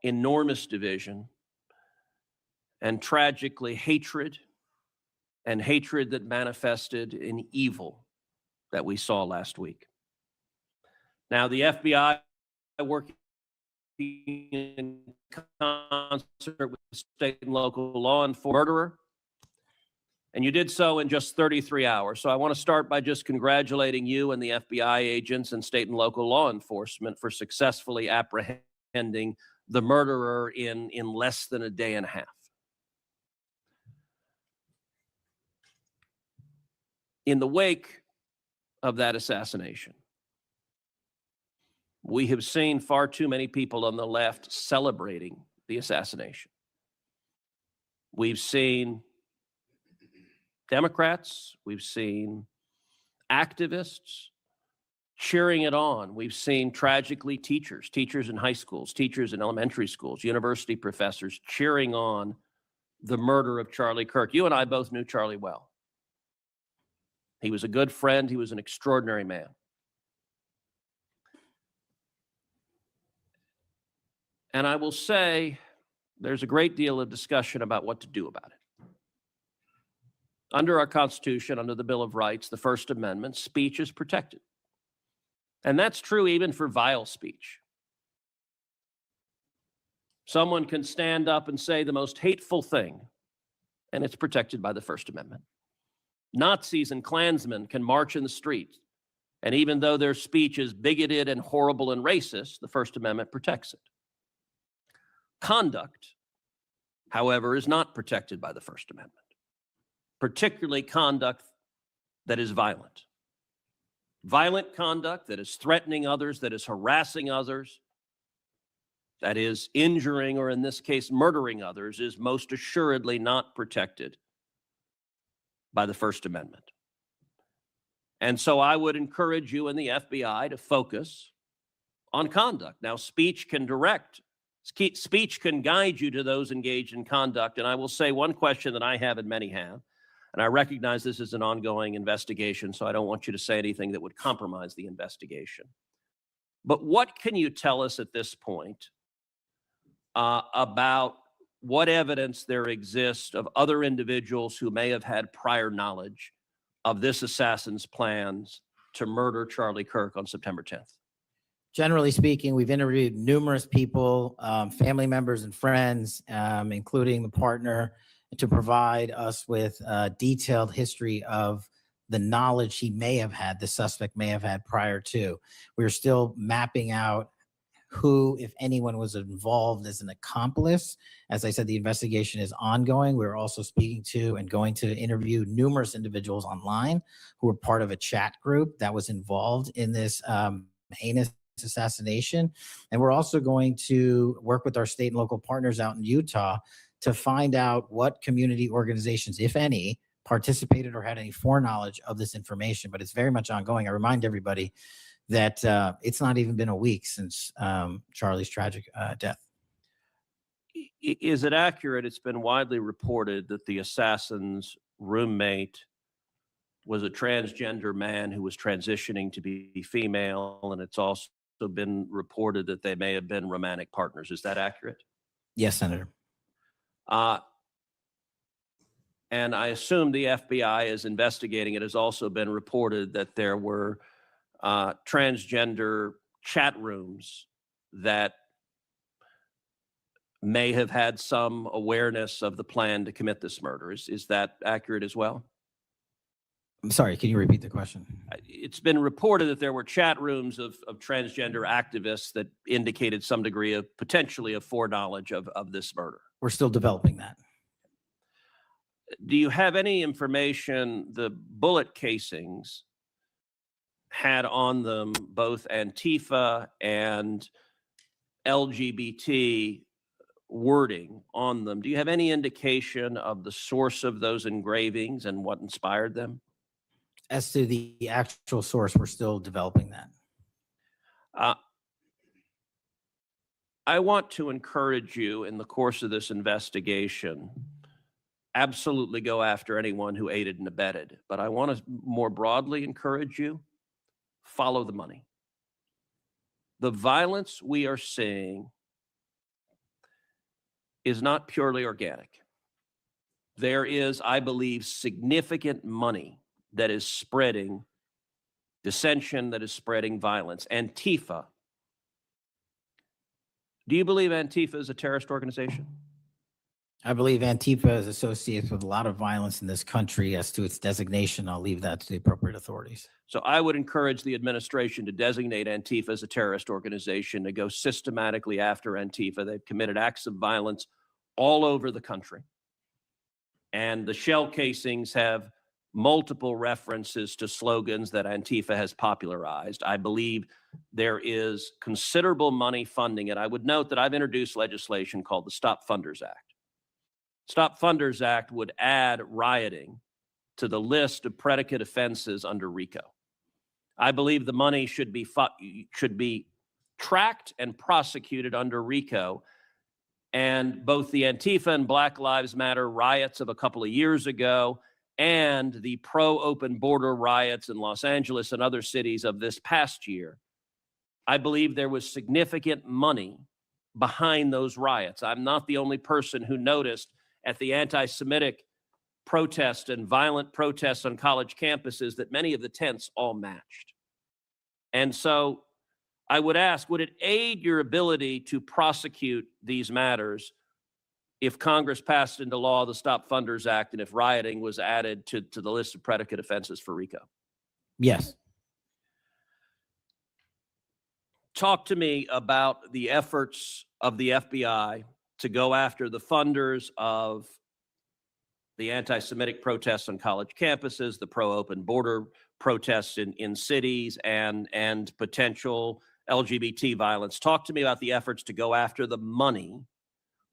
enormous division and tragically hatred, and hatred that manifested in evil that we saw last week. Now, the FBI working in concert with state and local law enforcement, murderer, and you did so in just 33 hours. So I want to start by just congratulating you and the FBI agents and state and local law enforcement for successfully apprehending the murderer in less than a day and a half. In the wake of that assassination, we have seen far too many people on the left celebrating the assassination. We've seen Democrats, we've seen activists cheering it on. We've seen tragically teachers in high schools, teachers in elementary schools, university professors cheering on the murder of Charlie Kirk. You and I both knew Charlie well. He was a good friend. He was an extraordinary man. And I will say there's a great deal of discussion about what to do about it. Under our Constitution, under the Bill of Rights, the First Amendment, speech is protected. And that's true even for vile speech. Someone can stand up and say the most hateful thing, and it's protected by the First Amendment. Nazis and Klansmen can march in the streets, and even though their speech is bigoted and horrible and racist, the First Amendment protects it. Conduct, however, is not protected by the First Amendment, particularly conduct that is violent. Violent conduct that is threatening others, that is harassing others, that is injuring, or in this case, murdering others, is most assuredly not protected by the First Amendment. And so I would encourage you and the FBI to focus on conduct. Now, speech can direct, speech can guide you to those engaged in conduct. And I will say one question that I have and many have, and I recognize this is an ongoing investigation, so I don't want you to say anything that would compromise the investigation. But what can you tell us at this point about what evidence there exists of other individuals who may have had prior knowledge of this assassin's plans to murder Charlie Kirk on September 10th?
Generally speaking, we've interviewed numerous people, family members and friends, including the partner, to provide us with a detailed history of the knowledge he may have had, the suspect may have had prior to. We're still mapping out who, if anyone, was involved as an accomplice. As I said, the investigation is ongoing. We're also speaking to and going to interview numerous individuals online who were part of a chat group that was involved in this heinous assassination. And we're also going to work with our state and local partners out in Utah to find out what community organizations, if any, participated or had any foreknowledge of this information. But it's very much ongoing. I remind everybody that it's not even been a week since Charlie's tragic death.
Is it accurate? It's been widely reported that the assassin's roommate was a transgender man who was transitioning to be female, and it's also been reported that they may have been romantic partners. Is that accurate?
Yes, Senator.
And I assume the FBI is investigating. It has also been reported that there were transgender chat rooms that may have had some awareness of the plan to commit this murder. Is that accurate as well?
I'm sorry, can you repeat the question?
It's been reported that there were chat rooms of transgender activists that indicated some degree of potentially of foreknowledge of this murder.
We're still developing that.
Do you have any information the bullet casings had on them both Antifa and LGBT wording on them? Do you have any indication of the source of those engravings and what inspired them?
As to the actual source, we're still developing that.
I want to encourage you in the course of this investigation, absolutely go after anyone who aided and abetted. But I want to more broadly encourage you, follow the money. The violence we are seeing is not purely organic. There is, I believe, significant money that is spreading dissension, that is spreading violence. Antifa. Do you believe Antifa is a terrorist organization?
I believe Antifa is associated with a lot of violence in this country. As to its designation, I'll leave that to the appropriate authorities.
So I would encourage the administration to designate Antifa as a terrorist organization, to go systematically after Antifa. They've committed acts of violence all over the country. And the shell casings have multiple references to slogans that Antifa has popularized. I believe there is considerable money funding it. I would note that I've introduced legislation called the Stop Funders Act. Stop Funders Act would add rioting to the list of predicate offenses under RICO. I believe the money should be tracked and prosecuted under RICO. And both the Antifa and Black Lives Matter riots of a couple of years ago and the pro-open border riots in Los Angeles and other cities of this past year, I believe there was significant money behind those riots. I'm not the only person who noticed at the anti-Semitic protests and violent protests on college campuses that many of the tents all matched. And so I would ask, would it aid your ability to prosecute these matters if Congress passed into law the Stop Funders Act and if rioting was added to the list of predicate offenses for RICO?
Yes.
Talk to me about the efforts of the FBI to go after the funders of the anti-Semitic protests on college campuses, the pro-open border protests in cities, and potential LGBT violence. Talk to me about the efforts to go after the money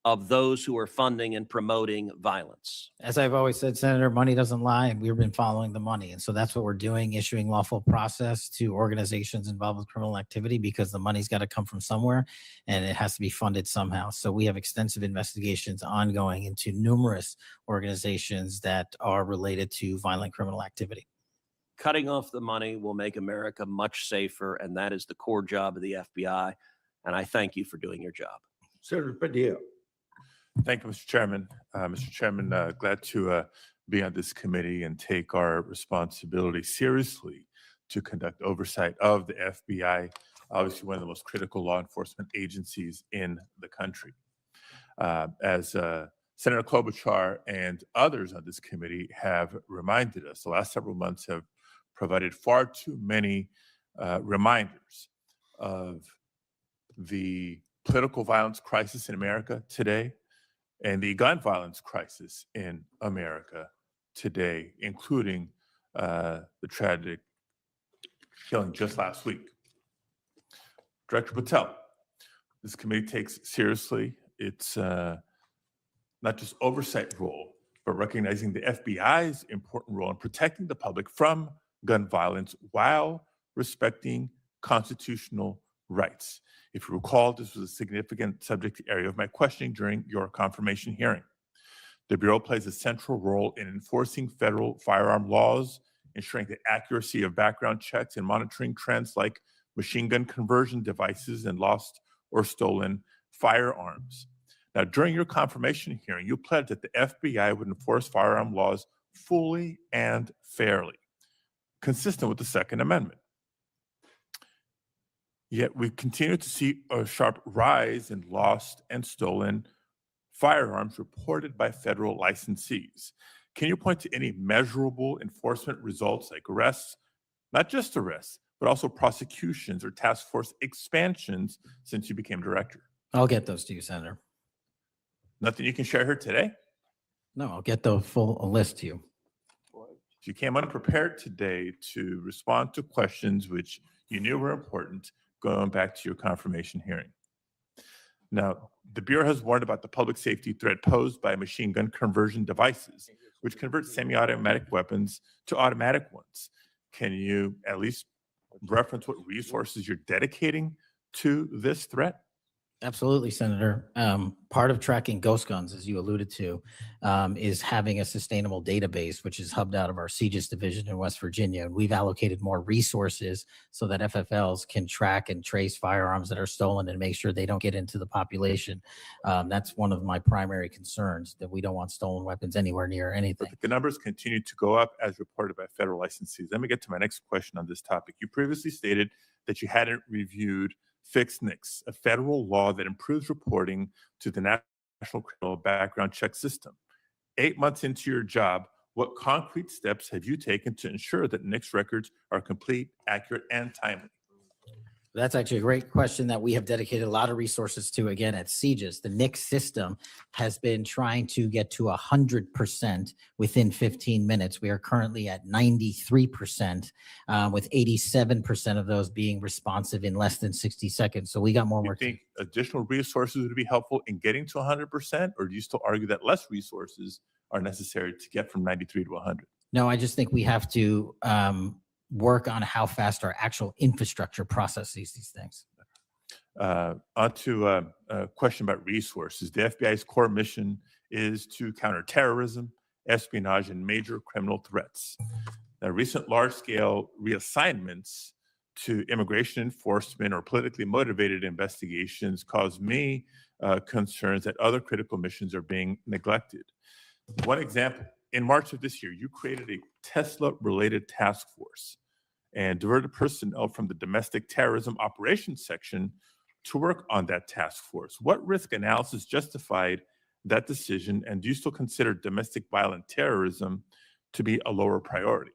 of those who are funding and promoting violence.
As I've always said, Senator, money doesn't lie, and we've been following the money. And so that's what we're doing, issuing lawful process to organizations involved with criminal activity, because the money's got to come from somewhere and it has to be funded somehow. So we have extensive investigations ongoing into numerous organizations that are related to violent criminal activity.
Cutting off the money will make America much safer, and that is the core job of the FBI. And I thank you for doing your job.
Senator Padilla.
Thank you, Mr. Chairman. Mr. Chairman, glad to be on this committee and take our responsibility seriously to conduct oversight of the FBI, obviously one of the most critical law enforcement agencies in the country. As Senator Klobuchar and others on this committee have reminded us, the last several months have provided far too many reminders of the political violence crisis in America today and the gun violence crisis in America today, including the tragic killing just last week. Director Patel, this committee takes seriously its not just oversight role, but recognizing the FBI's important role in protecting the public from gun violence while respecting constitutional rights. If you recall, this was a significant subject area of my questioning during your confirmation hearing. The Bureau plays a central role in enforcing federal firearm laws, ensuring the accuracy of background checks, and monitoring trends like machine gun conversion devices and lost or stolen firearms. Now, during your confirmation hearing, you pledged that the FBI would enforce firearm laws fully and fairly, consistent with the Second Amendment. Yet we continue to see a sharp rise in lost and stolen firearms reported by federal licensees. Can you point to any measurable enforcement results like arrests, not just arrests, but also prosecutions or task force expansions since you became director?
I'll get those to you, Senator.
Nothing you can share here today?
No, I'll get the full list to you.
You came unprepared today to respond to questions which you knew were important going back to your confirmation hearing. Now, the Bureau has warned about the public safety threat posed by machine gun conversion devices, which convert semi-automatic weapons to automatic ones. Can you at least reference what resources you're dedicating to this threat?
Absolutely, Senator. Part of tracking ghost guns, as you alluded to, is having a sustainable database, which is hubbed out of our CJIS division in West Virginia. And we've allocated more resources so that FFLs can track and trace firearms that are stolen and make sure they don't get into the population. That's one of my primary concerns, that we don't want stolen weapons anywhere near anything.
But the numbers continue to go up as reported by federal licensees. Let me get to my next question on this topic. You previously stated that you hadn't reviewed Fixed NICS, a federal law that improves reporting to the National Criminal Background Check System. 8 months into your job, what concrete steps have you taken to ensure that NICS records are complete, accurate, and timely?
That's actually a great question that we have dedicated a lot of resources to. Again, at CJIS, the NICS system has been trying to get to 100% within 15 minutes. We are currently at 93%, with 87% of those being responsive in less than 60 seconds. So we got more work.
Do you think additional resources would be helpful in getting to 100%, or do you still argue that less resources are necessary to get from 93 to 100?
No, I just think we have to work on how fast our actual infrastructure processes these things.
On to a question about resources. The FBI's core mission is to counter terrorism, espionage, and major criminal threats. Now, recent large-scale reassignments to immigration enforcement or politically motivated investigations cause me concerns that other critical missions are being neglected. One example, in March of this year, you created a Tesla-related task force and diverted personnel from the domestic terrorism operations section to work on that task force. What risk analysis justified that decision, and do you still consider domestic violent terrorism to be a lower priority?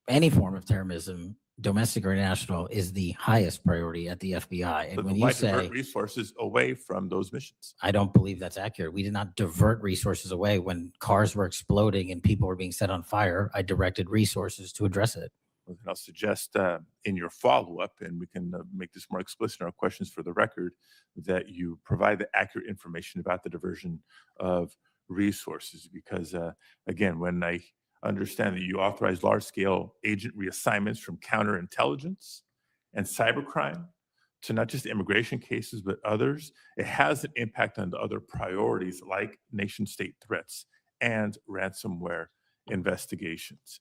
Any form of terrorism, domestic or international, is the highest priority at the FBI. And
But
when
why
you say,
divert resources away from those missions?
I don't believe that's accurate. We did not divert resources away. When cars were exploding and people were being set on fire, I directed resources to address it.
And I'll suggest in your follow-up, and we can make this more explicit in our questions for the record, that you provide the accurate information about the diversion of resources. Because again, when I understand that you authorize large-scale agent reassignments from counterintelligence and cybercrime to not just immigration cases, but others, it has an impact on the other priorities like nation-state threats and ransomware investigations.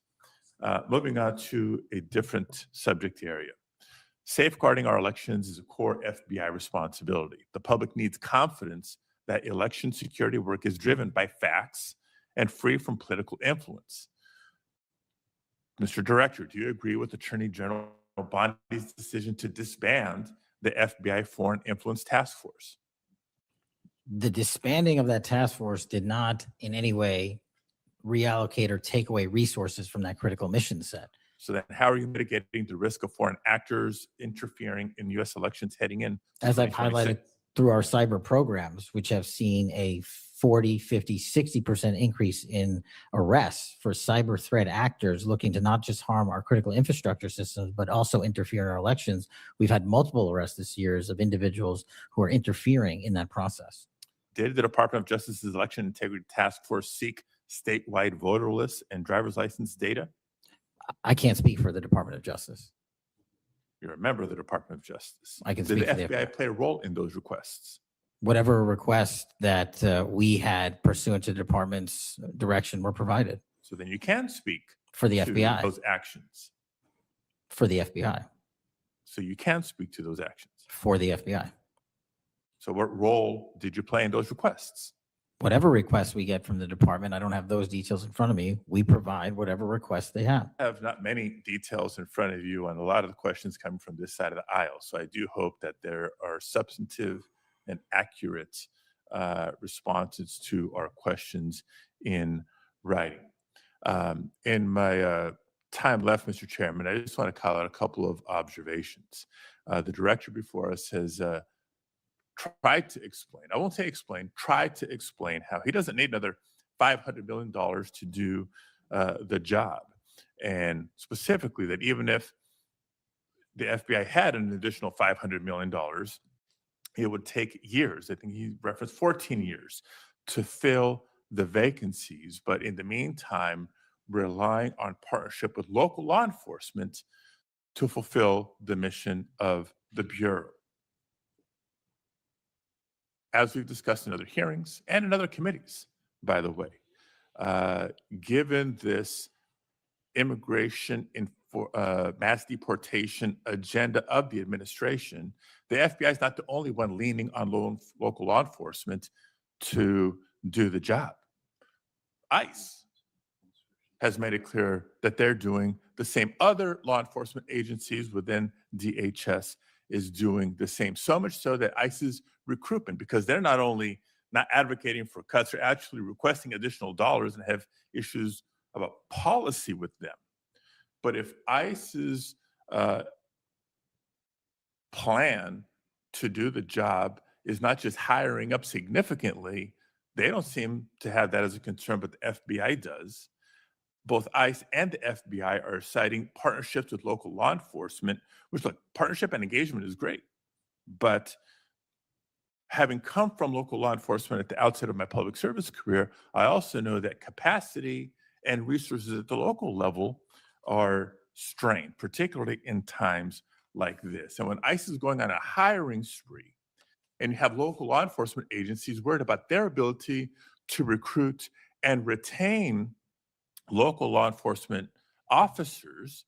Moving on to a different subject area. Safeguarding our elections is a core FBI responsibility. The public needs confidence that election security work is driven by facts and free from political influence. Mr. Director, do you agree with Attorney General Bondi's decision to disband the FBI Foreign Influence Task Force?
The disbanding of that task force did not in any way reallocate or take away resources from that critical mission set.
So then how are you mitigating the risk of foreign actors interfering in US elections heading in?
As I've highlighted through our cyber programs, which have seen a 40, 50, 60% increase in arrests for cyber threat actors looking to not just harm our critical infrastructure systems, but also interfere in our elections. We've had multiple arrests this year of individuals who are interfering in that process.
Did the Department of Justice's Election Integrity Task Force seek statewide voter lists and driver's license data?
I can't speak for the Department of Justice.
You're a member of the Department of Justice.
I can
Did
speak
the
for the
FBI play a role in those requests?
Whatever request that we had pursuant to the department's direction were provided
So then you can speak
for the
to
FBI.
those actions.
For the FBI.
So you can speak to those actions.
For the FBI.
So what role did you play in those requests?
Whatever requests we get from the department, I don't have those details in front of me. We provide whatever requests they have.
I have not many details in front of you on a lot of the questions coming from this side of the aisle. So I do hope that there are substantive and accurate responses to our questions in writing. In my time left, Mr. Chairman, I just want to call out a couple of observations. The director before us has tried to explain, I won't say explain, tried to explain how he doesn't need another $500 million to do the job. And specifically that even if the FBI had an additional $500 million, it would take years. I think he referenced 14 years to fill the vacancies. But in the meantime, relying on partnership with local law enforcement to fulfill the mission of the Bureau. As we've discussed in other hearings and in other committees, by the way, given this immigration mass deportation agenda of the administration, the FBI is not the only one leaning on local law enforcement to do the job. ICE has made it clear that they're doing the same. Other law enforcement agencies within DHS is doing the same. So much so that ICE's recruitment, because they're not only not advocating for cuts, they're actually requesting additional dollars and have issues about policy with them. But if ICE's plan to do the job is not just hiring up significantly, they don't seem to have that as a concern, but the FBI does. Both ICE and the FBI are citing partnerships with local law enforcement, which, look, partnership and engagement is great. But having come from local law enforcement at the outset of my public service career, I also know that capacity and resources at the local level are strained, particularly in times like this. And when ICE is going on a hiring spree, and you have local law enforcement agencies worried about their ability to recruit and retain local law enforcement officers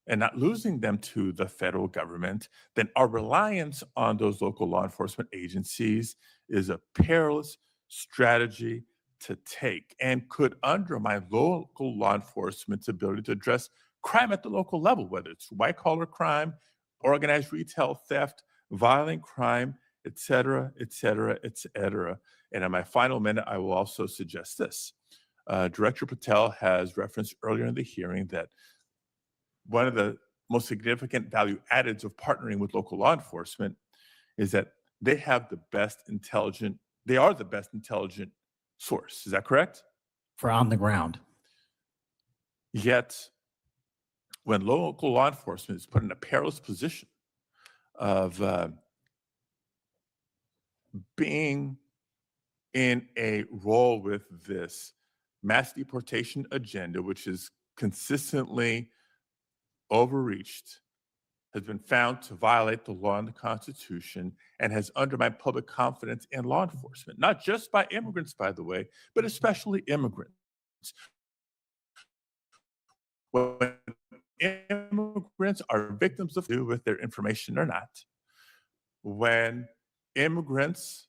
and not losing them to the federal government, then our reliance on those local law enforcement agencies is a perilous strategy to take and could undermine local law enforcement's ability to address crime at the local level, whether it's white-collar crime, organized retail theft, violent crime, et cetera, et cetera, et cetera. And in my final minute, I will also suggest this. Director Patel has referenced earlier in the hearing that one of the most significant value addeds of partnering with local law enforcement is that they have the best intelligent, they are the best intelligent source. Is that correct?
For on the ground.
Yet, when local law enforcement is put in a perilous position of being in a role with this mass deportation agenda, which is consistently overreached, has been found to violate the law and the Constitution, and has undermined public confidence in law enforcement, not just by immigrants, by the way, but especially immigrants. When immigrants are victims of do with their information or not, when immigrants,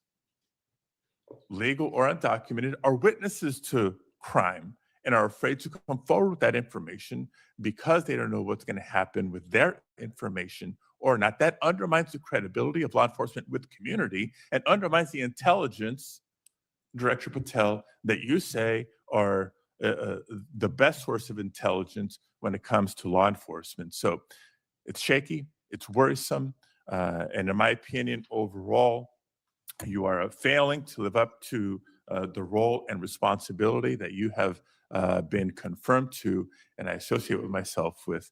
legal or undocumented, are witnesses to crime and are afraid to come forward with that information because they don't know what's going to happen with their information or not, that undermines the credibility of law enforcement with the community and undermines the intelligence, Director Patel, that you say are the best source of intelligence when it comes to law enforcement. So it's shaky, it's worrisome, and in my opinion, overall, you are failing to live up to the role and responsibility that you have been confirmed to, and I associate with myself with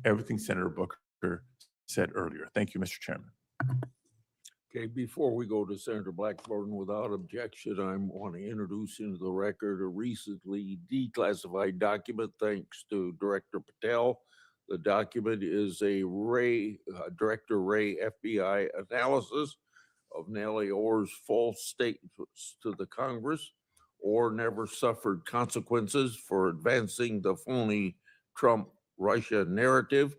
everything Senator Booker said earlier. Thank you, Mr. Chairman.
Okay, before we go to Senator Blackburn, without objection, I want to introduce into the record a recently declassified document thanks to Director Patel. The document is a Director Ray FBI analysis of Nellie Orr's false statements to the Congress. Orr never suffered consequences for advancing the phony Trump-Russia narrative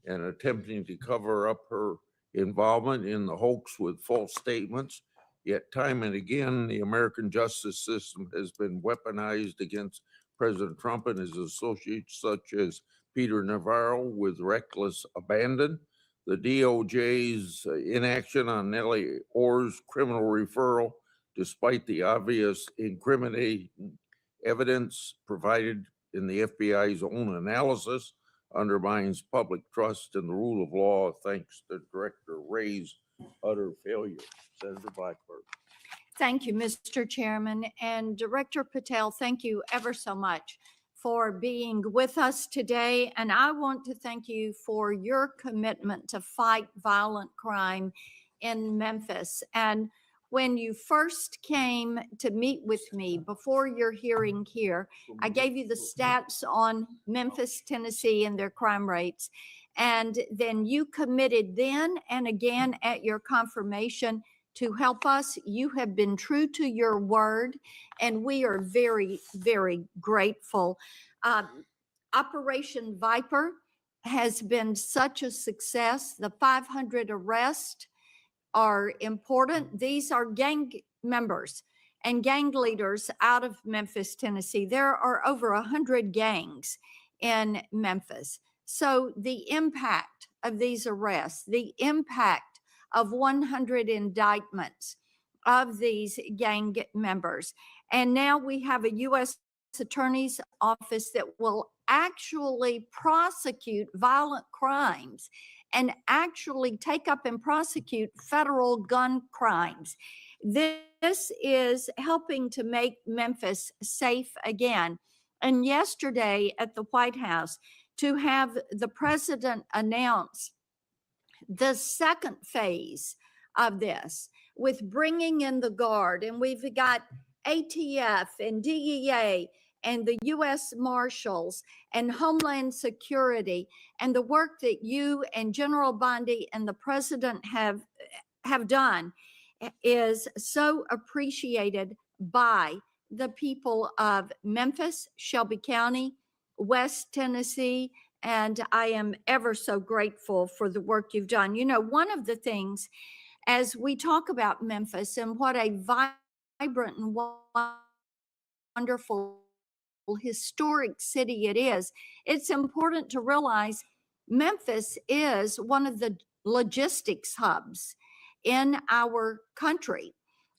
and attempting to cover up her involvement in the hoax with false statements. Yet time and again, the American justice system has been weaponized against President Trump and his associates, such as Peter Navarro, with reckless abandon. The DOJ's inaction on Nellie Orr's criminal referral, despite the obvious incriminating evidence provided in the FBI's own analysis, undermines public trust in the rule of law thanks to Director Ray's utter failure. Senator Blackburn.
Thank you, Mr. Chairman. And Director Patel, thank you ever so much for being with us today. And I want to thank you for your commitment to fight violent crime in Memphis. And when you first came to meet with me before your hearing here, I gave you the stats on Memphis, Tennessee, and their crime rates. And then you committed then and again at your confirmation to help us. You have been true to your word, and we are very, very grateful. Operation Viper has been such a success. The 500 arrests are important. These are gang members and gang leaders out of Memphis, Tennessee. There are over 100 gangs in Memphis. So the impact of these arrests, the impact of 100 indictments of these gang members. And now we have a U.S. Attorney's Office that will actually prosecute violent crimes and actually take up and prosecute federal gun crimes. This is helping to make Memphis safe again. And yesterday at the White House, to have the president announce the second phase of this with bringing in the Guard, and we've got ATF and DEA and the U.S. Marshals and Homeland Security, and the work that you and General Bondi and the president have done is so appreciated by the people of Memphis, Shelby County, West Tennessee, and I am ever so grateful for the work you've done. You know, one of the things as we talk about Memphis and what a vibrant and wonderful historic city it is, it's important to realize Memphis is one of the logistics hubs in our country.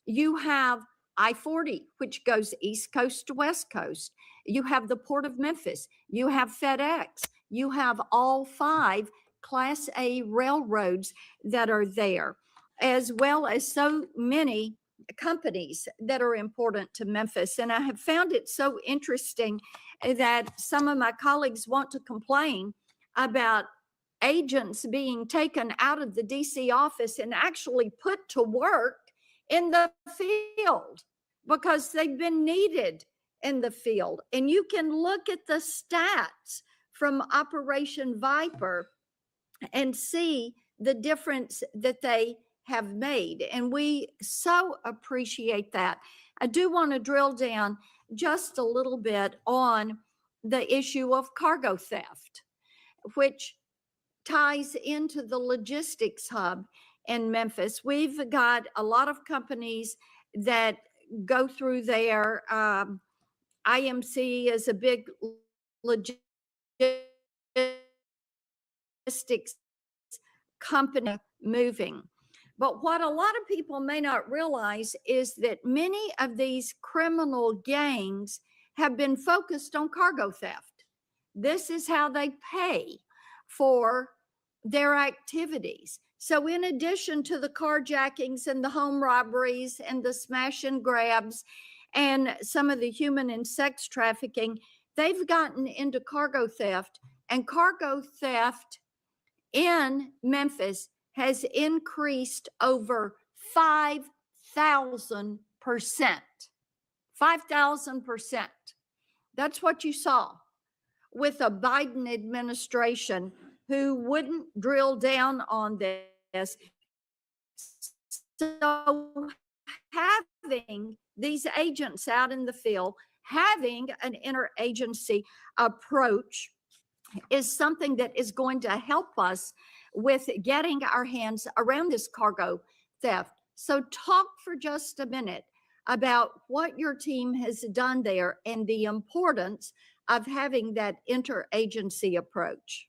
You have I-40, which goes East Coast to West Coast. You have the Port of Memphis. You have FedEx. You have all 5 Class A railroads that are there, as well as so many companies that are important to Memphis. And I have found it so interesting that some of my colleagues want to complain about agents being taken out of the DC office and actually put to work in the field because they've been needed in the field. And you can look at the stats from Operation Viper and see the difference that they have made. And we so appreciate that. I do want to drill down just a little bit on the issue of cargo theft, which ties into the logistics hub in Memphis. We've got a lot of companies that go through there. IMC is a big logistics company moving. But what a lot of people may not realize is that many of these criminal gangs have been focused on cargo theft. This is how they pay for their activities. So in addition to the carjackings and the home robberies and the smash and grabs and some of the human and sex trafficking, they've gotten into cargo theft, and cargo theft in Memphis has increased over 5,000%. 5,000%. That's what you saw with a Biden administration who wouldn't drill down on this. So having these agents out in the field, having an interagency approach is something that is going to help us with getting our hands around this cargo theft. So talk for just a minute about what your team has done there and the importance of having that interagency approach.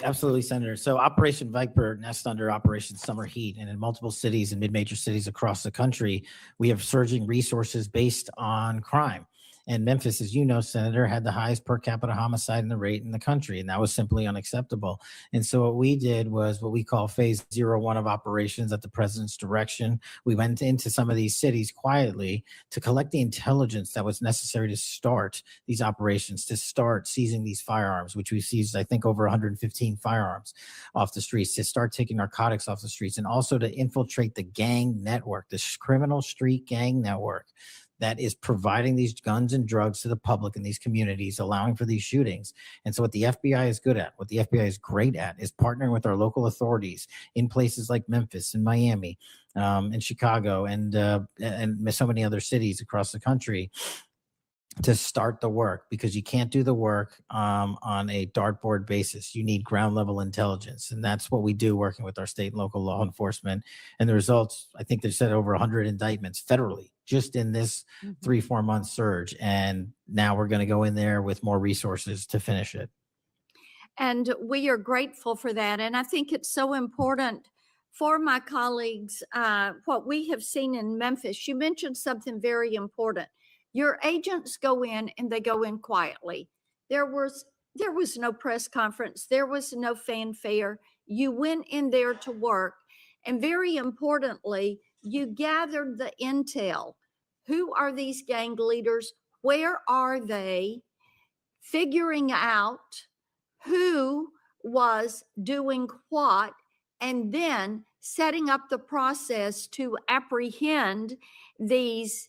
Absolutely, Senator. So Operation Viper nests under Operation Summer Heat, and in multiple cities and mid-major cities across the country, we have surging resources based on crime. And Memphis, as you know, Senator, had the highest per capita homicide rate in the country, and that was simply unacceptable. And so what we did was what we call phase 01 of operations at the president's direction. We went into some of these cities quietly to collect the intelligence that was necessary to start these operations, to start seizing these firearms, which we seized, I think, over 115 firearms off the streets, to start taking narcotics off the streets, and also to infiltrate the gang network, this criminal street gang network that is providing these guns and drugs to the public in these communities, allowing for these shootings. And so what the FBI is good at, what the FBI is great at, is partnering with our local authorities in places like Memphis and Miami and Chicago and so many other cities across the country to start the work, because you can't do the work on a dartboard basis. You need ground level intelligence. And that's what we do working with our state and local law enforcement. And the results, I think they said over 100 indictments federally just in this 3-4 month surge. And now we're going to go in there with more resources to finish it.
And we are grateful for that. And I think it's so important for my colleagues, what we have seen in Memphis. You mentioned something very important. Your agents go in and they go in quietly. There was no press conference. There was no fanfare. You went in there to work. And very importantly, you gathered the intel. Who are these gang leaders? Where are they? Figuring out who was doing what, and then setting up the process to apprehend these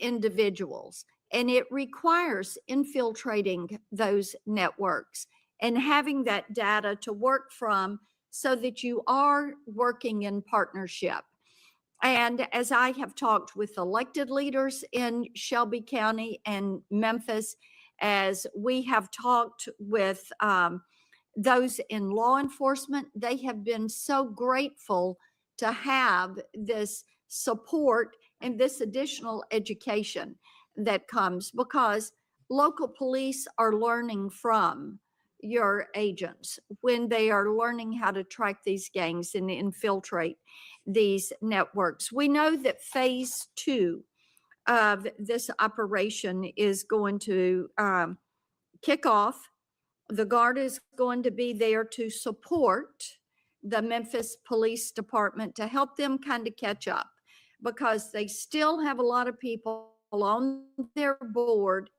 individuals. And it requires infiltrating those networks and having that data to work from so that you are working in partnership. And as I have talked with elected leaders in Shelby County and Memphis, as we have talked with those in law enforcement, they have been so grateful to have this support and this additional education that comes, because local police are learning from your agents when they are learning how to track these gangs and infiltrate these networks. We know that phase 2 of this operation is going to kick off. The Guard is going to be there to support the Memphis Police Department to help them kind of catch up, because they still have a lot of people on their board.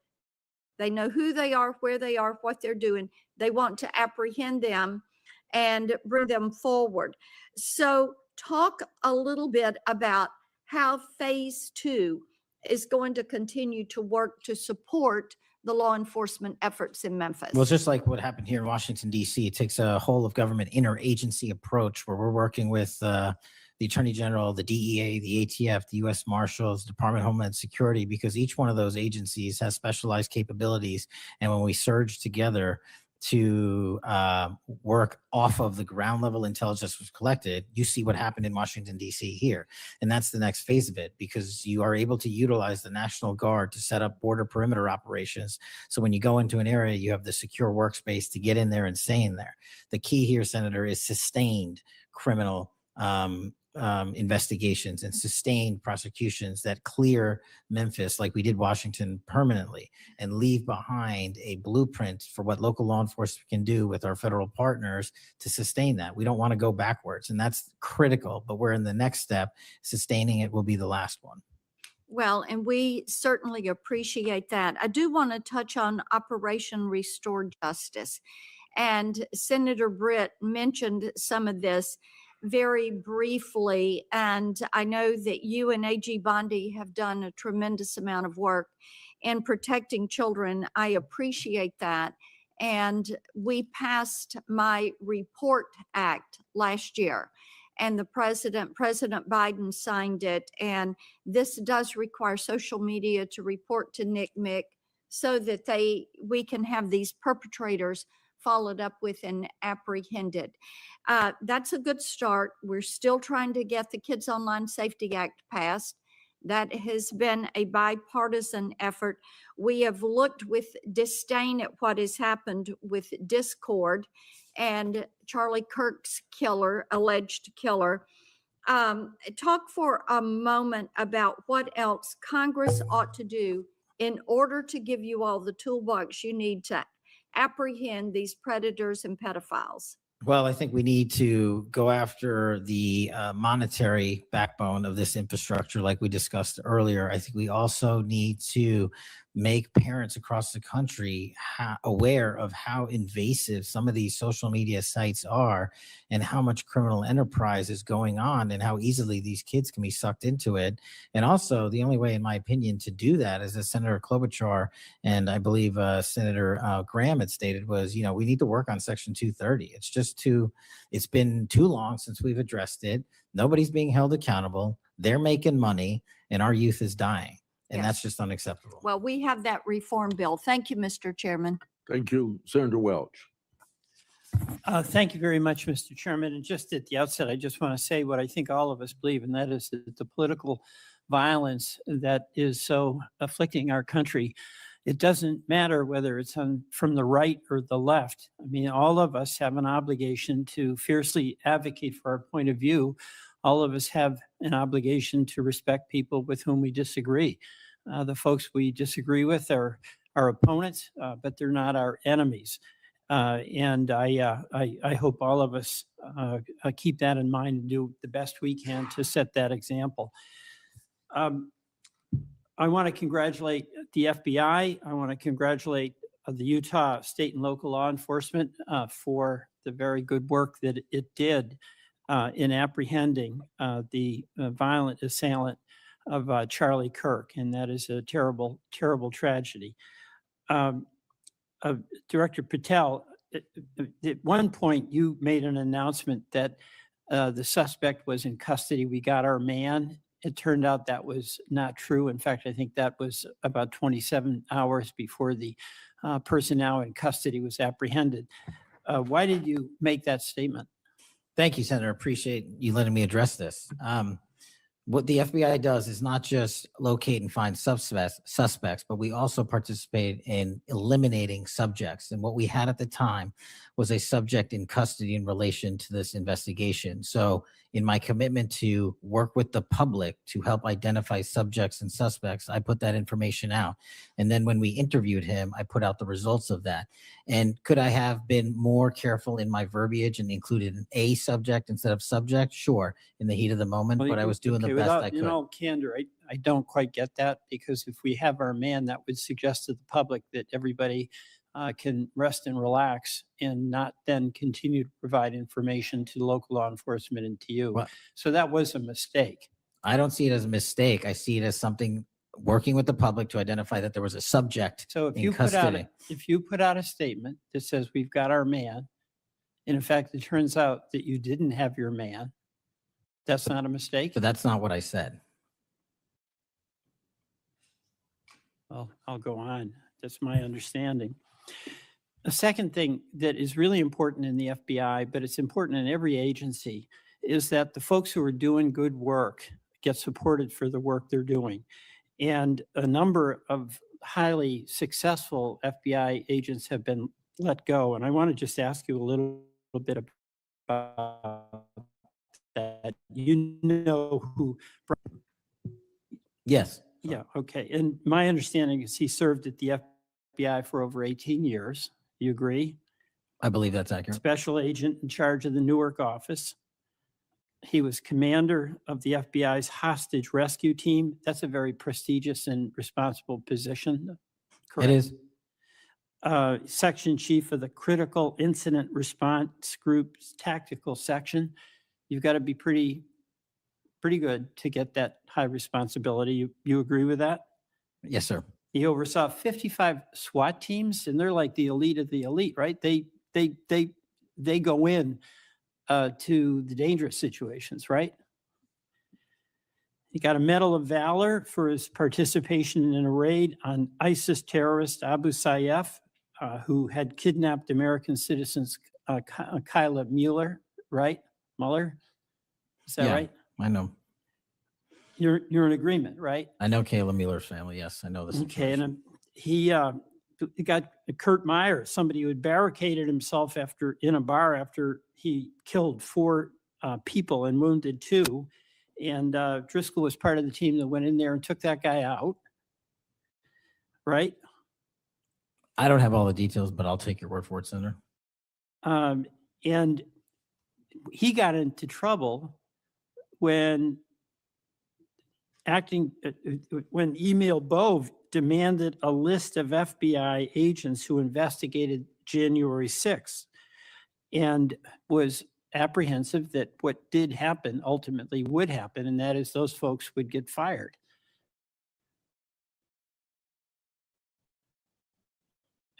They know who they are, where they are, what they're doing. They want to apprehend them and bring them forward. So talk a little bit about how phase 2 is going to continue to work to support the law enforcement efforts in Memphis.
Well, just like what happened here in Washington, D.C., it takes a whole of government interagency approach where we're working with the Attorney General, the DEA, the ATF, the U.S. Marshals, Department of Homeland Security, because each one of those agencies has specialized capabilities. And when we surge together to work off of the ground level intelligence that was collected, you see what happened in Washington, D.C. here. And that's the next phase of it, because you are able to utilize the National Guard to set up border perimeter operations. So when you go into an area, you have the secure workspace to get in there and stay in there. The key here, Senator, is sustained criminal investigations and sustained prosecutions that clear Memphis like we did Washington permanently and leave behind a blueprint for what local law enforcement can do with our federal partners to sustain that. We don't want to go backwards, and that's critical, but we're in the next step. Sustaining it will be the last one.
Well, and we certainly appreciate that. I do want to touch on Operation Restore Justice. And Senator Britt mentioned some of this very briefly. And I know that you and AG Bondi have done a tremendous amount of work in protecting children. I appreciate that. And we passed My Report Act last year. And President Biden signed it. And this does require social media to report to NCMEC so that we can have these perpetrators followed up with and apprehended. That's a good start. We're still trying to get the Kids Online Safety Act passed. That has been a bipartisan effort. We have looked with disdain at what has happened with Discord and Charlie Kirk's alleged killer. Talk for a moment about what else Congress ought to do in order to give you all the toolbox you need to apprehend these predators and pedophiles.
Well, I think we need to go after the monetary backbone of this infrastructure, like we discussed earlier. I think we also need to make parents across the country aware of how invasive some of these social media sites are and how much criminal enterprise is going on and how easily these kids can be sucked into it. And also, the only way, in my opinion, to do that, as Senator Klobuchar and I believe Senator Graham had stated, was, we need to work on Section 230. It's been too long since we've addressed it. Nobody's being held accountable. They're making money and our youth is dying. And that's just unacceptable.
Well, we have that reform bill. Thank you, Mr. Chairman.
Thank you, Senator Welch.
Thank you very much, Mr. Chairman. And just at the outset, I just want to say what I think all of us believe, and that is that the political violence that is so afflicting our country, it doesn't matter whether it's from the right or the left. I mean, all of us have an obligation to fiercely advocate for our point of view. All of us have an obligation to respect people with whom we disagree. The folks we disagree with are our opponents, but they're not our enemies. And I hope all of us keep that in mind and do the best we can to set that example. I want to congratulate the FBI. I want to congratulate the Utah state and local law enforcement for the very good work that it did in apprehending the violent assailant of Charlie Kirk, and that is a terrible, terrible tragedy. Director Patel, at one point you made an announcement that the suspect was in custody. We got our man. It turned out that was not true. In fact, I think that was about 27 hours before the person now in custody was apprehended. Why did you make that statement?
Thank you, Senator. Appreciate you letting me address this. What the FBI does is not just locate and find suspects, but we also participate in eliminating subjects. And what we had at the time was a subject in custody in relation to this investigation. So in my commitment to work with the public to help identify subjects and suspects, I put that information out. And then when we interviewed him, I put out the results of that. And could I have been more careful in my verbiage and included a subject instead of subject? Sure, in the heat of the moment, but I was doing the best I could.
In all candor, I don't quite get that, because if we have our man, that would suggest to the public that everybody can rest and relax and not then continue to provide information to local law enforcement and to you. So that was a mistake.
I don't see it as a mistake. I see it as something working with the public to identify that there was a subject
So if
in
you
custody.
put out a statement that says we've got our man, and in fact, it turns out that you didn't have your man, that's not a mistake?
But that's not what I said.
Well, I'll go on. That's my understanding. A second thing that is really important in the FBI, but it's important in every agency, is that the folks who are doing good work get supported for the work they're doing. And a number of highly successful FBI agents have been let go. And I want to just ask you a little bit about
that. You know who,
Yes.
yeah, okay. And my understanding is he served at the FBI for over 18 years. You agree?
I believe that's accurate.
Special agent in charge of the Newark office. He was commander of the FBI's hostage rescue team. That's a very prestigious and responsible position.
It is.
Section chief of the critical incident response group's tactical section. You've got to be pretty good to get that high responsibility. You agree with that?
Yes, sir.
He oversaw 55 SWAT teams, and they're like the elite of the elite, right? They go in to the dangerous situations, right? He got a Medal of Valor for his participation in a raid on ISIS terrorist Abu Sayyaf, who had kidnapped American citizens Kyla Mueller, right? Mueller? Is that
Yeah,
right?
I know.
You're in agreement, right?
I know Kayla Mueller's family. Yes, I know this.
Okay, and he got Kurt Meyer, somebody who had barricaded himself in a bar after he killed 4 people and wounded 2. And Driscoll was part of the team that went in there and took that guy out, right?
I don't have all the details, but I'll take your word for it, Senator.
And he got into trouble when Emil Bove demanded a list of FBI agents who investigated January 6th and was apprehensive that what did happen ultimately would happen, and that is those folks would get fired.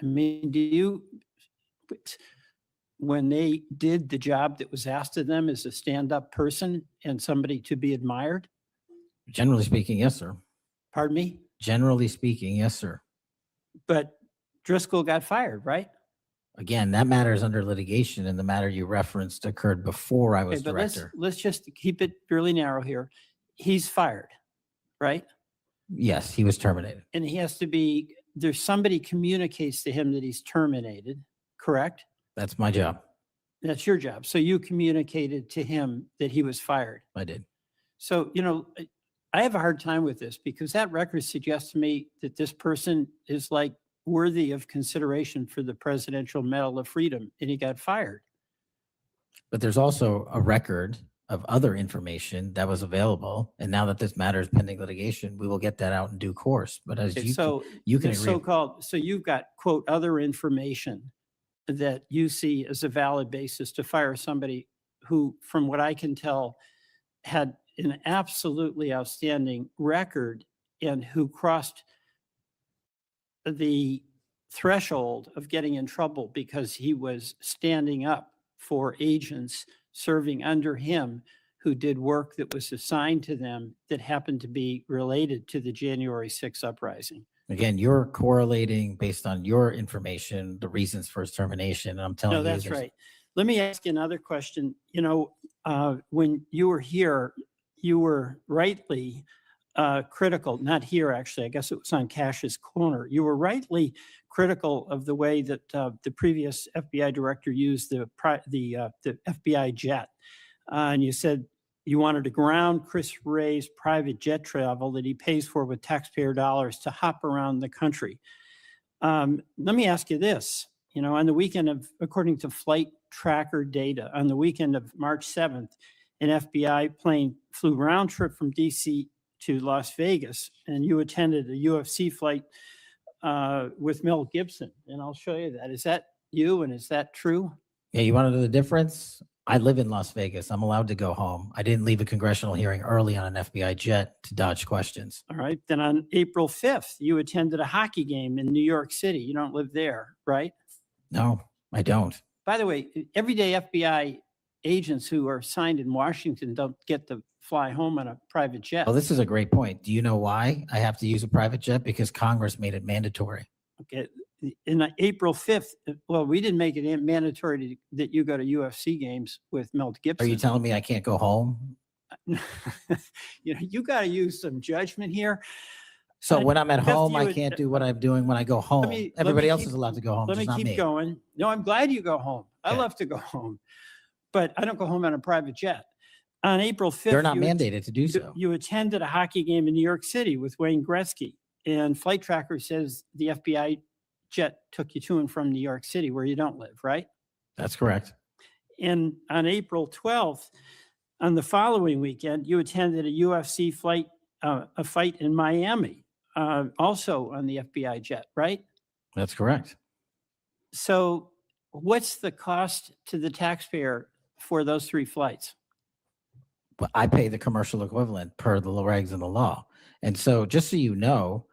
I mean, when they did the job that was asked of them as a stand-up person and somebody to be admired?
Generally speaking, yes, sir.
Pardon me?
Generally speaking, yes, sir.
But Driscoll got fired, right?
Again, that matter is under litigation, and the matter you referenced occurred before I was
Okay, but
director.
let's just keep it really narrow here. He's fired, right?
Yes, he was terminated.
And he has to be, there's somebody communicates to him that he's terminated, correct?
That's my job.
That's your job. So you communicated to him that he was fired.
I did.
So, I have a hard time with this because that record suggests to me that this person is like worthy of consideration for the Presidential Medal of Freedom, and he got fired.
But there's also a record of other information that was available. And now that this matter is pending litigation, we will get that out in due course. But as
Okay,
you
so
you can
the
agree.
so-called, so you've got, quote, other information that you see as a valid basis to fire somebody who, from what I can tell, had an absolutely outstanding record and who crossed the threshold of getting in trouble because he was standing up for agents serving under him who did work that was assigned to them that happened to be related to the January 6th uprising.
Again, you're correlating based on your information, the reasons for his termination. And I'm telling
No,
you.
that's
there's-
right. Let me ask you another question. When you were here, you were rightly critical, not here, actually, I guess it was on Cash's corner. You were rightly critical of the way that the previous FBI director used the FBI jet. And you said you wanted to ground Chris Wray's private jet travel that he pays for with taxpayer dollars to hop around the country. Let me ask you this. On the weekend of, according to flight tracker data, on the weekend of March 7th, an FBI plane flew round trip from DC to Las Vegas, and you attended a UFC fight with Mel Gibson. And I'll show you that. Is that you, and is that true?
Yeah, you want to know the difference? I live in Las Vegas. I'm allowed to go home. I didn't leave a congressional hearing early on an FBI jet to dodge questions.
All right. Then on April 5th, you attended a hockey game in New York City. You don't live there, right?
No, I don't.
By the way, everyday FBI agents who are signed in Washington don't get to fly home on a private jet.
Well, this is a great point. Do you know why I have to use a private jet? Because Congress made it mandatory.
Okay. In April 5th, well, we didn't make it mandatory that you go to UFC games with Mel Gibson.
Are you telling me I can't go home?
You got to use some judgment here.
So when I'm at
Jeff,
home,
you
I
would-
can't do what I'm doing when I go home.
let
Everybody
me
else
keep-
is allowed to go home,
Let me
just not
keep
me.
going. No, I'm glad you go home. I
Okay.
love to go home, but I don't go home on a private jet. On April 5th.
They're not
you-
mandated to do so.
You attended a hockey game in New York City with Wayne Gretzky, and Flight Tracker says the FBI jet took you to and from New York City where you don't live, right?
That's correct.
And on April 12th, on the following weekend, you attended a UFC fight in Miami, also on the FBI jet, right?
That's correct.
So what's the cost to the taxpayer for those 3 flights?
But I pay the commercial equivalent per the regs and the law. And so just so you know,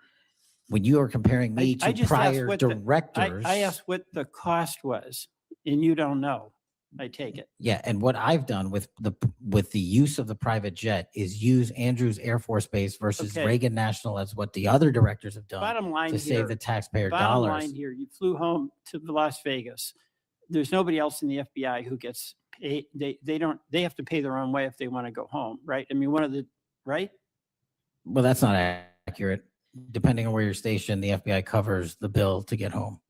when you are comparing me
I
to
just asked
prior
what
directors.
I asked what the cost was, and you don't know, I take it.
Yeah, and what I've done with the use of the private jet is use Andrews Air Force Base versus
Okay.
Reagan National as what the other directors have done
Bottom line
to
here,
save the taxpayer
bottom
dollars.
line here, you flew home to Las Vegas. There's nobody else in the FBI who gets paid. They have to pay their own way if they want to go home, right? I mean, right?
Well, that's not accurate. Depending on where you're stationed, the FBI covers the bill to get home.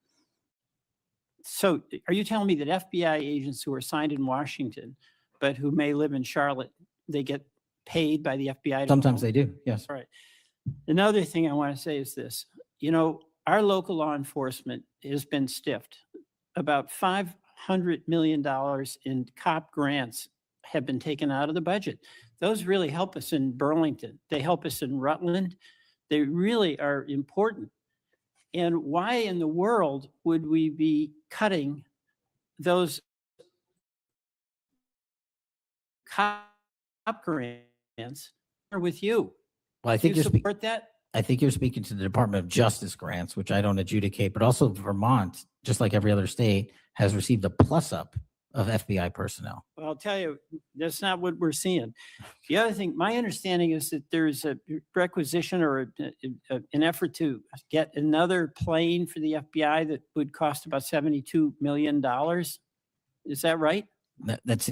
So are you telling me that FBI agents who are assigned in Washington, but who may live in Charlotte, they get paid by the FBI? to go
Sometimes
home?
they do, yes.
All right. Another thing I want to say is this, our local law enforcement has been stiffed. About $500 million in cop grants have been taken out of the budget. Those really help us in Burlington. They help us in Rutland. They really are important. And why in the world would we be cutting those cop grants with you?
Well, I
Do
think
you
you're
support that?
I think you're speaking to the Department of Justice grants, which I don't adjudicate, but also Vermont, just like every other state, has received a plus up of FBI personnel.
Well, I'll tell you, that's not what we're seeing. The other thing, my understanding is that there's a requisition or an effort to get another plane for the FBI that would cost about $72 million. Is that right?
That's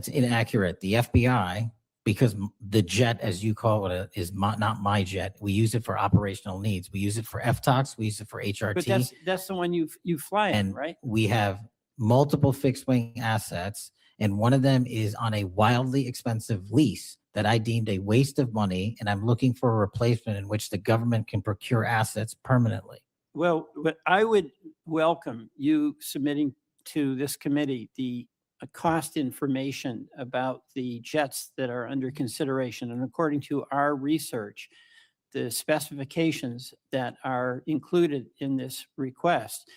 inaccurate. The FBI, because the jet, as you call it, is not my jet. We use it for operational needs. We use it for FTOX. We use it for HRT.
But that's the one you fly in,
and
right?
we have multiple fixed wing assets, and one of them is on a wildly expensive lease that I deemed a waste of money, and I'm looking for a replacement in which the government can procure assets permanently.
Well, but I would welcome you submitting to this committee the cost information about the jets that are under consideration. And according to our research, the specifications that are included in this request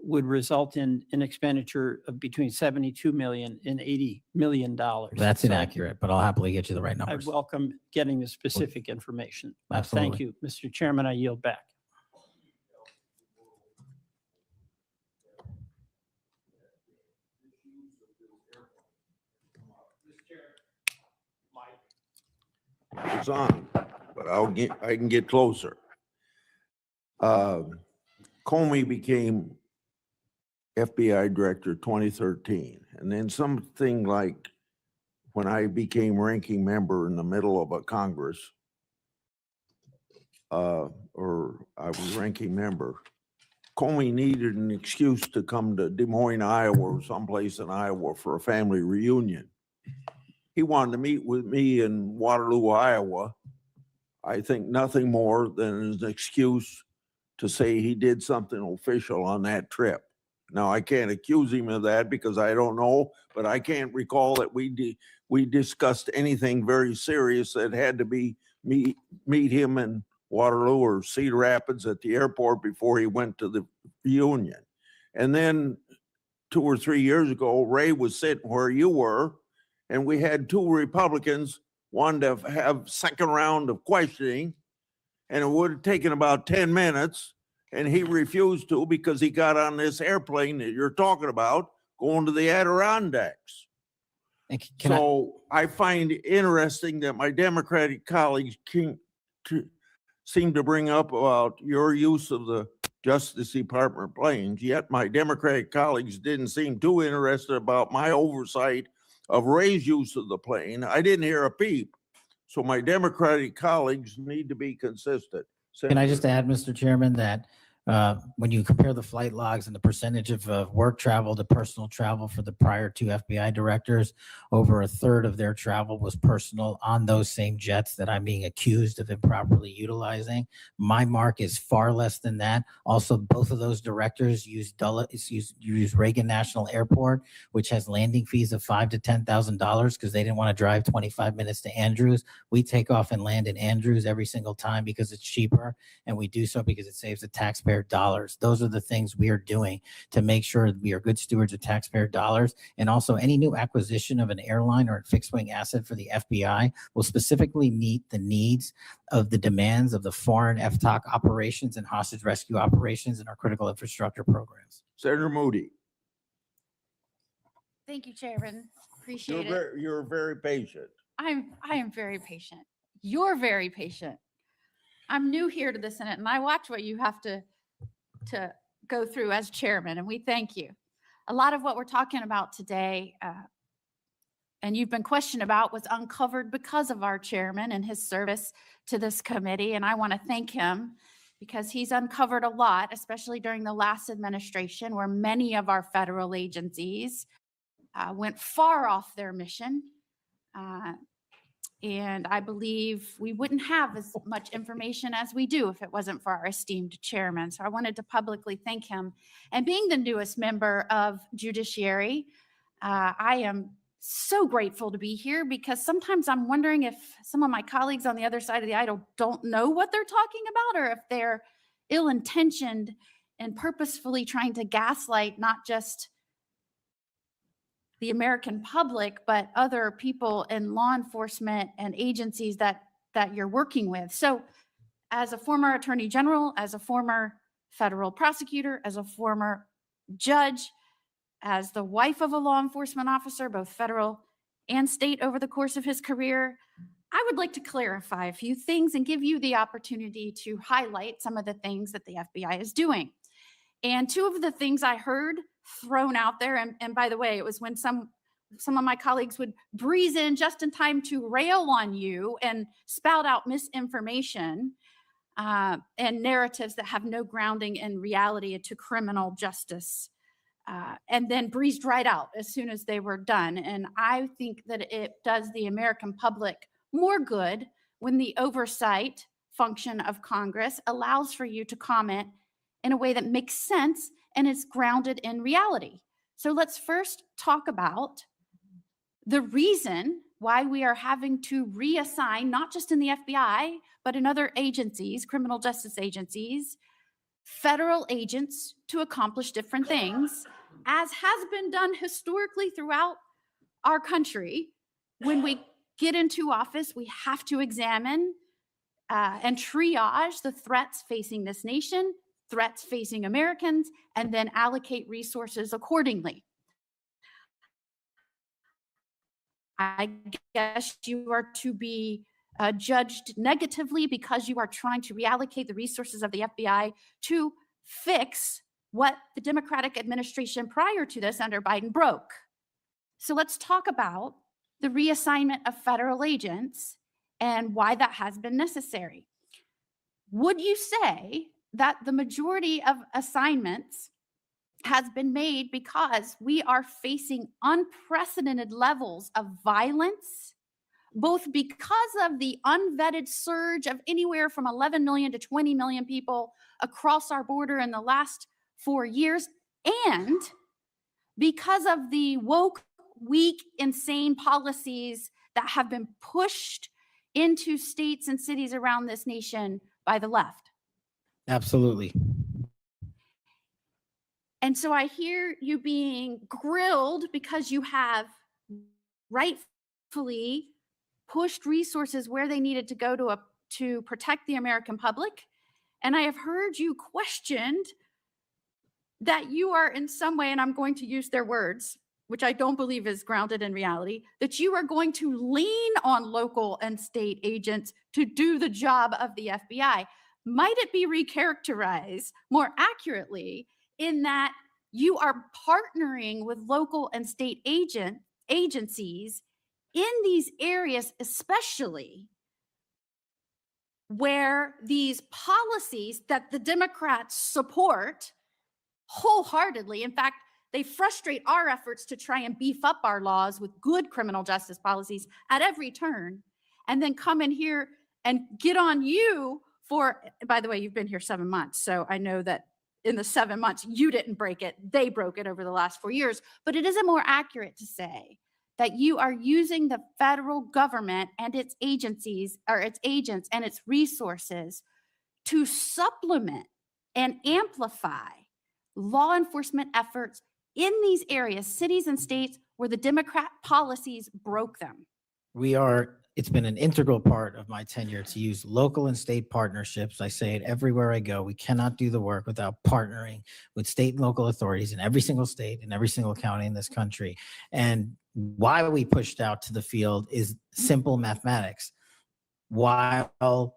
would result in an expenditure of between 72 million and $80 million.
That's
So
inaccurate, but I'll happily get you the right
I
numbers.
welcome getting the specific information. Thank
Absolutely.
you, Mr. Chairman. I yield back.
It's on, but I can get closer. Comey became FBI Director 2013, and then something like when I became ranking member in the middle of a Congress, or I was ranking member, Comey needed an excuse to come to Des Moines, Iowa, or someplace in Iowa for a family reunion. He wanted to meet with me in Waterloo, Iowa. I think nothing more than an excuse to say he did something official on that trip. Now, I can't accuse him of that because I don't know, but I can't recall that we discussed anything very serious that had to be meet him in Waterloo or Cedar Rapids at the airport before he went to the reunion. And then 2 or 3 years ago, Ray was sitting where you were, and we had 2 Republicans wanted to have second round of questioning, and it would have taken about 10 minutes, and he refused to because he got on this airplane that you're talking about going to the Adirondacks. So I find interesting that my Democratic colleagues seem to bring up about your use of the Justice Department planes, yet my Democratic colleagues didn't seem too interested about my oversight of Ray's use of the plane. I didn't hear a peep. So my Democratic colleagues need to be consistent.
Can I just add, Mr. Chairman, that When you compare the flight logs and the percentage of work travel to personal travel for the prior two FBI directors, over a third of their travel was personal on those same jets that I'm being accused of improperly utilizing. My mark is far less than that. Also, both of those directors use Reagan National Airport, which has landing fees of $5,000 to $10,000 because they didn't want to drive 25 minutes to Andrews. We take off and land in Andrews every single time because it's cheaper, and we do so because it saves the taxpayer dollars. Those are the things we are doing to make sure that we are good stewards of taxpayer dollars. And also, any new acquisition of an airline or a fixed wing asset for the FBI will specifically meet the needs of the demands of the foreign FTOC operations and hostage rescue operations in our critical infrastructure programs.
Senator Moody,
Thank you, Chairman. Appreciate it.
you're very patient.
I am very patient. You're very patient. I'm new here to the Senate, and I watch what you have to go through as chairman, and we thank you. A lot of what we're talking about today, and you've been questioned about, was uncovered because of our chairman and his service to this committee, and I want to thank him because he's uncovered a lot, especially during the last administration, where many of our federal agencies went far off their mission. And I believe we wouldn't have as much information as we do if it wasn't for our esteemed chairman. So I wanted to publicly thank him. And being the newest member of Judiciary, I am so grateful to be here because sometimes I'm wondering if some of my colleagues on the other side of the aisle don't know what they're talking about, or if they're ill-intentioned and purposefully trying to gaslight not just the American public, but other people in law enforcement and agencies that you're working with. So as a former attorney general, as a former federal prosecutor, as a former judge, as the wife of a law enforcement officer, both federal and state over the course of his career, I would like to clarify a few things and give you the opportunity to highlight some of the things that the FBI is doing. And two of the things I heard thrown out there, and by the way, it was when some of my colleagues would breeze in just in time to rail on you and spout out misinformation and narratives that have no grounding in reality to criminal justice, and then breezed right out as soon as they were done. And I think that it does the American public more good when the oversight function of Congress allows for you to comment in a way that makes sense and is grounded in reality. So let's first talk about the reason why we are having to reassign, not just in the FBI, but in other agencies, criminal justice agencies, federal agents to accomplish different things, as has been done historically throughout our country. When we get into office, we have to examine and triage the threats facing this nation, threats facing Americans, and then allocate resources accordingly. I guess you are to be judged negatively because you are trying to reallocate the resources of the FBI to fix what the Democratic administration prior to this under Biden broke. So let's talk about the reassignment of federal agents and why that has been necessary. Would you say that the majority of assignments has been made because we are facing unprecedented levels of violence, both because of the unvetted surge of anywhere from 11 million to 20 million people across our border in the last 4 years, and because of the woke, weak, insane policies that have been pushed into states and cities around this nation by the left?
Absolutely.
And so I hear you being grilled because you have rightfully pushed resources where they needed to go to protect the American public. And I have heard you questioned that you are in some way, and I'm going to use their words, which I don't believe is grounded in reality, that you are going to lean on local and state agents to do the job of the FBI. Might it be recharacterized more accurately in that you are partnering with local and state agencies in these areas, especially where these policies that the Democrats support wholeheartedly, in fact, they frustrate our efforts to try and beef up our laws with good criminal justice policies at every turn, and then come in here and get on you for, by the way, you've been here 7 months, so I know that in the 7 months, you didn't break it, they broke it over the last 4 years, but it isn't more accurate to say that you are using the federal government and its agencies, or its agents and its resources to supplement and amplify law enforcement efforts in these areas, cities and states where the Democrat policies broke them.
It's been an integral part of my tenure to use local and state partnerships. I say it everywhere I go. We cannot do the work without partnering with state and local authorities in every single state and every single county in this country. And why we pushed out to the field is simple mathematics. While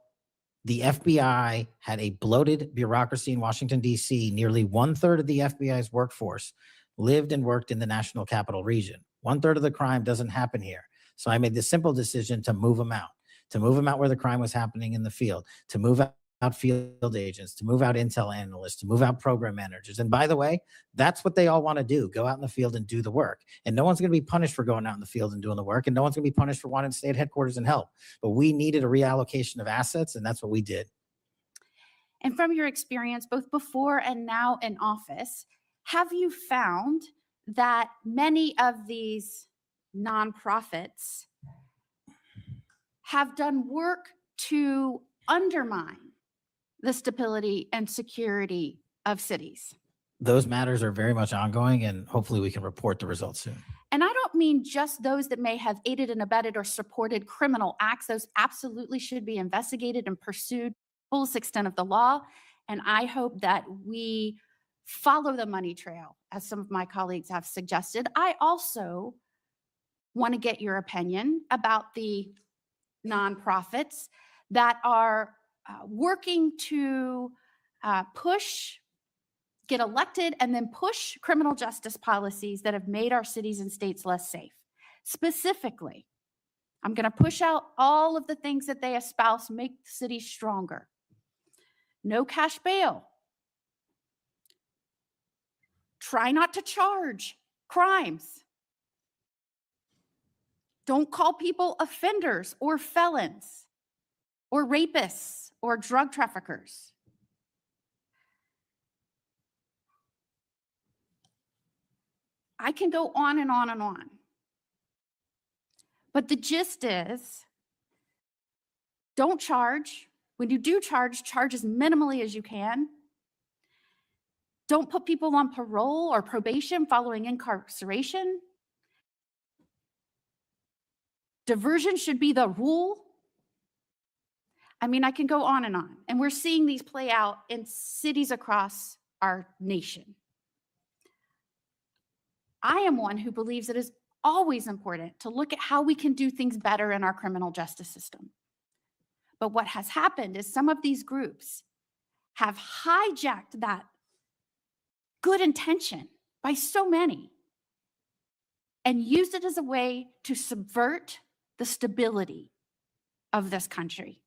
the FBI had a bloated bureaucracy in Washington, D.C., nearly 1/3 of the FBI's workforce lived and worked in the national capital region. 1/3 of the crime doesn't happen here. So I made the simple decision to move them out where the crime was happening in the field, to move out field agents, to move out intel analysts, to move out program managers. And by the way, that's what they all want to do, go out in the field and do the work. And no one's going to be punished for going out in the field and doing the work. And no one's going to be punished for wanting to stay at headquarters and help. But we needed a reallocation of assets, and that's what we did.
And from your experience, both before and now in office, have you found that many of these nonprofits have done work to undermine the stability and security of cities?
Those matters are very much ongoing, and hopefully we can report the results soon.
And I don't mean just those that may have aided and abetted or supported criminal acts. Those absolutely should be investigated and pursued fullest extent of the law. And I hope that we follow the money trail, as some of my colleagues have suggested. I also want to get your opinion about the nonprofits that are working to get elected and then push criminal justice policies that have made our cities and states less safe. Specifically, I'm going to push out all of the things that they espouse make cities stronger. No cash bail. Try not to charge crimes. Don't call people offenders or felons or rapists or drug traffickers. I can go on and on and on. But the gist is, don't charge. When you do charge, charge as minimally as you can. Don't put people on parole or probation following incarceration. Diversion should be the rule. I mean, I can go on. And we're seeing these play out in cities across our nation. I am one who believes it is always important to look at how we can do things better in our criminal justice system. But what has happened is some of these groups have hijacked that good intention by so many and used it as a way to subvert the stability of this country.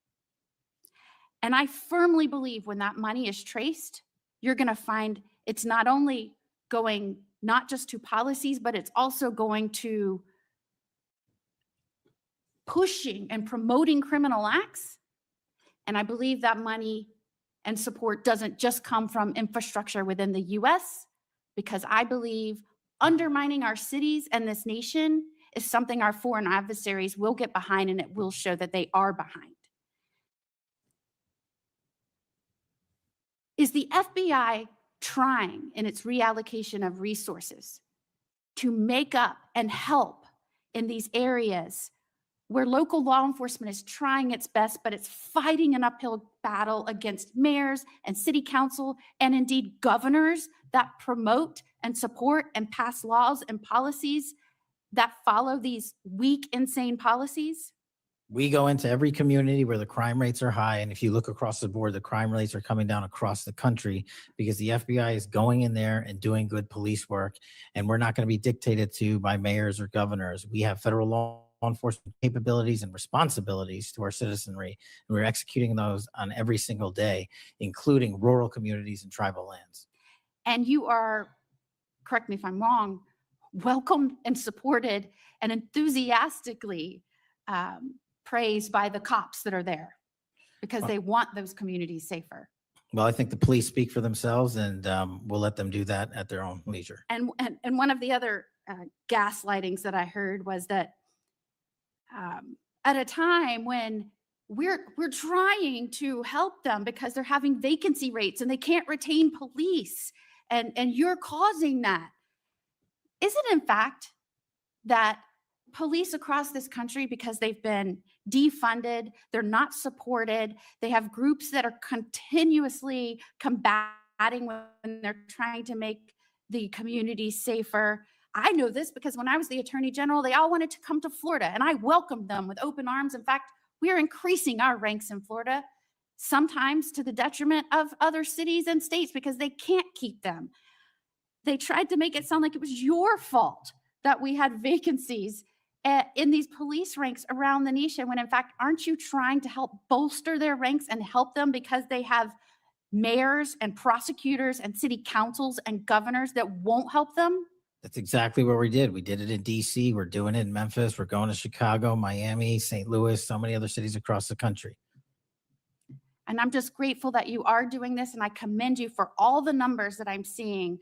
And I firmly believe when that money is traced, you're going to find it's not only going not just to policies, but it's also going to pushing and promoting criminal acts. And I believe that money and support doesn't just come from infrastructure within the US, because I believe undermining our cities and this nation is something our foreign adversaries will get behind, and it will show that they are behind. Is the FBI trying in its reallocation of resources to make up and help in these areas where local law enforcement is trying its best, but it's fighting an uphill battle against mayors and city council and indeed governors that promote and support and pass laws and policies that follow these weak, insane policies?
We go into every community where the crime rates are high. And if you look across the board, the crime rates are coming down across the country because the FBI is going in there and doing good police work. And we're not going to be dictated to by mayors or governors. We have federal law enforcement capabilities and responsibilities to our citizenry. And we're executing those on every single day, including rural communities and tribal lands.
And you are, correct me if I'm wrong, welcomed and supported and enthusiastically praised by the cops that are there because they want those communities safer.
Well, I think the police speak for themselves, and we'll let them do that at their own leisure.
And one of the other gaslightings that I heard was that at a time when we're trying to help them because they're having vacancy rates and they can't retain police, and you're causing that. Is it in fact that police across this country, because they've been defunded, they're not supported, they have groups that are continuously combating when they're trying to make the community safer? I know this because when I was the Attorney General, they all wanted to come to Florida and I welcomed them with open arms. In fact, we are increasing our ranks in Florida, sometimes to the detriment of other cities and states because they can't keep them. They tried to make it sound like it was your fault that we had vacancies in these police ranks around the nation, when in fact, aren't you trying to help bolster their ranks and help them because they have mayors and prosecutors and city councils and governors that won't help them?
That's exactly what we did. We did it in DC. We're doing it in Memphis. We're going to Chicago, Miami, St. Louis, so many other cities across the country.
And I'm just grateful that you are doing this. And I commend you for all the numbers that I'm seeing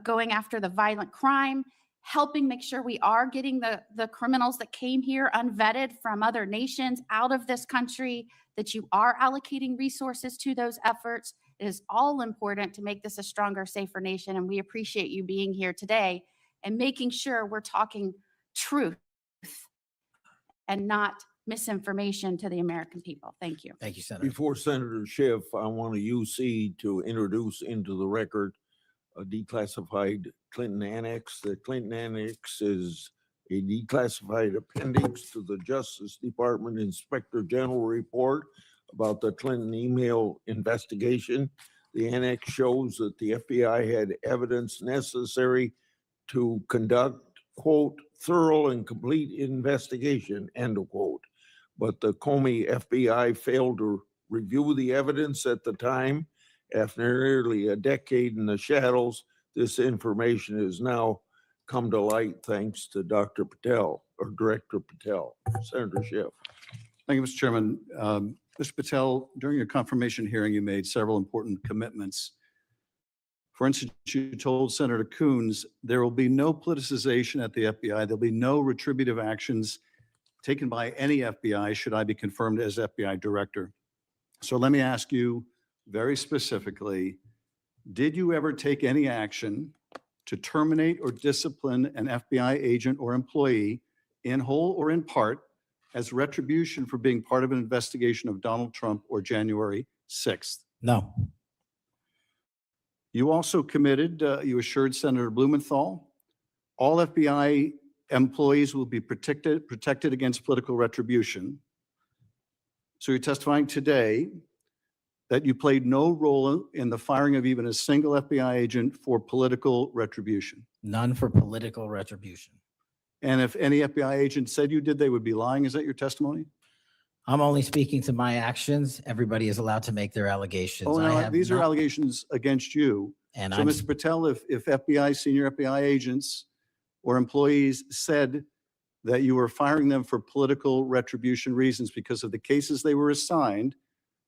going after the violent crime, helping make sure we are getting the criminals that came here unvetted from other nations out of this country, that you are allocating resources to those efforts. It is all important to make this a stronger, safer nation. And we appreciate you being here today and making sure we're talking truth and not misinformation to the American people. Thank you.
Thank you, Senator.
Before Senator Schiff, I want a UC to introduce into the record a declassified Clinton Annex. The Clinton Annex is a declassified appendix to the Justice Department Inspector General report about the Clinton email investigation. The annex shows that the FBI had evidence necessary to conduct, quote, thorough and complete investigation, end of quote. But the Comey FBI failed to review the evidence at the time. After nearly a decade in the shadows, this information has now come to light thanks to Dr. Patel, or Director Patel. Senator Schiff.
Thank you, Mr. Chairman. Mr. Patel, during your confirmation hearing, you made several important commitments. For instance, you told Senator Coons there will be no politicization at the FBI. There'll be no retributive actions taken by any FBI should I be confirmed as FBI Director. So let me ask you very specifically, did you ever take any action to terminate or discipline an FBI agent or employee in whole or in part as retribution for being part of an investigation of Donald Trump or January 6th?
No.
You also committed, you assured Senator Blumenthal, all FBI employees will be protected against political retribution. So you're testifying today that you played no role in the firing of even a single FBI agent for political retribution.
None for political retribution.
And if any FBI agent said you did, they would be lying. Is that your testimony?
I'm only speaking to my actions. Everybody is allowed to make their allegations.
Oh,
I
no,
have
these are
not-
allegations against you.
And
So,
I'm,
Mr. Patel, if FBI, senior FBI agents or employees said that you were firing them for political retribution reasons because of the cases they were assigned,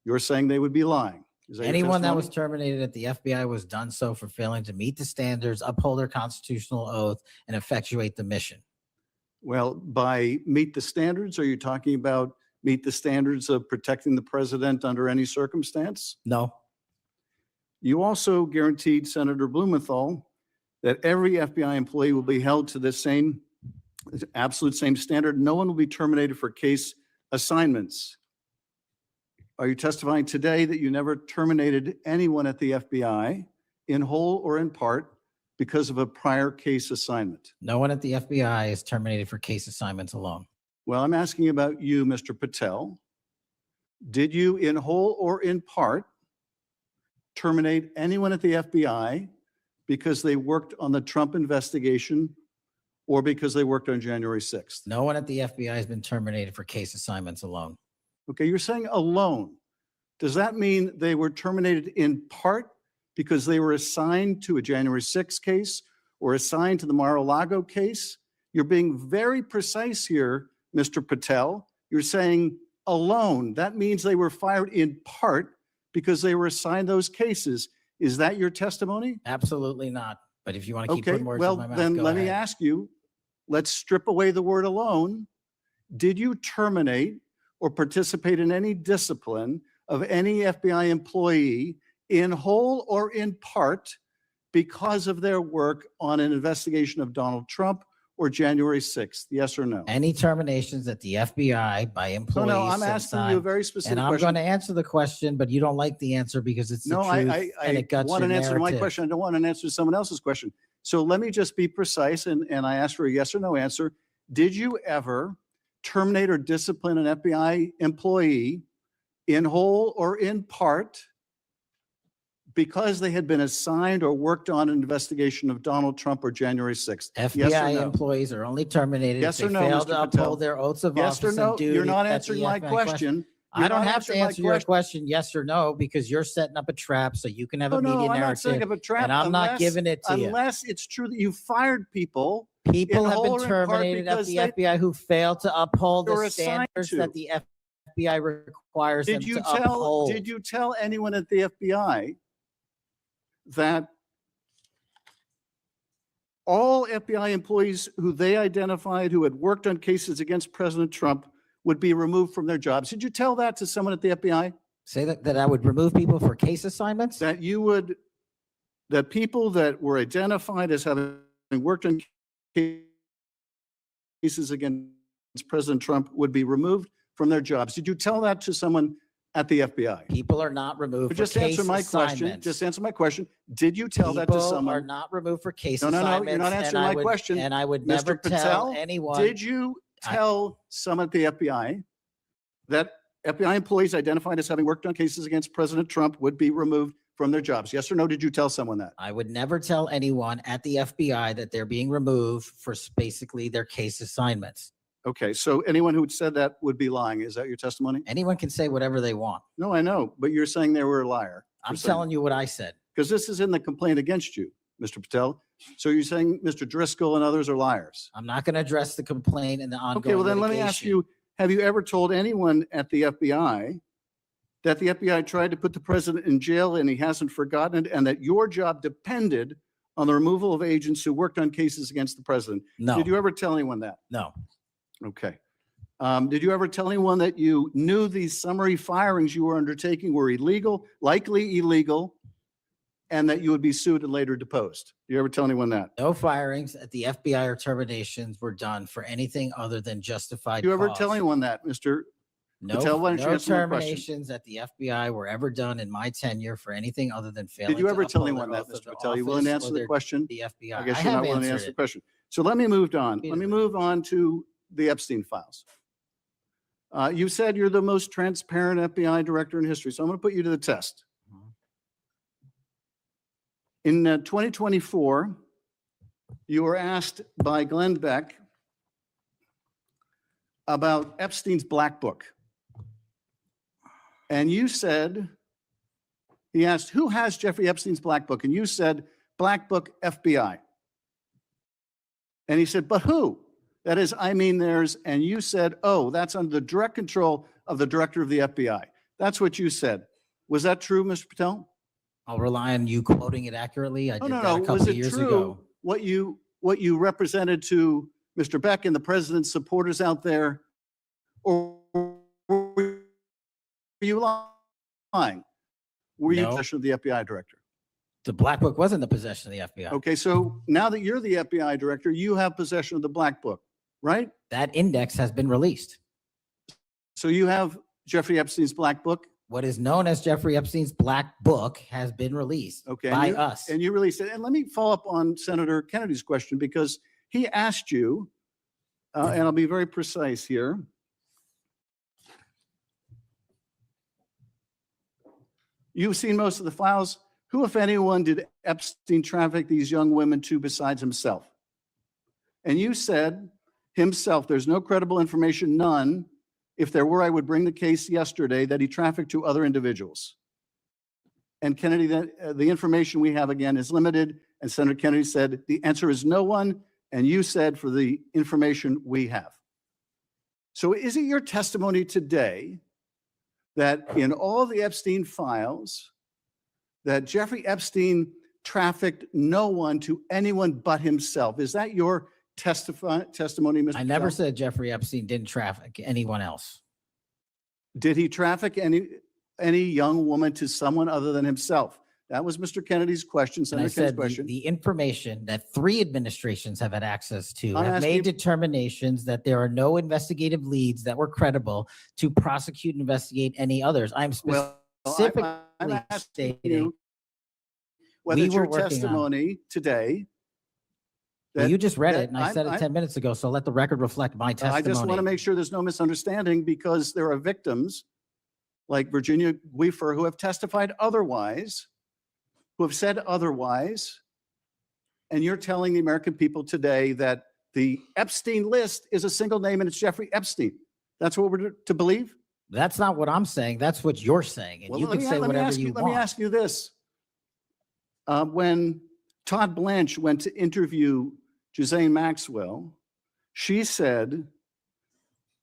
you're saying they would be lying. Is that your
anyone that was
testimony?
terminated at the FBI was done so for failing to meet the standards, uphold their constitutional oath, and effectuate the mission.
Well, by meet the standards, are you talking about meet the standards of protecting the president under any circumstance?
No.
You also guaranteed Senator Blumenthal that every FBI employee will be held to the same, absolute same standard. No one will be terminated for case assignments. Are you testifying today that you never terminated anyone at the FBI in whole or in part because of a prior case assignment?
No one at the FBI is terminated for case assignments alone.
Well, I'm asking about you, Mr. Patel. Did you in whole or in part terminate anyone at the FBI because they worked on the Trump investigation
or because they worked on January 6th?
No one at the FBI has been terminated for case assignments alone.
Okay, you're saying alone. Does that mean they were terminated in part because they were assigned to a January 6th case or assigned to the Mar-a-Lago case? You're being very precise here, Mr. Patel. You're saying alone. That means they were fired in part because they were assigned those cases. Is that your testimony?
Absolutely not. But if you want to keep
Okay,
putting words
well,
in my mouth,
then
go
let me
ahead.
ask you, let's strip away the word alone. Did you terminate or participate in any discipline of any FBI employee in whole or in part because of their work on an investigation of Donald Trump or January 6th? Yes or no?
Any terminations at the FBI by employees.
No, I'm
since
asking you a very specific
And I'm
question.
going to answer the question, but you don't like the answer because it's the
No,
truth and
I
it guts
want
your
an answer to my
narrative.
question. I don't want an answer to someone else's question. So let me just be precise, and I ask for a yes or no answer. Did you ever terminate or discipline an FBI employee in whole or in part because they had been assigned or worked on an investigation of Donald Trump or January 6th? Yes or
FBI
no?
employees are only terminated
Yes
if
or
they
no,
fail
Mr.
to
Patel?
uphold their oaths of
Yes or
office
no?
and duty.
You're not
at the
answering my
FBI
question.
I
You're
don't
not
have to
answering my
answer your question yes or no because you're setting up a trap so you can have a
Oh,
media
no, I'm
narrative.
not setting up a trap.
And I'm not
unless-
giving it to you.
Unless it's true that you fired people.
People
in
have
whole
been
or in part
terminated at
because
the
they-
FBI who fail to uphold
You're
the
assigned
standards
to.
that the FBI requires them
Did you
to
tell,
uphold.
did you tell anyone at the FBI that all FBI employees who they identified who had worked on cases against President Trump would be removed from their jobs? Did you tell that to someone at the FBI?
Say that I would remove people for case assignments?
That you would, that people that were identified as having worked on cases against President Trump would be removed from their jobs? Did you tell that to someone at the FBI?
People are not removed
But
for
just
case
answer my question.
assignments.
Just answer my question. Did you tell that to
People
someone?
are not removed for case
No,
assignments.
you're not
and
answering
I
my
would-
question.
And I would
Mr.
never tell
Patel,
anyone.
Did you tell someone at the FBI that FBI employees identified as having worked on cases against President Trump would be removed from their jobs? Yes or no? Did you tell someone that?
I would never tell anyone at the FBI that they're being removed for basically their case assignments.
Okay, so anyone who said that would be lying. Is that your testimony?
Anyone can say whatever they want.
No, I know, but you're saying they were a liar.
I'm telling you what I said.
Because this is in the complaint against you, Mr. Patel. So you're saying Mr. Driscoll and others are liars?
I'm not going to address the complaint and the ongoing
Okay, well then let me ask
litigation.
you, have you ever told anyone at the FBI that the FBI tried to put the president in jail and he hasn't forgotten it, and that your job depended on the removal of agents who worked on cases against the president?
No.
Did you ever tell anyone that?
No.
Okay. Did you ever tell anyone that you knew these summary firings you were undertaking were illegal, likely illegal, and that you would be sued and later deposed? Did you ever tell anyone that?
No firings at the FBI or terminations were done for anything other than justified
Did you ever
cause.
tell anyone that, Mr.
No,
Patel? Why don't you
no
answer my question?
terminations at the FBI were ever done in my tenure for anything other than failing
Did you
to
ever tell
uphold
anyone
their
that,
oath of
Mr. Patel? You willing to
office
answer
or
the
their-
question?
The FBI.
I guess
I
you're
have
not willing to
answered
answer the
it.
question. So let me move on. Let me
Repeatedly.
move on to the Epstein files. You said you're the most transparent FBI director in history, so I'm going to put you to the test. In 2024, you were asked by Glenn Beck about Epstein's Black Book. And you said, he asked, who has Jeffrey Epstein's Black Book? And you said, Black Book FBI. And he said, but who? That is, I mean theirs. And you said, oh, that's under the direct control of the director of the FBI. That's what you said. Was that true, Mr. Patel?
I'll rely on you quoting it accurately. I
No,
did
no,
that
no.
a couple
Was
of
it
years
true
ago.
what you represented to Mr. Beck and the president's supporters out there? Or were you lying? Were you in
No.
possession of the FBI director?
The Black Book was in the possession of the FBI.
Okay, so now that you're the FBI director, you have possession of the Black Book, right?
That index has been released.
So you have Jeffrey Epstein's Black Book?
What is known as Jeffrey Epstein's Black Book has been released
Okay,
by us.
And you released it. And let me follow up on Senator Kennedy's question, because he asked you, and I'll be very precise here. You've seen most of the files. Who, if anyone, did Epstein traffic these young women to besides himself? And you said himself, there's no credible information, none. If there were, I would bring the case yesterday that he trafficked to other individuals. And Kennedy, the information we have again is limited. And Senator Kennedy said, the answer is no one. And you said for the information we have. So is it your testimony today that in all the Epstein files, that Jeffrey Epstein trafficked no one to anyone but himself? Is that your testimony, Mr.
I never
Patel?
said Jeffrey Epstein didn't traffic anyone else.
Did he traffic any young woman to someone other than himself? That was Mr. Kennedy's question,
And I
Senator Kennedy's
said
question.
the information that 3 administrations have had access to
I'm
have
asking
made
you-
determinations that there are no investigative leads that were credible to prosecute and investigate any others. I'm
Well,
specifically
I'm asking
stating
you whether
we
it's
were
your
working on.
testimony today.
Well,
that-
you just read
that
it, and I said it 10 minutes ago, so let the record reflect my
I
testimony.
just want to make sure there's no misunderstanding because there are victims like Virginia Weaver who have testified otherwise, who have said otherwise. And you're telling the American people today that the Epstein list is a single name and it's Jeffrey Epstein. That's what we're to believe?
That's not what I'm saying. That's what you're saying, and
Well,
you
let
can
me-
say
let me
whatever
ask
you
Let me
want.
ask you this. When Todd Blanche went to interview Ghislaine Maxwell, she said,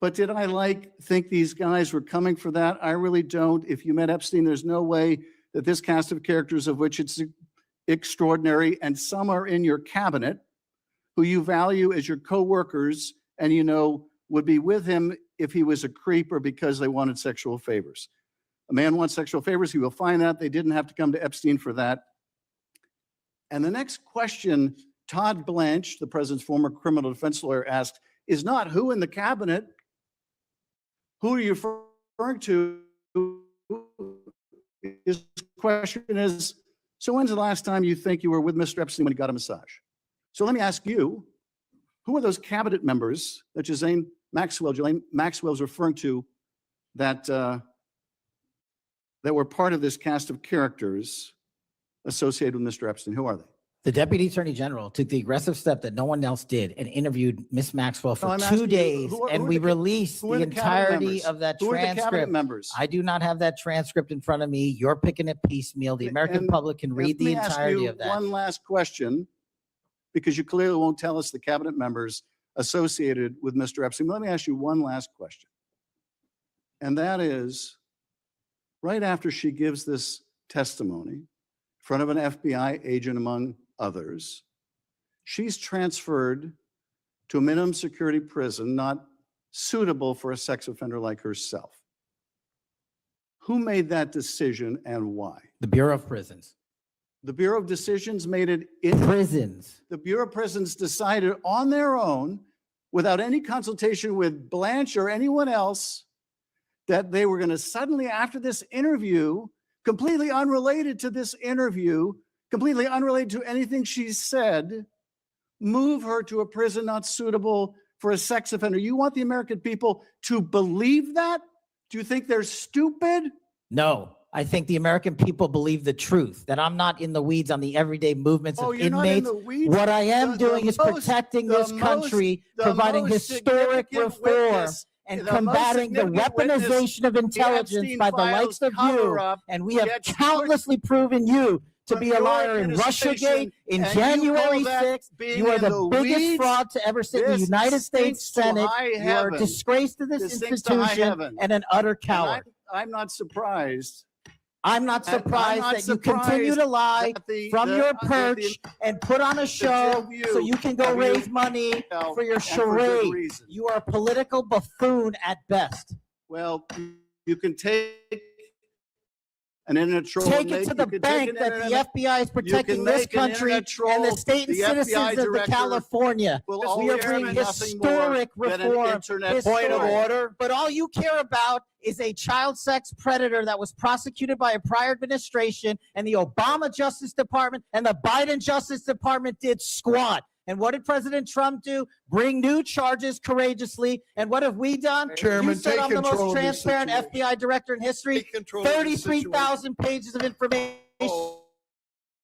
but did I think these guys were coming for that? I really don't. If you met Epstein, there's no way that this cast of characters, of which it's extraordinary, and some are in your cabinet, who you value as your coworkers, and you know would be with him if he was a creep or because they wanted sexual favors. A man wants sexual favors, he will find that. They didn't have to come to Epstein for that. And the next question Todd Blanche, the president's former criminal defense lawyer, asked is not who in the cabinet, who are you referring to? His question is, so when's the last time you think you were with Mr. Epstein when he got a massage? So let me ask you, who are those cabinet members that Ghislaine Maxwell's referring to that were part of this cast of characters associated with Mr. Epstein? Who are they?
The Deputy Attorney General took the aggressive step that no one else did and interviewed Miss Maxwell for
No, I'm
2
asking you,
days,
who are-
and
who are
we
the ca-
released
who are
the
the cabinet
entirety
members?
of that
Who are the cabinet
transcript.
members?
I do not have that transcript in front of me. You're picking it piecemeal. The American
And-
public can read
Let me
the
ask
entirety
you
of that.
One last question, because you clearly won't tell us the cabinet members associated with Mr. Epstein. Let me ask you one last question. And that is, right after she gives this testimony in front of an FBI agent, among others, she's transferred to a minimum security prison not suitable for a sex offender like herself. Who made that decision and why?
The Bureau of Prisons.
The Bureau of Decisions made it in
Prisons.
The Bureau of Prisons decided on their own, without any consultation with Blanche or anyone else, that they were going to suddenly, after this interview, completely unrelated to this interview, completely unrelated to anything she said, move her to a prison not suitable for a sex offender. You want the American people to believe that? Do you think they're stupid?
No, I think the American people believe the truth, that I'm not in the weeds on the everyday movements
Oh,
of
you're not in
inmates.
the weeds?
What I am
The
doing is
most-
protecting
the
this country,
most- the
providing
most
historic
significant
reform,
witness-
and
the most
combating the
significant witness
weaponization of
the
intelligence
Epstein
by the likes
files
of you.
cover-up
And we have
gets
countlessly proven you to
from
be a
your
liar in
administration,
Russiagate, in
and you
January
call that
6th.
being
You are
in
the
the
biggest
weeds?
fraud to ever sit in the
This
United States
stinks to
Senate.
high
You are a
heaven.
disgrace to this
This stinks to high
institution
heaven.
and an utter
And
coward.
I'm not surprised.
I'm not
And I'm
surprised
not
that you continue
surprised
to lie
that the-
from
the-
your
that the-
perch and put on a show
two of
so
you
you can go
have
raise
you-
money
Well,
for your
and for good
charade.
reason.
You are a political buffoon at best.
Well, you can take an internet troll.
Take
make-
it to
you
the
can take
bank
an
that the
internet-
FBI is
you
protecting
can
this
make an
country
internet troll.
and the state and
The FBI
citizens of the
director
California.
will
We
always
are
be
bringing
nothing more
historic
than an
reform.
internet
Point of
troll.
order. But all you care about is a child sex predator that was prosecuted by a prior administration, and the Obama Justice Department and the Biden Justice Department did squat. And what did President Trump do? Bring new charges courageously. And what have we done?
Chairman,
You said
take
I'm the
control
most
of this
transparent
situation.
FBI director in history.
Take control of this
33,000 pages of information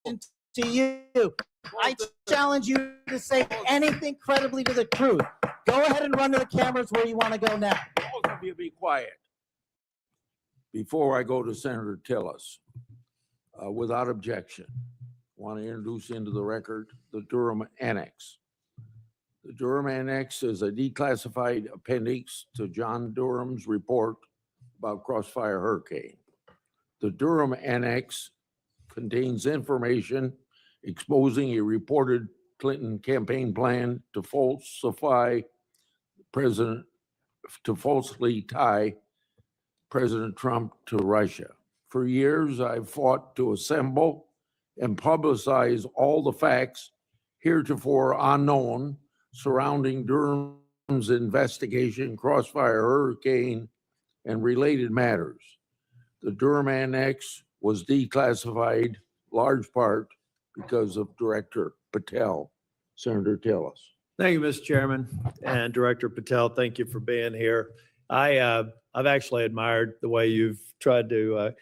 to you. I challenge you to say anything credibly to the truth. Go ahead and run to the cameras where you want to go now.
Both of you be quiet. Before I go to Senator Tillis, without objection, want to introduce into the record the Durham Annex. The Durham Annex is a declassified appendix to John Durham's report about Crossfire Hurricane. The Durham Annex contains information exposing a reported Clinton campaign plan to falsely tie President Trump to Russia. For years, I've fought to assemble and publicize all the facts heretofore unknown surrounding Durham's investigation, Crossfire Hurricane, and related matters. The Durham Annex was declassified large part because of Director Patel. Senator Tillis.
Thank you, Mr. Chairman, and Director Patel, thank you for being here. I've actually admired the way you've tried to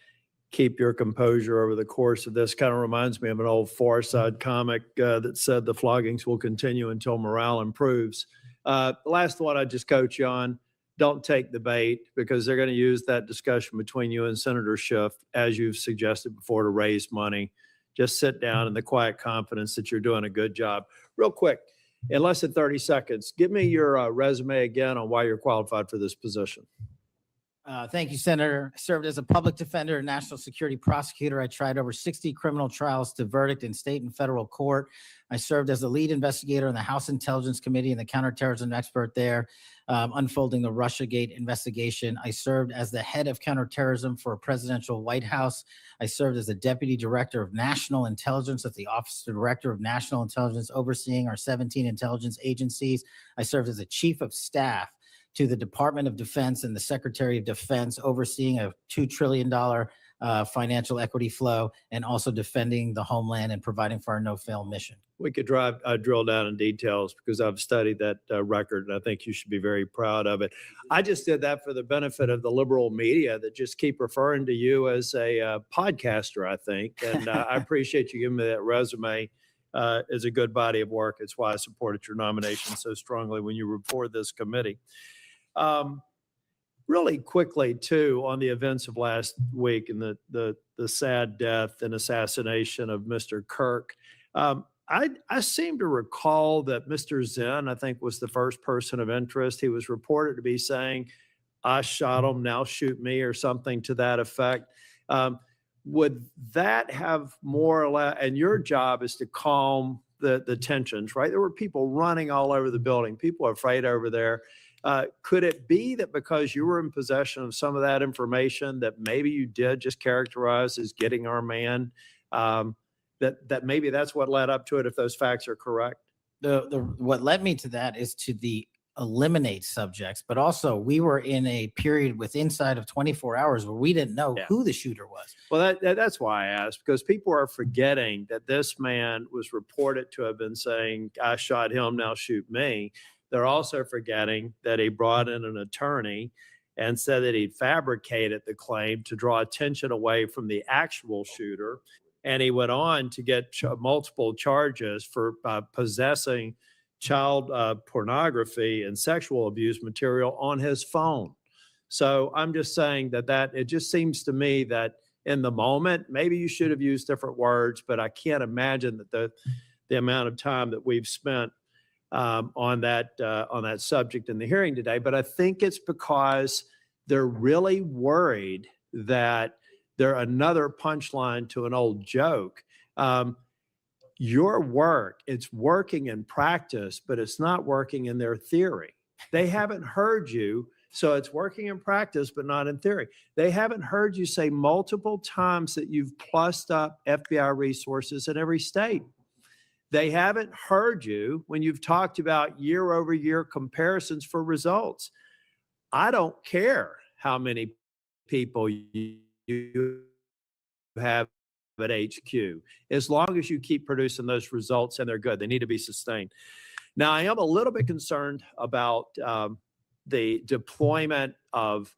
keep your composure over the course of this. Kind of reminds me of an old Far Side comic that said the floggings will continue until morale improves. The last one I just coach you on, don't take the bait, because they're going to use that discussion between you and Senator Schiff, as you've suggested before, to raise money. Just sit down in the quiet confidence that you're doing a good job. Real quick, in less than 30 seconds, give me your resume again on why you're qualified for this position.
Thank you, Senator. I served as a public defender and national security prosecutor. I tried over 60 criminal trials to verdict in state and federal court. I served as the lead investigator in the House Intelligence Committee and the counterterrorism expert there, unfolding the Russiagate investigation. I served as the head of counterterrorism for a presidential White House. I served as the deputy director of national intelligence at the Office of Director of National Intelligence, overseeing our 17 intelligence agencies. I served as a chief of staff to the Department of Defense and the Secretary of Defense, overseeing a $2 trillion financial equity flow, and also defending the homeland and providing for our no-fail mission.
We could drill down in details, because I've studied that record, and I think you should be very proud of it. I just did that for the benefit of the liberal media that just keep referring to you as a podcaster, I think. And I appreciate you giving me that resume. It's a good body of work. It's why I supported your nomination so strongly when you were before this committee. Really quickly, too, on the events of last week and the sad death and assassination of Mr. Kirk, I seem to recall that Mr. Zinn, I think, was the first person of interest. He was reported to be saying, "I shot him, now shoot me," or something to that effect. Would that have more or less, and your job is to calm the tensions, right? There were people running all over the building. People are afraid over there. Could it be that because you were in possession of some of that information that maybe you did just characterize as getting our man, that maybe that's what led up to it, if those facts are correct?
What led me to that is to eliminate subjects, but also we were in a period with inside of 24 hours where we didn't know who the shooter was.
Well, that's why I asked, because people are forgetting that this man was reported to have been saying, "I shot him, now shoot me." They're also forgetting that he brought in an attorney and said that he'd fabricated the claim to draw attention away from the actual shooter. And he went on to get multiple charges for possessing child pornography and sexual abuse material on his phone. So I'm just saying that it just seems to me that in the moment, maybe you should have used different words, but I can't imagine that the amount of time that we've spent on that subject in the hearing today. But I think it's because they're really worried that they're another punchline to an old joke. Your work, it's working in practice, but it's not working in their theory. They haven't heard you, so it's working in practice, but not in theory. They haven't heard you say multiple times that you've plussed up FBI resources in every state. They haven't heard you when you've talked about year-over-year comparisons for results. I don't care how many people you have at HQ, as long as you keep producing those results and they're good. They need to be sustained. Now, I am a little bit concerned about the deployment of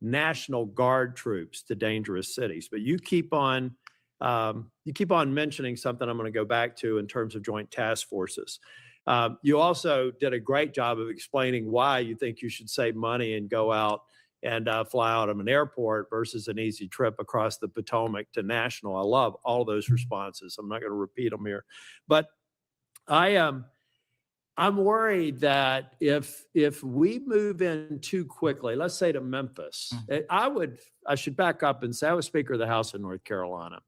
National Guard troops to dangerous cities, but you keep on you keep on mentioning something I'm going to go back to in terms of joint task forces. You also did a great job of explaining why you think you should save money and go out and fly out of an airport versus an easy trip across the Potomac to National. I love all of those responses. I'm not going to repeat them here, but I'm worried that if we move in too quickly, let's say to Memphis, I should back up and say I was Speaker of the House in North Carolina,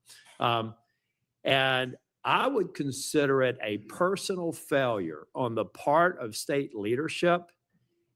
and I would consider it a personal failure on the part of state leadership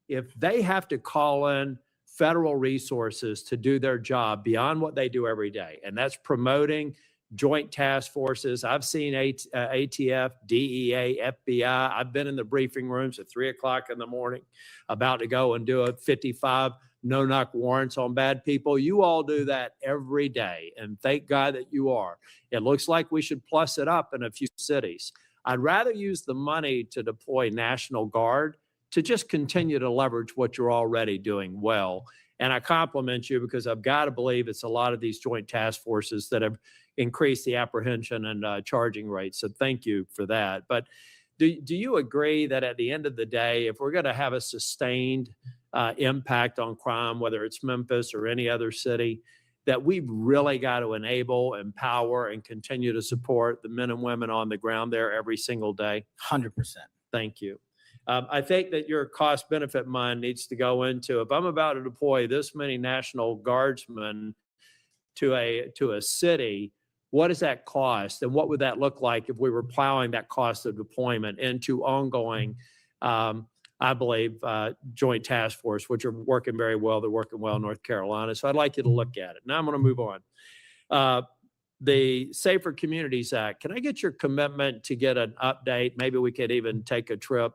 if they have to call in federal resources to do their job beyond what they do every day, and that's promoting joint task forces. I've seen ATF, DEA, FBI. I've been in the briefing rooms at 3 o'clock in the morning about to go and do a 55 no-knock warrants on bad people. You all do that every day, and thank God that you are. It looks like we should plus it up in a few cities. I'd rather use the money to deploy National Guard to just continue to leverage what you're already doing well. And I compliment you because I've got to believe it's a lot of these joint task forces that have increased the apprehension and charging rates. So thank you for that. But do you agree that at the end of the day, if we're going to have a sustained impact on crime, whether it's Memphis or any other city, that we've really got to enable, empower, and continue to support the men and women on the ground there every single day?
100%.
Thank you. I think that your cost benefit mind needs to go into, if I'm about to deploy this many National Guardsmen to a city, what does that cost? And what would that look like if we were plowing that cost of deployment into ongoing, I believe, joint task force, which are working very well. They're working well in North Carolina. So I'd like you to look at it. Now I'm going to move on. The Safer Communities Act, can I get your commitment to get an update? Maybe we could even take a trip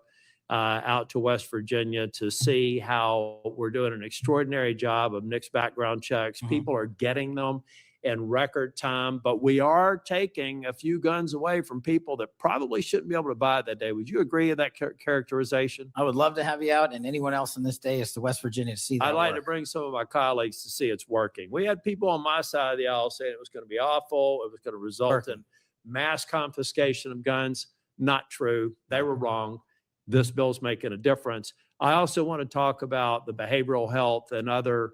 out to West Virginia to see how we're doing an extraordinary job of NICS background checks. People are getting them in record time, but we are taking a few guns away from people that probably shouldn't be able to buy that day. Would you agree with that characterization?
I would love to have you out and anyone else in this day is to West Virginia to see that.
I'd like to
work.
bring some of my colleagues to see it's working. We had people on my side of the aisle saying it was going to be awful. It was going to result in mass confiscation of guns. Not true. They were wrong. This bill's making a difference. I also want to talk about the behavioral health and other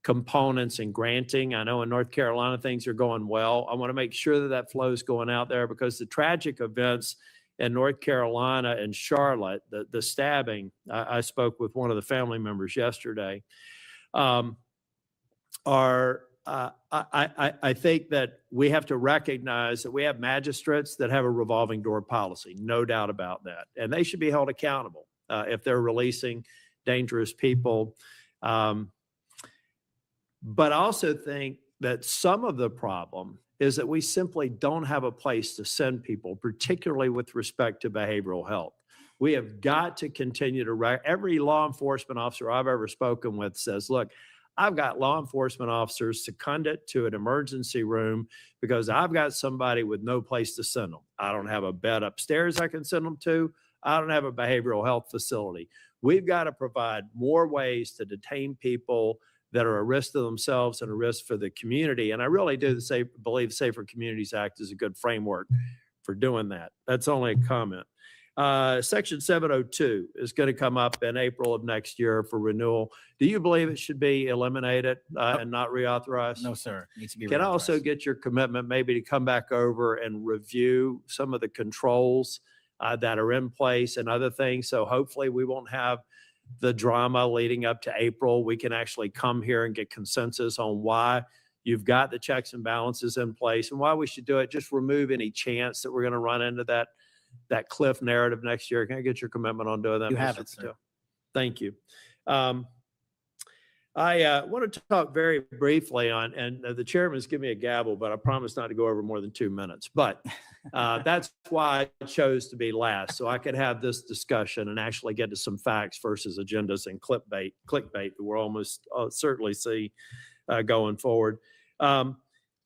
components in granting. I know in North Carolina, things are going well. I want to make sure that that flow is going out there because the tragic events in North Carolina and Charlotte, the stabbing, I spoke with one of the family members yesterday, I think that we have to recognize that we have magistrates that have a revolving door policy, no doubt about that. And they should be held accountable if they're releasing dangerous people. But I also think that some of the problem is that we simply don't have a place to send people, particularly with respect to behavioral health. We have got to continue to, every law enforcement officer I've ever spoken with says, look, I've got law enforcement officers seconded to an emergency room because I've got somebody with no place to send them. I don't have a bed upstairs I can send them to. I don't have a behavioral health facility. We've got to provide more ways to detain people that are a risk to themselves and a risk for the community. And I really do believe the Safer Communities Act is a good framework for doing that. That's only a comment. Section 702 is going to come up in April of next year for renewal. Do you believe it should be eliminated and not reauthorized?
No, sir. It needs to be
Can I also
reauthorized.
get your commitment maybe to come back over and review some of the controls that are in place and other things? So hopefully we won't have the drama leading up to April. We can actually come here and get consensus on why you've got the checks and balances in place and why we should do it. Just remove any chance that we're going to run into that cliff narrative next year. Can I get your commitment on doing that?
You have
Mr.
it, sir.
Patel? Thank you. I want to talk very briefly on, and the chairman's given me a gavel, but I promise not to go over more than 2 minutes. But that's why I chose to be last, so I could have this discussion and actually get to some facts versus agendas and clickbait that we'll almost certainly see going forward.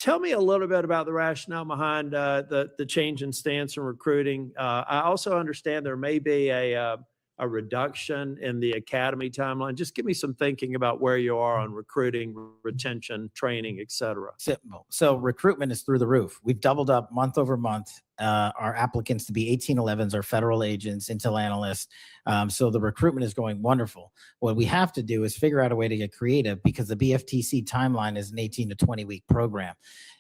Tell me a little bit about the rationale behind the change in stance in recruiting. I also understand there may be a a reduction in the academy timeline? Just give me some thinking about where you are on recruiting, retention, training, et cetera.
Simple. So recruitment is through the roof. We've doubled up month over month. Our applicants to be 1811s are federal agents, intel analysts. So the recruitment is going wonderful. What we have to do is figure out a way to get creative because the BFTC timeline is an 18 to 20 week program.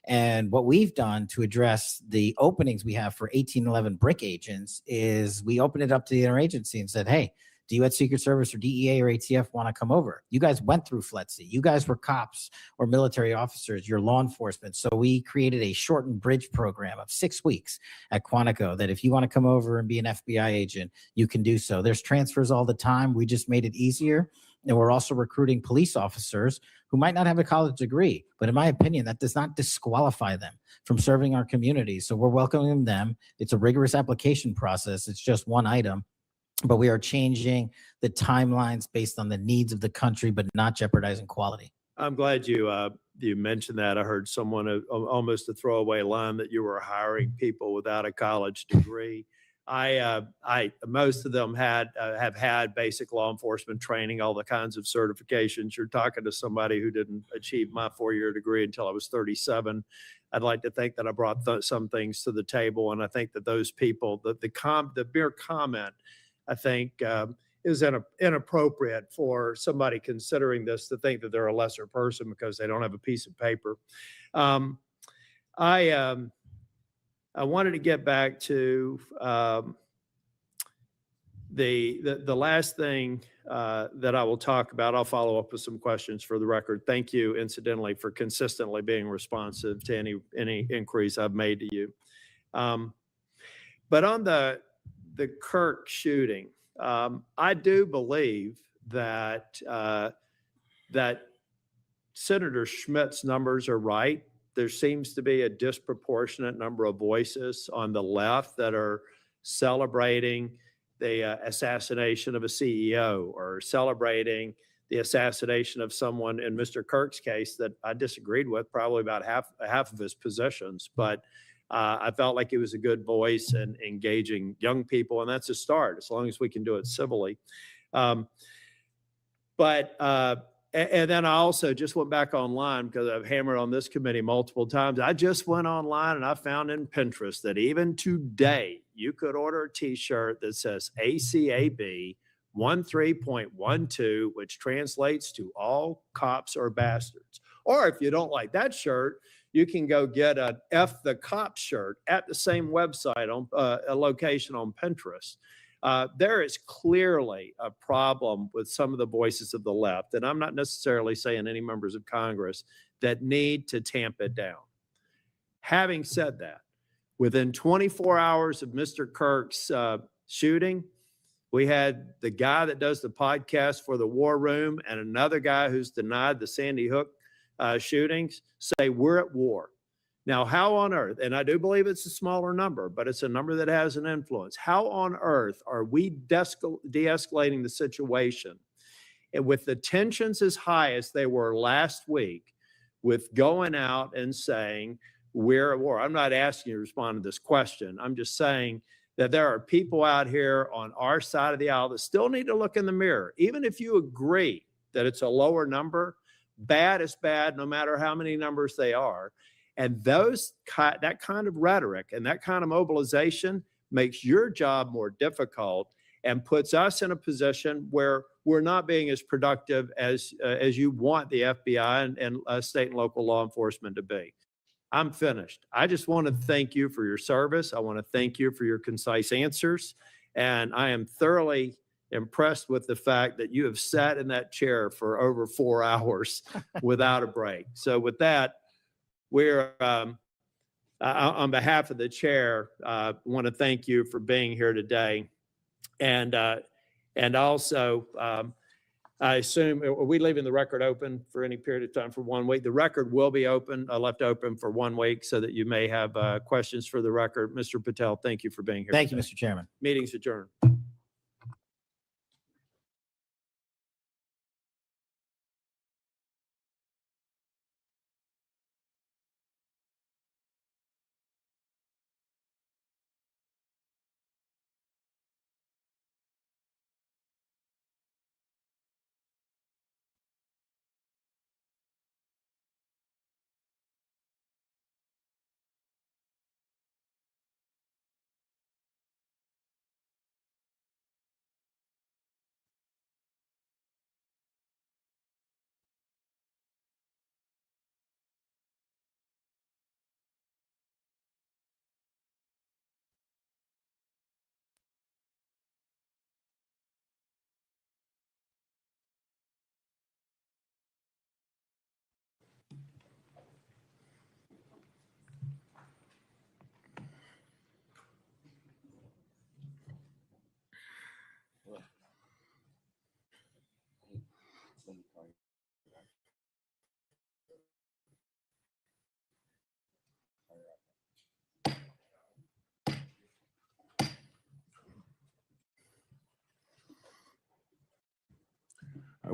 And what we've done to address the openings we have for 1811 brick agents is we opened it up to the interagency and said, hey, do you at Secret Service or DEA or ATF want to come over? You guys went through FLETC. You guys were cops or military officers. You're law enforcement. So we created a shortened bridge program of 6 weeks at Quantico that if you want to come over and be an FBI agent, you can do so. There's transfers all the time. We just made it easier. And we're also recruiting police officers who might not have a college degree, but in my opinion, that does not disqualify them from serving our community. So we're welcoming them. It's a rigorous application process. It's just one item, but we are changing the timelines based on the needs of the country, but not jeopardizing quality.
I'm glad you mentioned that. I heard someone almost a throwaway line that you were hiring people without a college degree. Most of them have had basic law enforcement training, all the kinds of certifications. You're talking to somebody who didn't achieve my 4-year degree until I was 37. I'd like to think that I brought some things to the table, and I think that those people, the mere comment, I think is inappropriate for somebody considering this to think that they're a lesser person because they don't have a piece of paper. I wanted to get back to the last thing that I will talk about. I'll follow up with some questions for the record. Thank you, incidentally, for consistently being responsive to any inquiries I've made to you. But on the Kirk shooting, I do believe that that Senator Schmidt's numbers are right. There seems to be a disproportionate number of voices on the left that are celebrating the assassination of a CEO or celebrating the assassination of someone in Mr. Kirk's case that I disagreed with probably about half of his positions. But I felt like he was a good voice in engaging young people, and that's a start as long as we can do it civilly. And then I also just went back online because I've hammered on this committee multiple times. I just went online and I found in Pinterest that even today you could order a t-shirt that says ACAB 13.12, which translates to all cops are bastards. Or if you don't like that shirt, you can go get an F the Cop shirt at the same website on a location on Pinterest. There is clearly a problem with some of the voices of the left, and I'm not necessarily saying any members of Congress, that need to tamp it down. Having said that, within 24 hours of Mr. Kirk's shooting, we had the guy that does the podcast for the War Room and another guy who's denied the Sandy Hook shootings say we're at war. Now, how on earth, and I do believe it's a smaller number, but it's a number that has an influence. How on earth are we de-escalating the situation? And with the tensions as high as they were last week, with going out and saying we're at war. I'm not asking you to respond to this question. I'm just saying that there are people out here on our side of the aisle that still need to look in the mirror. Even if you agree that it's a lower number, bad is bad, no matter how many numbers they are. And that kind of rhetoric and that kind of mobilization makes your job more difficult and puts us in a position where we're not being as productive as you want the FBI and state and local law enforcement to be. I'm finished. I just want to thank you for your service. I want to thank you for your concise answers. And I am thoroughly impressed with the fact that you have sat in that chair for over 4 hours without a break. So with that, we're, on behalf of the chair, want to thank you for being here today. And also, I assume, are we leaving the record open for any period of time for 1 week? The record will be open, left open for 1 week so that you may have questions for the record. Mr. Patel, thank you for being here.
Thank you, Mr. Chairman.
Meeting's adjourned.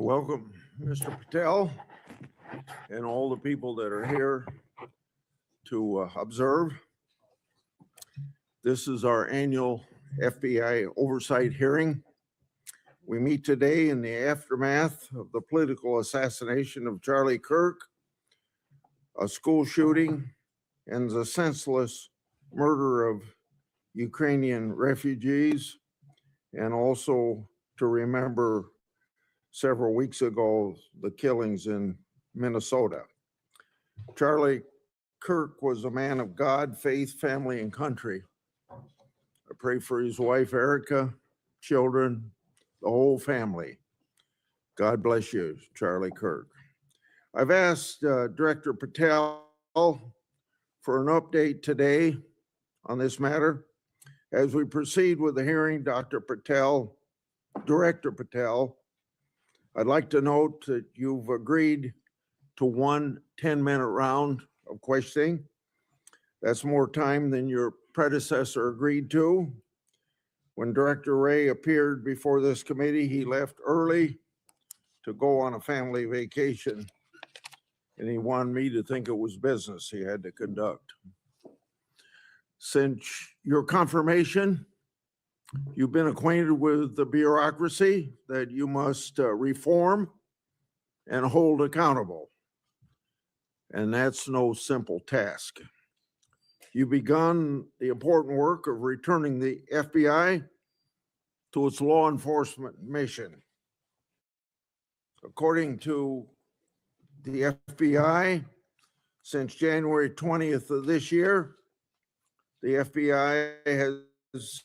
welcome Mr. Patel and all the people that are here to observe. This is our annual FBI oversight hearing. We meet today in the aftermath of the political assassination of Charlie Kirk, a school shooting, and the senseless murder of Ukrainian refugees, and also to remember several weeks ago the killings in Minnesota. Charlie Kirk was a man of God, faith, family, and country. I pray for his wife, Erica, children, the whole family. God bless you, Charlie Kirk. I've asked Director Patel for an update today on this matter. As we proceed with the hearing, Director Patel, I'd like to note that you've agreed to one 10-minute round of questioning. That's more time than your predecessor agreed to. When Director Wray appeared before this committee, he left early to go on a family vacation, and he wanted me to think it was business he had to conduct. Since your confirmation, you've been acquainted with the bureaucracy that you must reform and hold accountable. And that's no simple task. You've begun the important work of returning the FBI to its law enforcement mission. According to the FBI, since January 20th of this year, the FBI has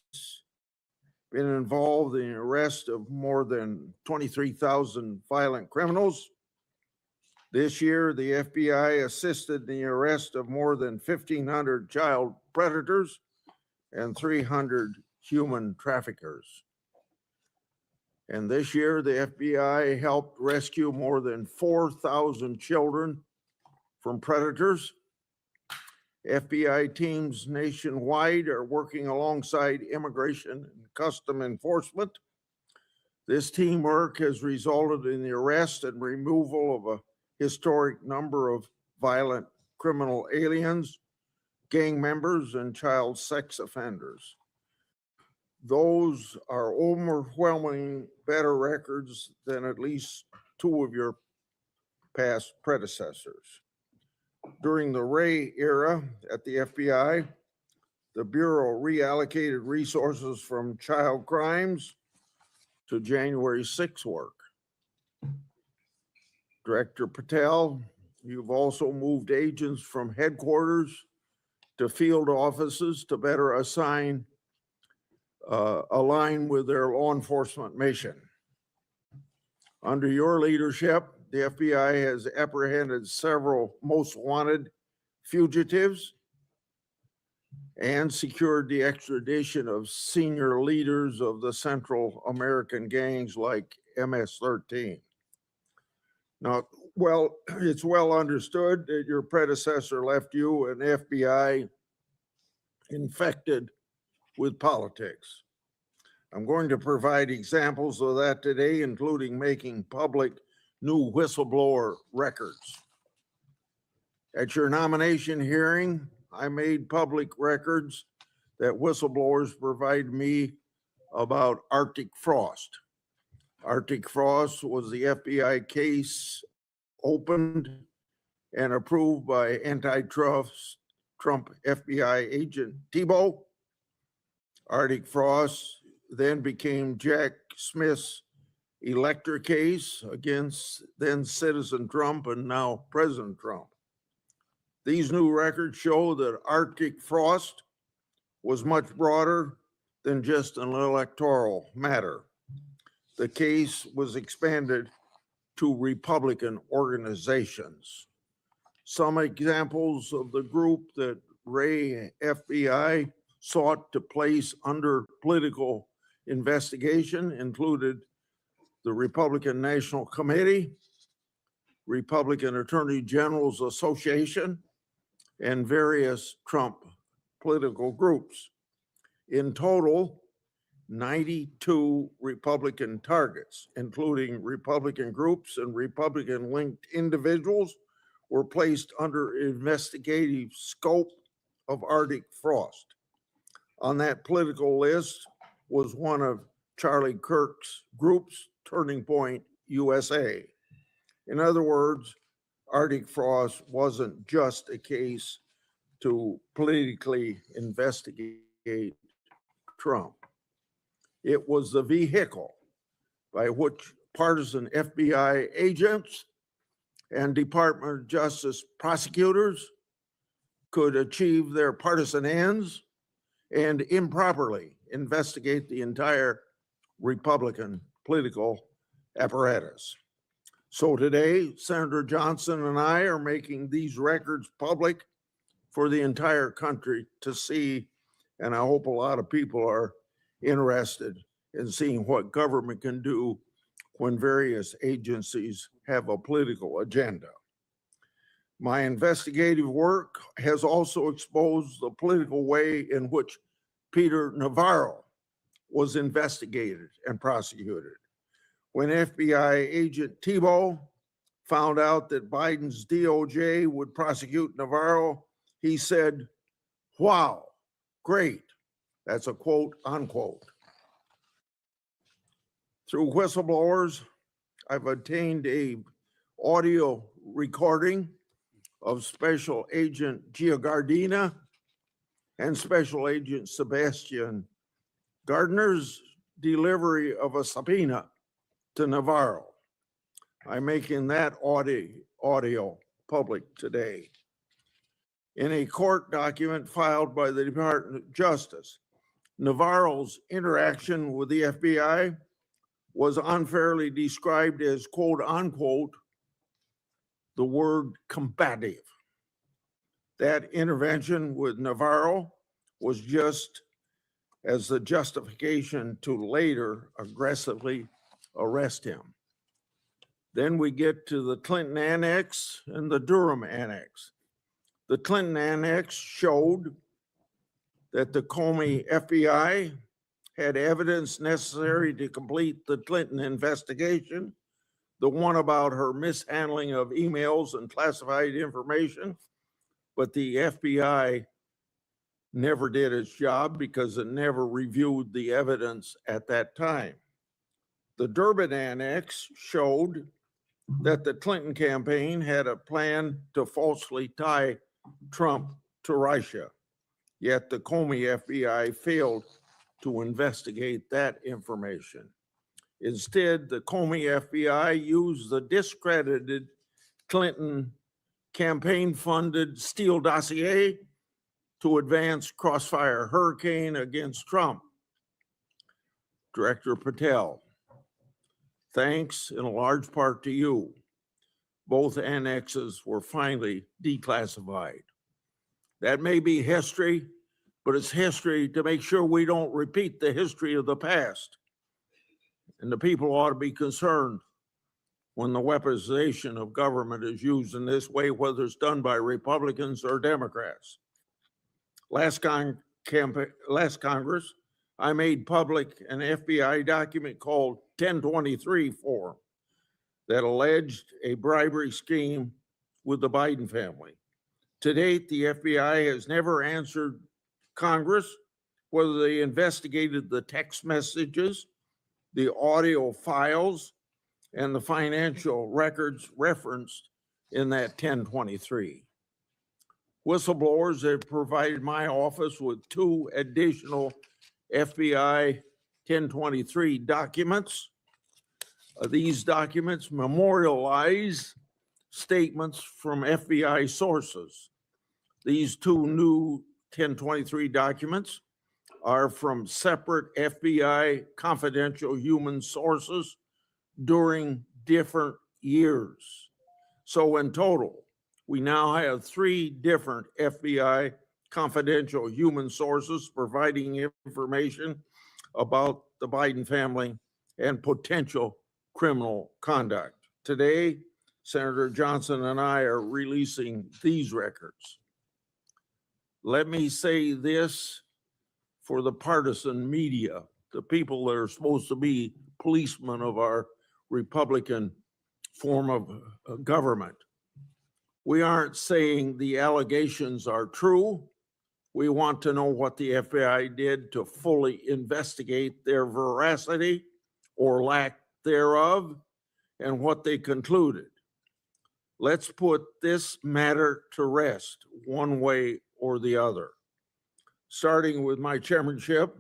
been involved in the arrest of more than 23,000 violent criminals. This year, the FBI assisted in the arrest of more than 1,500 child predators and 300 human traffickers. And this year, the FBI helped rescue more than 4,000 children from predators. FBI teams nationwide are working alongside immigration and custom enforcement. This teamwork has resulted in the arrest and removal of a historic number of violent criminal aliens, gang members, and child sex offenders. Those are overwhelming better records than at least two of your past predecessors. During the Wray era at the FBI, the Bureau reallocated resources from child crimes to January 6 work. Director Patel, you've also moved agents from headquarters to field offices to better align with their law enforcement mission. Under your leadership, the FBI has apprehended several most wanted fugitives and secured the extradition of senior leaders of the Central American gangs like MS-13. Now, well, it's well understood that your predecessor left you an FBI infected with politics. I'm going to provide examples of that today, including making public new whistleblower records. At your nomination hearing, I made public records that whistleblowers provide me about Arctic Frost. Arctic Frost was the FBI case opened and approved by antitrust Trump FBI agent Thibault. Arctic Frost then became Jack Smith's elector case against then Citizen Trump and now President Trump. These new records show that Arctic Frost was much broader than just an electoral matter. The case was expanded to Republican organizations. Some examples of the group that Wray FBI sought to place under political investigation included the Republican National Committee, Republican Attorney General's Association, and various Trump political groups. In total, 92 Republican targets, including Republican groups and Republican-linked individuals, were placed under investigative scope of Arctic frost. On that political list was one of Charlie Kirk's groups, Turning Point USA. In other words, Arctic frost wasn't just a case to politically investigate Trump. It was the vehicle by which partisan FBI agents and Department of Justice prosecutors could achieve their partisan ends and improperly investigate the entire Republican political apparatus. So today, Senator Johnson and I are making these records public for the entire country to see, and I hope a lot of people are interested in seeing what government can do when various agencies have a political agenda. My investigative work has also exposed the political way in which Peter Navarro was investigated and prosecuted. When FBI agent Tebow found out that Biden's DOJ would prosecute Navarro, he said, "Wow, great." That's a quote, unquote. Through whistleblowers, I've obtained a audio recording of Special Agent Giagardina and Special Agent Sebastian Gardner's delivery of a subpoena to Navarro. I'm making that audio public today. In a court document filed by the Department of Justice, Navarro's interaction with the FBI was unfairly described as, quote unquote, the word combative. That intervention with Navarro was just as the justification to later aggressively arrest him. Then we get to the Clinton Annex and the Durham Annex. The Clinton Annex showed that the Comey FBI had evidence necessary to complete the Clinton investigation, the one about her mishandling of emails and classified information, but the FBI never did its job because it never reviewed the evidence at that time. The Durbin Annex showed that the Clinton campaign had a plan to falsely tie Trump to Russia, yet the Comey FBI failed to investigate that information. Instead, the Comey FBI used the discredited Clinton campaign-funded Steele dossier to advance crossfire hurricane against Trump. Director Patel, thanks in a large part to you, both annexes were finally declassified. That may be history, but it's history to make sure we don't repeat the history of the past. And the people ought to be concerned when the weaponization of government is used in this way, whether it's done by Republicans or Democrats. Last Congress, I made public an FBI document called 1023 form that alleged a bribery scheme with the Biden family. To date, the FBI has never answered Congress whether they investigated the text messages, the audio files, and the financial records referenced in that 1023. Whistleblowers have provided my office with 2 additional FBI 1023 documents. These documents memorialize statements from FBI sources. These 2 new 1023 documents are from separate FBI confidential human sources during different years. So in total, we now have 3 different FBI confidential human sources providing information about the Biden family and potential criminal conduct. Today, Senator Johnson and I are releasing these records. Let me say this for the partisan media the people that are supposed to be policemen of our Republican form of government. We aren't saying the allegations are true. We want to know what the FBI did to fully investigate their veracity or lack thereof and what they concluded. Let's put this matter to rest one way or the other. Starting with my chairmanship,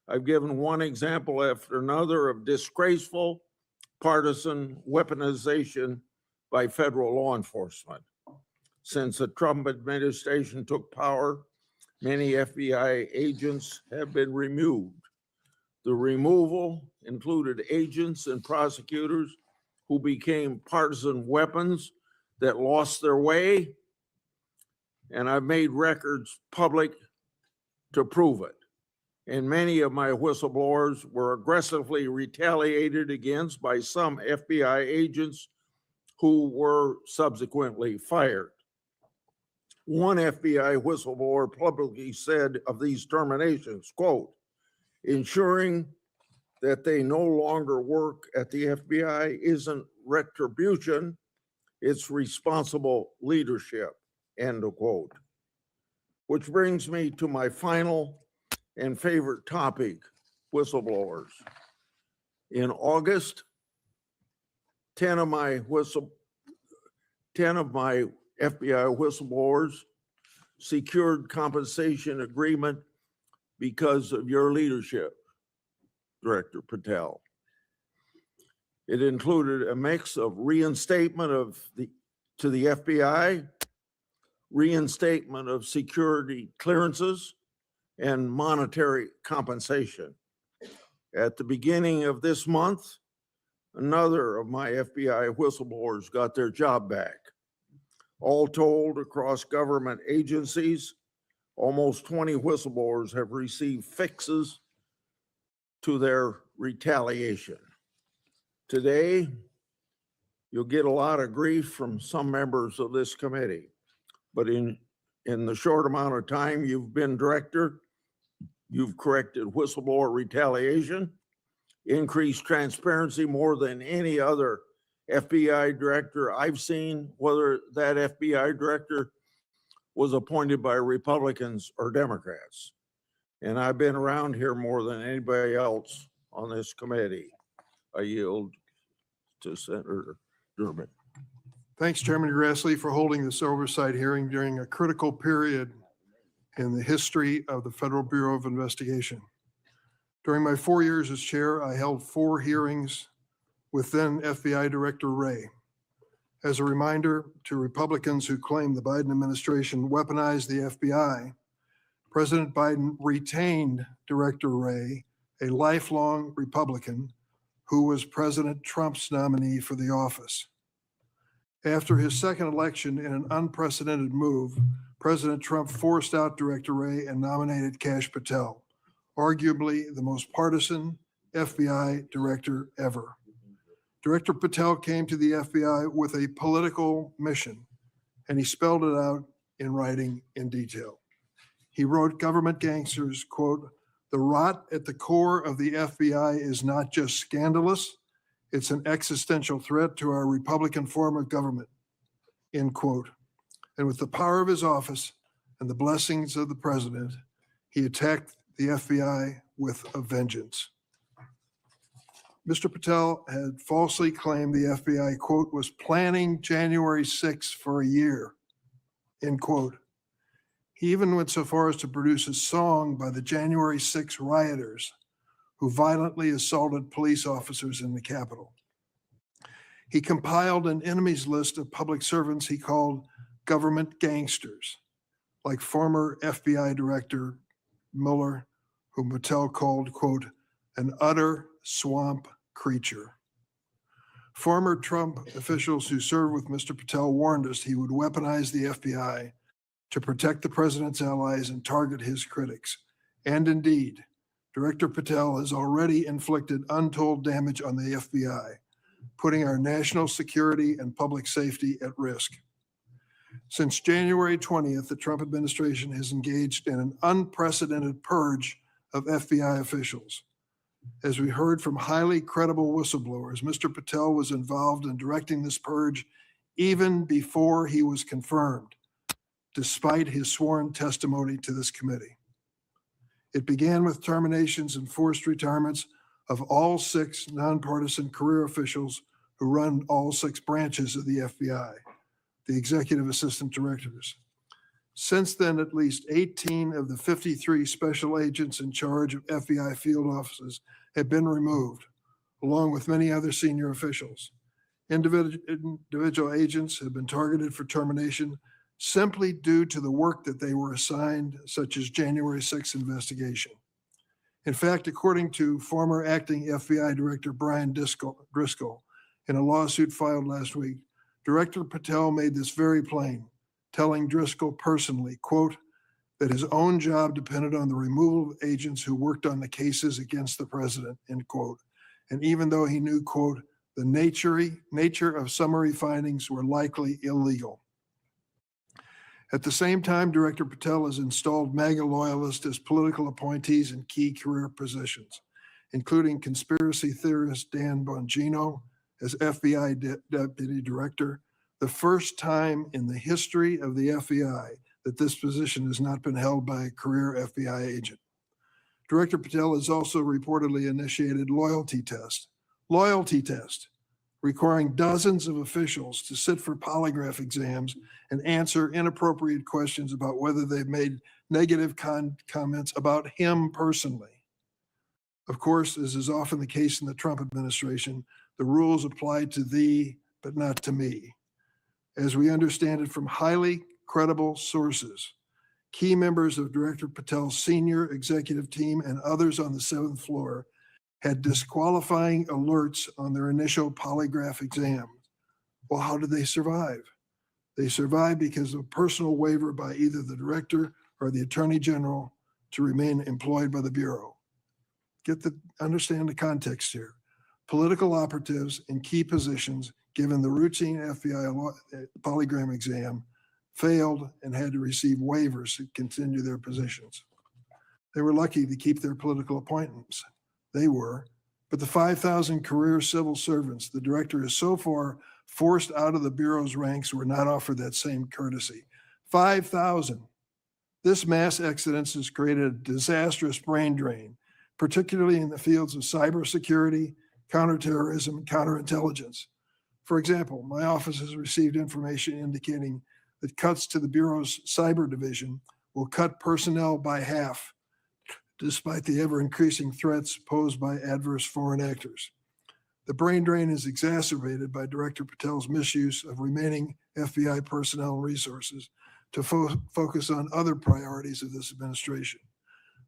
I've given one example after another of disgraceful partisan weaponization by federal law enforcement. Since the Trump administration took power, many FBI agents have been removed. The removal included agents and prosecutors who became partisan weapons that lost their way, and I've made records public to prove it. And many of my whistleblowers were aggressively retaliated against by some FBI agents who were subsequently fired. One FBI whistleblower publicly said of these terminations, quote, ensuring that they no longer work at the FBI isn't retribution, it's responsible leadership, end of quote. Which brings me to my final and favorite topic, whistleblowers. In August, 10 of my FBI whistleblowers secured compensation agreement because of your leadership, Director Patel. It included a mix of reinstatement to the FBI, reinstatement of security clearances, and monetary compensation. At the beginning of this month, another of my FBI whistleblowers got their job back. All told, across government agencies, almost 20 whistleblowers have received fixes to their retaliation. Today, you'll get a lot of grief from some members of this committee, but in the short amount of time you've been director, you've corrected whistleblower retaliation, increased transparency more than any other FBI director I've seen, whether that FBI director was appointed by Republicans or Democrats. And I've been around here more than anybody else on this committee. I yield to Senator Durbin.
Thanks, Chairman Grassley, for holding this oversight hearing during a critical period in the history of the Federal Bureau of Investigation. During my 4 years as chair, I held 4 hearings with then FBI Director Wray. As a reminder to Republicans who claim the Biden administration weaponized the FBI, President Biden retained Director Wray, a lifelong Republican who was President Trump's nominee for the office. After his second election in an unprecedented move, President Trump forced out Director Wray and nominated Kash Patel, arguably the most partisan FBI director ever. Director Patel came to the FBI with a political mission, and he spelled it out in writing in detail. He wrote, government gangsters, quote, the rot at the core of the FBI is not just scandalous, it's an existential threat to our Republican form of government, end quote. And with the power of his office and the blessings of the president, he attacked the FBI with a vengeance. Mr. Patel had falsely claimed the FBI, quote, was planning January 6th for a year, end quote. He even went so far as to produce a song by the January 6 rioters who violently assaulted police officers in the Capitol. He compiled an enemies list of public servants he called government gangsters, like former FBI Director Mueller, whom Patel called, quote, an utter swamp creature. Former Trump officials who served with Mr. Patel warned us he would weaponize the FBI to protect the president's allies and target his critics. And indeed, Director Patel has already inflicted untold damage on the FBI, putting our national security and public safety at risk. Since January 20th, the Trump administration has engaged in an unprecedented purge of FBI officials. As we heard from highly credible whistleblowers, Mr. Patel was involved in directing this purge even before he was confirmed, despite his sworn testimony to this committee. It began with terminations and forced retirements of all 6 nonpartisan career officials who run all 6 branches of the FBI, the executive assistant directors. Since then, at least 18 of the 53 special agents in charge of FBI field offices have been removed, along with many other senior officials. Individual agents have been targeted for termination simply due to the work that they were assigned, such as January 6th investigation. In fact, according to former acting FBI Director Brian Driscoll, in a lawsuit filed last week, Director Patel made this very plain, telling Driscoll personally, quote, that his own job depended on the removal of agents who worked on the cases against the president, end quote. And even though he knew, quote, the nature of summary findings were likely illegal. At the same time, Director Patel has installed MAGA loyalists as political appointees in key career positions, including conspiracy theorist Dan Bongino as FBI Deputy Director, the first time in the history of the FBI that this position has not been held by a career FBI agent. Director Patel has also reportedly initiated loyalty test, requiring dozens of officials to sit for polygraph exams and answer inappropriate questions about whether they've made negative comments about him personally. Of course, as is often the case in the Trump administration, the rules apply to thee, but not to me. As we understand it from highly credible sources, key members of Director Patel's senior executive team and others on the 7th floor had disqualifying alerts on their initial polygraph exams. Well, how did they survive? They survived because of a personal waiver by either the director or the attorney general to remain employed by the Bureau. Understand the context here. Political operatives in key positions, given the routine FBI polygraph exam, failed and had to receive waivers to continue their positions. They were lucky to keep their political appointments. They were, but the 5,000 career civil servants the director has so far forced out of the Bureau's ranks were not offered that same courtesy. 5,000. This mass exodus has created a disastrous brain drain, particularly in the fields of cybersecurity, counterterrorism, and counterintelligence. For example, my office has received information indicating that cuts to the Bureau's cyber division will cut personnel by half, despite the ever-increasing threats posed by adverse foreign actors. The brain drain is exacerbated by Director Patel's misuse of remaining FBI personnel and resources to focus on other priorities of this administration.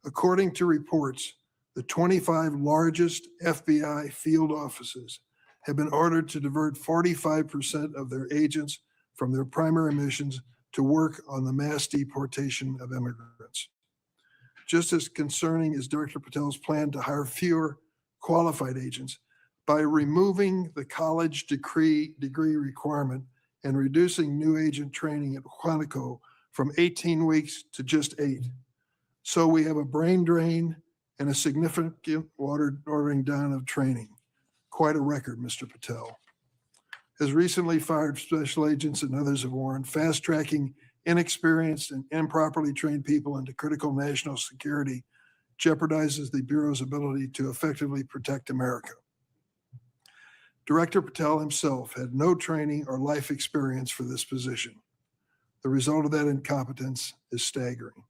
According to reports, the 25 largest FBI field offices have been ordered to divert 45% of their agents from their primary missions to work on the mass deportation of immigrants. Just as concerning is Director Patel's plan to hire fewer qualified agents by removing the college degree requirement and reducing new agent training at Quantico from 18 weeks to just 8. So we have a brain drain and a significant watering down of training. Quite a record, Mr. Patel. As recently fired special agents and others have warned, fast-tracking inexperienced and improperly trained people into critical national security jeopardizes the Bureau's ability to effectively protect America. Director Patel himself had no training or life experience for this position. The result of that incompetence is staggering.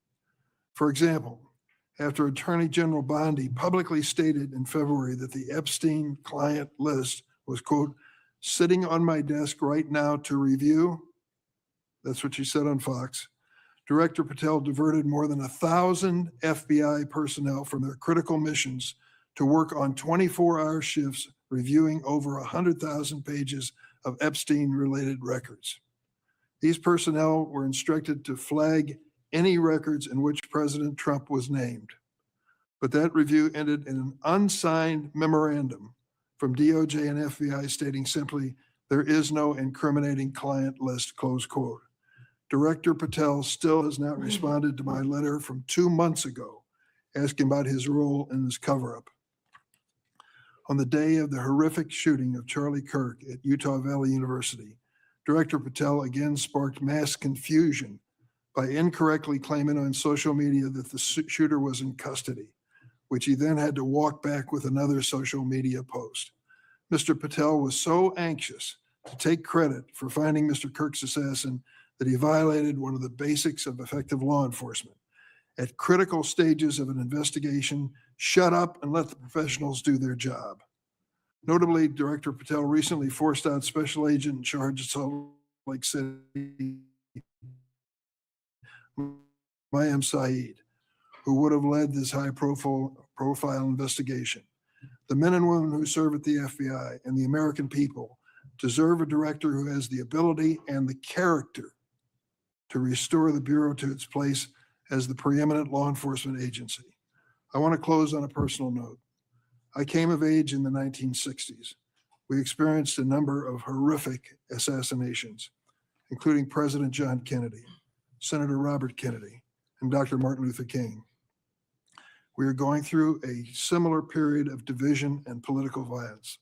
For example, after Attorney General Bondi publicly stated in February that the Epstein client list was, quote, sitting on my desk right now to review, that's what she said on Fox, Director Patel diverted more than 1,000 FBI personnel from their critical missions to work on 24-hour shifts reviewing over 100,000 pages of Epstein-related records. These personnel were instructed to flag any records in which President Trump was named. But that review ended in an unsigned memorandum from DOJ and FBI stating simply, there is no incriminating client list, close quote. Director Patel still has not responded to my letter from 2 months ago asking about his role in this cover-up. On the day of the horrific shooting of Charlie Kirk at Utah Valley University, Director Patel again sparked mass confusion by incorrectly claiming on social media that the shooter was in custody, which he then had to walk back with another social media post. Mr. Patel was so anxious to take credit for finding Mr. Kirk's assassin that he violated one of the basics of effective law enforcement. At critical stages of an investigation, shut up and let the professionals do their job. Notably, Director Patel recently forced out Special Agent in charge of Salt Lake City, Mayim Saeed, who would have led this high-profile investigation. The men and women who serve at the FBI and the American people deserve a director who has the ability and the character to restore the Bureau to its place as the preeminent law enforcement agency. I want to close on a personal note. I came of age in the 1960s. We experienced a number of horrific assassinations, including President John Kennedy, Senator Robert Kennedy, and Dr. Martin Luther King. We are going through a similar period of division and political violence.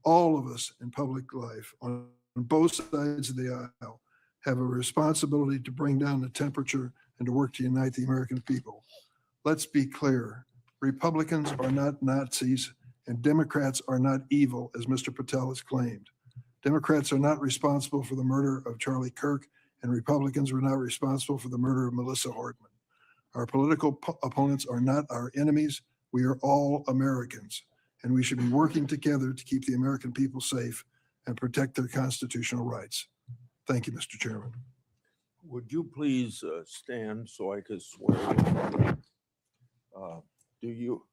All of us in public life on both sides of the aisle have a responsibility to bring down the temperature and to work to unite the American people. Let's be clear. Republicans are not Nazis and Democrats are not evil, as Mr. Patel has claimed. Democrats are not responsible for the murder of Charlie Kirk, and Republicans were not responsible for the murder of Melissa Hartman. Our political opponents are not our enemies. We are all Americans, and we should be working together to keep the American people safe and protect their constitutional rights. Thank you, Mr. Chairman.
Would you please stand so I could swear you?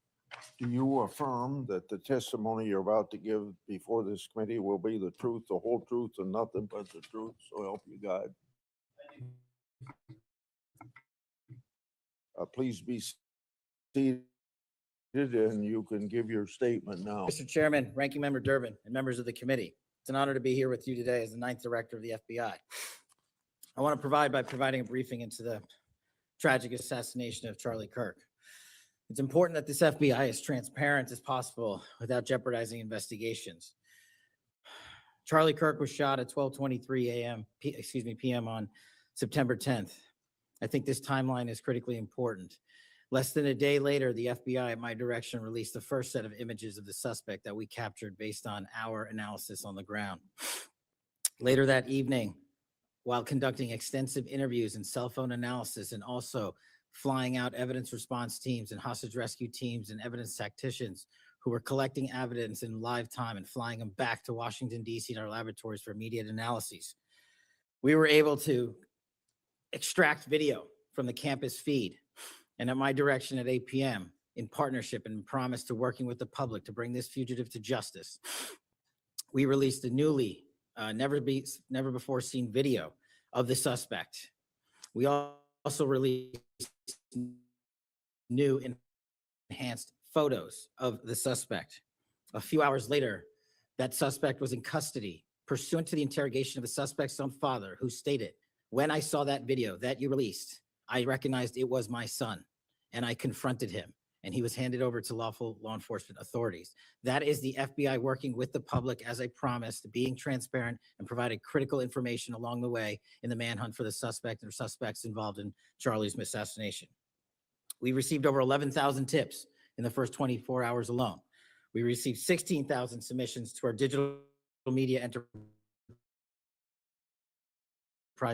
Do you affirm that the testimony you're about to give before this committee will be the truth, the whole truth, and nothing but the truth? So help you God. Please be seated and you can give your statement now.
Mr. Chairman, Ranking Member Durbin, and members of the committee, it's an honor to be here with you today as the 9th Director of the FBI. I want to provide by providing a briefing into the tragic assassination of Charlie Kirk. It's important that this FBI is transparent as possible without jeopardizing investigations. Charlie Kirk was shot at 12:23 p.m. on September 10th. I think this timeline is critically important. Less than a day later, the FBI at my direction released the first set of images of the suspect that we captured based on our analysis on the ground. Later that evening, while conducting extensive interviews and cell phone analysis and also flying out evidence response teams and hostage rescue teams and evidence tacticians who were collecting evidence in live time and flying them back to Washington, D.C. in our laboratories for immediate analyses, we were able to extract video from the campus feed. And at my direction at 8 p.m., in partnership and promise to working with the public to bring this fugitive to justice, we released a newly, never before seen video of the suspect. We also released new enhanced photos of the suspect. A few hours later, that suspect was in custody pursuant to the interrogation of the suspect's own father, who stated, "When I saw that video that you released, I recognized it was my son, and I confronted him, and he was handed over to lawful law enforcement authorities." That is the FBI working with the public, as I promised, being transparent and providing critical information along the way in the manhunt for the suspect or suspects involved in Charlie's assassination. We received over 11,000 tips in the first 24 hours alone. We received 16,000 submissions to our digital media enterprise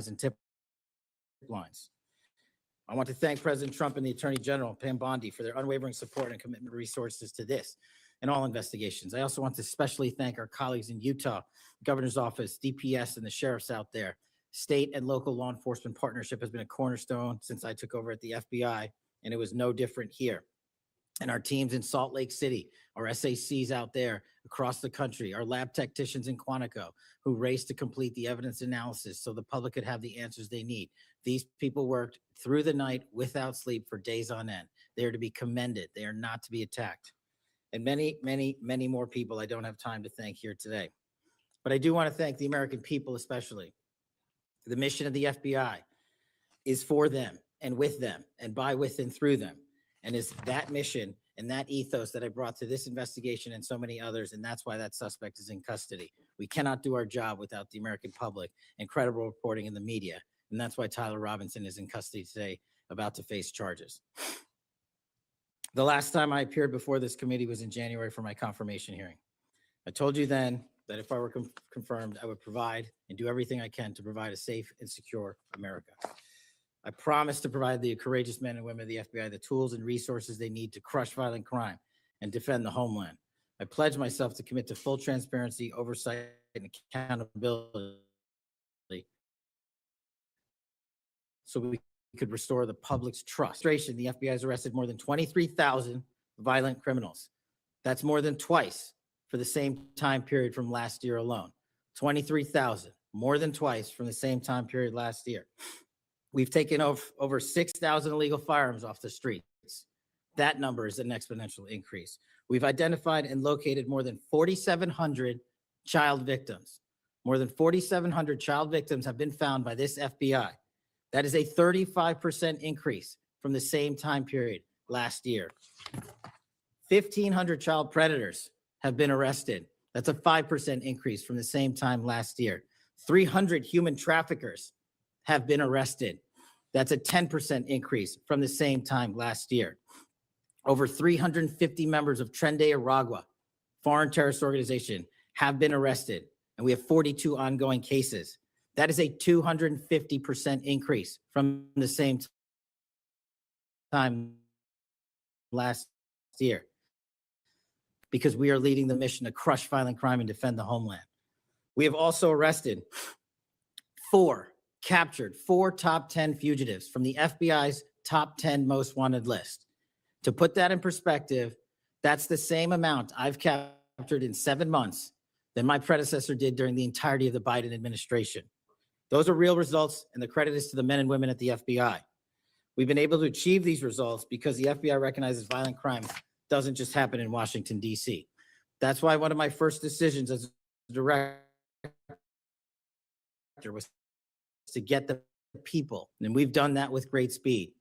and tip lines. I want to thank President Trump and the Attorney General, Pam Bondi, for their unwavering support and commitment to resources to this and all investigations. I also want to especially thank our colleagues in Utah, Governor's Office, DPS, and the sheriffs out there. State and local law enforcement partnership has been a cornerstone since I took over at the FBI, and it was no different here. And our teams in Salt Lake City, our SACs out there across the country, our lab technicians in Quantico who raced to complete the evidence analysis so the public could have the answers they need. These people worked through the night without sleep for days on end. They are to be commended. They are not to be attacked. And many, many, many more people I don't have time to thank here today. But I do want to thank the American people especially. The mission of the FBI is for them and with them and by, with, and through them. And it's that mission and that ethos that I brought to this investigation and so many others, and that's why that suspect is in custody. We cannot do our job without the American public and credible reporting in the media, and that's why Tyler Robinson is in custody today, about to face charges. The last time I appeared before this committee was in January for my confirmation hearing. I told you then that if I were confirmed, I would provide and do everything I can to provide a safe and secure America. I promise to provide the courageous men and women of the FBI the tools and resources they need to crush violent crime and defend the homeland. I pledge myself to commit to full transparency, oversight, and accountability so we could restore the public's trust. The FBI has arrested more than 23,000 violent criminals. That's more than twice for the same time period from last year alone. 23,000, more than twice from the same time period last year. We've taken over 6,000 illegal firearms off the streets. That number is an exponential increase. We've identified and located more than 4,700 child victims. More than 4,700 child victims have been found by this FBI. That is a 35% increase from the same time period last year. 1,500 child predators have been arrested. That's a 5% increase from the same time last year. 300 human traffickers have been arrested. That's a 10% increase from the same time last year. Over 350 members of Trende Aragua, foreign terrorist organization, have been arrested, and we have 42 ongoing cases. That is a 250% increase from the same time last year, because we are leading the mission to crush violent crime and defend the homeland. We have also captured four top 10 fugitives from the FBI's top 10 most wanted list. To put that in perspective, that's the same amount I've captured in 7 months than my predecessor did during the entirety of the Biden administration. Those are real results, and the credit is to the men and women at the FBI. We've been able to achieve these results because the FBI recognizes violent crime doesn't just happen in Washington, D.C. That's why one of my first decisions as director was to get the people, and we've done that with great speed.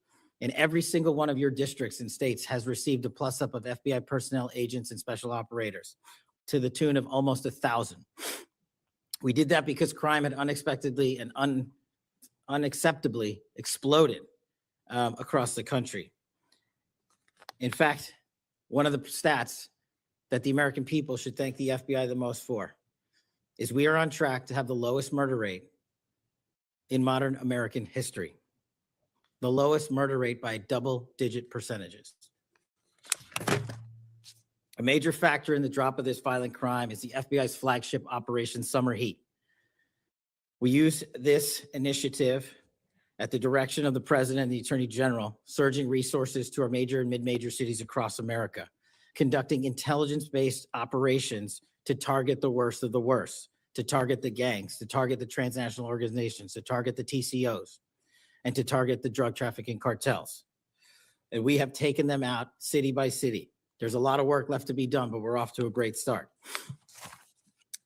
And every single one of your districts and states has received a plus up of FBI personnel, agents, and special operators to the tune of almost 1,000. We did that because crime had unexpectedly and unacceptably exploded across the country. In fact, one of the stats that the American people should thank the FBI the most for is we are on track to have the lowest murder rate in modern American history. The lowest murder rate by double-digit percentages. A major factor in the drop of this violent crime is the FBI's flagship Operation Summer Heat. We use this initiative at the direction of the President and the Attorney General, surging resources to our major and mid-major cities across America, conducting intelligence-based operations to target the worst of the worst, to target the gangs, to target the transnational organizations, to target the TCOs, and to target the drug trafficking cartels. And we have taken them out city by city. There's a lot of work left to be done, but we're off to a great start.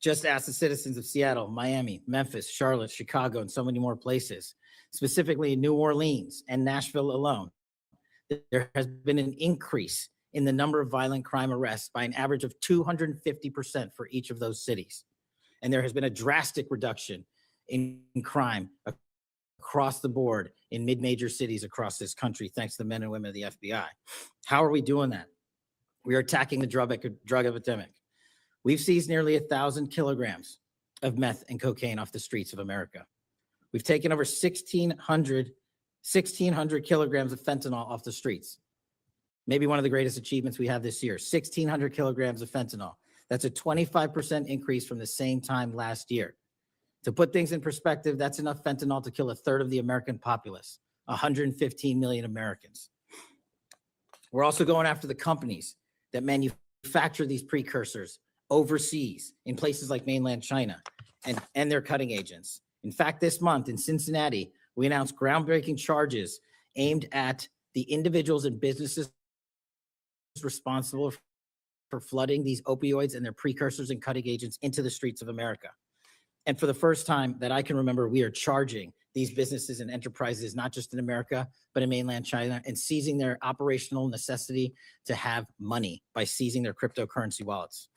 Just ask the citizens of Seattle, Miami, Memphis, Charlotte, Chicago, and so many more places, specifically in New Orleans and Nashville alone. There has been an increase in the number of violent crime arrests by an average of 250% for each of those cities. And there has been a drastic reduction in crime across the board in mid-major cities across this country, thanks to the men and women of the FBI. How are we doing that? We are attacking the drug epidemic. We've seized nearly 1,000 kilograms of meth and cocaine off the streets of America. We've taken over 1,600 kilograms of fentanyl off the streets. Maybe one of the greatest achievements we have this year, 1,600 kilograms of fentanyl. That's a 25% increase from the same time last year. To put things in perspective, that's enough fentanyl to kill a third of the American populace, 115 million Americans. We're also going after the companies that manufacture these precursors overseas in places like mainland China and their cutting agents. In fact, this month in Cincinnati, we announced groundbreaking charges aimed at the individuals and businesses responsible for flooding these opioids and their precursors and cutting agents into the streets of America. And for the first time that I can remember, we are charging these businesses and enterprises, not just in America, but in mainland China, and seizing their operational necessity to have money by seizing their cryptocurrency wallets.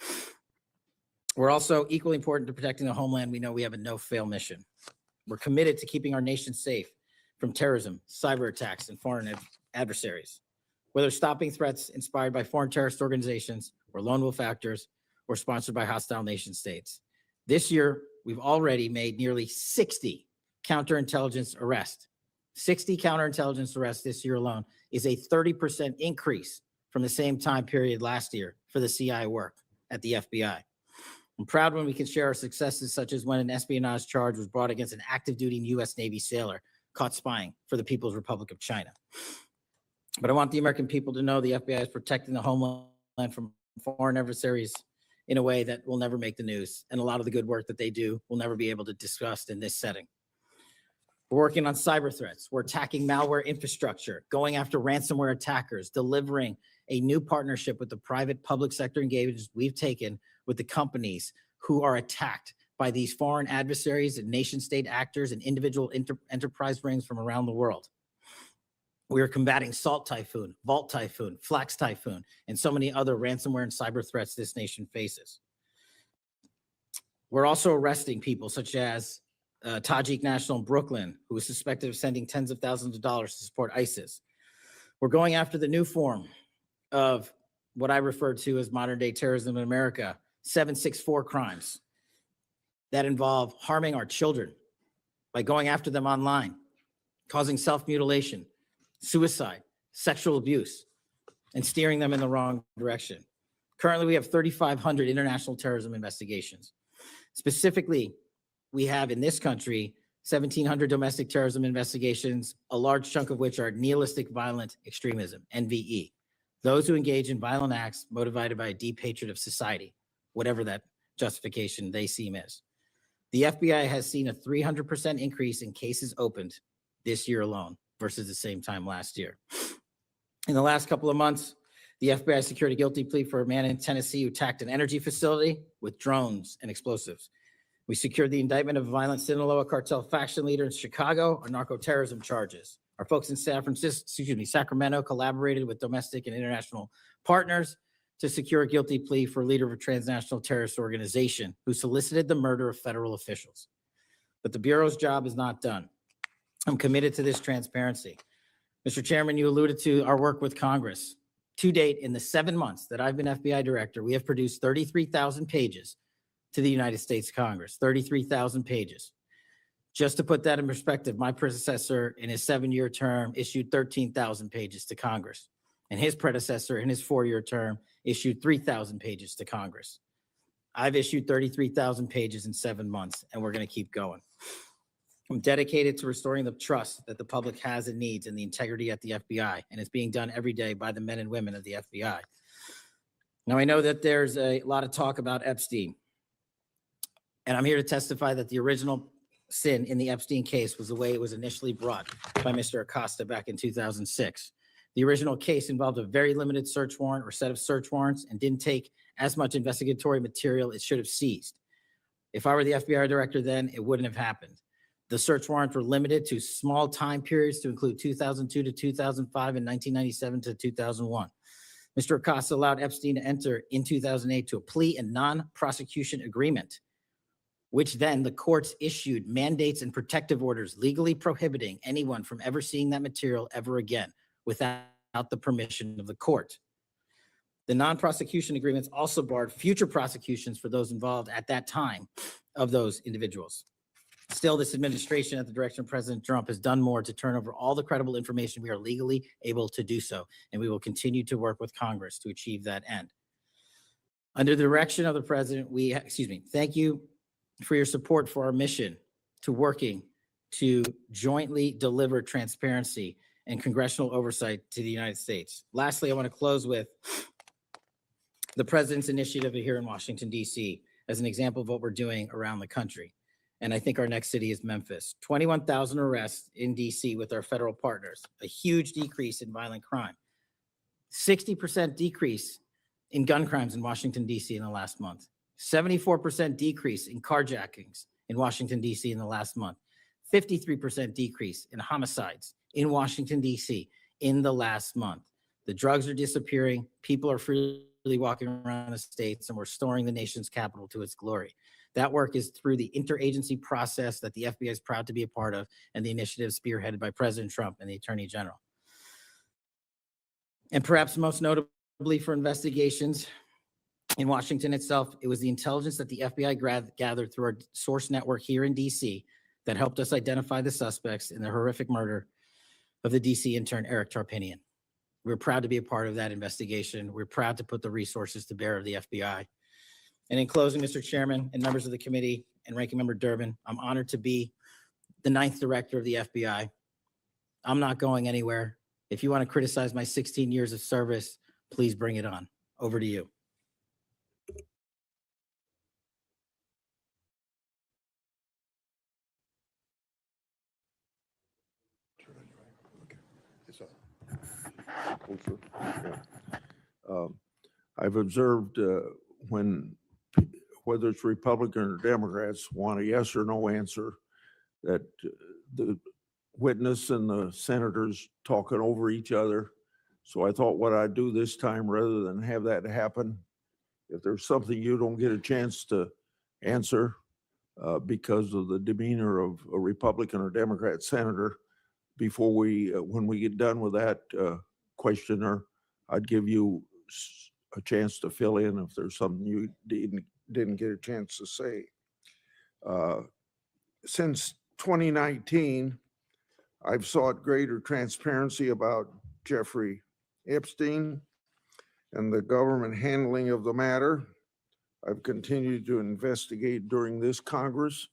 We're also equally important to protecting the homeland. We know we have a no-fail mission. We're committed to keeping our nation safe from terrorism, cyber attacks, and foreign adversaries. Whether stopping threats inspired by foreign terrorist organizations or lone wolf actors or sponsored by hostile nation states. This year, we've already made nearly 60 counterintelligence arrests. 60 counterintelligence arrests this year alone is a 30% increase from the same time period last year for the CI work at the FBI. I'm proud when we can share our successes, such as when an espionage charge was brought against an active duty U.S. Navy sailor caught spying for the People's Republic of China. But I want the American people to know the FBI is protecting the homeland from foreign adversaries in a way that will never make the news. And a lot of the good work that they do will never be able to discuss in this setting. We're working on cyber threats. We're attacking malware infrastructure, going after ransomware attackers, delivering a new partnership with the private public sector engagements we've taken with the companies who are attacked by these foreign adversaries and nation state actors and individual enterprise rings from around the world. We are combating Salt Typhoon, Vault Typhoon, Flax Typhoon, and so many other ransomware and cyber threats this nation faces. We're also arresting people such as Tajik national in Brooklyn, who is suspected of sending tens of thousands of dollars to support ISIS. We're going after the new form of what I refer to as modern day terrorism in America, 764 crimes that involve harming our children by going after them online, causing self-mutilation, suicide, sexual abuse, and steering them in the wrong direction. Currently, we have 3,500 international terrorism investigations. Specifically, we have in this country 1,700 domestic terrorism investigations, a large chunk of which are nihilistic violent extremism, NVE. Those who engage in violent acts motivated by a deep hatred of society, whatever that justification they seem is. The FBI has seen a 300% increase in cases opened this year alone versus the same time last year. In the last couple of months, the FBI secured a guilty plea for a man in Tennessee who attacked an energy facility with drones and explosives. We secured the indictment of a violent Sinaloa cartel faction leader in Chicago on narco-terrorism charges. Our folks in Sacramento collaborated with domestic and international partners to secure a guilty plea for a leader of a transnational terrorist organization who solicited the murder of federal officials. But the Bureau's job is not done. I'm committed to this transparency. Mr. Chairman, you alluded to our work with Congress. To date, in the 7 months that I've been FBI director, we have produced 33,000 pages to the United States Congress, 33,000 pages. Just to put that in perspective, my predecessor in his 7-year term issued 13,000 pages to Congress, and his predecessor in his 4-year term issued 3,000 pages to Congress. I've issued 33,000 pages in 7 months, and we're going to keep going. I'm dedicated to restoring the trust that the public has and needs in the integrity at the FBI, and it's being done every day by the men and women of the FBI. Now, I know that there's a lot of talk about Epstein, and I'm here to testify that the original sin in the Epstein case was the way it was initially brought by Mr. Acosta back in 2006. The original case involved a very limited search warrant or set of search warrants and didn't take as much investigatory material it should have seized. If I were the FBI director then, it wouldn't have happened. The search warrants were limited to small time periods to include 2002 to 2005 and 1997 to 2001. Mr. Acosta allowed Epstein to enter in 2008 to a plea and non-prosecution agreement, which then the courts issued mandates and protective orders legally prohibiting anyone from ever seeing that material ever again without the permission of the court. The non-prosecution agreements also barred future prosecutions for those involved at that time of those individuals. Still, this administration at the direction of President Trump has done more to turn over all the credible information we are legally able to do so, and we will continue to work with Congress to achieve that end. Under the direction of the president, thank you for your support for our mission to working to jointly deliver transparency and congressional oversight to the United States. Lastly, I want to close with the president's initiative here in Washington, D.C. as an example of what we're doing around the country. And I think our next city is Memphis. 21,000 arrests in D.C. with our federal partners, a huge decrease in violent crime, 60% decrease in gun crimes in Washington, D.C. in the last month, 74% decrease in carjackings in Washington, D.C. in the last month. 53% decrease in homicides in Washington, D.C. in the last month. The drugs are disappearing. People are freely walking around the states, and we're restoring the nation's capital to its glory. That work is through the interagency process that the FBI is proud to be a part of, and the initiative spearheaded by President Trump and the Attorney General. And perhaps most notably for investigations in Washington itself, it was the intelligence that the FBI gathered through our source network here in DC that helped us identify the suspects in the horrific murder of the DC intern Eric Tarpinian. We're proud to be a part of that investigation. We're proud to put the resources to bear of the FBI. And in closing, Mr. Chairman and members of the committee and Ranking Member Durbin, I'm honored to be the 9th director of the FBI. I'm not going anywhere. If you want to criticize my 16 years of service, please bring it on. Over to you.
I've observed when, whether it's Republican or Democrats, want a yes or no answer, that the witness and the senators talking over each other. So I thought what I'd do this time, rather than have that happen, if there's something you don't get a chance to answer because of the demeanor of a Republican or Democrat senator, before we, when we get done with that questioner, I'd give you a chance to fill in if there's something you didn't get a chance to say. Since 2019, I've sought greater transparency about Jeffrey Epstein and the government handling of the matter. I've continued to investigate during this Congress.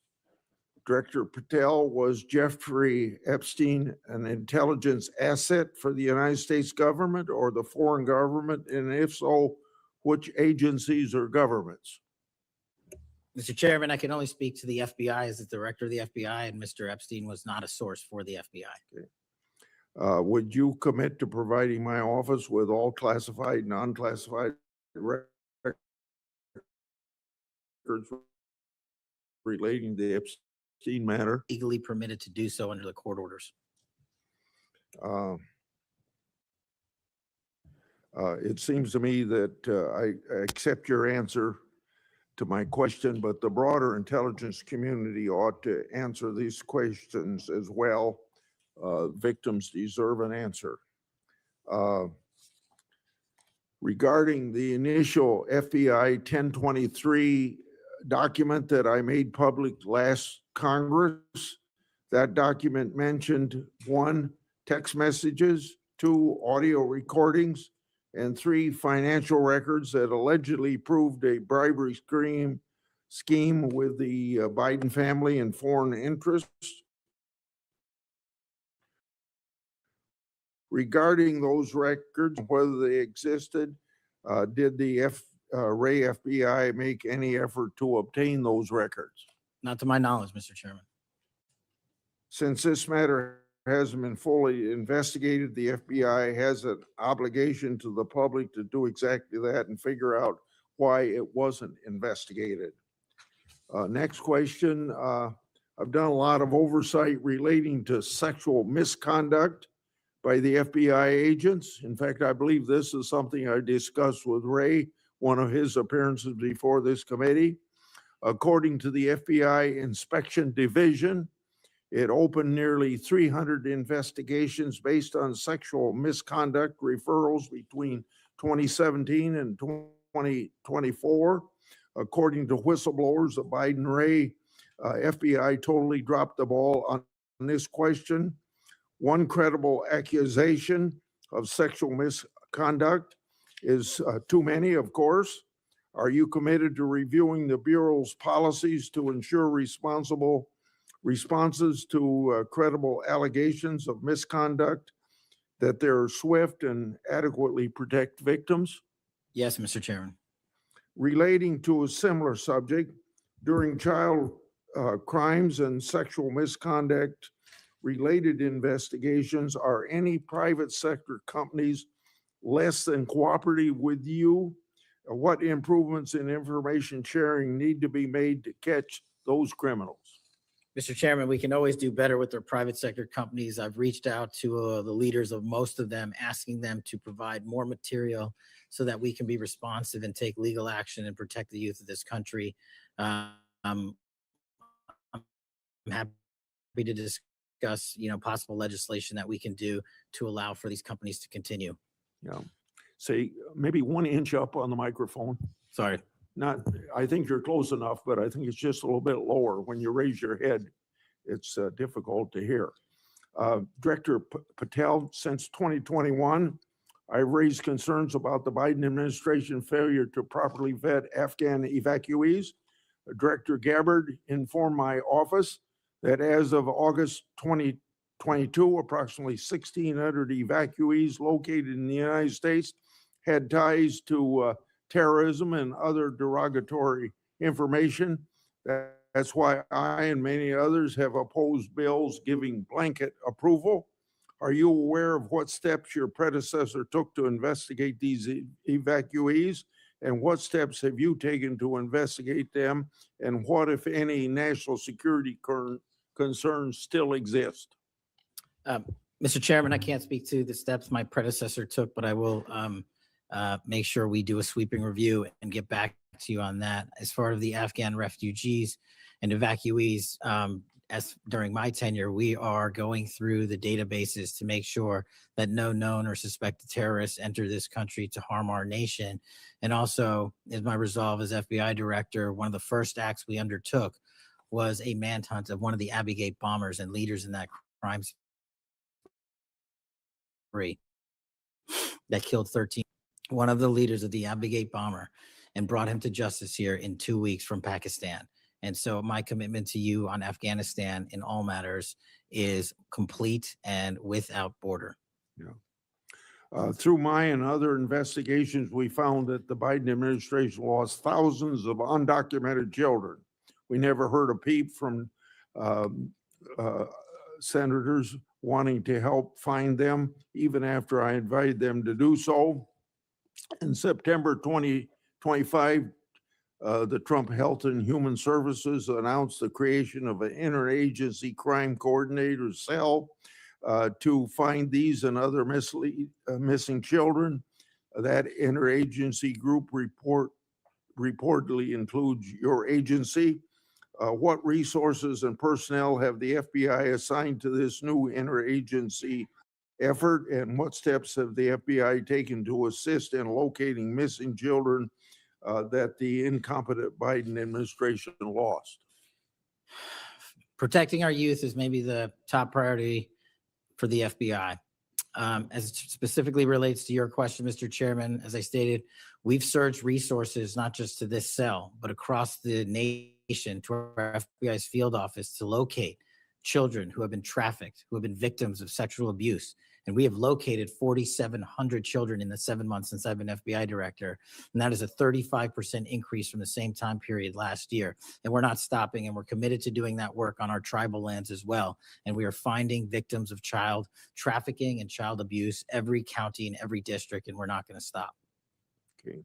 Director Patel, was Jeffrey Epstein an intelligence asset for the United States government or the foreign government? And if so, which agencies or governments?
Mr. Chairman, I can only speak to the FBI as the director of the FBI, and Mr. Epstein was not a source for the FBI.
Okay. Would you commit to providing my office with all classified, non-classified records relating to the Epstein matter?
Legally permitted to do so under the court orders.
It seems to me that I accept your answer to my question, but the broader intelligence community ought to answer these questions as well. Victims deserve an answer. Regarding the initial FBI 1023 document that I made public last Congress, that document mentioned 1, text messages, 2, audio recordings, and 3, financial records that allegedly proved a bribery scheme with the Biden family and foreign interests. Regarding those records, whether they existed, did the Ray FBI make any effort to obtain those records?
Not to my knowledge, Mr. Chairman.
Since this matter hasn't been fully investigated, the FBI has an obligation to the public to do exactly that and figure out why it wasn't investigated. Next question. I've done a lot of oversight relating to sexual misconduct by the FBI agents. In fact, I believe this is something I discussed with Ray, one of his appearances before this committee. According to the FBI Inspection Division, it opened nearly 300 investigations based on sexual misconduct referrals between 2017 and 2024. According to whistleblowers, the Biden-Ray FBI totally dropped the ball on this question. One credible accusation of sexual misconduct is too many, of course. Are you committed to reviewing the Bureau's policies to ensure responsible responses to credible allegations of misconduct, that they're swift and adequately protect victims?
Yes, Mr. Chairman.
Relating to a similar subject, during child crimes and sexual misconduct related investigations, are any private sector companies less than cooperative with you? What improvements in information sharing need to be made to catch those criminals?
Mr. Chairman, we can always do better with our private sector companies. I've reached out to the leaders of most of them, asking them to provide more material so that we can be responsive and take legal action and protect the youth of this country. I'm happy to discuss, possible legislation that we can do to allow for these companies to continue.
Yeah. Say maybe 1 inch up on the microphone.
Sorry.
Not, I think you're close enough, but I think it's just a little bit lower. When you raise your head, it's difficult to hear. Director Patel, since 2021, I raised concerns about the Biden administration failure to properly vet Afghan evacuees. Director Gabbard informed my office that as of August 2022, approximately 1,600 evacuees located in the United States had ties to terrorism and other derogatory information. That's why I and many others have opposed bills giving blanket approval. Are you aware of what steps your predecessor took to investigate these evacuees? And what steps have you taken to investigate them? And what, if any, national security concerns still exist?
Mr. Chairman, I can't speak to the steps my predecessor took, but I will make sure we do a sweeping review and get back to you on that. As far as the Afghan refugees and evacuees, as during my tenure, we are going through the databases to make sure that no known or suspected terrorists enter this country to harm our nation. And also, as my resolve as FBI director, one of the first acts we undertook was a manhunt of one of the Abbey Gate bombers and leaders in that crime spree that killed 13. One of the leaders of the Abbey Gate bomber, and brought him to justice here in 2 weeks from Pakistan. And so my commitment to you on Afghanistan in all matters is complete and without border.
Yeah. Through my and other investigations, we found that the Biden administration lost thousands of undocumented children. We never heard a peep from senators wanting to help find them, even after I invited them to do so. In September 2025, the Trump Health and Human Services announced the creation of an interagency crime coordinator cell to find these and other missing children. That interagency group reportedly includes your agency. What resources and personnel have the FBI assigned to this new interagency effort, and what steps have the FBI taken to assist in locating missing children that the incompetent Biden administration lost?
Protecting our youth is maybe the top priority for the FBI. As it specifically relates to your question, Mr. Chairman, as I stated, we've surged resources not just to this cell, but across the nation to our FBI's field office to locate children who have been trafficked, who have been victims of sexual abuse. And we have located 4,700 children in the 7 months since I've been FBI director. And that is a 35% increase from the same time period last year. And we're not stopping, and we're committed to doing that work on our tribal lands as well. And we are finding victims of child trafficking and child abuse every county and every district, and we're not going to stop.
Okay.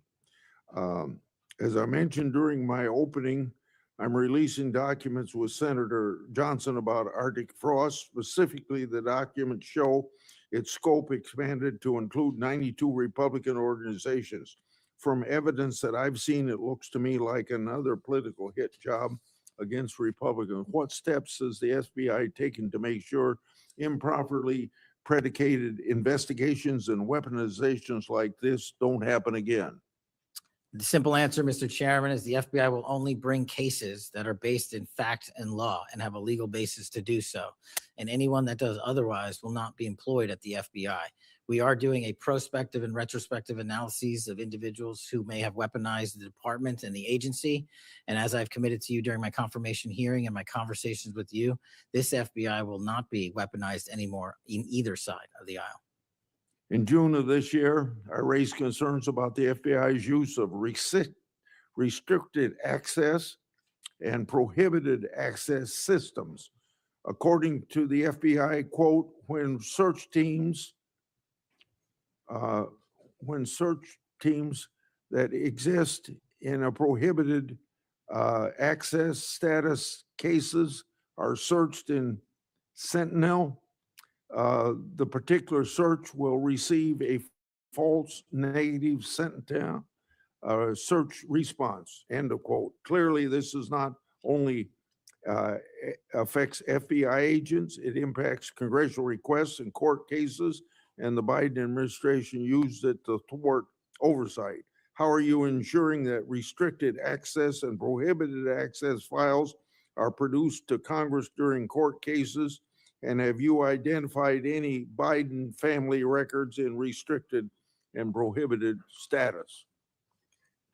As I mentioned during my opening, I'm releasing documents with Senator Johnson about Arctic frost. Specifically, the documents show its scope expanded to include 92 Republican organizations. From evidence that I've seen, it looks to me like another political hit job against Republicans. What steps has the FBI taken to make sure improperly predicated investigations and weaponizations like this don't happen again?
The simple answer, Mr. Chairman, is the FBI will only bring cases that are based in fact and law and have a legal basis to do so. And anyone that does otherwise will not be employed at the FBI. We are doing a prospective and retrospective analyses of individuals who may have weaponized the department and the agency. And as I've committed to you during my confirmation hearing and my conversations with you, this FBI will not be weaponized anymore in either side of the aisle.
In June of this year, I raised concerns about the FBI's use of restricted access and prohibited access systems. According to the FBI, quote, when search teams that exist in a prohibited access status cases are searched in Sentinel, the particular search will receive a false negative Sentinel search response, end of quote. Clearly, this is not only affects FBI agents, it impacts congressional requests and court cases, and the Biden administration used it to thwart oversight. How are you ensuring that restricted access and prohibited access files are produced to Congress during court cases? And have you identified any Biden family records in restricted and prohibited status?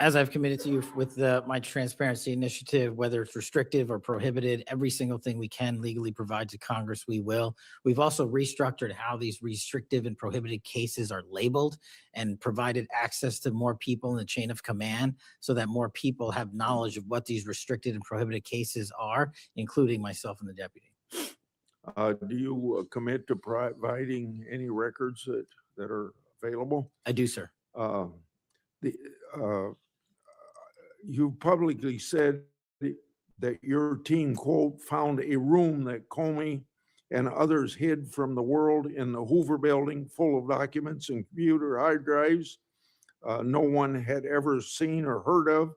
As I've committed to you with my transparency initiative, whether it's restrictive or prohibited, every single thing we can legally provide to Congress, we will. We've also restructured how these restrictive and prohibited cases are labeled and provided access to more people in the chain of command so that more people have knowledge of what these restricted and prohibited cases are, including myself and the deputy.
Do you commit to providing any records that are available?
I do, sir.
You publicly said that your team, quote, found a room that Comey and others hid from the world in the Hoover building full of documents and computer hard drives no one had ever seen or heard of.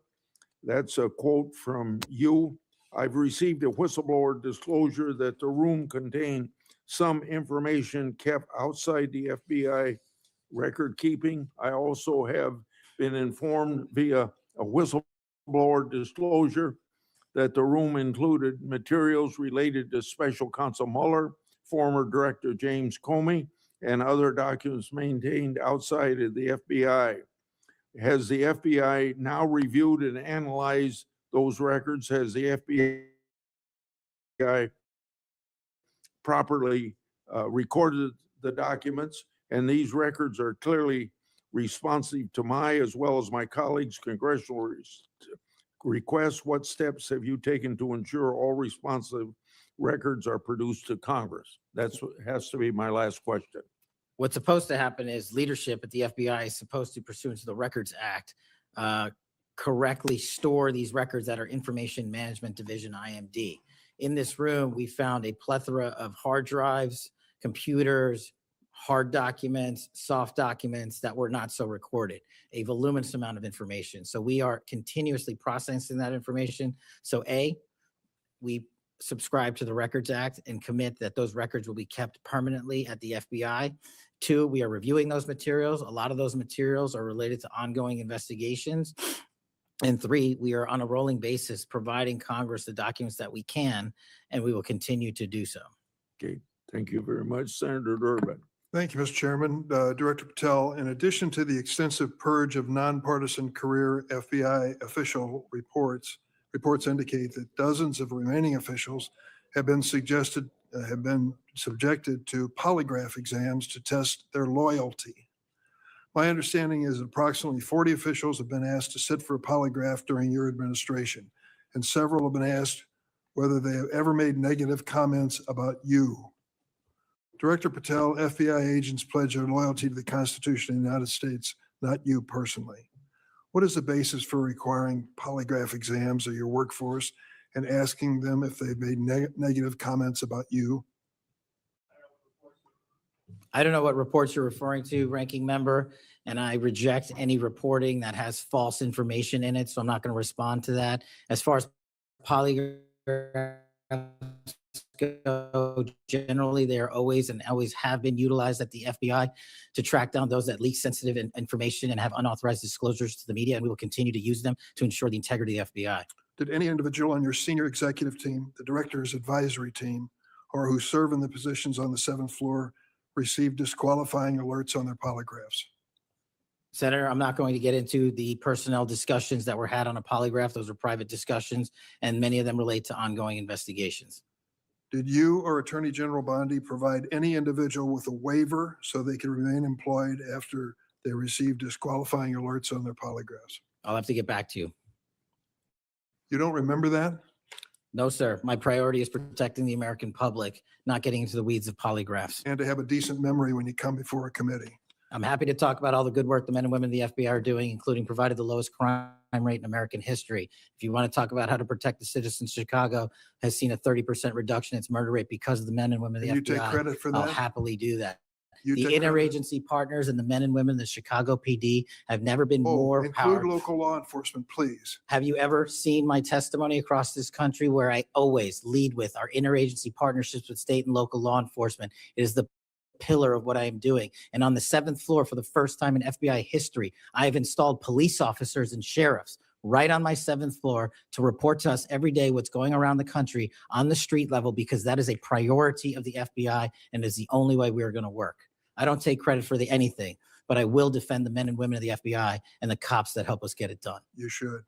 That's a quote from you. I've received a whistleblower disclosure that the room contained some information kept outside the FBI record keeping. I also have been informed via a whistleblower disclosure that the room included materials related to Special Counsel Mueller, former Director James Comey, and other documents maintained outside of the FBI. Has the FBI now reviewed and analyzed those records? Has the FBI properly recorded the documents? And these records are clearly responsive to my, as well as my colleagues' congressional requests. What steps have you taken to ensure all responsive records are produced to Congress? That's what has to be my last question.
What's supposed to happen is leadership at the FBI is supposed to, pursuant to the Records Act, correctly store these records at our Information Management Division, IMD. In this room, we found a plethora of hard drives, computers, hard documents, soft documents that were not so recorded, a voluminous amount of information. So we are continuously processing that information. So A, we subscribe to the Records Act and commit that those records will be kept permanently at the FBI. 2, we are reviewing those materials. A lot of those materials are related to ongoing investigations. And 3, we are on a rolling basis providing Congress the documents that we can, and we will continue to do so.
Okay, thank you very much, Senator Durbin.
Thank you, Mr. Chairman. Director Patel, in addition to the extensive purge of nonpartisan career FBI official reports indicate that dozens of remaining officials have been subjected to polygraph exams to test their loyalty. My understanding is that approximately 40 officials have been asked to sit for a polygraph during your administration, and several have been asked whether they have ever made negative comments about you. Director Patel, FBI agents pledge their loyalty to the Constitution of the United States, not you personally. What is the basis for requiring polygraph exams of your workforce and asking them if they've made negative comments about you?
I don't know what reports you're referring to, Ranking Member, and I reject any reporting that has false information in it, so I'm not going to respond to that. As far as polygraphs go, generally, they are always and always have been utilized at the FBI to track down those that leak sensitive information and have unauthorized disclosures to the media, and we will continue to use them to ensure the integrity of the FBI.
Did any individual on your senior executive team, the director's advisory team, or who serve in the positions on the 7th floor receive disqualifying alerts on their polygraphs?
Senator, I'm not going to get into the personnel discussions that were had on a polygraph. Those are private discussions, and many of them relate to ongoing investigations.
Did you or Attorney General Bondi provide any individual with a waiver so they could remain employed after they received disqualifying alerts on their polygraphs?
I'll have to get back to you.
You don't remember that?
No, sir. My priority is protecting the American public, not getting into the weeds of polygraphs.
And to have a decent memory when you come before a committee.
I'm happy to talk about all the good work the men and women of the FBI are doing, including provided the lowest crime rate in American history. If you want to talk about how to protect the citizens, Chicago has seen a 30% reduction in its murder rate because of the men and women of the
And you
FBI.
take credit for
I'll
that?
happily do that.
You
The
take credit?
interagency partners and the men and women of the Chicago PD have never been
Oh,
more
include
powerful.
local law enforcement, please.
Have you ever seen my testimony across this country where I always lead with our interagency partnerships with state and local law enforcement? It is the pillar of what I am doing. And on the 7th floor, for the first time in FBI history, I have installed police officers and sheriffs right on my 7th floor to report to us every day what's going around the country on the street level, because that is a priority of the FBI and is the only way we are going to work. I don't take credit for anything, but I will defend the men and women of the FBI and the cops that help us get it done.
You should.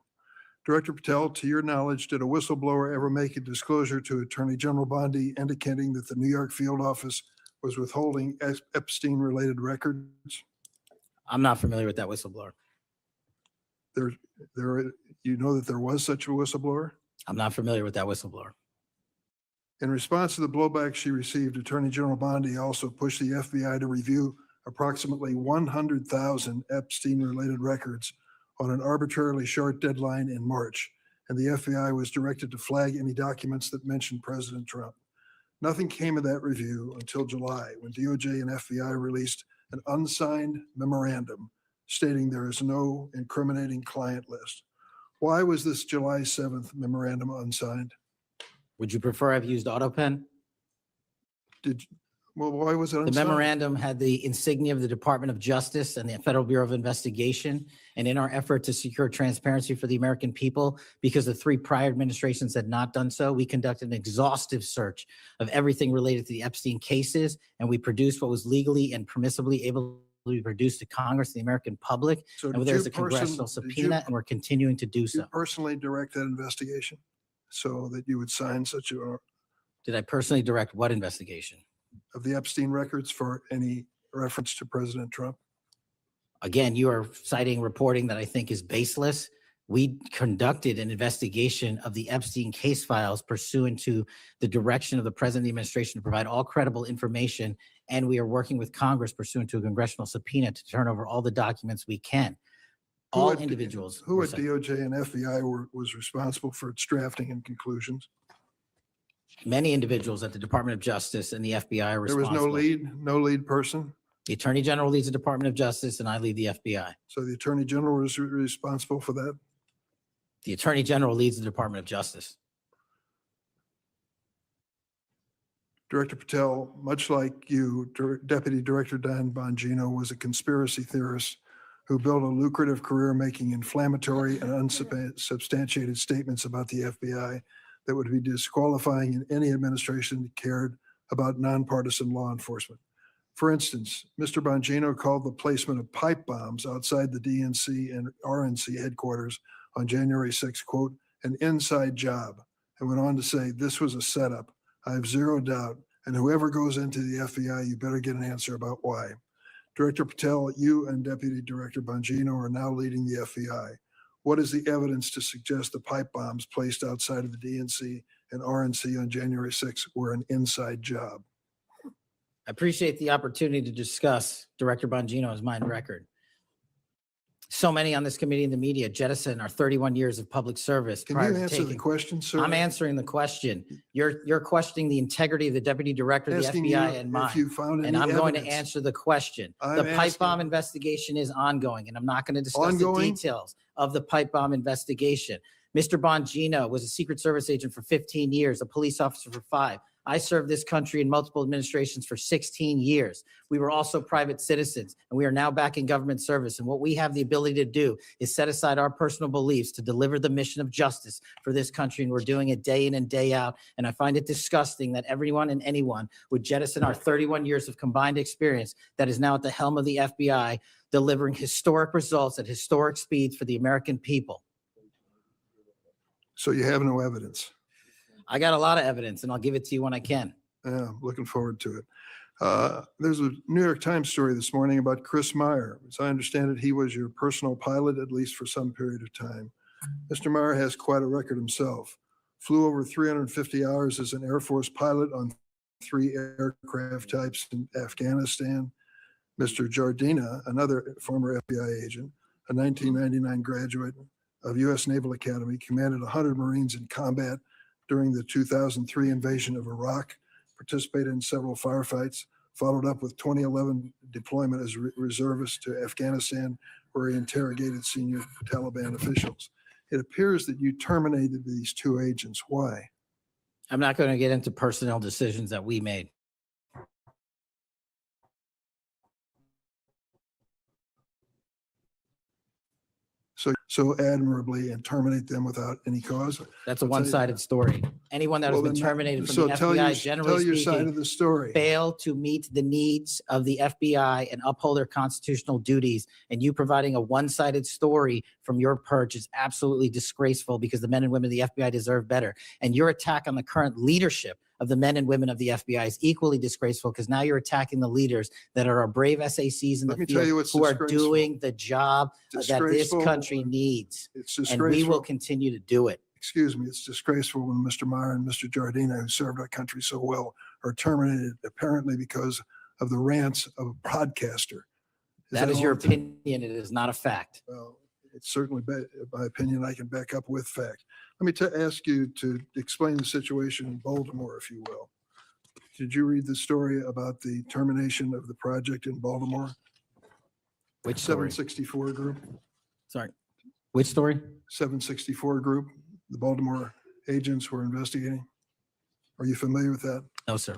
Director Patel, to your knowledge, did a whistleblower ever make a disclosure to Attorney General Bondi indicating that the New York field office was withholding Epstein-related records?
I'm not familiar with that whistleblower.
You know that there was such a whistleblower?
I'm not familiar with that whistleblower.
In response to the blowback she received, Attorney General Bondi also pushed the FBI to review approximately 100,000 Epstein-related records on an arbitrarily short deadline in March, and the FBI was directed to flag any documents that mentioned President Trump. Nothing came of that review until July, when DOJ and FBI released an unsigned memorandum stating there is no incriminating client list. Why was this July 7th memorandum unsigned?
Would you prefer I've used AutoPen?
Well, why was it
The
unsigned?
memorandum had the insignia of the Department of Justice and the Federal Bureau of Investigation. And in our effort to secure transparency for the American people, because the 3 prior administrations had not done so, we conducted an exhaustive search of everything related to the Epstein cases, and we produced what was legally and permissibly able to be produced to Congress and the American public.
So
And
did
there's
you
a congressional
did you-
subpoena, and we're continuing to do
You
so.
personally direct that investigation so that you would sign such a,
Did I personally direct what investigation?
of the Epstein records for any reference to President Trump?
Again, you are citing reporting that I think is baseless. We conducted an investigation of the Epstein case files pursuant to the direction of the President of the administration to provide all credible information. And we are working with Congress pursuant to a congressional subpoena to turn over all the documents we can.
Who
All
at-
individuals.
Who
were
at
cited.
DOJ and FBI was responsible for its drafting and conclusions?
Many individuals at the Department of Justice and the FBI are
There was
responsible.
no lead person?
The Attorney General leads the Department of Justice and I lead the FBI.
So the Attorney General was responsible for that?
The Attorney General leads the Department of Justice.
Director Patel, much like you, Deputy Director Dan Bongino was a conspiracy theorist who built a lucrative career making inflammatory and unsubstantiated statements about the FBI that would be disqualifying in any administration that cared about nonpartisan law enforcement. For instance, Mr. Bongino called the placement of pipe bombs outside the DNC and RNC headquarters on January 6, quote, an inside job, and went on to say this was a setup. I have zero doubt, and whoever goes into the FBI, you better get an answer about why. Director Patel, you and Deputy Director Bongino are now leading the FBI. What is the evidence to suggest the pipe bombs placed outside of the DNC and RNC on January 6 were an inside job?
I appreciate the opportunity to discuss Director Bongino's mind record. So many on this committee and the media jettison our 31 years of public service.
Can
prior
you
to
answer the
taking-
question, sir?
I'm answering the question. You're questioning the integrity of the Deputy Director of the
Asking
FBI
you
and
if
mine.
you found
And
any
I'm going to
evidence.
answer the question.
I'm
The pipe bomb
asking-
investigation is ongoing, and I'm not going to discuss the
Ongoing?
details of the pipe bomb investigation. Mr. Bongino was a Secret Service agent for 15 years, a police officer for 5. I served this country in multiple administrations for 16 years. We were also private citizens, and we are now back in government service. And what we have the ability to do is set aside our personal beliefs to deliver the mission of justice for this country. And we're doing it day in and day out. And I find it disgusting that everyone and anyone would jettison our 31 years of combined experience that is now at the helm of the FBI, delivering historic results at historic speeds for the American people.
So you have no evidence?
I got a lot of evidence, and I'll give it to you when I can.
Yeah, looking forward to it. There's a New York Times story this morning about Chris Meyer. As I understand it, he was your personal pilot, at least for some period of time. Mr. Meyer has quite a record himself. Flew over 350 hours as an Air Force pilot on 3 aircraft types in Afghanistan. Mr. Jardina, another former FBI agent, a 1999 graduate of U.S. Naval Academy, commanded 100 Marines in combat during the 2003 invasion of Iraq, participated in several firefights, followed up with 2011 deployment as reservist to Afghanistan, where he interrogated senior Taliban officials. It appears that you terminated these two agents. Why?
I'm not going to get into personnel decisions that we made.
So admirably and terminate them without any cause?
That's a
I'll tell you-
one-sided story. Anyone that has
Well,
been
then that-
terminated from
so
the
tell
FBI,
your-
generally
tell your side
speaking,
of the story.
fail to meet the needs of the FBI and uphold their constitutional duties. And you providing a one-sided story from your perch is absolutely disgraceful, because the men and women of the FBI deserve better. And your attack on the current leadership of the men and women of the FBI is equally disgraceful, because now you're attacking the leaders that are our brave SACs in
Let me
the
tell
field
you what's
who are
disgraceful.
doing the job that this
Disgraceful.
country needs.
It's
And we will
disgraceful.
continue to do it.
Excuse me, it's disgraceful when Mr. Meyer and Mr. Jardina, who served our country so well, are terminated apparently because of the rants of a podcaster.
That is your
all?
opinion. It is not a fact.
Well, it's certainly my opinion. I can back up with fact. Let me ask you to explain the situation in Baltimore, if you will. Did you read the story about the termination of the project in Baltimore?
Which story?
764 Group?
Sorry. Which story?
764 Group, the Baltimore agents were investigating. Are you familiar with that?
No, sir.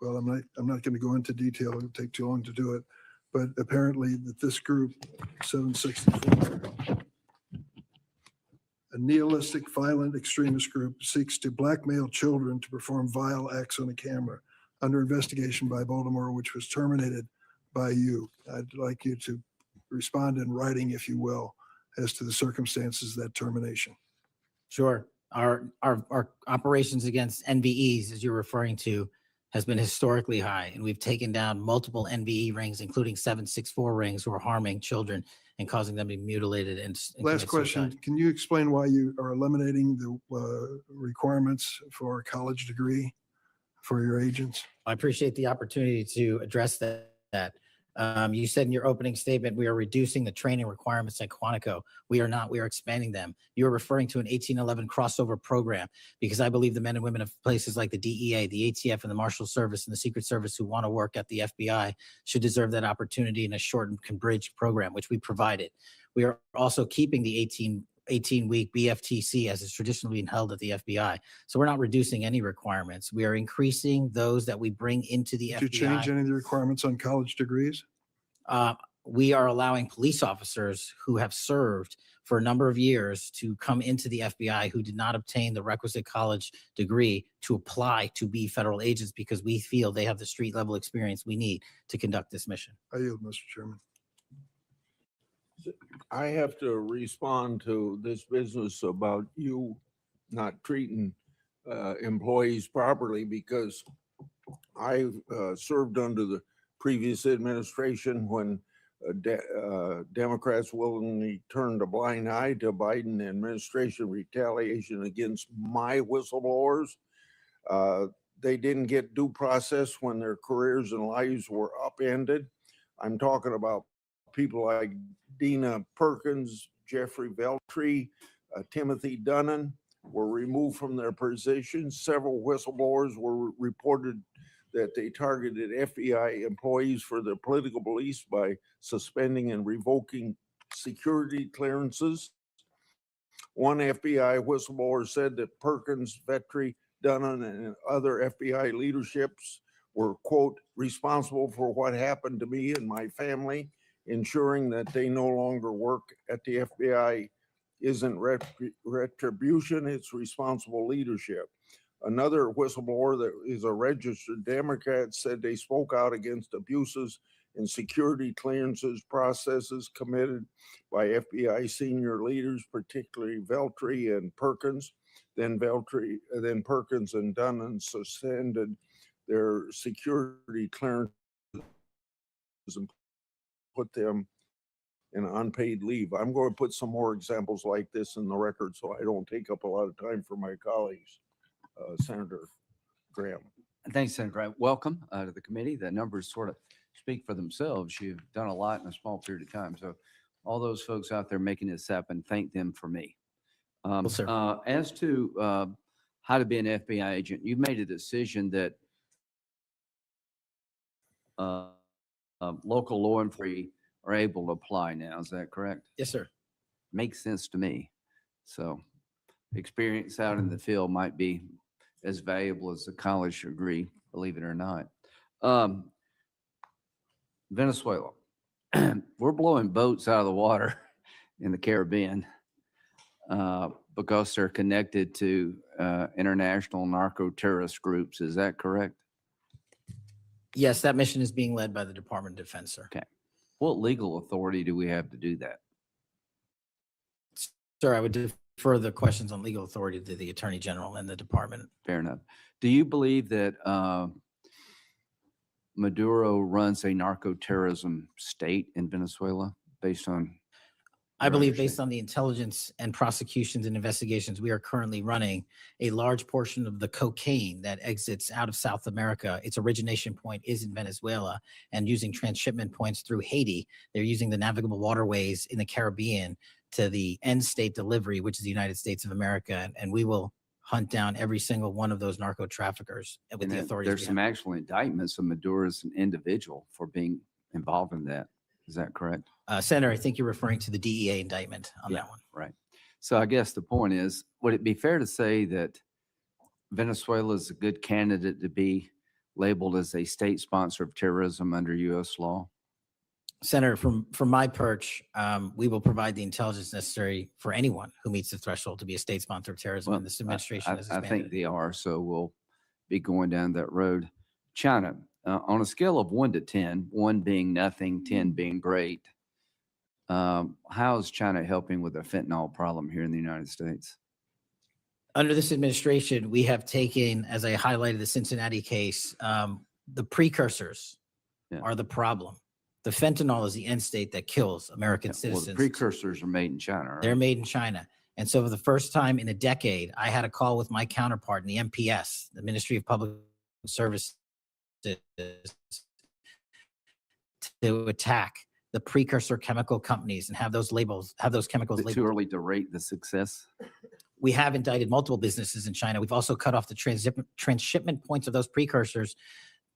Well, I'm not going to go into detail. It would take too long to do it. But apparently that this group, 764, a nihilistic, violent extremist group, seeks to blackmail children to perform vile acts on a camera, under investigation by Baltimore, which was terminated by you. I'd like you to respond in writing, if you will, as to the circumstances of that termination.
Sure. Our operations against NVEs, as you're referring to, has been historically high, and we've taken down multiple NVE rings, including 764 rings, who are harming children and causing them to be mutilated and
Last
commit
question,
suicide.
can you explain why you are eliminating the requirements for a college degree for your agents?
I appreciate the opportunity to address that. You said in your opening statement, we are reducing the training requirements at Quantico. We are not. We are expanding them. You are referring to an 1811 crossover program, because I believe the men and women of places like the DEA, the ATF, and the Marshal Service and the Secret Service who want to work at the FBI should deserve that opportunity in a shortened bridge program, which we provided. We are also keeping the 18-week BFTC as is traditionally been held at the FBI. So we're not reducing any requirements. We are increasing those that we bring into the
Did you change
FBI.
any of the requirements on college degrees?
We are allowing police officers who have served for a number of years to come into the FBI who did not obtain the requisite college degree to apply to be federal agents, because we feel they have the street level experience we need to conduct this mission.
I yield, Mr. Chairman.
I have to respond to this business about you not treating employees properly, because I served under the previous administration when Democrats willingly turned a blind eye to Biden administration retaliation against my whistleblowers. They didn't get due process when their careers and lives were upended. I'm talking about people like Dina Perkins, Jeffrey Veltri, Timothy Dunnan were removed from their positions. Several whistleblowers were reported that they targeted FBI employees for their political beliefs by suspending and revoking security clearances. One FBI whistleblower said that Perkins, Vetri, Dunnan, and other FBI leaderships were, quote, responsible for what happened to me and my family, ensuring that they no longer work at the FBI isn't retribution, it's responsible leadership. Another whistleblower that is a registered Democrat said they spoke out against abuses in security clearances processes committed by FBI senior leaders, particularly Veltri and Perkins. Then Perkins and Dunnan suspended their security clearances and put them in unpaid leave. I'm going to put some more examples like this in the record so I don't take up a lot of time for my colleagues. Senator Graham.
Thanks, Senator Graham. Welcome to the committee. The numbers sort of speak for themselves. You've done a lot in a small period of time. So all those folks out there making this happen, thank them for me.
sir.
As to how to be an FBI agent, you've made a decision that local law enforcement are able to apply now. Is that correct?
Yes, sir.
Makes sense to me. So experience out in the field might be as valuable as a college degree, believe it or not. Venezuela, we're blowing boats out of the water in the Caribbean because they're connected to international narco-terrorist groups. Is that correct?
Yes, that mission is being led by the Department of Defense, sir.
Okay. What legal authority do we have to do that?
Sir, I would defer the questions on legal authority to the Attorney General and the department.
Fair enough. Do you believe that Maduro runs a narco-terrorism state in Venezuela based on?
I believe based on the intelligence and prosecutions and investigations, we are currently running a large portion of the cocaine that exits out of South America. Its origination point is in Venezuela, and using transshipment points through Haiti, they're using the navigable waterways in the Caribbean to the end state delivery, which is the United States of America. And we will hunt down every single one of those narco traffickers with
And
the
then
authorities.
there's
we
some
have.
actual indictments of Maduro as an individual for being involved in that. Is that correct?
Senator, I think you're referring to the DEA indictment on that one.
Right. So I guess the point is, would it be fair to say that Venezuela is a good candidate to be labeled as a state sponsor of terrorism under U.S. law?
Senator, from my perch, we will provide the intelligence necessary for anyone who meets the threshold to be a state sponsor of terrorism, and this administration has
I
expanded.
think they are, so we'll be going down that road. China, on a scale of 1 to 10, 1 being nothing, 10 being great, how is China helping with the fentanyl problem here in the United States?
Under this administration, we have taken, as I highlighted the Cincinnati case, the precursors are the problem. The fentanyl is the end state that kills American
Well,
citizens.
the precursors are made in China, right?
They're made in China. And so for the first time in a decade, I had a call with my counterpart in the MPS, the Ministry of Public Services, to attack the precursor chemical companies and have those labels, have those chemicals
Is it
labeled.
too early to rate the success?
We have indicted multiple businesses in China. We've also cut off the transshipment points of those precursors.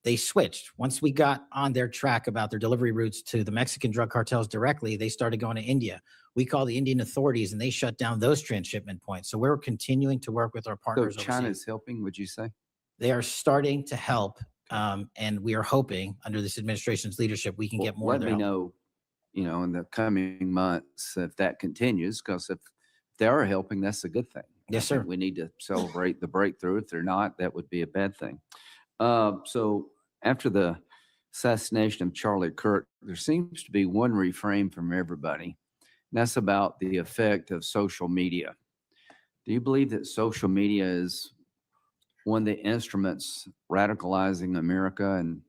They switched. Once we got on their track about their delivery routes to the Mexican drug cartels directly, they started going to India. We called the Indian authorities and they shut down those transshipment points. So we're continuing to work with our
So
partners
China
overseas.
is helping, would you say?
They are starting to help. And we are hoping under this administration's leadership, we can get more of
Let
their
me
help.
know, in the coming months if that continues, because if they are helping, that's a good thing.
Yes,
I think
sir.
we need to celebrate the breakthrough. If they're not, that would be a bad thing. So after the assassination of Charlie Kirk, there seems to be one refrain from everybody, and that's about the effect of social media. Do you believe that social media is one of the instruments radicalizing America and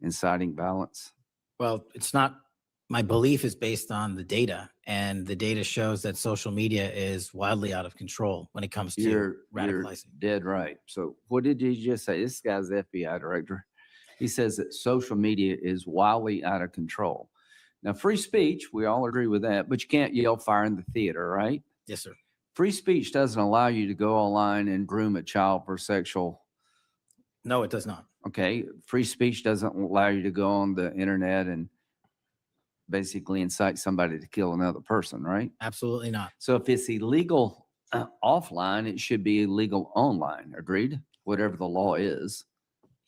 inciting violence?
Well, it's not, my belief is based on the data, and the data shows that social media is wildly out of control when it comes to
You're
radicalizing.
dead right. So what did you just say? This guy's the FBI director. He says that social media is wildly out of control. Now, free speech, we all agree with that, but you can't yell fire in the theater, right?
Yes, sir.
Free speech doesn't allow you to go online and groom a child for sexual.
No, it does not.
Okay. Free speech doesn't allow you to go on the internet and basically incite somebody to kill another person, right?
Absolutely not.
So if it's illegal offline, it should be illegal online. Agreed? Whatever the law is.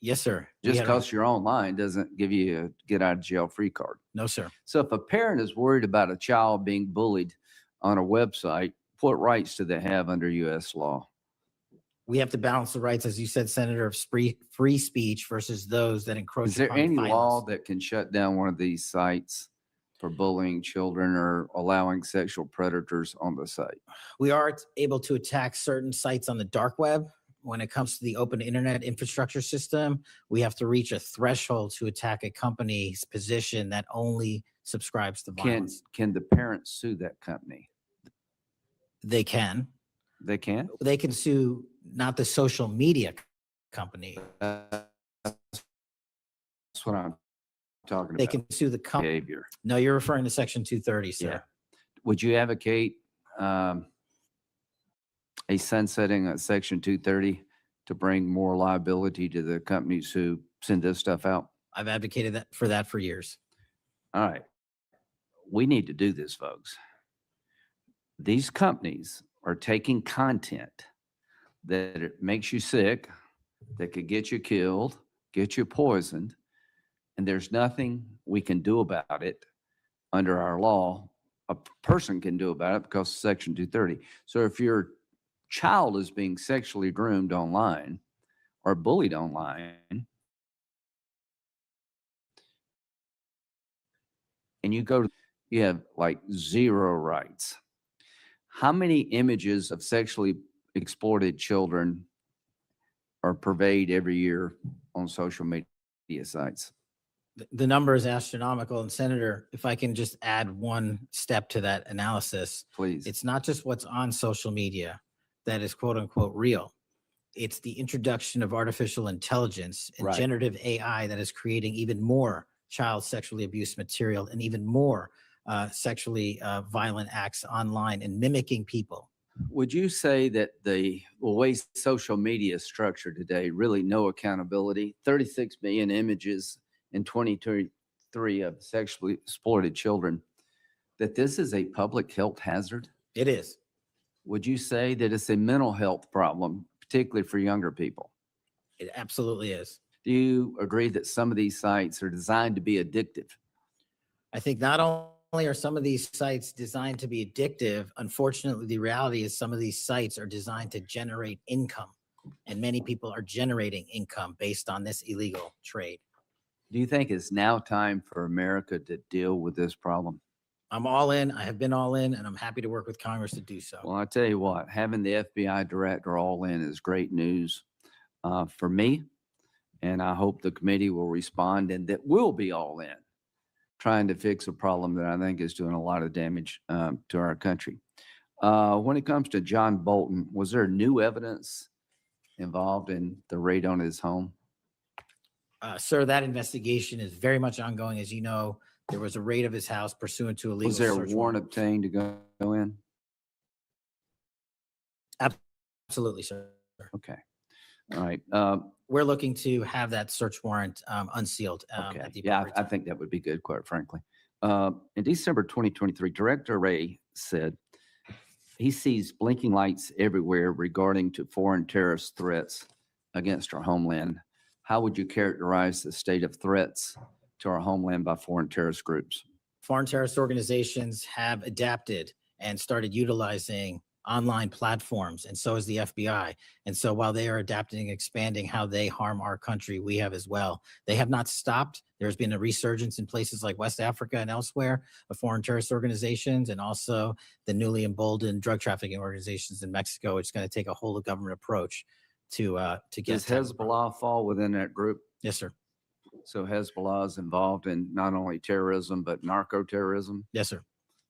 Yes, sir.
Just because you're online doesn't give you a get out of jail free card.
No, sir.
So if a parent is worried about a child being bullied on a website, what rights do they have under U.S. law?
We have to balance the rights, as you said, Senator, of free speech versus those that encroach
Is there
upon
any
violence.
law that can shut down one of these sites for bullying children or allowing sexual predators on the site?
We are able to attack certain sites on the dark web. When it comes to the open internet infrastructure system, we have to reach a threshold to attack a company's position that only subscribes to violence.
Can the parents sue that company?
They can.
They can?
They can sue not the social media company.
That's what I'm talking
They
about
can sue the company.
behavior.
No, you're referring to Section 230,
Yeah.
sir.
Would you advocate a sunsetting of Section 230 to bring more liability to the companies who send this stuff out?
I've advocated that for years.
All right. We need to do this, folks. These companies are taking content that it makes you sick, that could get you killed, get you poisoned, and there's nothing we can do about it under our law. A person can do about it because of Section 230. So if your child is being sexually groomed online or bullied online, and you have like zero rights. How many images of sexually exploited children are purveyed every year on social media sites?
The number is astronomical. And Senator, if I can just add one step to that analysis,
Please.
it's not just what's on social media that is quote unquote real. It's the introduction of artificial intelligence and
Right.
generative AI that is creating even more child sexually abused material and even more sexually violent acts online and mimicking people.
Would you say that the way social media is structured today, really no accountability, 36 million images in 2023 of sexually exploited children, that this is a public health hazard?
It is.
Would you say that it's a mental health problem, particularly for younger people?
It absolutely is.
Do you agree that some of these sites are designed to be addictive?
I think not only are some of these sites designed to be addictive, unfortunately, the reality is some of these sites are designed to generate income, and many people are generating income based on this illegal trade.
Do you think it's now time for America to deal with this problem?
I'm all in. I have been all in, and I'm happy to work with Congress to do so.
Well, I tell you what, having the FBI director all in is great news for me. And I hope the committee will respond and that we'll be all in trying to fix a problem that I think is doing a lot of damage to our country. When it comes to John Bolton, was there new evidence involved in the raid on his home?
Sir, that investigation is very much ongoing. As you know, there was a raid of his house pursuant to a legal
Was there a
search
warrant obtained to go in?
Absolutely, sir.
Okay. All right.
We're looking to have that search warrant unsealed.
Okay.
At the
Yeah,
appropriate
I
time.
think that would be good, quite frankly. In December 2023, Director Wray said he sees blinking lights everywhere regarding to foreign terrorist threats against our homeland. How would you characterize the state of threats to our homeland by foreign terrorist groups?
Foreign terrorist organizations have adapted and started utilizing online platforms, and so is the FBI. And so while they are adapting and expanding how they harm our country, we have as well. They have not stopped. There's been a resurgence in places like West Africa and elsewhere of foreign terrorist organizations, and also the newly emboldened drug trafficking organizations in Mexico. It's going to take a whole of government approach to get.
Does Hezbollah fall within that group?
Yes, sir.
So Hezbollah is involved in not only terrorism, but narco-terrorism?
Yes, sir.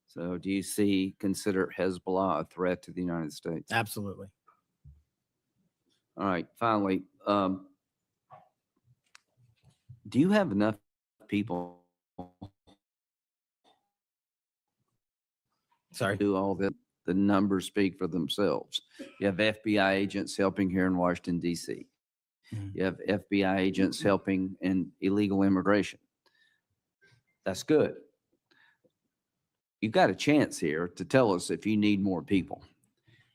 So do you consider Hezbollah a threat to the United States?
Absolutely.
All right, finally, do you have enough people?
Sorry.
Do all the numbers speak for themselves? You have FBI agents helping here in Washington, D.C. You have FBI agents helping in illegal immigration. That's good. You've got a chance here to tell us if you need more people.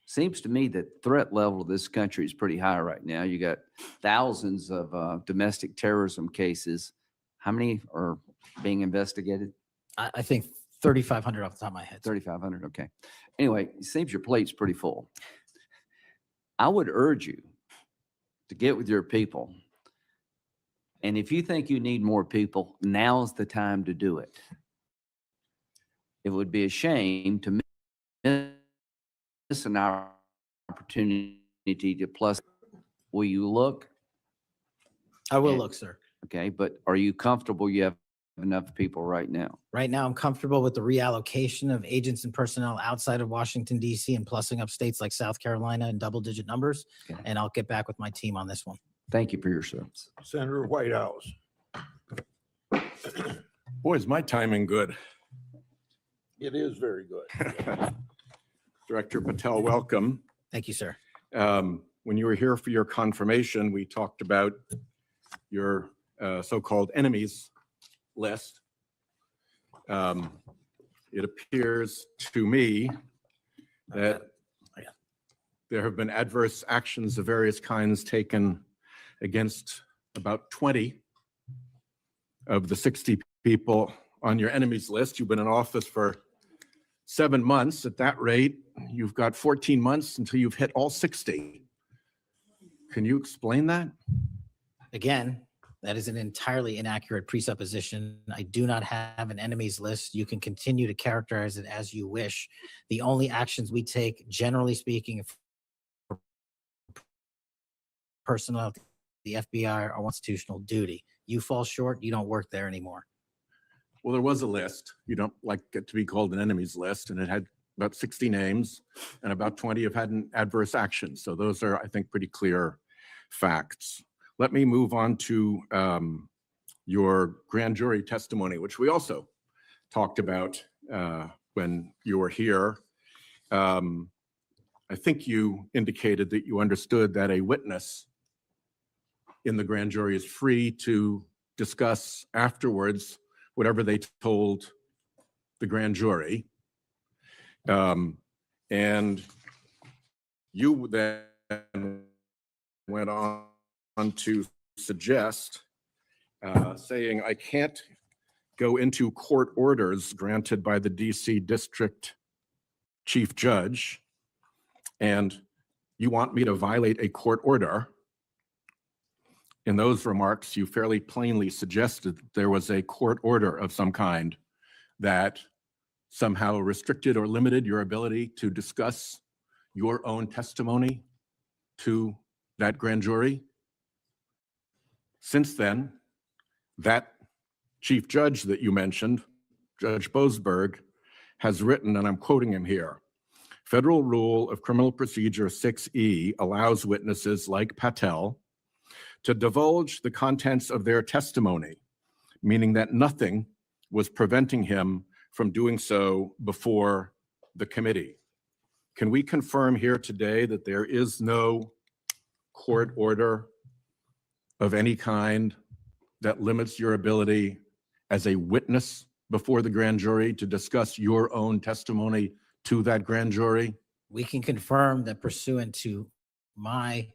Seems to me that threat level of this country is pretty high right now. You got thousands of domestic terrorism cases. How many are being investigated?
I think 3,500 off the top of my head.
3,500, okay. Anyway, it seems your plate's pretty full. I would urge you to get with your people. And if you think you need more people, now's the time to do it. It would be a shame to miss an opportunity to plus. Will you look?
I will look, sir.
Okay, but are you comfortable you have enough people right now?
Right now, I'm comfortable with the reallocation of agents and personnel outside of Washington, D.C. and plussing up states like South Carolina in double-digit numbers.
Okay.
And I'll get back with my team on this one.
Thank you for your service.
Senator Whitehouse.
Boy, is my timing good.
It is very good.
Director Patel, welcome.
Thank you, sir.
When you were here for your confirmation, we talked about your so-called enemies list. It appears to me that there have been adverse actions of various kinds taken against about 20 of the 60 people on your enemies list. You've been in office for 7 months. At that rate, you've got 14 months until you've hit all 60. Can you explain that?
Again, that is an entirely inaccurate presupposition. I do not have an enemies list. You can continue to characterize it as you wish. The only actions we take, generally speaking, for personnel, the FBI, are constitutional duty. You fall short, you don't work there anymore.
Well, there was a list. You don't like it to be called an enemies list, and it had about 60 names, and about 20 have had an adverse action. So those are, I think, pretty clear facts. Let me move on to your grand jury testimony, which we also talked about when you were here. I think you indicated that you understood that a witness in the grand jury is free to discuss afterwards whatever they told the grand jury. And you then went on to suggest, saying, I can't go into court orders granted by the DC District Chief Judge, and you want me to violate a court order. In those remarks, you fairly plainly suggested that there was a court order of some kind that somehow restricted or limited your ability to discuss your own testimony to that grand jury. Since then, that chief judge that you mentioned, Judge Boasberg, has written, and I'm quoting him here, Federal Rule of Criminal Procedure 6E allows witnesses like Patel to divulge the contents of their testimony, meaning that nothing was preventing him from doing so before the committee. Can we confirm here today that there is no court order of any kind that limits your ability as a witness before the grand jury to discuss your own testimony to that grand jury?
We can confirm that pursuant to my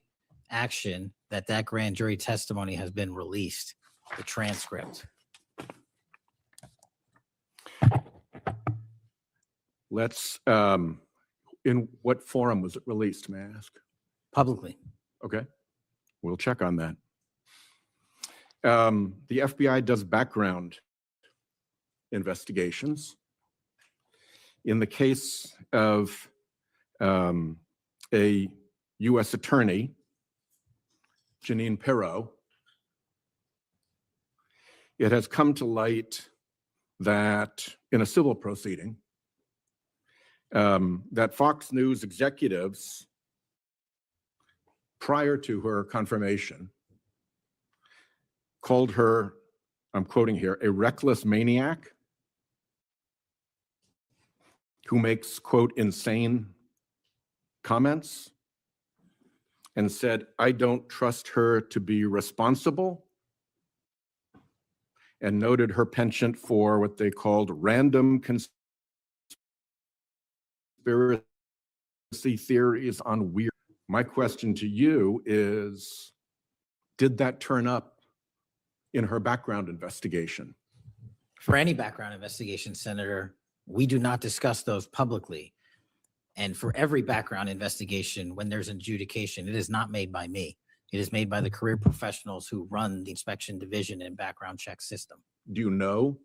action, that grand jury testimony has been released, the transcript.
Let's, in what forum was it released, may I ask?
Publicly.
Okay, we'll check on that. The FBI does background investigations. In the case of a U.S. attorney, Janine Pirro, it has come to light that in a civil proceeding, that Fox News executives, prior to her confirmation, called her, I'm quoting here, a reckless maniac who makes, quote, insane comments, and said, I don't trust her to be responsible, and noted her penchant for what they called random conspiracy theories on weird. My question to you is, did that turn up in her background investigation?
For any background investigation, Senator, we do not discuss those publicly. And for every background investigation, when there's an adjudication, it is not made by me. It is made by the career professionals who run the inspection division and background check system.
Do you know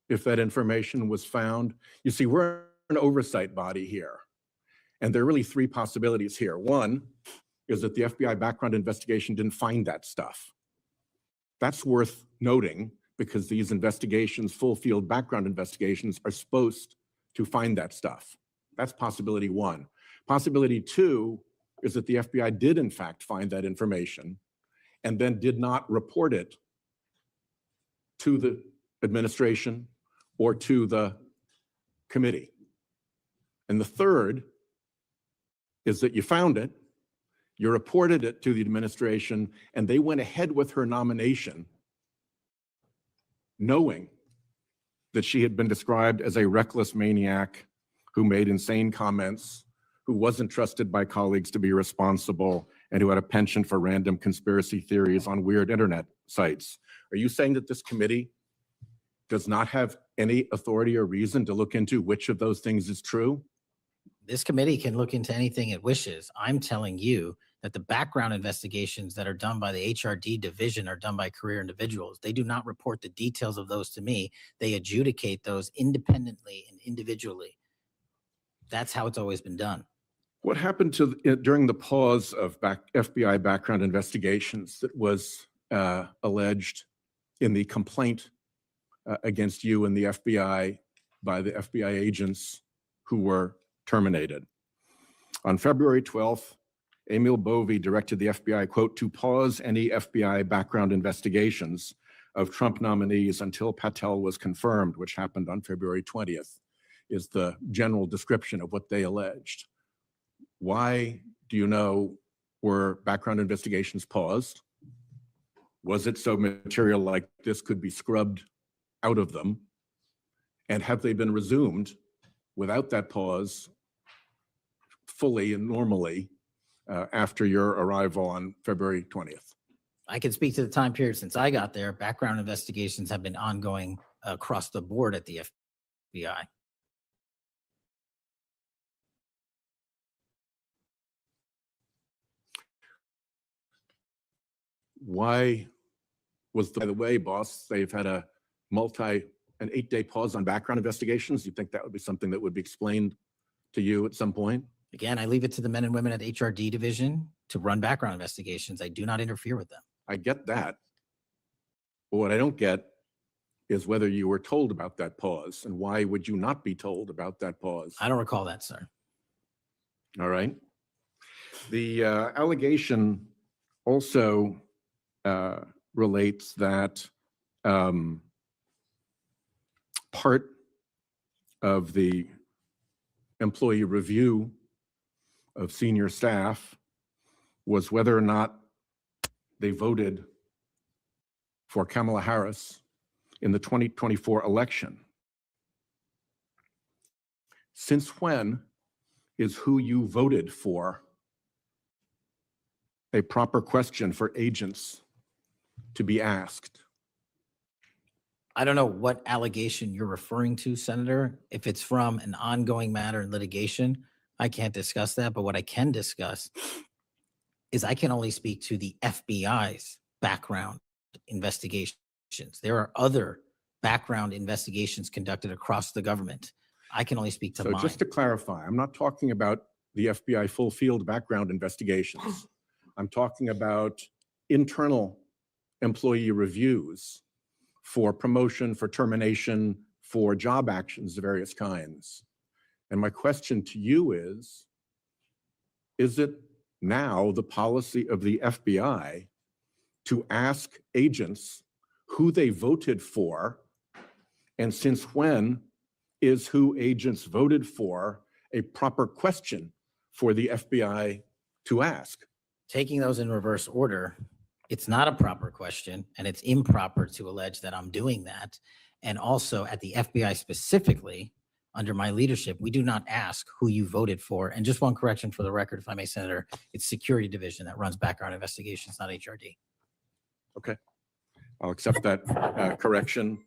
if that information was found? You see, we're an oversight body here, and there are really three possibilities here. One is that the FBI background investigation didn't find that stuff. That's worth noting because these investigations, full field background investigations, are supposed to find that stuff. That's possibility one. Possibility two is that the FBI did in fact find that information and then did not report it to the administration or to the committee. And the third is that you found it, you reported it to the administration, and they went ahead with her nomination, knowing that she had been described as a reckless maniac who made insane comments, who wasn't trusted by colleagues to be responsible, and who had a penchant for random conspiracy theories on weird internet sites. Are you saying that this committee does not have any authority or reason to look into which of those things is true?
This committee can look into anything it wishes. I'm telling you that the background investigations that are done by the HRD division are done by career individuals. They do not report the details of those to me. They adjudicate those independently and individually. That's how it's always been done.
What happened to during the pause of FBI background investigations that was alleged in the complaint against you and the FBI by the FBI agents who were terminated? On February 12th, Emil Bovee directed the FBI, quote, to pause any FBI background investigations of Trump nominees until Patel was confirmed, which happened on February 20th, is the general description of what they alleged. Why, do you know, were background investigations paused? Was it so material like this could be scrubbed out of them? And have they been resumed without that pause fully and normally after your arrival on February 20th?
I can speak to the time period since I got there. Background investigations have been ongoing across the board at the FBI.
Why was, by the way, boss, they've had an 8-day pause on background investigations. You think that would be something that would be explained to you at some point?
Again, I leave it to the men and women at HRD division to run background investigations. I do not interfere with them.
I get that. But what I don't get is whether you were told about that pause, and why would you not be told about that pause?
I don't recall that, sir.
All right. The allegation also relates that part of the employee review of senior staff was whether or not they voted for Kamala Harris in the 2024 election. Since when is who you voted for a proper question for agents to be asked?
I don't know what allegation you're referring to, Senator. If it's from an ongoing matter in litigation, I can't discuss that. But what I can discuss is I can only speak to the FBI's background investigations. There are other background investigations conducted across the government. I can only speak to
So
mine.
just to clarify, I'm not talking about the FBI full field background investigations. I'm talking about internal employee reviews for promotion, for termination, for job actions of various kinds. And my question to you is it now the policy of the FBI to ask agents who they voted for, and since when is who agents voted for a proper question for the FBI to ask?
Taking those in reverse order, it's not a proper question, and it's improper to allege that I'm doing that. And also at the FBI specifically, under my leadership, we do not ask who you voted for. And just one correction for the record, if I may, Senator, it's Security Division that runs background investigations, not HRD.
Okay, I'll accept that correction.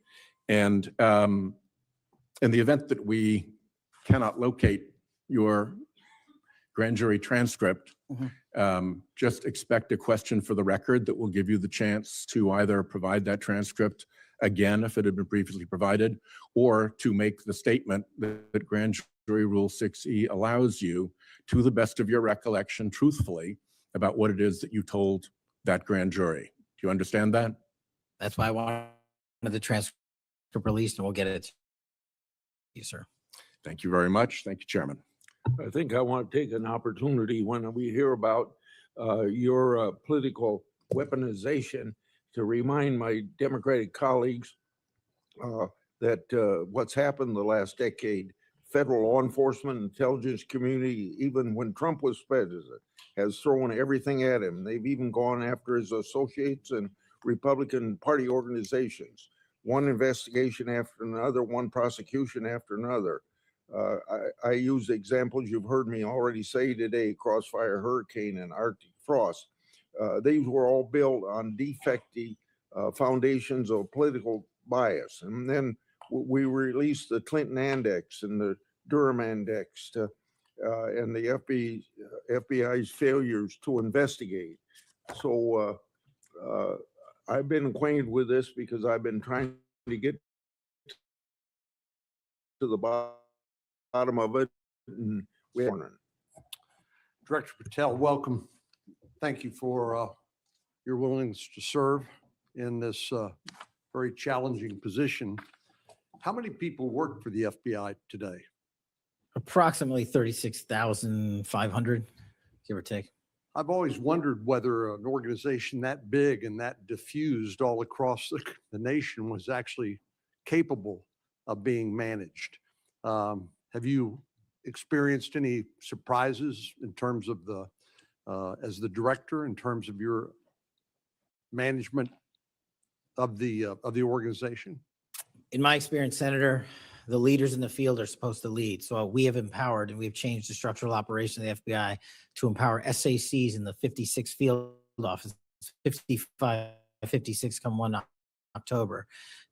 And in the event that we cannot locate your grand jury transcript, just expect a question for the record that will give you the chance to either provide that transcript again if it had been previously provided, or to make the statement that Grand Jury Rule 6E allows you, to the best of your recollection, truthfully, about what it is that you told that grand jury. Do you understand that?
That's why I wanted the transcript released, and we'll get it to you, sir.
Thank you very much. Thank you, Chairman.
I think I want to take an opportunity when we hear about your political weaponization to remind my Democratic colleagues
that what's happened the last decade, federal law enforcement, intelligence community, even when Trump was president, has thrown everything at him. They've even gone after his associates and Republican Party organizations. One investigation after another, one prosecution after another. I use examples you've heard me already say today: Crossfire Hurricane and Arctic Frost. These were all built on defective foundations of political bias. And then we released the Clinton Index and the Durham Index and the FBI's failures to investigate. So I've been acquainted with this because I've been trying to get to the bottom of it. And we haven't.
Director Patel, welcome. Thank you for your willingness to serve in this very challenging position. How many people work for the FBI today?
Approximately 36,500, give or take.
I've always wondered whether an organization that big and that diffused all across the nation was actually capable of being managed. Have you experienced any surprises in terms of the, as the director, in terms of your management of the organization?
In my experience, Senator, the leaders in the field are supposed to lead. So we have empowered and we've changed the structural operation of the FBI to empower SACs in the 56 field offices, 55, 56 come 1 October,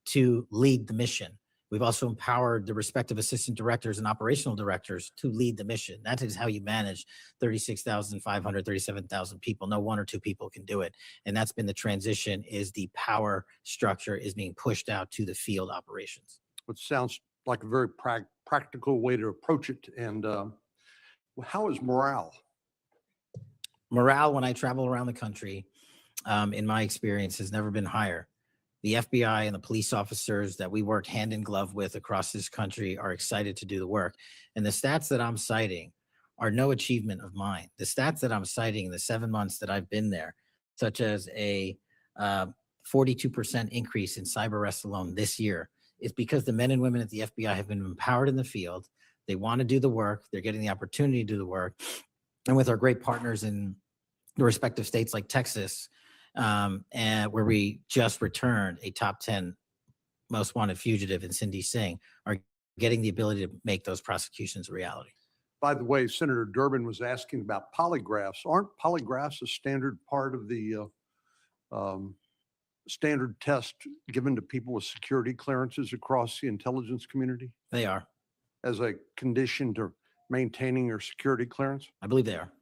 to lead the mission. We've also empowered the respective assistant directors and operational directors to lead the mission. That is how you manage 36,500, 37,000 people. No one or two people can do it. And that's been the transition, is the power structure is being pushed out to the field operations.
Which sounds like a very practical way to approach it. And how is morale?
Morale, when I travel around the country, in my experience, has never been higher. The FBI and the police officers that we work hand in glove with across this country are excited to do the work. And the stats that I'm citing are no achievement of mine. The stats that I'm citing in the 7 months that I've been there, such as a 42% increase in cyber arrests alone this year, is because the men and women at the FBI have been empowered in the field. They want to do the work. They're getting the opportunity to do the work. And with our great partners in the respective states like Texas, and where we just returned a top 10 most wanted fugitive in Cindy Singh, are getting the ability to make those prosecutions a reality.
By the way, Senator Durbin was asking about polygraphs. Aren't polygraphs a standard part of the standard test given to people with security clearances across the intelligence community?
They are.
As a condition to maintaining your security clearance?
I believe they are.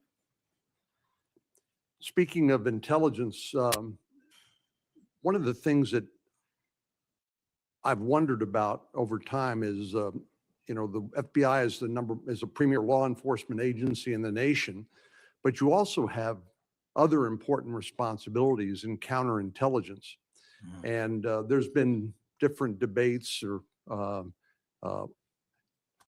Speaking of intelligence, one of the things that I've wondered about over time is, the FBI is a premier law enforcement agency in the nation, but you also have other important responsibilities in counterintelligence. And there's been different debates or